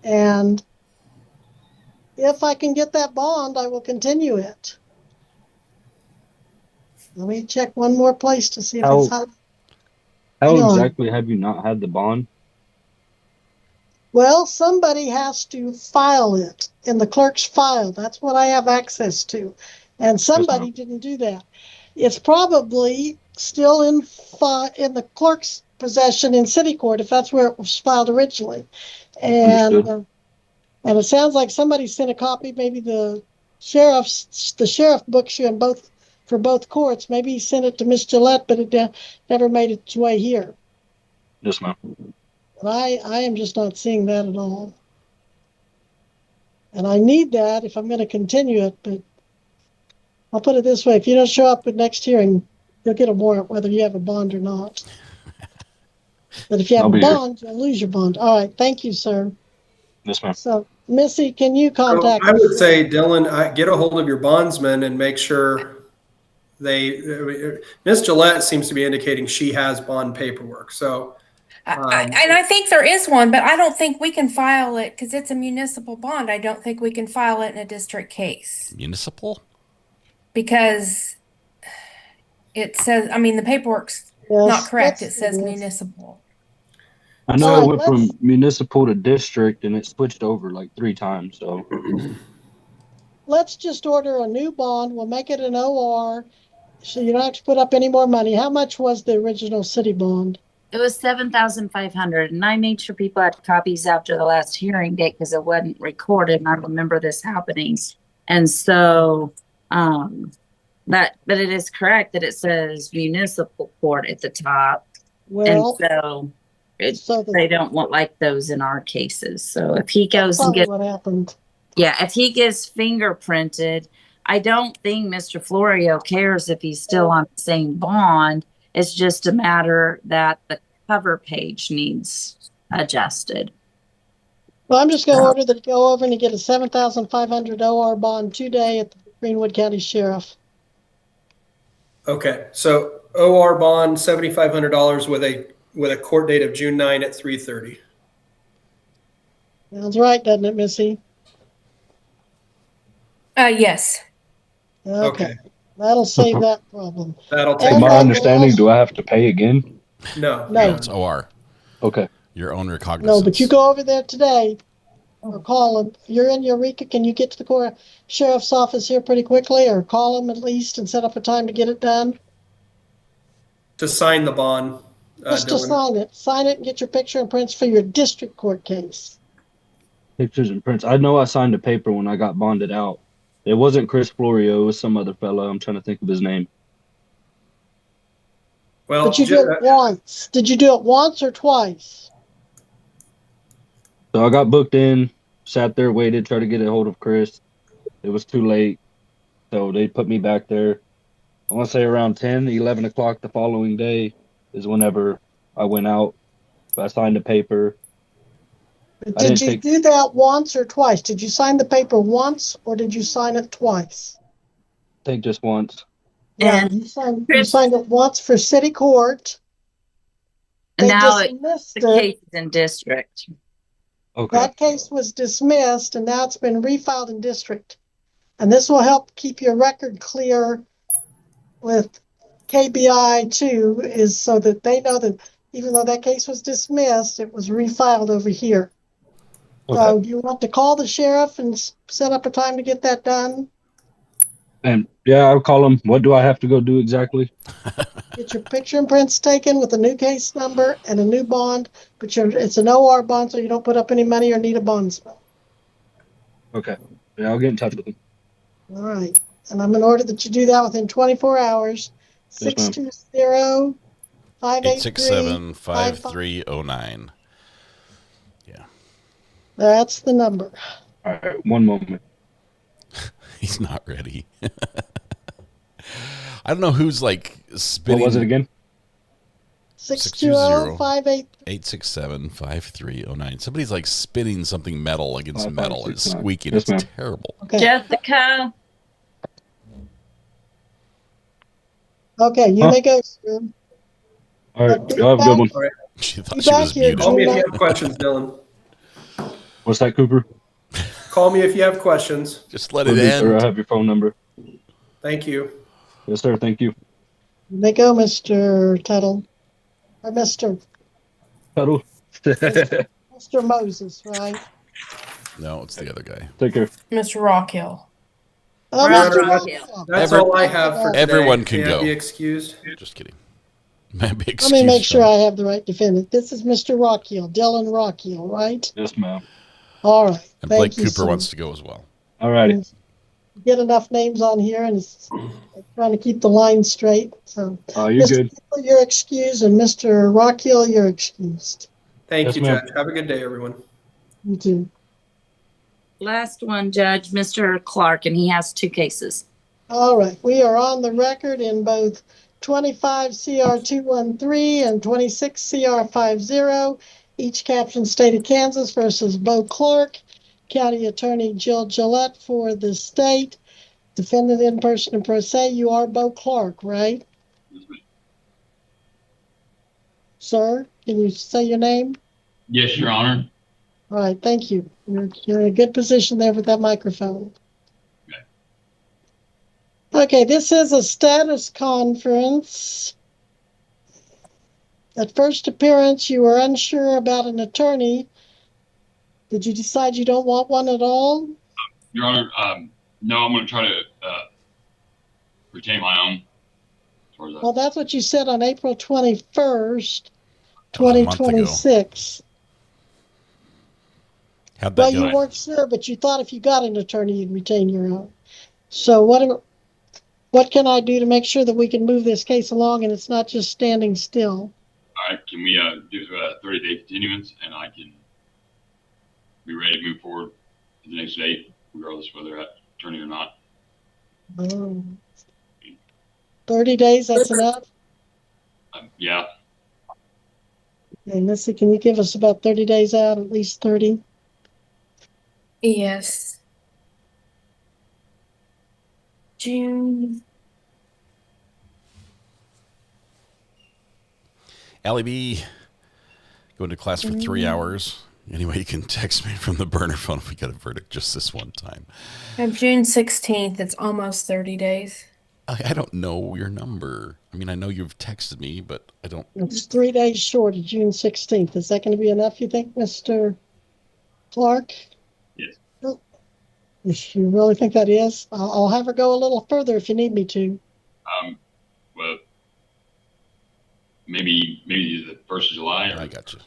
And if I can get that bond, I will continue it. Let me check one more place to see if it's hot.
How
Hang on.
exactly have you not had the bond?
Well, somebody has to file it in the clerk's file. That's what I have access to. And somebody didn't do that. It's probably still in the clerk's possession in city court, if that's where it was filed originally. And it sounds like somebody sent a copy, maybe the sheriff books you in for both courts. Maybe he sent it to Miss Gillette, but it never made its way here.
Yes, ma'am.
And I am just not seeing that at all. And I need that if I'm going to continue it, but I'll put it this way. If you don't show up at next hearing, you'll get a warrant whether you have a bond or not. But if you have a bond, you'll lose your bond. All right. Thank you, sir.
Yes, ma'am.
So, Missy, can you contact
I would say, Dylan, get a hold of your bondsman and make sure Miss Gillette seems to be indicating she has bond paperwork. So,
and I think there is one, but I don't think we can file it because it's a municipal bond. I don't think we can file it in a district case.
Municipal?
Because it says, I mean, the paperwork's not correct. It says municipal.
I know it went from municipal to district and it switched over like 3 times. So
let's just order a new bond. We'll make it an OR so you don't have to put up any more money. How much was the original city bond?
It was $7,500, and I made sure people had copies after the last hearing date because it wasn't recorded, and I remember this happening. And so, but it is correct that it says municipal court at the top.
Well,
and so they don't want like those in our cases. So if he goes and gets
what happened.
Yeah, if he gets fingerprinted, I don't think Mr. Florio cares if he's still on the same bond. It's just a matter that the cover page needs adjusted.
Well, I'm just going to order that go over and you get a $7,500 OR bond today at the Greenwood County Sheriff.
okay. So OR bond, $7,500 with a court date of June 9 at 3:30.
Sounds right, doesn't it, Missy?
Yes.
Okay. That'll save that problem.
That'll take
from my understanding, do I have to pay again?
No.
No.
It's OR.
Okay.
Your own recognizance.
No, but you go over there today or call him. You're in Eureka. Can you get to the sheriff's office here pretty quickly or call him at least and set up a time to get it done?
To sign the bond.
Just to sign it. Sign it and get your picture and prints for your district court case.
Pictures and prints. I know I signed a paper when I got bonded out. It wasn't Chris Florio. It was some other fellow. I'm trying to think of his name.
Well,
but you do it once. Did you do it once or twice?
So I got booked in, sat there, waited, tried to get a hold of Chris. It was too late. So they put me back there. I want to say around 10, 11 o'clock the following day is whenever I went out. I signed a paper.
Did you do that once or twice? Did you sign the paper once or did you sign it twice?
I think just once.
Yeah,
And
you signed it once for city court.
And
They
now
dismissed
the
it.
case is in district.
Okay.
That case was dismissed and now it's been refiled in district. And this will help keep your record clear with KBI too, is so that they know that even though that case was dismissed, it was refiled over here.
Okay.
So do you want to call the sheriff and set up a time to get that done?
And yeah, I'll call him. What do I have to go do exactly?
Get your picture and prints taken with a new case number and a new bond, but it's an OR bond, so you don't put up any money or need a bondsman.
Okay. Yeah, I'll get in touch with him.
All right. And I'm in order that you do that within 24 hours.
Yes, ma'am.
620 583
867-5309.
That's the number.
All right. One moment.
He's not ready. I don't know who's like spinning.
What was it again?
620
867-5309. Somebody's like spinning something metal against metal. It's
556.
squeaking.
Yes,
It's
ma'am.
terrible.
Okay.
Jessica,
Okay, you
Huh?
may go, sir.
All right. Y'all have a good one.
All right.
She thought
You
she
back
was
here,
muted.
Call me if
Gina.
you have questions, Dylan.
What's that, Cooper?
Call me if you have questions.
Just let
Will
it
do, sir. I
end.
have your phone number.
Thank you.
Yes, sir. Thank you.
You may go, Mr. Tuttle. Or Mr.
Tuttle.
Mr. Moses, right?
No, it's the other guy.
Take care.
Mr. Rockhill.
Oh,
Your
Mr.
Honor,
Rockhill.
That's
Every-
all I have for today.
everyone can
May I
go.
be excused?
Just kidding. May I be
Let me
excused
make sure
from-
I have the right defendant. This is Mr. Rockhill, Dylan Rockhill, right?
Yes, ma'am.
All right.
And
Thank
Blake
you,
Cooper
sir.
wants to go as well.
All righty.
Get enough names on here and it's trying to keep the line straight. So,
Oh, you're
Mr.
good.
Cooper, you're excused, and Mr. Rockhill, you're excused.
Thank
Yes,
you,
ma'am.
Judge. Have a good day, everyone.
You too.
last one, Judge, Mr. Clark, and he has 2 cases.
All right. We are on the record in both 25 CR 213 and 26 CR 50. Each caption State of Kansas versus Bo Clark. County Attorney Jill Gillette for the state. Defendant in person and pro se. You are Bo Clark, right? Sir, can you say your name?
Yes, Your Honor.
All right, thank you. You're in a good position there with that microphone. Okay, this is a status conference. At first appearance, you were unsure about an attorney. Did you decide you don't want one at all?
Your Honor, no, I'm going to try to retain my own. As far as that.
Well, that's what you said on April 21st,
That was a month ago.
2026.
How'd that
Well,
go?
you weren't sure, but you thought if you got an attorney, you'd retain your own. So what can I do to make sure that we can move this case along and it's not just standing still?
All right, can we do a 30-day continuance, and I can be ready to move forward to the next date, regardless of whether I have attorney or not?
30 days, that's enough?
Yeah.
Okay, Missy, can you give us about 30 days out, at least 30?
Yes. June.
Allie B, going to class for 3 hours. Anyway, you can text me from the burner phone if we got a verdict just this one time.
Of June 16th, it's almost 30 days.
I don't know your number. I mean, I know you've texted me, but I don't.
It's 3 days short of June 16th. Is that going to be enough, you think, Mr. Clark?
Yes.
If you really think that is, I'll have her go a little further if you need me to.
Well, maybe the 1st of July. Or...
I got you.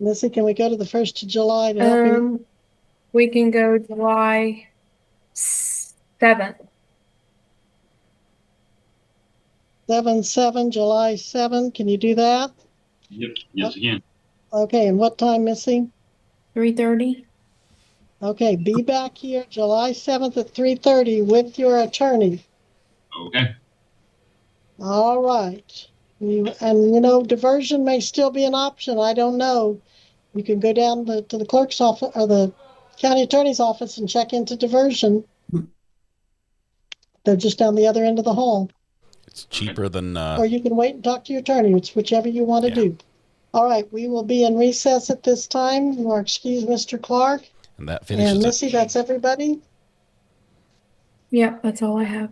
Missy, can we go to the 1st of July to help you?
We can go July 7th.
7/7, July 7. Can you do that?
Yep. Yes, again.
Okay, and what time, Missy?
3:30.
Okay, be back here July 7th at 3:30 with your attorney.
Okay.
All right. Diversion may still be an option. I don't know. You can go down to the clerk's office or the county attorney's office and check into diversion. They're just down the other end of the hall.
It's cheaper than.
Or you can wait and talk to your attorney. It's whichever you want to do. All right, we will be in recess at this time. You are excused, Mr. Clark.
And that finishes
And Missy,
it.
that's everybody.
Yep, that's all I have.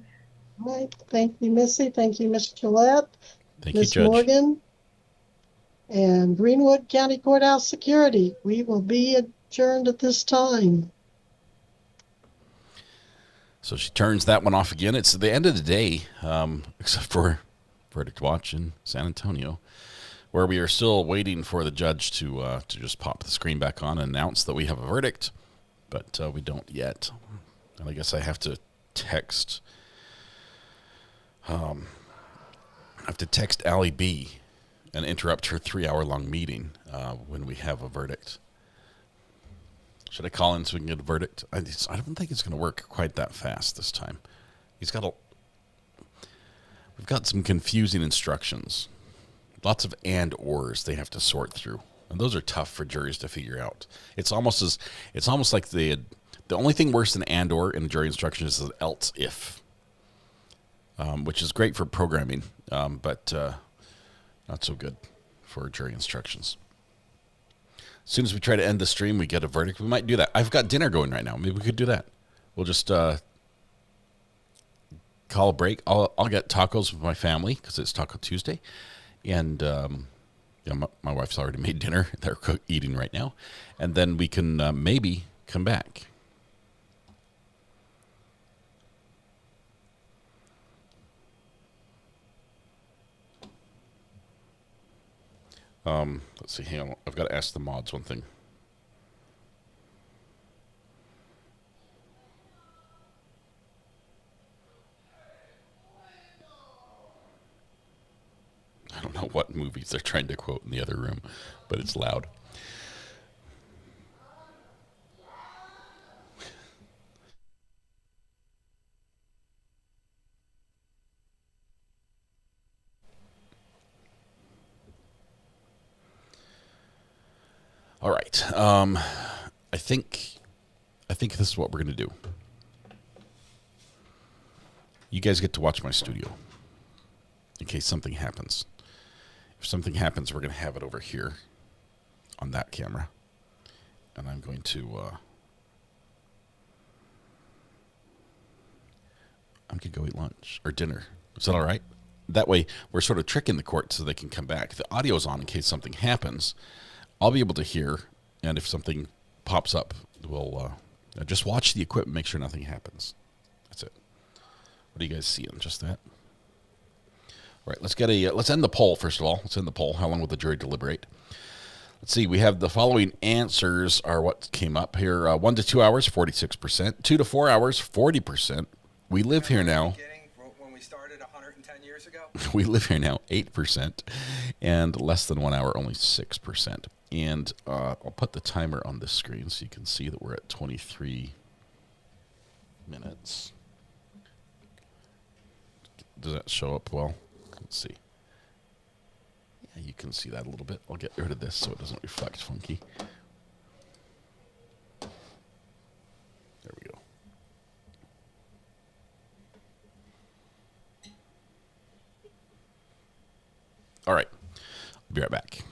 All right, thank you, Missy. Thank you, Ms. Gillette.
Thank you,
Ms.
Judge.
Morgan. And Greenwood County Courthouse Security. We will be adjourned at this time.
So she turns that one off again. It's the end of the day, except for Verdict Watch in San Antonio, where we are still waiting for the judge to just pop the screen back on and announce that we have a verdict, but we don't yet. And I guess I have to text. I have to text Allie B and interrupt her 3-hour-long meeting when we have a verdict. Should I call in so we can get a verdict? I don't think it's going to work quite that fast this time. We've got some confusing instructions. Lots of and ors they have to sort through. And those are tough for juries to figure out. It's almost like the only thing worse than and or in a jury instruction is an else if. Which is great for programming, but not so good for jury instructions. As soon as we try to end the stream, we get a verdict. We might do that. I've got dinner going right now. Maybe we could do that. We'll just call a break. I'll get tacos with my family because it's Taco Tuesday. And my wife's already made dinner. They're eating right now. And then we can maybe come back. Let's see. Hang on. I've got to ask the mods one thing. I don't know what movies they're trying to quote in the other room, but it's loud. All right. I think this is what we're going to do. You guys get to watch my studio in case something happens. If something happens, we're going to have it over here on that camera. And I'm going to go eat lunch or dinner. Is that all right? That way, we're sort of tricking the court so they can come back. The audio's on in case something happens. I'll be able to hear, and if something pops up, we'll just watch the equipment, make sure nothing happens. That's it. What are you guys seeing? Just that? All right, let's end the poll, first of all. Let's end the poll. How long will the jury deliberate? Let's see. We have the following answers are what came up here. 1 to 2 hours, 46%. 2 to 4 hours, 40%. We live here now.
When we started 110 years ago?
We live here now, 8%. And less than 1 hour, only 6%. And I'll put the timer on this screen so you can see that we're at 23 minutes. Does that show up well? Let's see. Yeah, you can see that a little bit. I'll get rid of this so it doesn't reflect funky. There we go. All right. I'll be right back.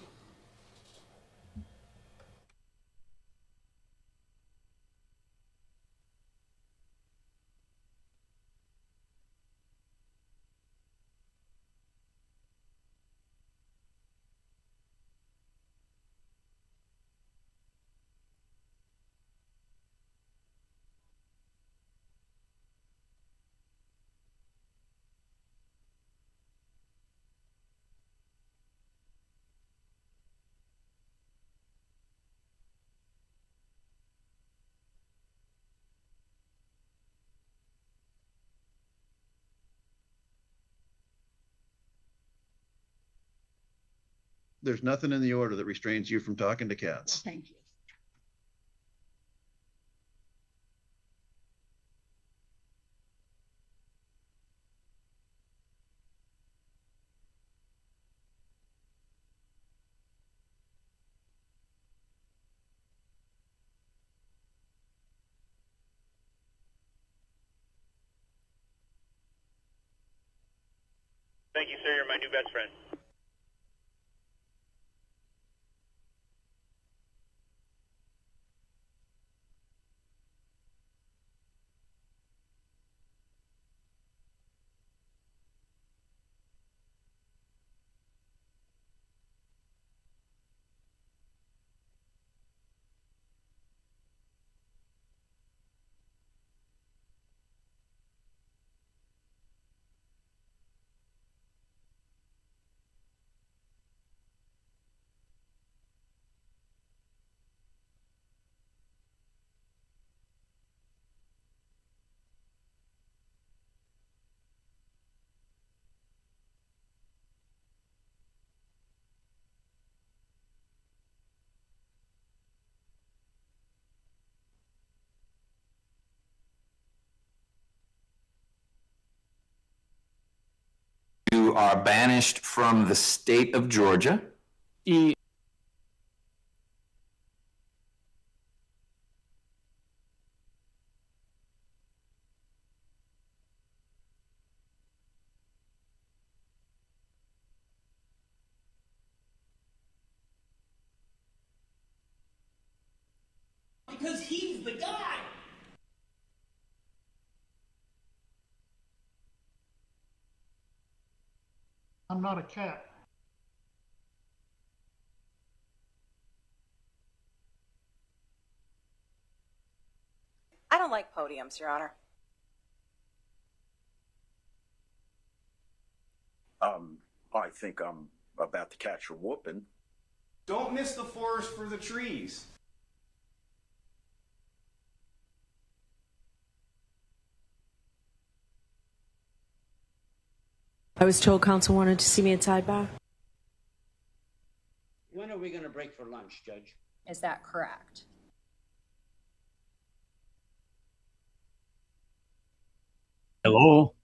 There's nothing in the order that restrains you from talking to cats.
Thank you.
Thank you, sir. You're my new best friend.
You are banished from the state of Georgia.
Because he's the guy.
I'm not a cat.
I don't like podiums, Your Honor.
I think I'm about to catch a whooping.
Don't miss the forest for the trees.
I was told counsel wanted to see me inside back.
When are we going to break for lunch, Judge?
Is that correct?
Hello?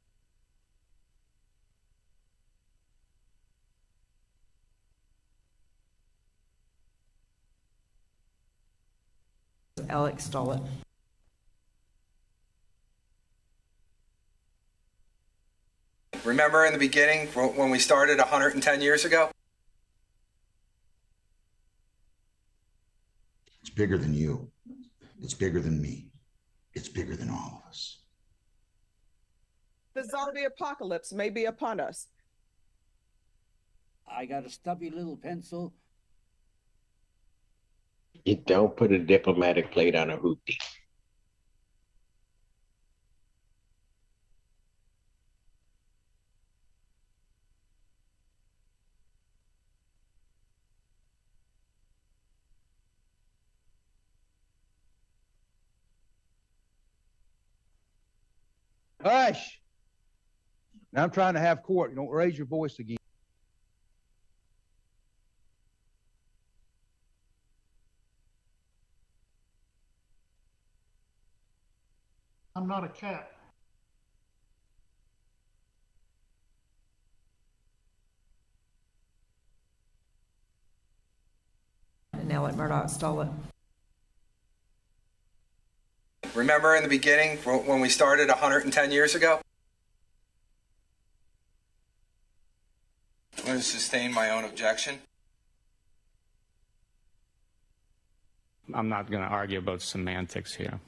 Alex Stollett.
Remember in the beginning when we started 110 years ago?
It's bigger than you. It's bigger than me. It's bigger than all of us.
The zombie apocalypse may be upon us.
I got a stubby little pencil.
You don't put a diplomatic plate on a hoopty.
Hush! Now I'm trying to have court. You don't raise your voice again.
I'm not a cat.
And now let Murdoch Stollett.
Remember in the beginning when we started 110 years ago? I'm going to sustain my own objection.
I'm not going to argue about semantics here.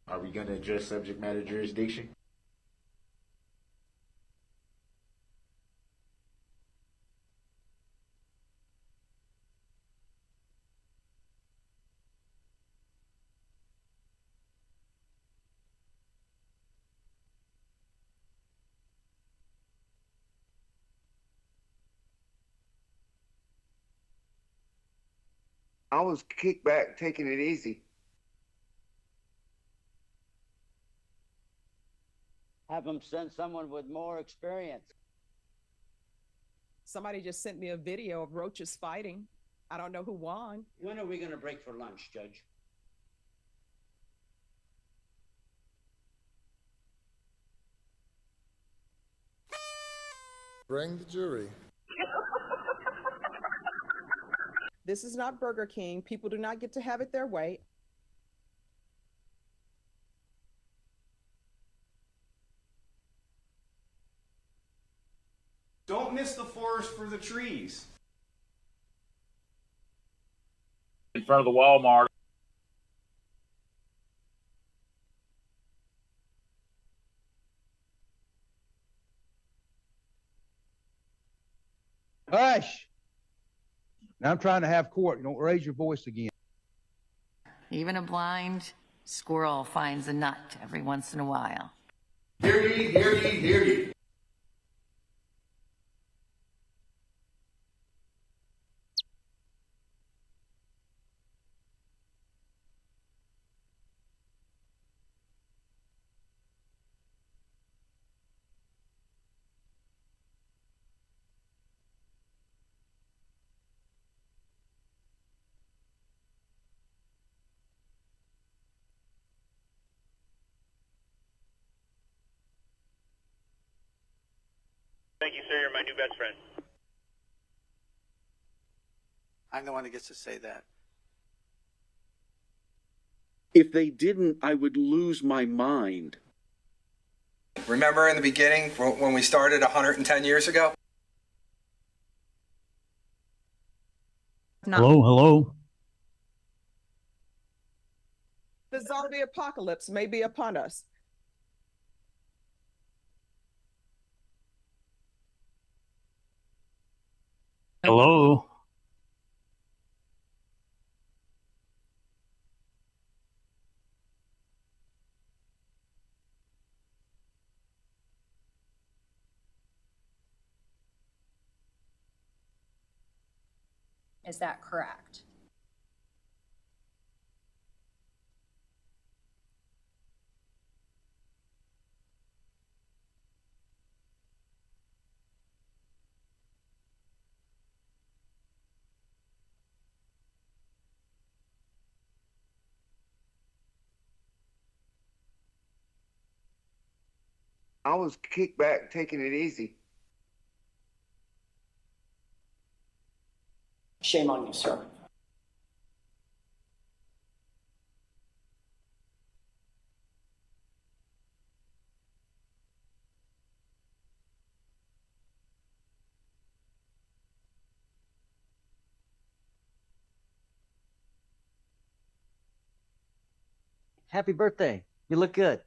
Are we going to address subject matter jurisdiction?
I was kicked back, taking it easy.
Have them send someone with more experience.
Somebody just sent me a video of roaches fighting. I don't know who won.
When are we going to break for lunch, Judge?
Bring the jury.
This is not Burger King. People do not get to have it their way.
Don't miss the forest for the trees.
In front of the Walmart.
Hush! Now I'm trying to have court. You don't raise your voice again.
Even a blind squirrel finds a nut every once in a while.
Hear ye, hear ye, hear ye.
Thank you, sir. You're my new best friend.
I'm the one who gets to say that.
If they didn't, I would lose my mind.
Remember in the beginning when we started 110 years ago?
Hello.
The zombie apocalypse may be upon us.
Hello.
Is that correct?
I was kicked back, taking it easy.
Shame on you, sir.
Happy birthday. You look good.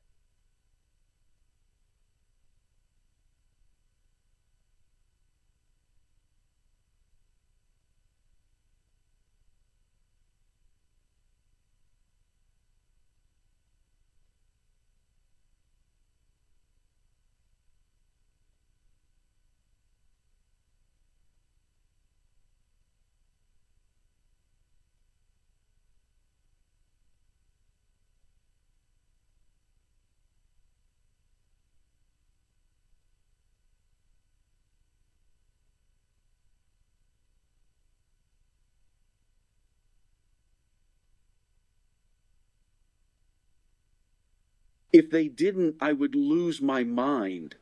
If they didn't, I would lose my mind.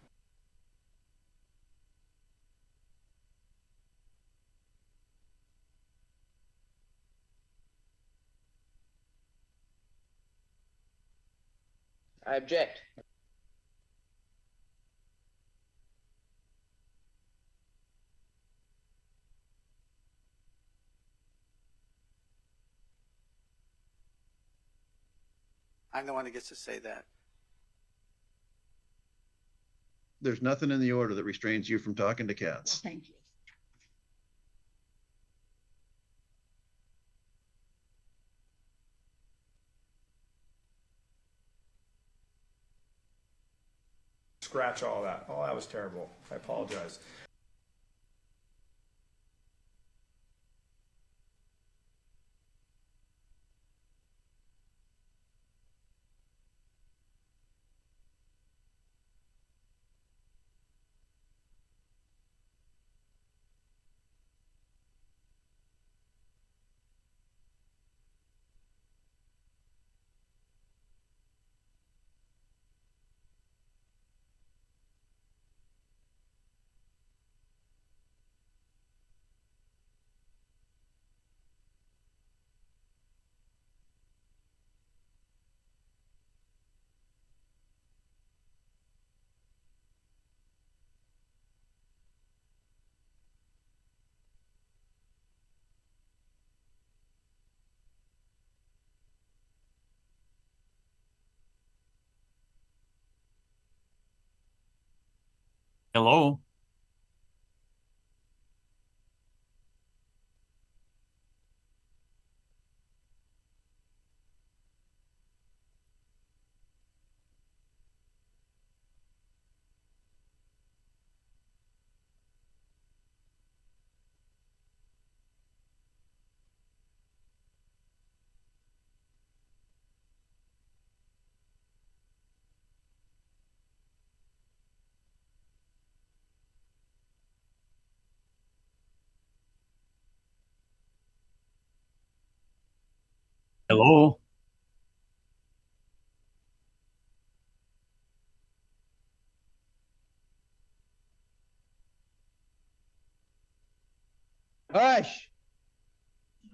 I object.
I'm the one who gets to say that.
There's nothing in the order that restrains you from talking to cats.
Thank you.
Scratch all that. Oh, that was terrible. I apologize.
Hello? Hello?
Hush!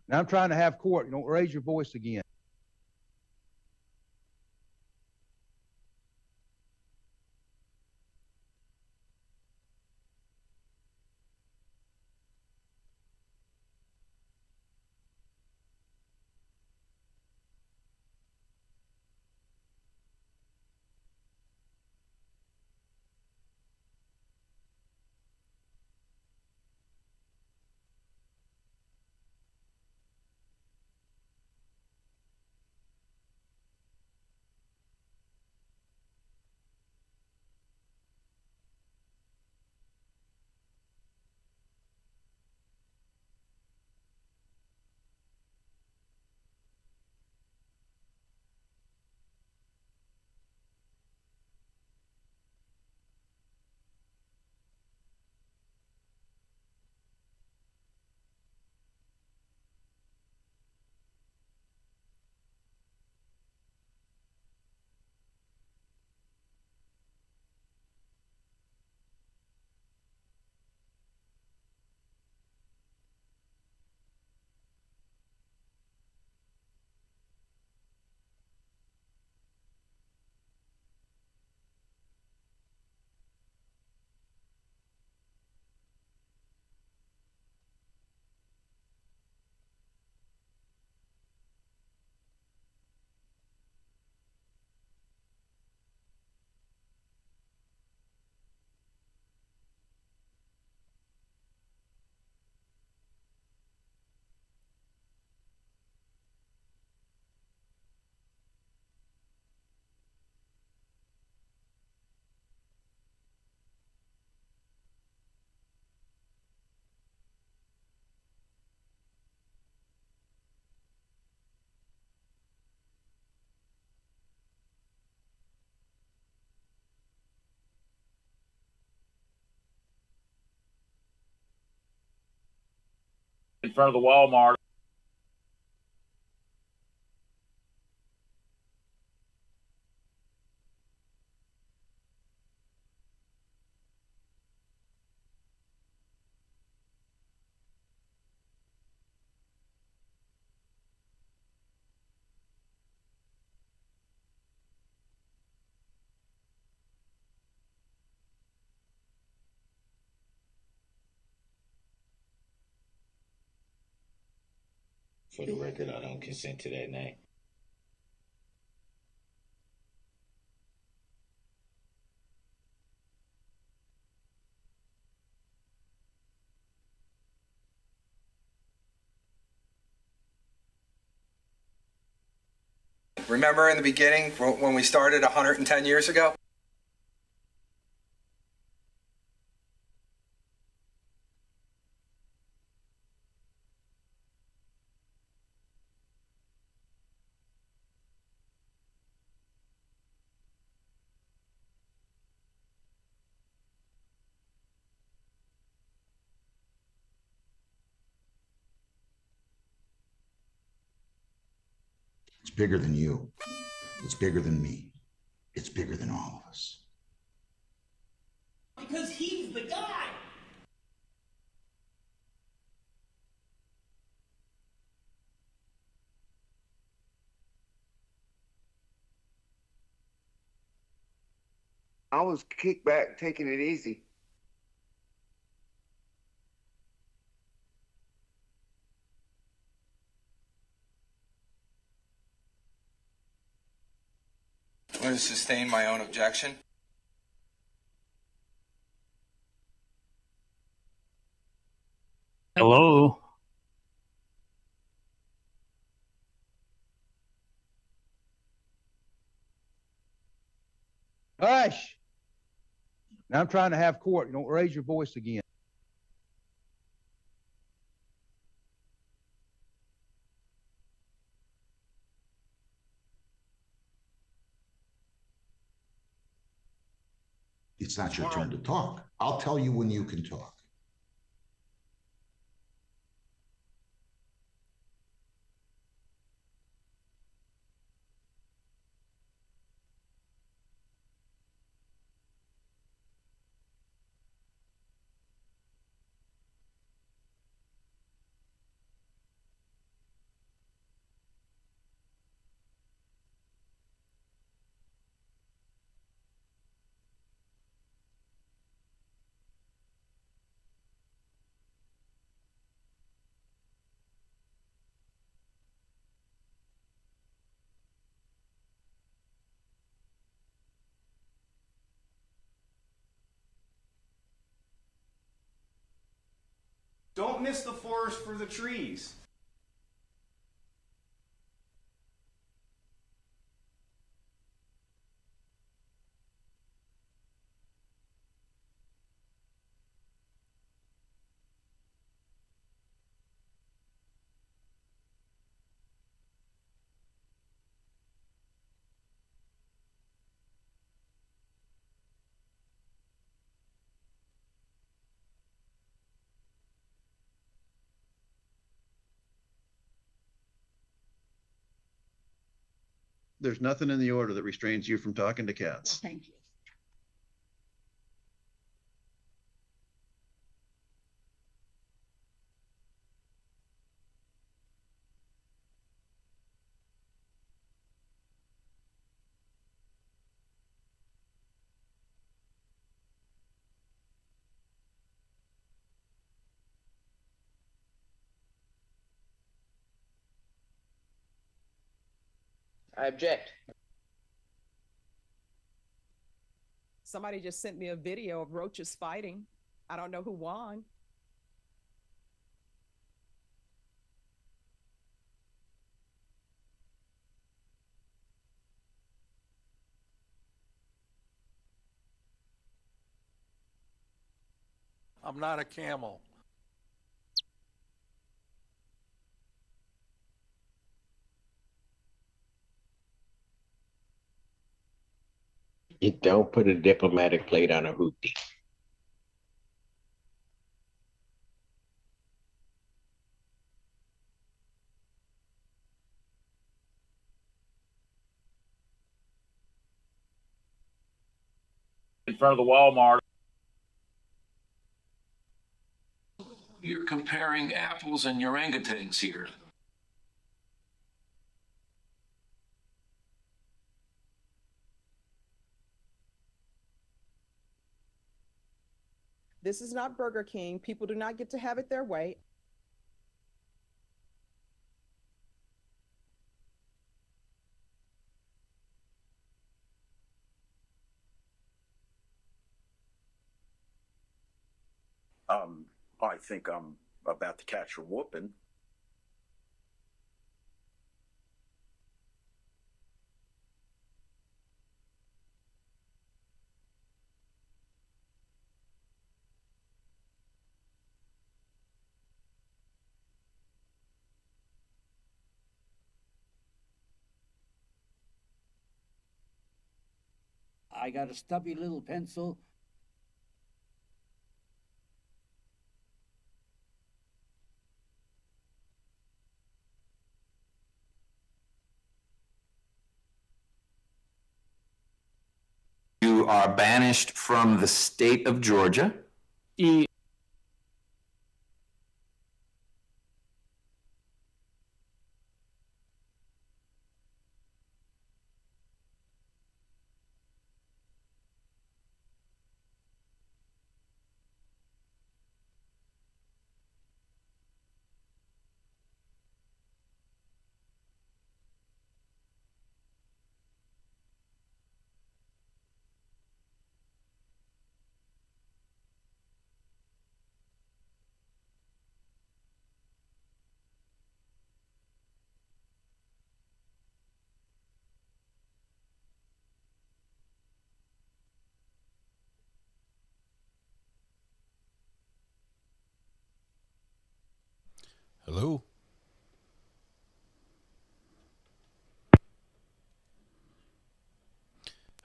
Now I'm trying to have court. You don't raise your voice again.
In front of the Walmart.
For the record, I don't consent to that name.
Remember in the beginning when we started 110 years ago?
It's bigger than you. It's bigger than me. It's bigger than all of us.
Because he's the guy.
I was kicked back, taking it easy.
I'm going to sustain my own objection.
Hello?
Hush! Now I'm trying to have court. You don't raise your voice again.
It's not your turn to talk. I'll tell you when you can talk.
Don't miss the forest for the trees.
There's nothing in the order that restrains you from talking to cats.
Thank you.
I object.
Somebody just sent me a video of roaches fighting. I don't know who won.
I'm not a camel.
You don't put a diplomatic plate on a hoopty.
In front of the Walmart.
You're comparing apples and orangutans here.
This is not Burger King. People do not get to have it their way.
I think I'm about to catch a whooping.
I got a stubby little pencil.
You are banished from the state of Georgia.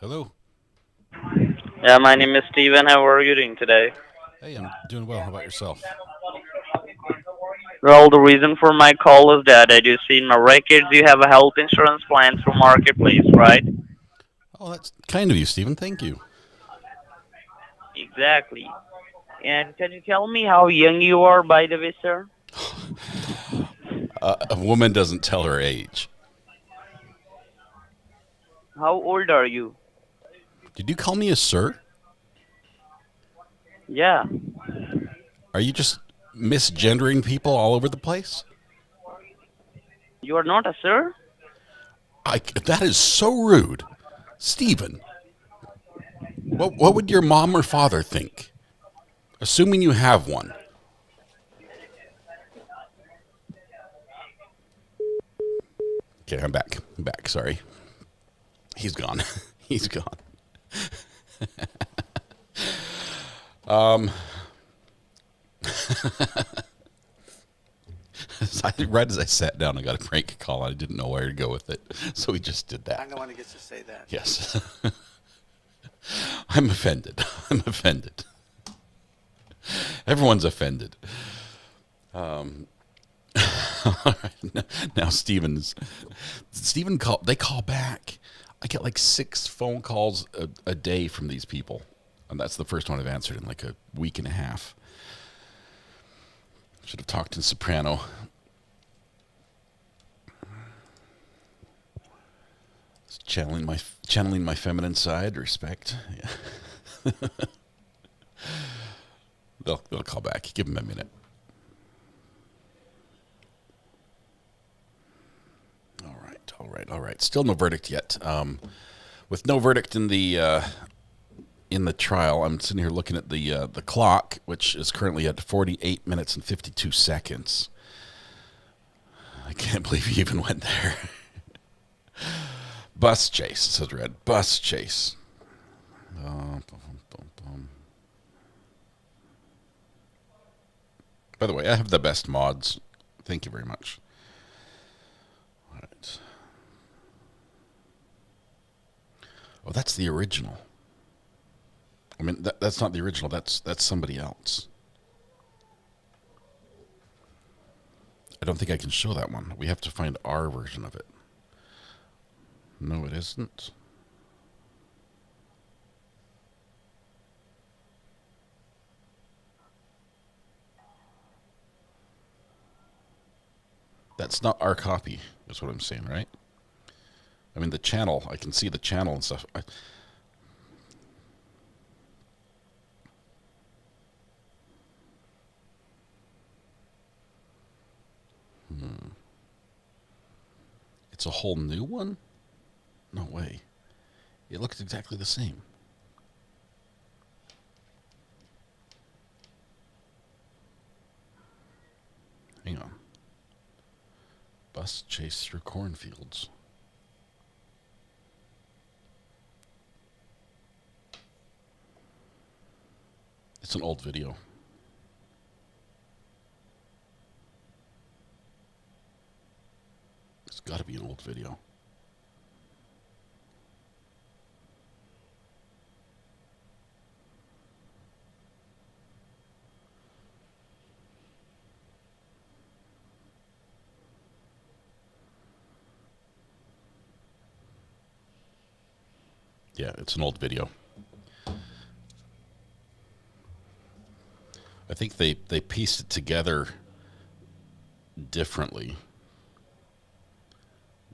Hello.
Yeah, my name is Steven. How are you doing today?
Hey, I'm doing well. How about yourself?
Well, the reason for my call is that I do see in my records you have a health insurance plan through Marketplace, right?
Oh, that's kind of you, Stephen. Thank you.
Exactly. And can you tell me how young you are, by the way, sir?
A woman doesn't tell her age.
How old are you?
Did you call me a sir?
Yeah.
Are you just misgendering people all over the place?
You are not a sir?
That is so rude. Stephen, what would your mom or father think? Assuming you have one. Okay, I'm back. Sorry. He's gone. He's gone. Right as I sat down, I got a prank call. I didn't know where to go with it, so we just did that.
I'm the one who gets to say that.
Yes. I'm offended. I'm offended. Everyone's offended. All right. Now Stephen they call back. I get like 6 phone calls a day from these people. And that's the first one I've answered in like a week and a half. Should have talked in soprano. Channeling my feminine side, respect. Yeah. They'll call back. Give them a minute. All right. Still no verdict yet. With no verdict in the trial, I'm sitting here looking at the clock, which is currently at 48 minutes and 52 seconds. I can't believe you even went there. Bus chase, says Red. Bus chase. By the way, I have the best mods. Thank you very much. All right. Oh, that's the original. I mean, that's not the original. That's somebody else. I don't think I can show that one. We have to find our version of it. No, it isn't. That's not our copy, is what I'm saying, right? I mean, the channel, I can see the channel and stuff. It's a whole new one? No way. It looks exactly the same. Hang on. Bus chase through cornfields. It's an old video. It's got to be an old video. Yeah, it's an old video. I think they pieced it together differently,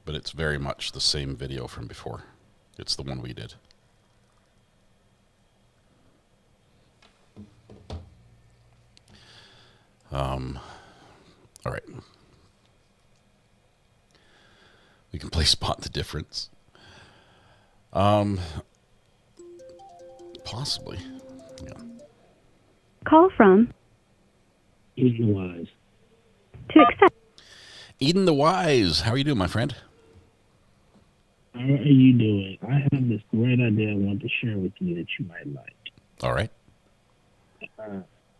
but it's very much the same video from before. It's the one we did. All right. We can play Spot the Difference. Possibly. Yeah.
Call from
Eden the Wise.
To accept.
Eden the Wise. How are you doing, my friend?
How are you doing? I have this great idea I want to share with you that you might like.
All right.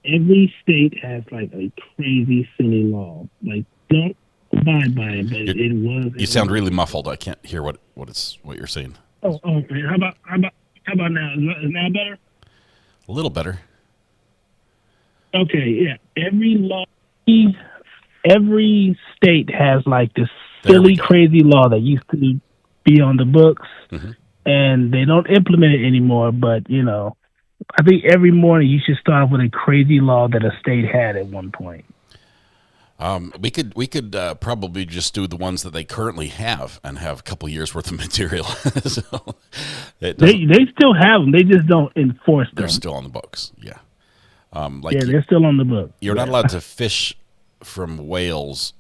Every state has like a crazy, silly law. Like, don't abide by it, but it was.
You sound really muffled. I can't hear what you're saying.
Oh, okay. How about now? Is now better?
A little better.
Okay, yeah. Every state has like this silly, crazy law that used to be on the books, and they don't implement it anymore. But I think every morning you should start off with a crazy law that a state had at one point.
We could probably just do the ones that they currently have and have a couple years worth of material. So
they still have them. They just don't enforce them.
They're still on the books. Yeah.
They're still on the book.
You're not allowed to fish from whales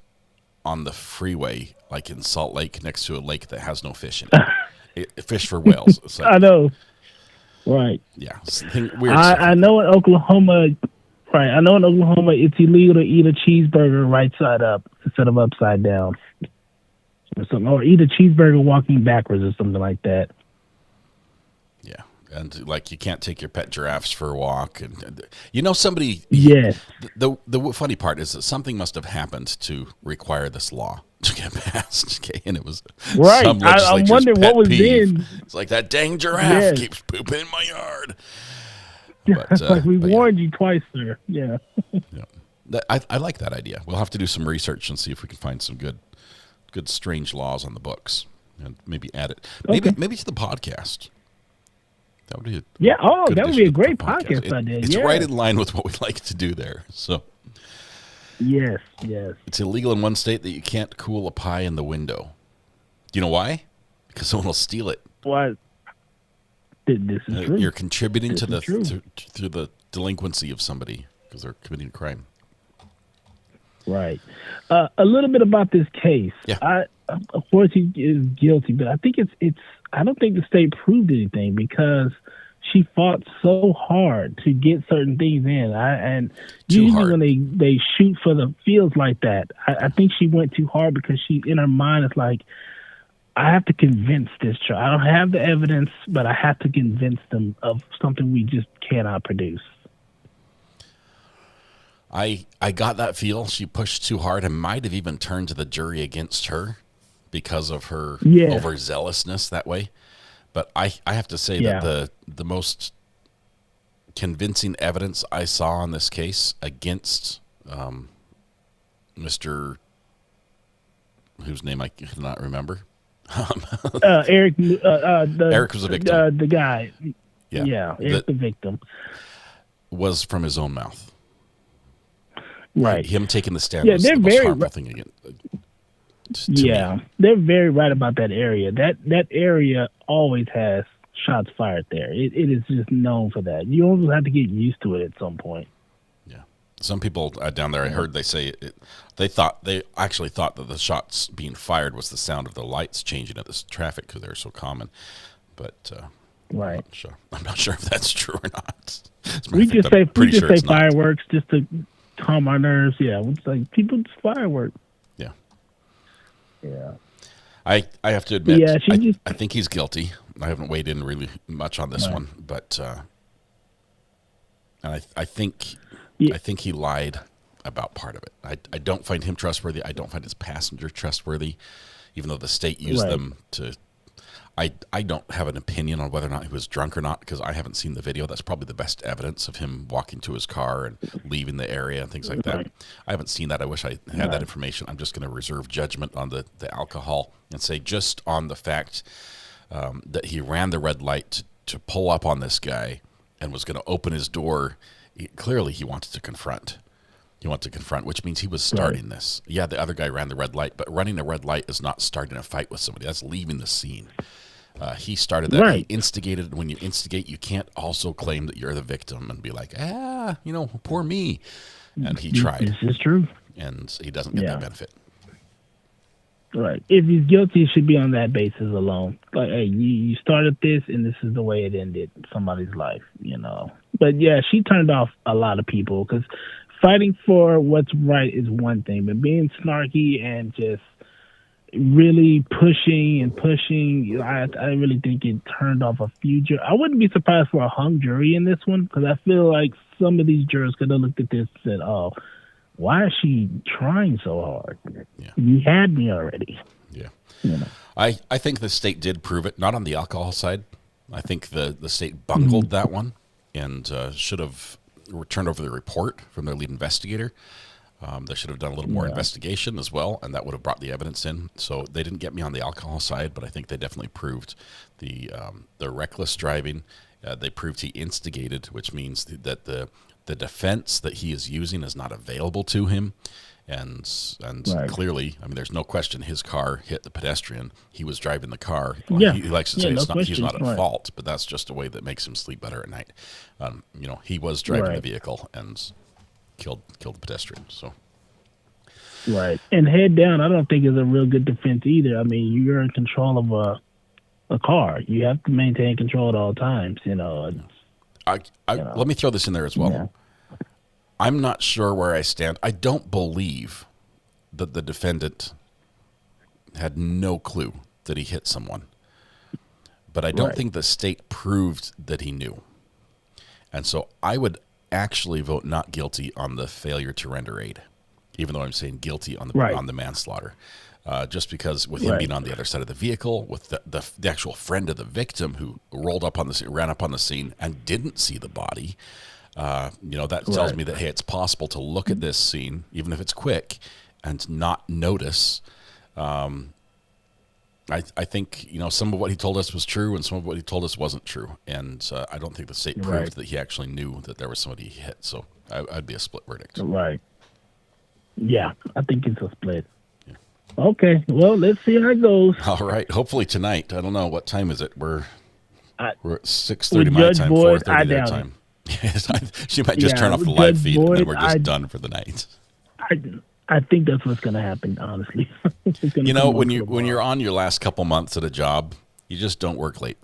on the freeway, like in Salt Lake, next to a lake that has no fish in it. Fish for whales. It's like,
I know. Right.
Yeah. Weird
I know in Oklahoma. Right. I know in Oklahoma it's illegal to eat a cheeseburger right side up instead of upside down, or something, or eat a cheeseburger walking backwards or something like that.
Yeah. And like you can't take your pet giraffes for a walk, and somebody.
Yes.
The funny part is that something must have happened to require this law to get passed. Okay, and it was
right.
Some
I'm wondering what was in.
It's like that dang giraffe keeps pooping in my yard. But,
like we warned you twice, sir. Yeah.
Yeah. I like that idea. We'll have to do some research and see if we can find some good strange laws on the books, and maybe add it. Maybe to the podcast. That would be
that would be a great podcast idea.
It's right in line with what we like to do there. So
yes.
It's illegal in one state that you can't cool a pie in the window. Do you know why? Because someone will steal it.
Why? This is true.
You're contributing to the delinquency of somebody because they're committing a crime.
Right. A little bit about this case.
Yeah.
Of course he is guilty, but I think it's. I don't think the state proved anything because she fought so hard to get certain things in. And usually when they shoot for the fields like that, I think she went too hard because she in her mind is like, I have to convince this child. I don't have the evidence, but I have to convince them of something we just cannot produce.
I got that feel. She pushed too hard and might have even turned to the jury against her because of her overzealousness that way. But I have to say that the most convincing evidence I saw in this case against Mr. whose name I cannot remember.
Eric.
Eric was a victim.
The guy.
Yeah,
Eric the victim.
Was from his own mouth.
Right.
Him taking the stand was the most harmful thing again.
They're very right about that area. That area always has shots fired there. It is just known for that. You almost have to get used to it at some point.
Yeah. Some people down there, I heard they say they actually thought that the shots being fired was the sound of the lights changing at this traffic because they're so common. But
right.
I'm not sure if that's true or not.
We just say fireworks just to calm our nerves. Yeah, it's like people just fireworks. Yeah.
I have to admit, I think he's guilty. I haven't weighed in really much on this one, but and I think he lied about part of it. I don't find him trustworthy. I don't find his passenger trustworthy, even though the state used them to. I don't have an opinion on whether or not he was drunk or not because I haven't seen the video. That's probably the best evidence of him walking to his car and leaving the area and things like that. I haven't seen that. I wish I had that information. I'm just going to reserve judgment on the alcohol and say just on the fact that he ran the red light to pull up on this guy and was going to open his door. Clearly, he wanted to confront. He wanted to confront, which means he was starting this. Yeah, the other guy ran the red light, but running a red light is not starting a fight with somebody. That's leaving the scene. He started that. He instigated. When you instigate, you can't also claim that you're the victim and be like, poor me. And he tried.
This is true.
And he doesn't get that benefit.
Right. If he's guilty, it should be on that basis alone. Like, hey, you started this, and this is the way it ended somebody's life, But, yeah, she turned off a lot of people because fighting for what's right is one thing, but being snarky and just really pushing, I really think it turned off a few jurors. I wouldn't be surprised for a hung jury in this one because I feel like some of these jurors could have looked at this and said, oh, why is she trying so hard?
Yeah.
You had me already.
Yeah.
You know.
I think the state did prove it, not on the alcohol side. I think the state bungled that one and should have turned over the report from their lead investigator. They should have done a little more investigation as well, and that would have brought the evidence in. So they didn't get me on the alcohol side, but I think they definitely proved the reckless driving. They proved he instigated, which means that the defense that he is using is not available to him. And clearly, I mean, there's no question his car hit the pedestrian. He was driving the car.
Yeah.
He likes to say he's not at
right.
fault, but that's just a way that makes him sleep better at night. He was driving
Right.
the vehicle and killed the pedestrian. So
Right. And head down, I don't think is a real good defense either. I mean, you're in control of a car. You have to maintain control at all times, you know.
Let me throw this in there as well.
Yeah.
I'm not sure where I stand. I don't believe that the defendant had no clue that he hit someone. But I don't
Right.
think the state proved that he knew. And so I would actually vote not guilty on the failure to render aid, even though I'm saying guilty on the manslaughter. Just because with him being on the other side of the vehicle, with the actual friend of the victim who ran up on the scene and didn't see the body, that tells me that, hey, it's possible to look at this scene, even if it's quick, and not notice. I think, some of what he told us was true and some of what he told us wasn't true. And I don't think the state proved that he actually knew that there was somebody he hit. So I'd be a split verdict.
Right. Yeah, I think it's a split. Yeah. Okay, well, let's see how it goes.
All right. Hopefully tonight. I don't know. What time is it? We're at 6:30
with
my
Judge
time,
Boyd,
4:30 their
doubt
time. She might just turn off the
with
live
Judge
feed and then
Boyd,
we're just done for the night.
I think that's what's going to happen, honestly.
When you're on your last couple months at a job, you just don't work late.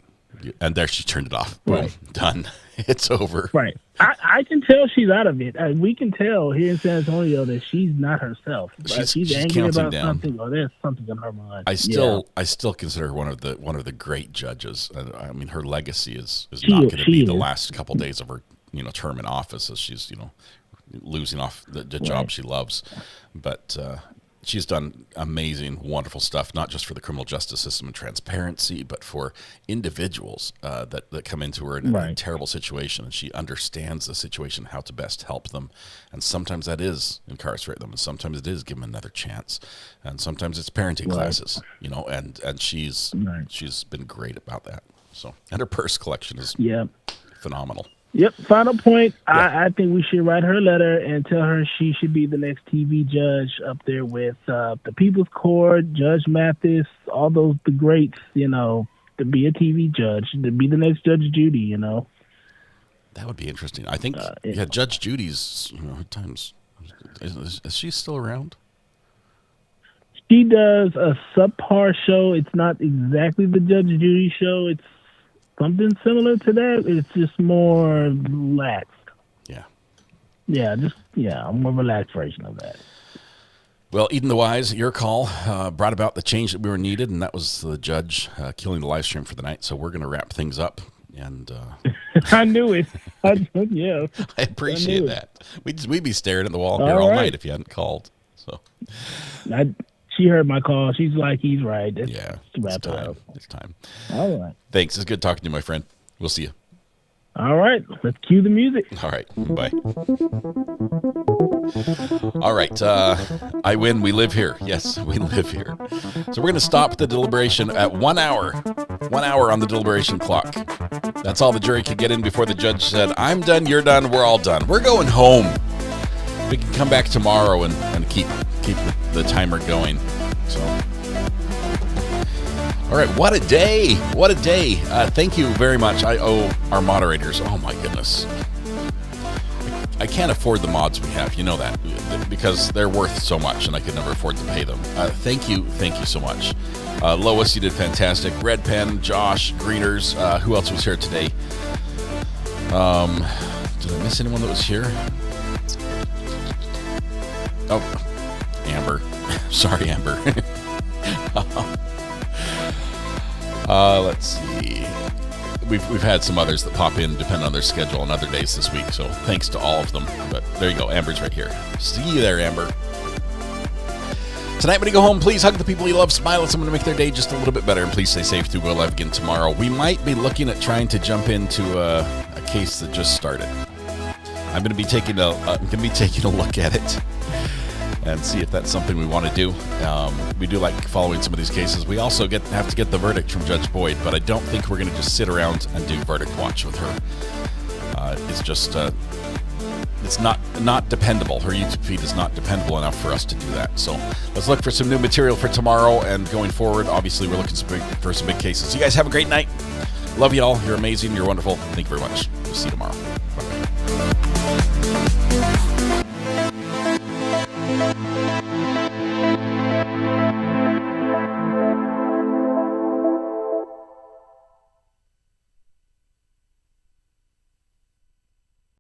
And there she turned it off. Boom,
Right.
done. It's over.
Right. I can tell she's out of it. We can tell here in San Antonio that she's not herself. She's angry
counting
about
down.
something, or there's something in her mind.
I still consider her one of the great judges. I mean, her legacy is not going to be the last couple days of her term in office as she's losing off the job she loves. But she's done amazing, wonderful stuff, not just for the criminal justice system and transparency, but for individuals that come into her in a terrible situation, and she understands the situation, how to best help them. And sometimes that is incarcerate them, and sometimes it is give them another chance, and sometimes it's parenting classes, and she's been great about that. So, and her purse collection is phenomenal.
Yep. Final point. Yeah. I think we should write her a letter and tell her she should be the next TV judge up there with the People's Court, Judge Mathis, all the greats, to be a TV judge, to be the next Judge Judy,
That would be interesting. I think, Judge Judy's, times, is she still around?
She does a subpar show. It's not exactly the Judge Judy show. It's something similar to that. It's just more relaxed.
Yeah.
Yeah, a more relaxed version of that.
Well, Ayden the Wise, your call brought about the change that we were needed, and that was the judge killing the live stream for the night. So we're going to wrap things up. And
I knew it. I
appreciate that. We'd be staring at the wall here all night if you hadn't called. So
she heard my call. She's like, he's right.
It's time. It's time.
All right.
Thanks. It's good talking to you, my friend. We'll see you.
All right. Let's cue the music.
All right. Bye. All right. I win. We live here. Yes, we live here. So we're going to stop the deliberation at 1 hour. 1 hour on the deliberation clock. That's all the jury could get in before the judge said, I'm done, you're done, we're all done. We're going home. We can come back tomorrow and keep the timer going. So, all right, what a day. What a day. Thank you very much. I owe our moderators. Oh, my goodness. I can't afford the mods we have. You know that because they're worth so much and I could never afford to pay them. Thank you so much. Lois, you did fantastic. Red Pen, Josh, Greeners. Who else was here today? Did I miss anyone that was here? Oh, Amber. Sorry, Amber. Let's see. we've had some others that pop in depending on their schedule on other days this week. So thanks to all of them. But there you go. Amber's right here. See you there, Amber. Tonight when you go home, please hug the people you love, smile at someone to make their day just a little bit better, and please stay safe through Go Live again tomorrow. We might be looking at trying to jump into a case that just started. I'm going to be taking a look at it and see if that's something we want to do. We do like following some of these cases. We also have to get the verdict from Judge Boyd, but I don't think we're going to just sit around and do verdict watch with her. It's just it's not dependable. Her YouTube feed is not dependable enough for us to do that. So let's look for some new material for tomorrow and going forward. Obviously, we're looking for some big cases. You guys have a great night. Love you all. You're amazing. You're wonderful. Thank you very much. We'll see you tomorrow. Bye.